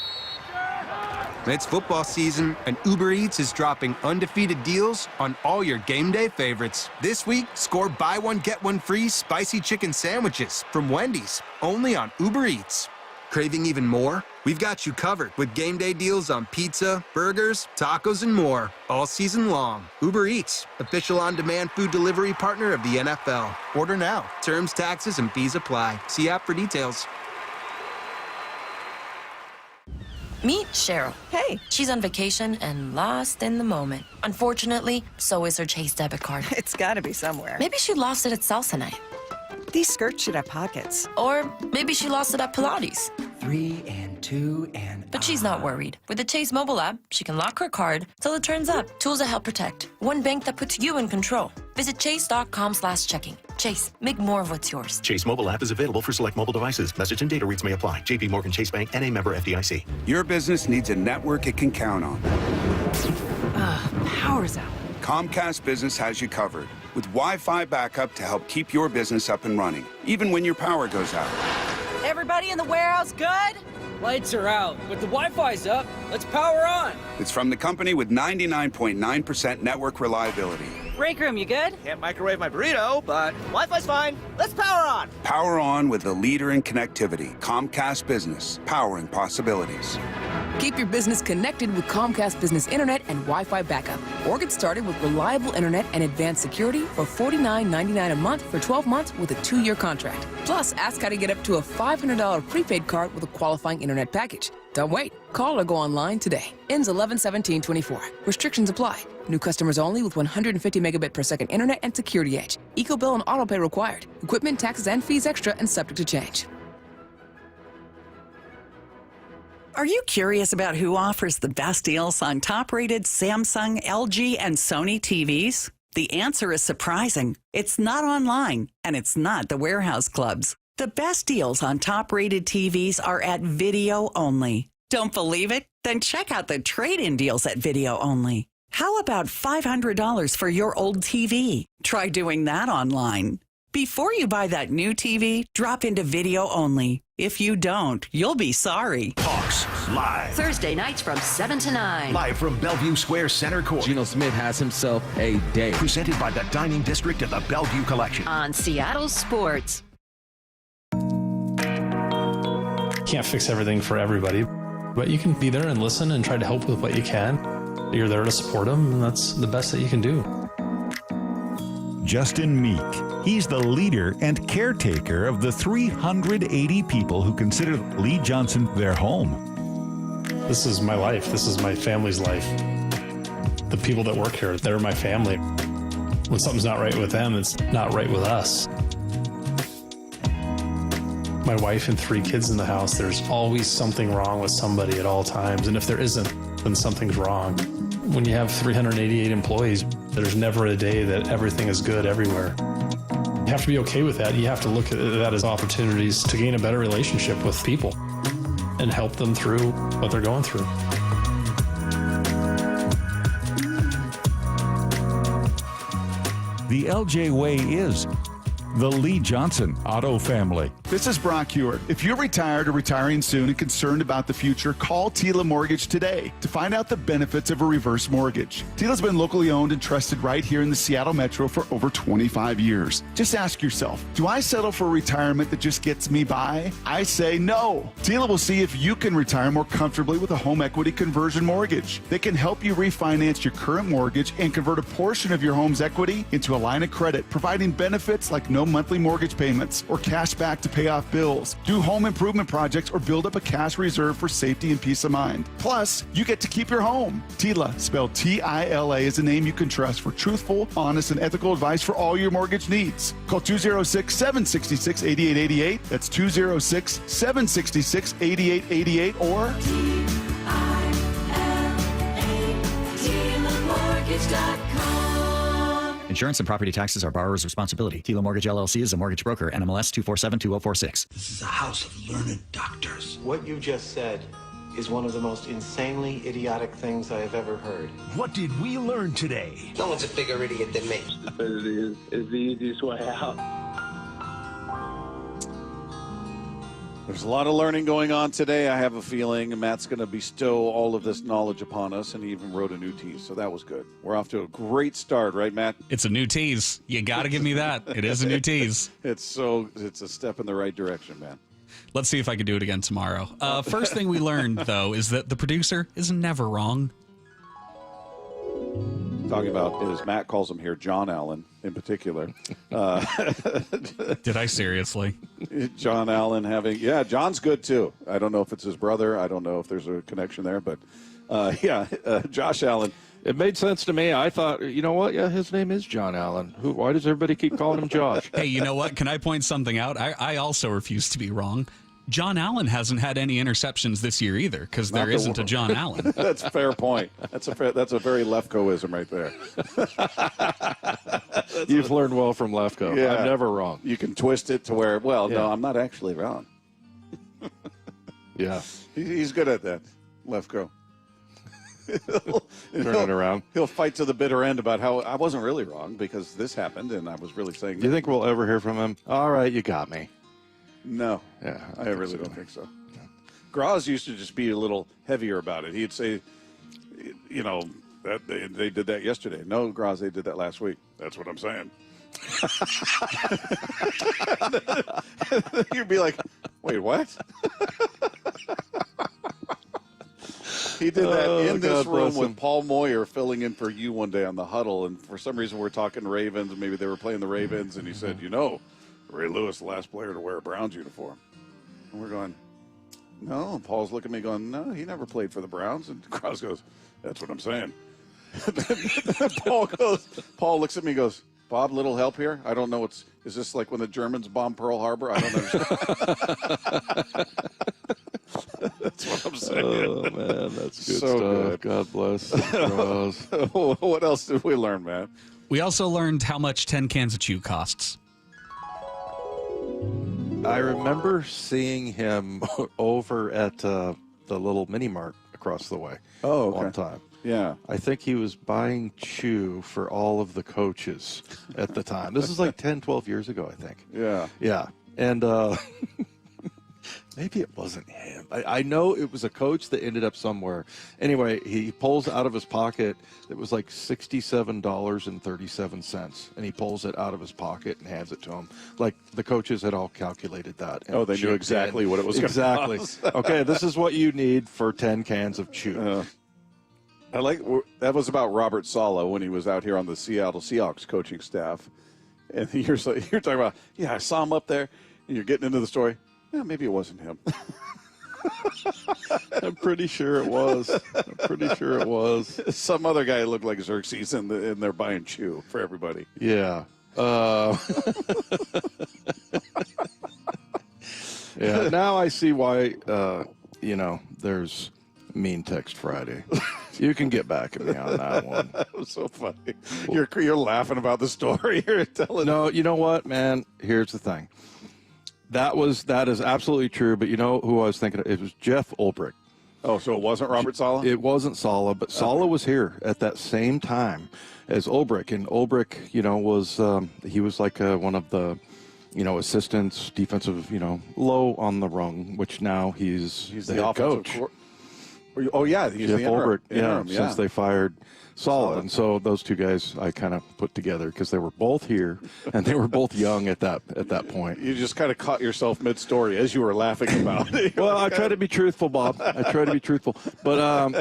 It's football season, and Uber Eats is dropping undefeated deals on all your game day favorites. This week, score buy one, get one free spicy chicken sandwiches from Wendy's, only on Uber Eats. Craving even more? We've got you covered with game day deals on pizza, burgers, tacos, and more all season long. Uber Eats, official on-demand food delivery partner of the NFL. Order now. Terms, taxes, and fees apply. See app for details. Meet Cheryl. Hey. She's on vacation and lost in the moment. Unfortunately, so is her Chase debit card. It's gotta be somewhere. Maybe she lost it at salsa night. These skirts should have pockets. Or maybe she lost it at Pilates. 3 and 2 and... But she's not worried. With the Chase mobile app, she can lock her card till it turns up. Tools that help protect. One bank that puts you in control. Visit chase.com/checking. Chase, make more of what's yours. Chase mobile app is available for select mobile devices. Message and data rates may apply. JP Morgan Chase Bank, N.A. member FDIC. Your business needs a network it can count on. Power's out. Comcast Business has you covered with Wi-Fi backup to help keep your business up and running, even when your power goes out. Everybody in the warehouse good? Lights are out, but the Wi-Fi's up. Let's power on. It's from the company with 99.9% network reliability. Break room, you good? Can't microwave my burrito, but Wi-Fi's fine. Let's power on. Power on with the leader in connectivity, Comcast Business, powering possibilities. Keep your business connected with Comcast Business Internet and Wi-Fi backup. Or get started with reliable internet and advanced security for $49.99 a month for 12 months with a 2-year contract. Plus, ask how to get up to a $500 prepaid card with a qualifying internet package. Don't wait. Call or go online today. Ends 11/17/24. Restrictions apply. New customers only with 150 megabit per second internet and security edge. EcoBill and autopay required. Equipment, taxes, and fees extra and subject to change. Are you curious about who offers the best deals on top-rated Samsung, LG, and Sony TVs? The answer is surprising. It's not online, and it's not the warehouse clubs. The best deals on top-rated TVs are at Video Only. Don't believe it? Then check out the trade-in deals at Video Only. How about $500 for your old TV? Try doing that online. Before you buy that new TV, drop into Video Only. If you don't, you'll be sorry. Hawks Live. Thursday nights from 7 to 9. Live from Bellevue Square Center Court. Geno Smith has himself a day. Presented by the Dining District of the Bellevue Collection. On Seattle Sports. Can't fix everything for everybody, but you can be there and listen and try to help with what you can. You're there to support them, and that's the best that you can do. Justin Meek. He's the leader and caretaker of the 380 people who consider Lee Johnson their home. This is my life. This is my family's life. The people that work here, they're my family. When something's not right with them, it's not right with us. My wife and 3 kids in the house, there's always something wrong with somebody at all times. And if there isn't, then something's wrong. When you have 388 employees, there's never a day that everything is good everywhere. You have to be okay with that. You have to look at that as opportunities to gain a better relationship with people and help them through what they're going through. The LJ way is the Lee Johnson Auto Family. This is Brock Hewitt. If you're retired or retiring soon and concerned about the future, call Tila Mortgage today to find out the benefits of a reverse mortgage. Tila's been locally owned and trusted right here in the Seattle Metro for over 25 years. Just ask yourself, do I settle for a retirement that just gets me by? I say no. Tila will see if you can retire more comfortably with a home equity conversion mortgage. They can help you refinance your current mortgage and convert a portion of your home's equity into a line of credit, providing benefits like no monthly mortgage payments or cash back to pay off bills, do home improvement projects, or build up a cash reserve for safety and peace of mind. Plus, you get to keep your home. Tila, spelled T-I-L-A, is a name you can trust for truthful, honest, and ethical advice for all your mortgage needs. Call 206-766-8888. That's 206-766-8888 or TilaMortgage.com. Insurance and property taxes are borrower's responsibility. Tila Mortgage LLC is a mortgage broker. NMLS 2472046. This is a house of learned doctors. What you just said is one of the most insanely idiotic things I have ever heard. What did we learn today? No one's a bigger idiot than me. Stupidity is the easiest way out. There's a lot of learning going on today. I have a feeling Matt's going to bestow all of this knowledge upon us, and he even wrote a new tease, so that was good. We're off to a great start, right, Matt? It's a new tease. You got to give me that. It is a new tease. It's a step in the right direction, man. Let's see if I can do it again tomorrow. First thing we learned, though, is that the producer is never wrong. Talking about, as Matt calls him here, John Allen in particular. Did I seriously? John Allen John's good too. I don't know if it's his brother. I don't know if there's a connection there, but Josh Allen. It made sense to me. I thought, you know what? Yeah, his name is John Allen. Why does everybody keep calling him Josh? Hey, you know what? Can I point something out? I also refuse to be wrong. John Allen hasn't had any interceptions this year either, because there isn't a John Allen. That's a fair point. That's a very Lefkoism right there. You've learned well from Lefko. Yeah. I'm never wrong. You can twist it to where, no, I'm not actually wrong. Yeah. He's good at that, Lefko. Turn it around. He'll fight to the bitter end about how I wasn't really wrong because this happened and I was really saying Do you think we'll ever hear from him? All right, you got me. No. Yeah, I really don't think so. Graz used to just be a little heavier about it. He'd say, that they did that yesterday. No, Graz, they did that last week. That's what I'm saying. You'd be like, wait, what? He did that in this room with Paul Moyer filling in for you one day on the huddle, and for some reason we're talking Ravens, and maybe they were playing the Ravens, and he said, Ray Lewis, the last player to wear a Browns uniform. And we're going, no. And Paul's looking at me going, no, he never played for the Browns. And Krause goes, that's what I'm saying. Paul looks at me and goes, Bob, little help here? I don't know is this like when the Germans bombed Pearl Harbor? I don't understand. That's what I'm saying. Oh, man, that's good so stuff. Good. God bless. What else did we learn, man? We also learned how much 10 cans of chew costs. I remember seeing him over at the little mini mart across the way. Oh, okay. One time. Yeah. I think he was buying chew for all of the coaches at the time. This is like 10, 12 years ago, I think. Yeah. Yeah. And maybe it wasn't him. I know it was a coach that ended up somewhere. Anyway, he pulls out of his pocket. It was like $67.37. And he pulls it out of his pocket and hands it to him. Like the coaches had all calculated that. Oh, they knew exactly what it was going to Exactly. cost. Okay, this is what you need for 10 cans of chew. That was about Robert Saleh when he was out here on the Seattle Seahawks coaching staff. And you're talking about, I saw him up there, and you're getting into the story. Yeah, maybe it wasn't him. I'm pretty sure it was. Some other guy looked like Xerxes, and they're buying chew for everybody. Yeah. Yeah. Now I see why, there's Mean Text Friday. You can get back at me on that one. That was so funny. You're laughing about the story. You're telling. No, you know what, man? Here's the thing. That is absolutely true. But you know who I was thinking of? It was Jeff Ulbrich. Oh, so it wasn't Robert Saleh? It wasn't Saleh, but Saleh was here at that same time as Ulbrich. And Ulbrich, was he was like one of the, assistants, defensive, low on the rung, which now he's the head coach. Oh, yeah. He's Jeff the Ulbrich, interim, since they fired Saleh. And so those two guys I kind of put together because they were both here and they were both young at that point. You just kind of caught yourself mid-story as you were laughing about it. Well, I try to be truthful, Bob. I try to be truthful. But,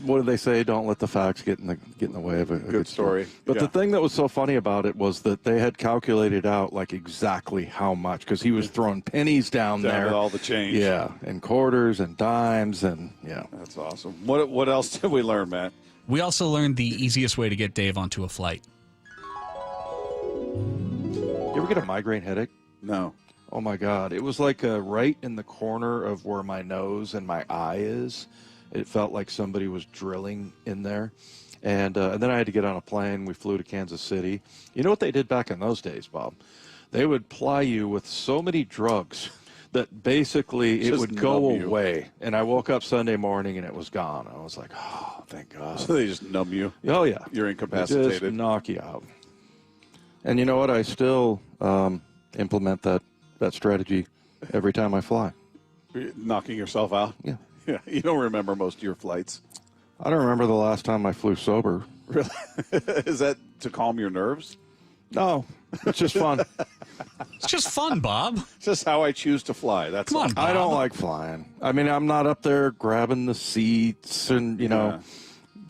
what do they say? Don't let the facts get in the way of a good story. But the thing that was so funny about it was that they had calculated out like exactly how much because he was throwing pennies down there. With all the change. Yeah, and quarters and dimes and That's awesome. What else did we learn, Matt? We also learned the easiest way to get Dave onto a flight. You ever get a migraine headache? No. Oh, my God. It was like right in the corner of where my nose and my eye is. It felt like somebody was drilling in there. And then I had to get on a plane. We flew to Kansas City. You know what they did back in those days, Bob? They would ply you with so many drugs that basically it would go away. And I woke up Sunday morning and it was gone. I was like, oh, thank God. So they just numb you? Oh, yeah. You're incapacitated? Just knock you out. And you know what? I still implement that strategy every time I fly. Knocking yourself out? Yeah. Yeah. You don't remember most of your flights? I don't remember the last time I flew sober. Really? Is that to calm your nerves? No. It's just fun. It's just fun, Bob. It's just how I choose to fly. That's Come on, Bob. I don't like flying. I mean, I'm not up there grabbing the seats and,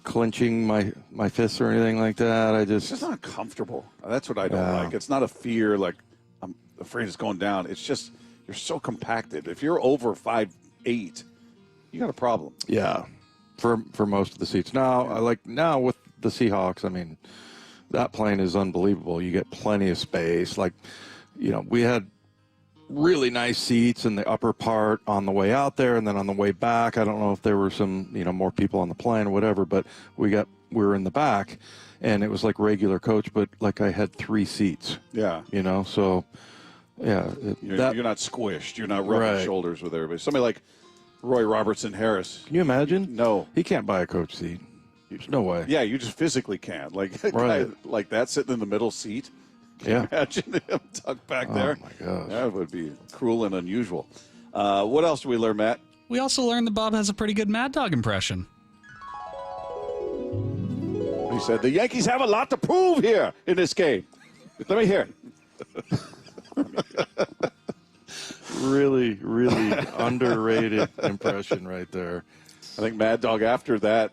clenching my fists or anything like that. It's just not comfortable. That's what I don't like. It's not a fear like I'm afraid it's going down. It's just you're so compacted. If you're over 5'8", you got a problem. Yeah, for most of the seats. Now with the Seahawks, I mean, that plane is unbelievable. You get plenty of space. We had really nice seats in the upper part on the way out there, and then on the way back, I don't know if there were some, more people on the plane or whatever, but we were in the back, and it was like regular coach, but like I had 3 seats. Yeah. So, yeah. You're not squished. You're not rubbing shoulders with everybody. Somebody like Roy Robertson Harris. Can you imagine? No. He can't buy a coach seat. There's no way. Yeah, you just physically can't. Like a guy like that sitting in the middle seat. Can you imagine him tucked back there? Oh, my gosh. That would be cruel and unusual. What else did we learn, Matt? We also learned that Bob has a pretty good Mad Dog impression. He said, the Yankees have a lot to prove here in this game. Let me hear it. Really, really underrated impression right there. I think Mad Dog after that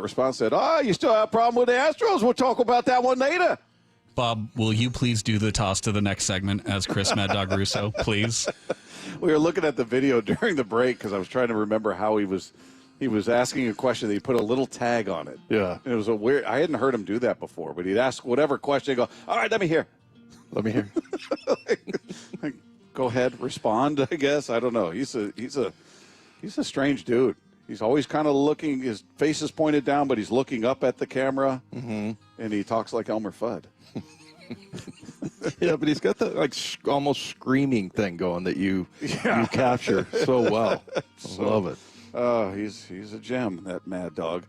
response said, you still have a problem with the Astros. We'll talk about that one later. Bob, will you please do the toss to the next segment as Chris Mad Dog Russo, please? We were looking at the video during the break because I was trying to remember how he was asking a question that he put a little tag on it. Yeah. And it was I hadn't heard him do that before, but he'd ask whatever question, he'd go, all right, let me hear. Let me hear. Go ahead, respond, I guess. I don't know. He's a strange dude. He's always kind of looking, his face is pointed down, but he's looking up at the camera, and he talks like Elmer Fudd. Yeah, but he's got the almost screaming thing going that you capture so well. I love it. Oh, he's a gem, that Mad Dog.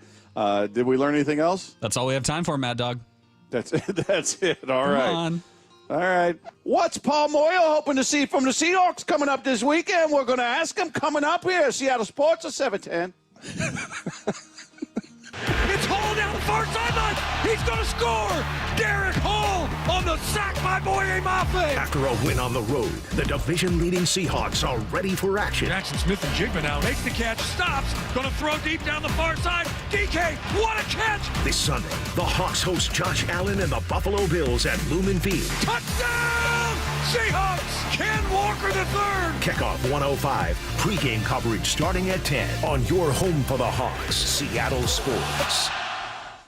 Did we learn anything else? That's all we have time for, Mad Dog. That's it. That's it. All right. Come on. All right. What's Paul Moyer hoping to see from the Seahawks coming up this weekend? We're going to ask him coming up here. Seattle Sports at 710. It's Hall down the far sideline. He's going to score. Derek Hall on the sack by Boye Mafe. After a win on the road, the division-leading Seahawks are ready for action. Jackson Smith and Jigba now makes the catch, stops, going to throw deep down the far side. DK, what a catch! This Sunday, the Hawks host Josh Allen and the Buffalo Bills at Lumen Field. Touchdown! Seahawks! Ken Walker III. Kickoff 105. Pre-game coverage starting at 10 on your home for the Hawks, Seattle Sports.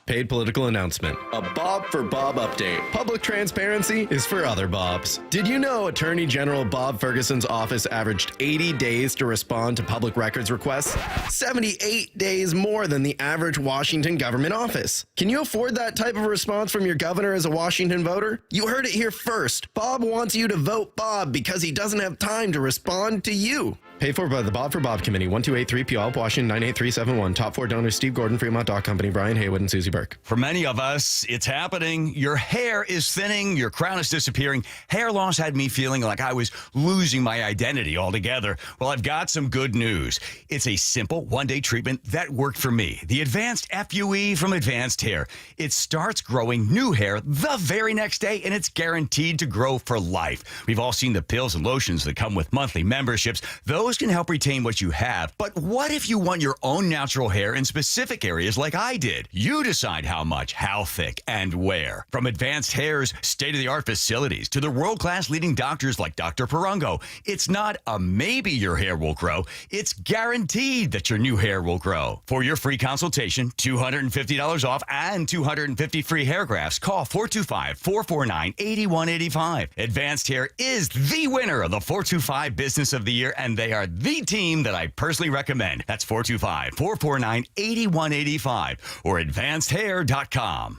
Paid political announcement. A Bob for Bob update. Public transparency is for other Bobs. Did you know Attorney General Bob Ferguson's office averaged 80 days to respond to public records requests? 78 days more than the average Washington government office. Can you afford that type of response from your governor as a Washington voter? You heard it here first. Bob wants you to vote Bob because he doesn't have time to respond to you. Paid for by the Bob for Bob Committee, 1283 Puyallup, Washington, 98371. Top 4 donors, Steve Gordon, Fremont Dock Company, Brian Haywood, and Susie Burke. For many of us, it's happening. Your hair is thinning. Your crown is disappearing. Hair loss had me feeling like I was losing my identity altogether. Well, I've got some good news. It's a simple one-day treatment that worked for me. The Advanced FUE from Advanced Hair. It starts growing new hair the very next day, and it's guaranteed to grow for life. We've all seen the pills and lotions that come with monthly memberships. Those can help retain what you have. But what if you want your own natural hair in specific areas like I did? You decide how much, how thick, and where. From Advanced Hair's state-of-the-art facilities to the world-class leading doctors like Dr. Perungo, it's not a maybe your hair will grow. It's guaranteed that your new hair will grow. For your free consultation, $250 off and 250 free hair grafts, call 425-449-8185. Advanced Hair is the winner of the 425 Business of the Year, and they They are the team that I personally recommend. That's 425-449-8185 or advancedhair.com.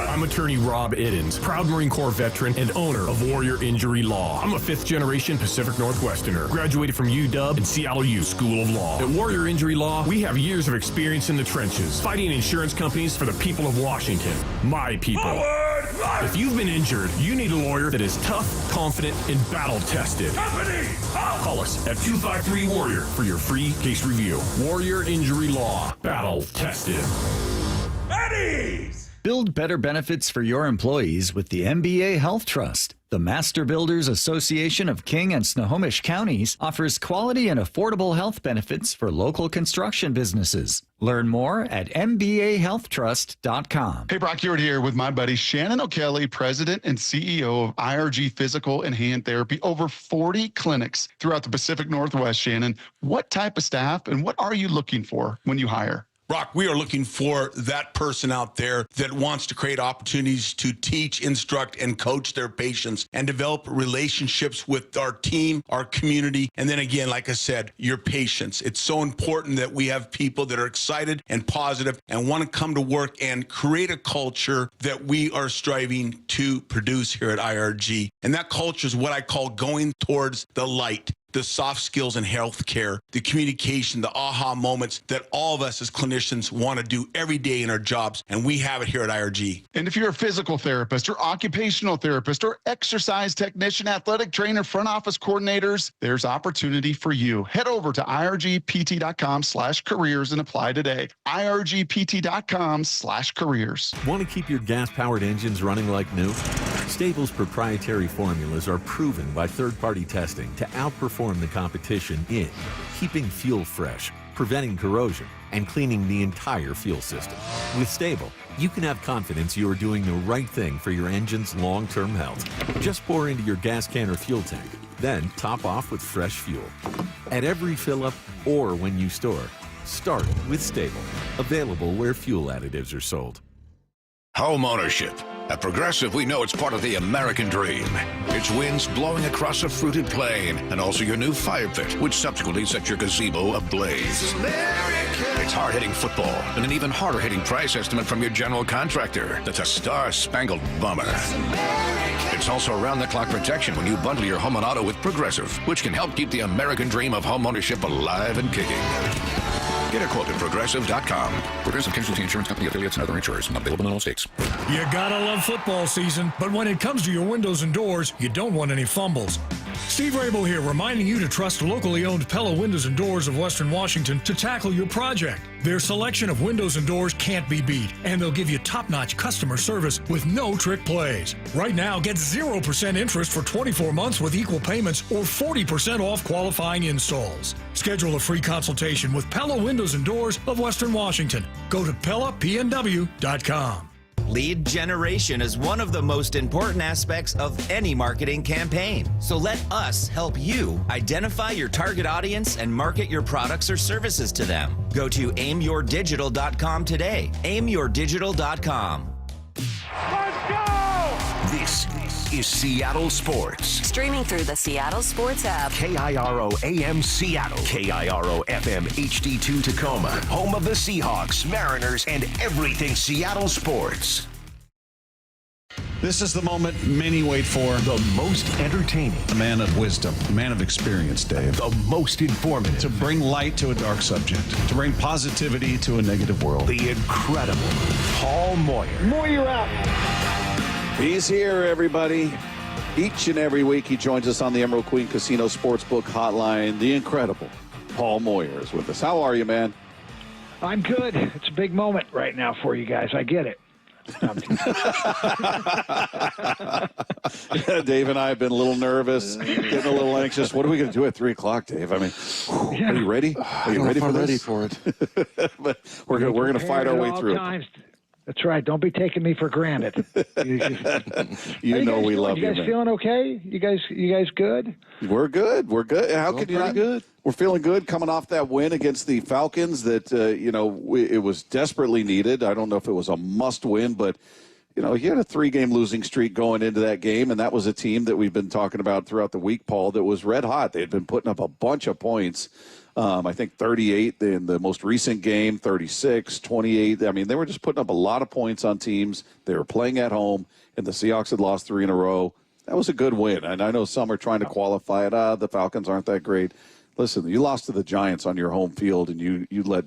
I'm attorney Rob Iddens, proud Marine Corps veteran and owner of Warrior Injury Law. I'm a fifth-generation Pacific Northwesterner, graduated from UW and Seattle U School of Law. At Warrior Injury Law, we have years of experience in the trenches, fighting insurance companies for the people of Washington, my people. If you've been injured, you need a lawyer that is tough, confident, and battle-tested. Call us at 253-WARRIOR for your free case review. Warrior Injury Law. Battle-tested. Build better benefits for your employees with the MBA Health Trust. The Master Builders Association of King and Snohomish Counties offers quality and affordable health benefits for local construction businesses. Learn more at mbahealthtrust.com. Hey, Brock Hewitt here with my buddy Shannon O'Kelly, President and CEO of IRG Physical and Hand Therapy. Over 40 clinics throughout the Pacific Northwest, Shannon. What type of staff and what are you looking for when you hire? Brock, we are looking for that person out there that wants to create opportunities to teach, instruct, and coach their patients and develop relationships with our team, our community, and then again, like I said, your patients. It's so important that we have people that are excited and positive and want to come to work and create a culture that we are striving to produce here at IRG. And that culture is what I call going towards the light. The soft skills in healthcare, the communication, the aha moments that all of us as clinicians want to do every day in our jobs, and we have it here at IRG. And if you're a physical therapist or occupational therapist or exercise technician, athletic trainer, front office coordinators, there's opportunity for you. Head over to irgpt.com/careers and apply today. irgpt.com/careers. Want to keep your gas-powered engines running like new? Stable's proprietary formulas are proven by third-party testing to outperform the competition in keeping fuel fresh, preventing corrosion, and cleaning the entire fuel system. With Stable, you can have confidence you are doing the right thing for your engine's long-term health. Just pour into your gas can or fuel tank, then top off with fresh fuel. At every fill-up or when you store, start with Stable. Available where fuel additives are sold. Home ownership. At Progressive, we know it's part of the American dream. It's winds blowing across a fruited plain, and also your new fire pit, which subsequently sets your gazebo ablaze. It's hard-hitting football, and an even harder-hitting price estimate from your general contractor. That's a star-spangled bummer. It's also around-the-clock protection when you bundle your home and auto with Progressive, which can help keep the American dream of home ownership alive and kicking. Get a quote at Progressive.com. Progressive Casualty Insurance Company, affiliates, and other insurers. Not available in all states. You gotta love football season, but when it comes to your windows and doors, you don't want any fumbles. Steve Rabel here, reminding you to trust locally owned Pella Windows and Doors of Western Washington to tackle your project. Their selection of windows and doors can't be beat, and they'll give you top-notch customer service with no trick plays. Right now, get 0% interest for 24 months with equal payments or 40% off qualifying installs. Schedule a free consultation with Pella Windows and Doors of Western Washington. Go to PellaPNW.com. Lead generation is one of the most important aspects of any marketing campaign. So let us help you identify your target audience and market your products or services to them. Go to aimyourdigital.com today. aimyourdigital.com. Let's go! This is Seattle Sports. Streaming through the Seattle Sports app. KIRO AM Seattle. KIRO FM HD2 Tacoma. Home of the Seahawks, Mariners, and everything Seattle sports. This is the moment many wait for. The most entertaining. A man of wisdom. A man of experience, Dave. The most informative. To bring light to a dark subject. To bring positivity to a negative world. The incredible Paul Moyer. Moyer out. He's here, everybody. Each and every week he joins us on the Emerald Queen Casino Sportsbook Hotline. The incredible Paul Moyer is with us. How are you, man? I'm good. It's a big moment right now for you guys. I get it. Dave and I have been a little nervous, getting a little anxious. What are we going to do at 3 o'clock, Dave? I mean, are you ready? Are you ready for this? Ready for it. But we're going to fight our way through it. That's right. Don't be taking me for granted. You know we love you. You guys feeling okay? You guys good? We're good. We're good. How could you not? Good. We're feeling good coming off that win against the Falcons that, it was desperately needed. I don't know if it was a must win, but, you know, he had a 3-game losing streak going into that game, and that was a team that we've been talking about throughout the week, Paul, that was red hot. They had been putting up a bunch of points. I think 38 in the most recent game, 36, 28. I mean, they were just putting up a lot of points on teams. They were playing at home, and the Seahawks had lost 3 in a row. That was a good win. And I know some are trying to qualify it. The Falcons aren't that great. Listen, you lost to the Giants on your home field, and you let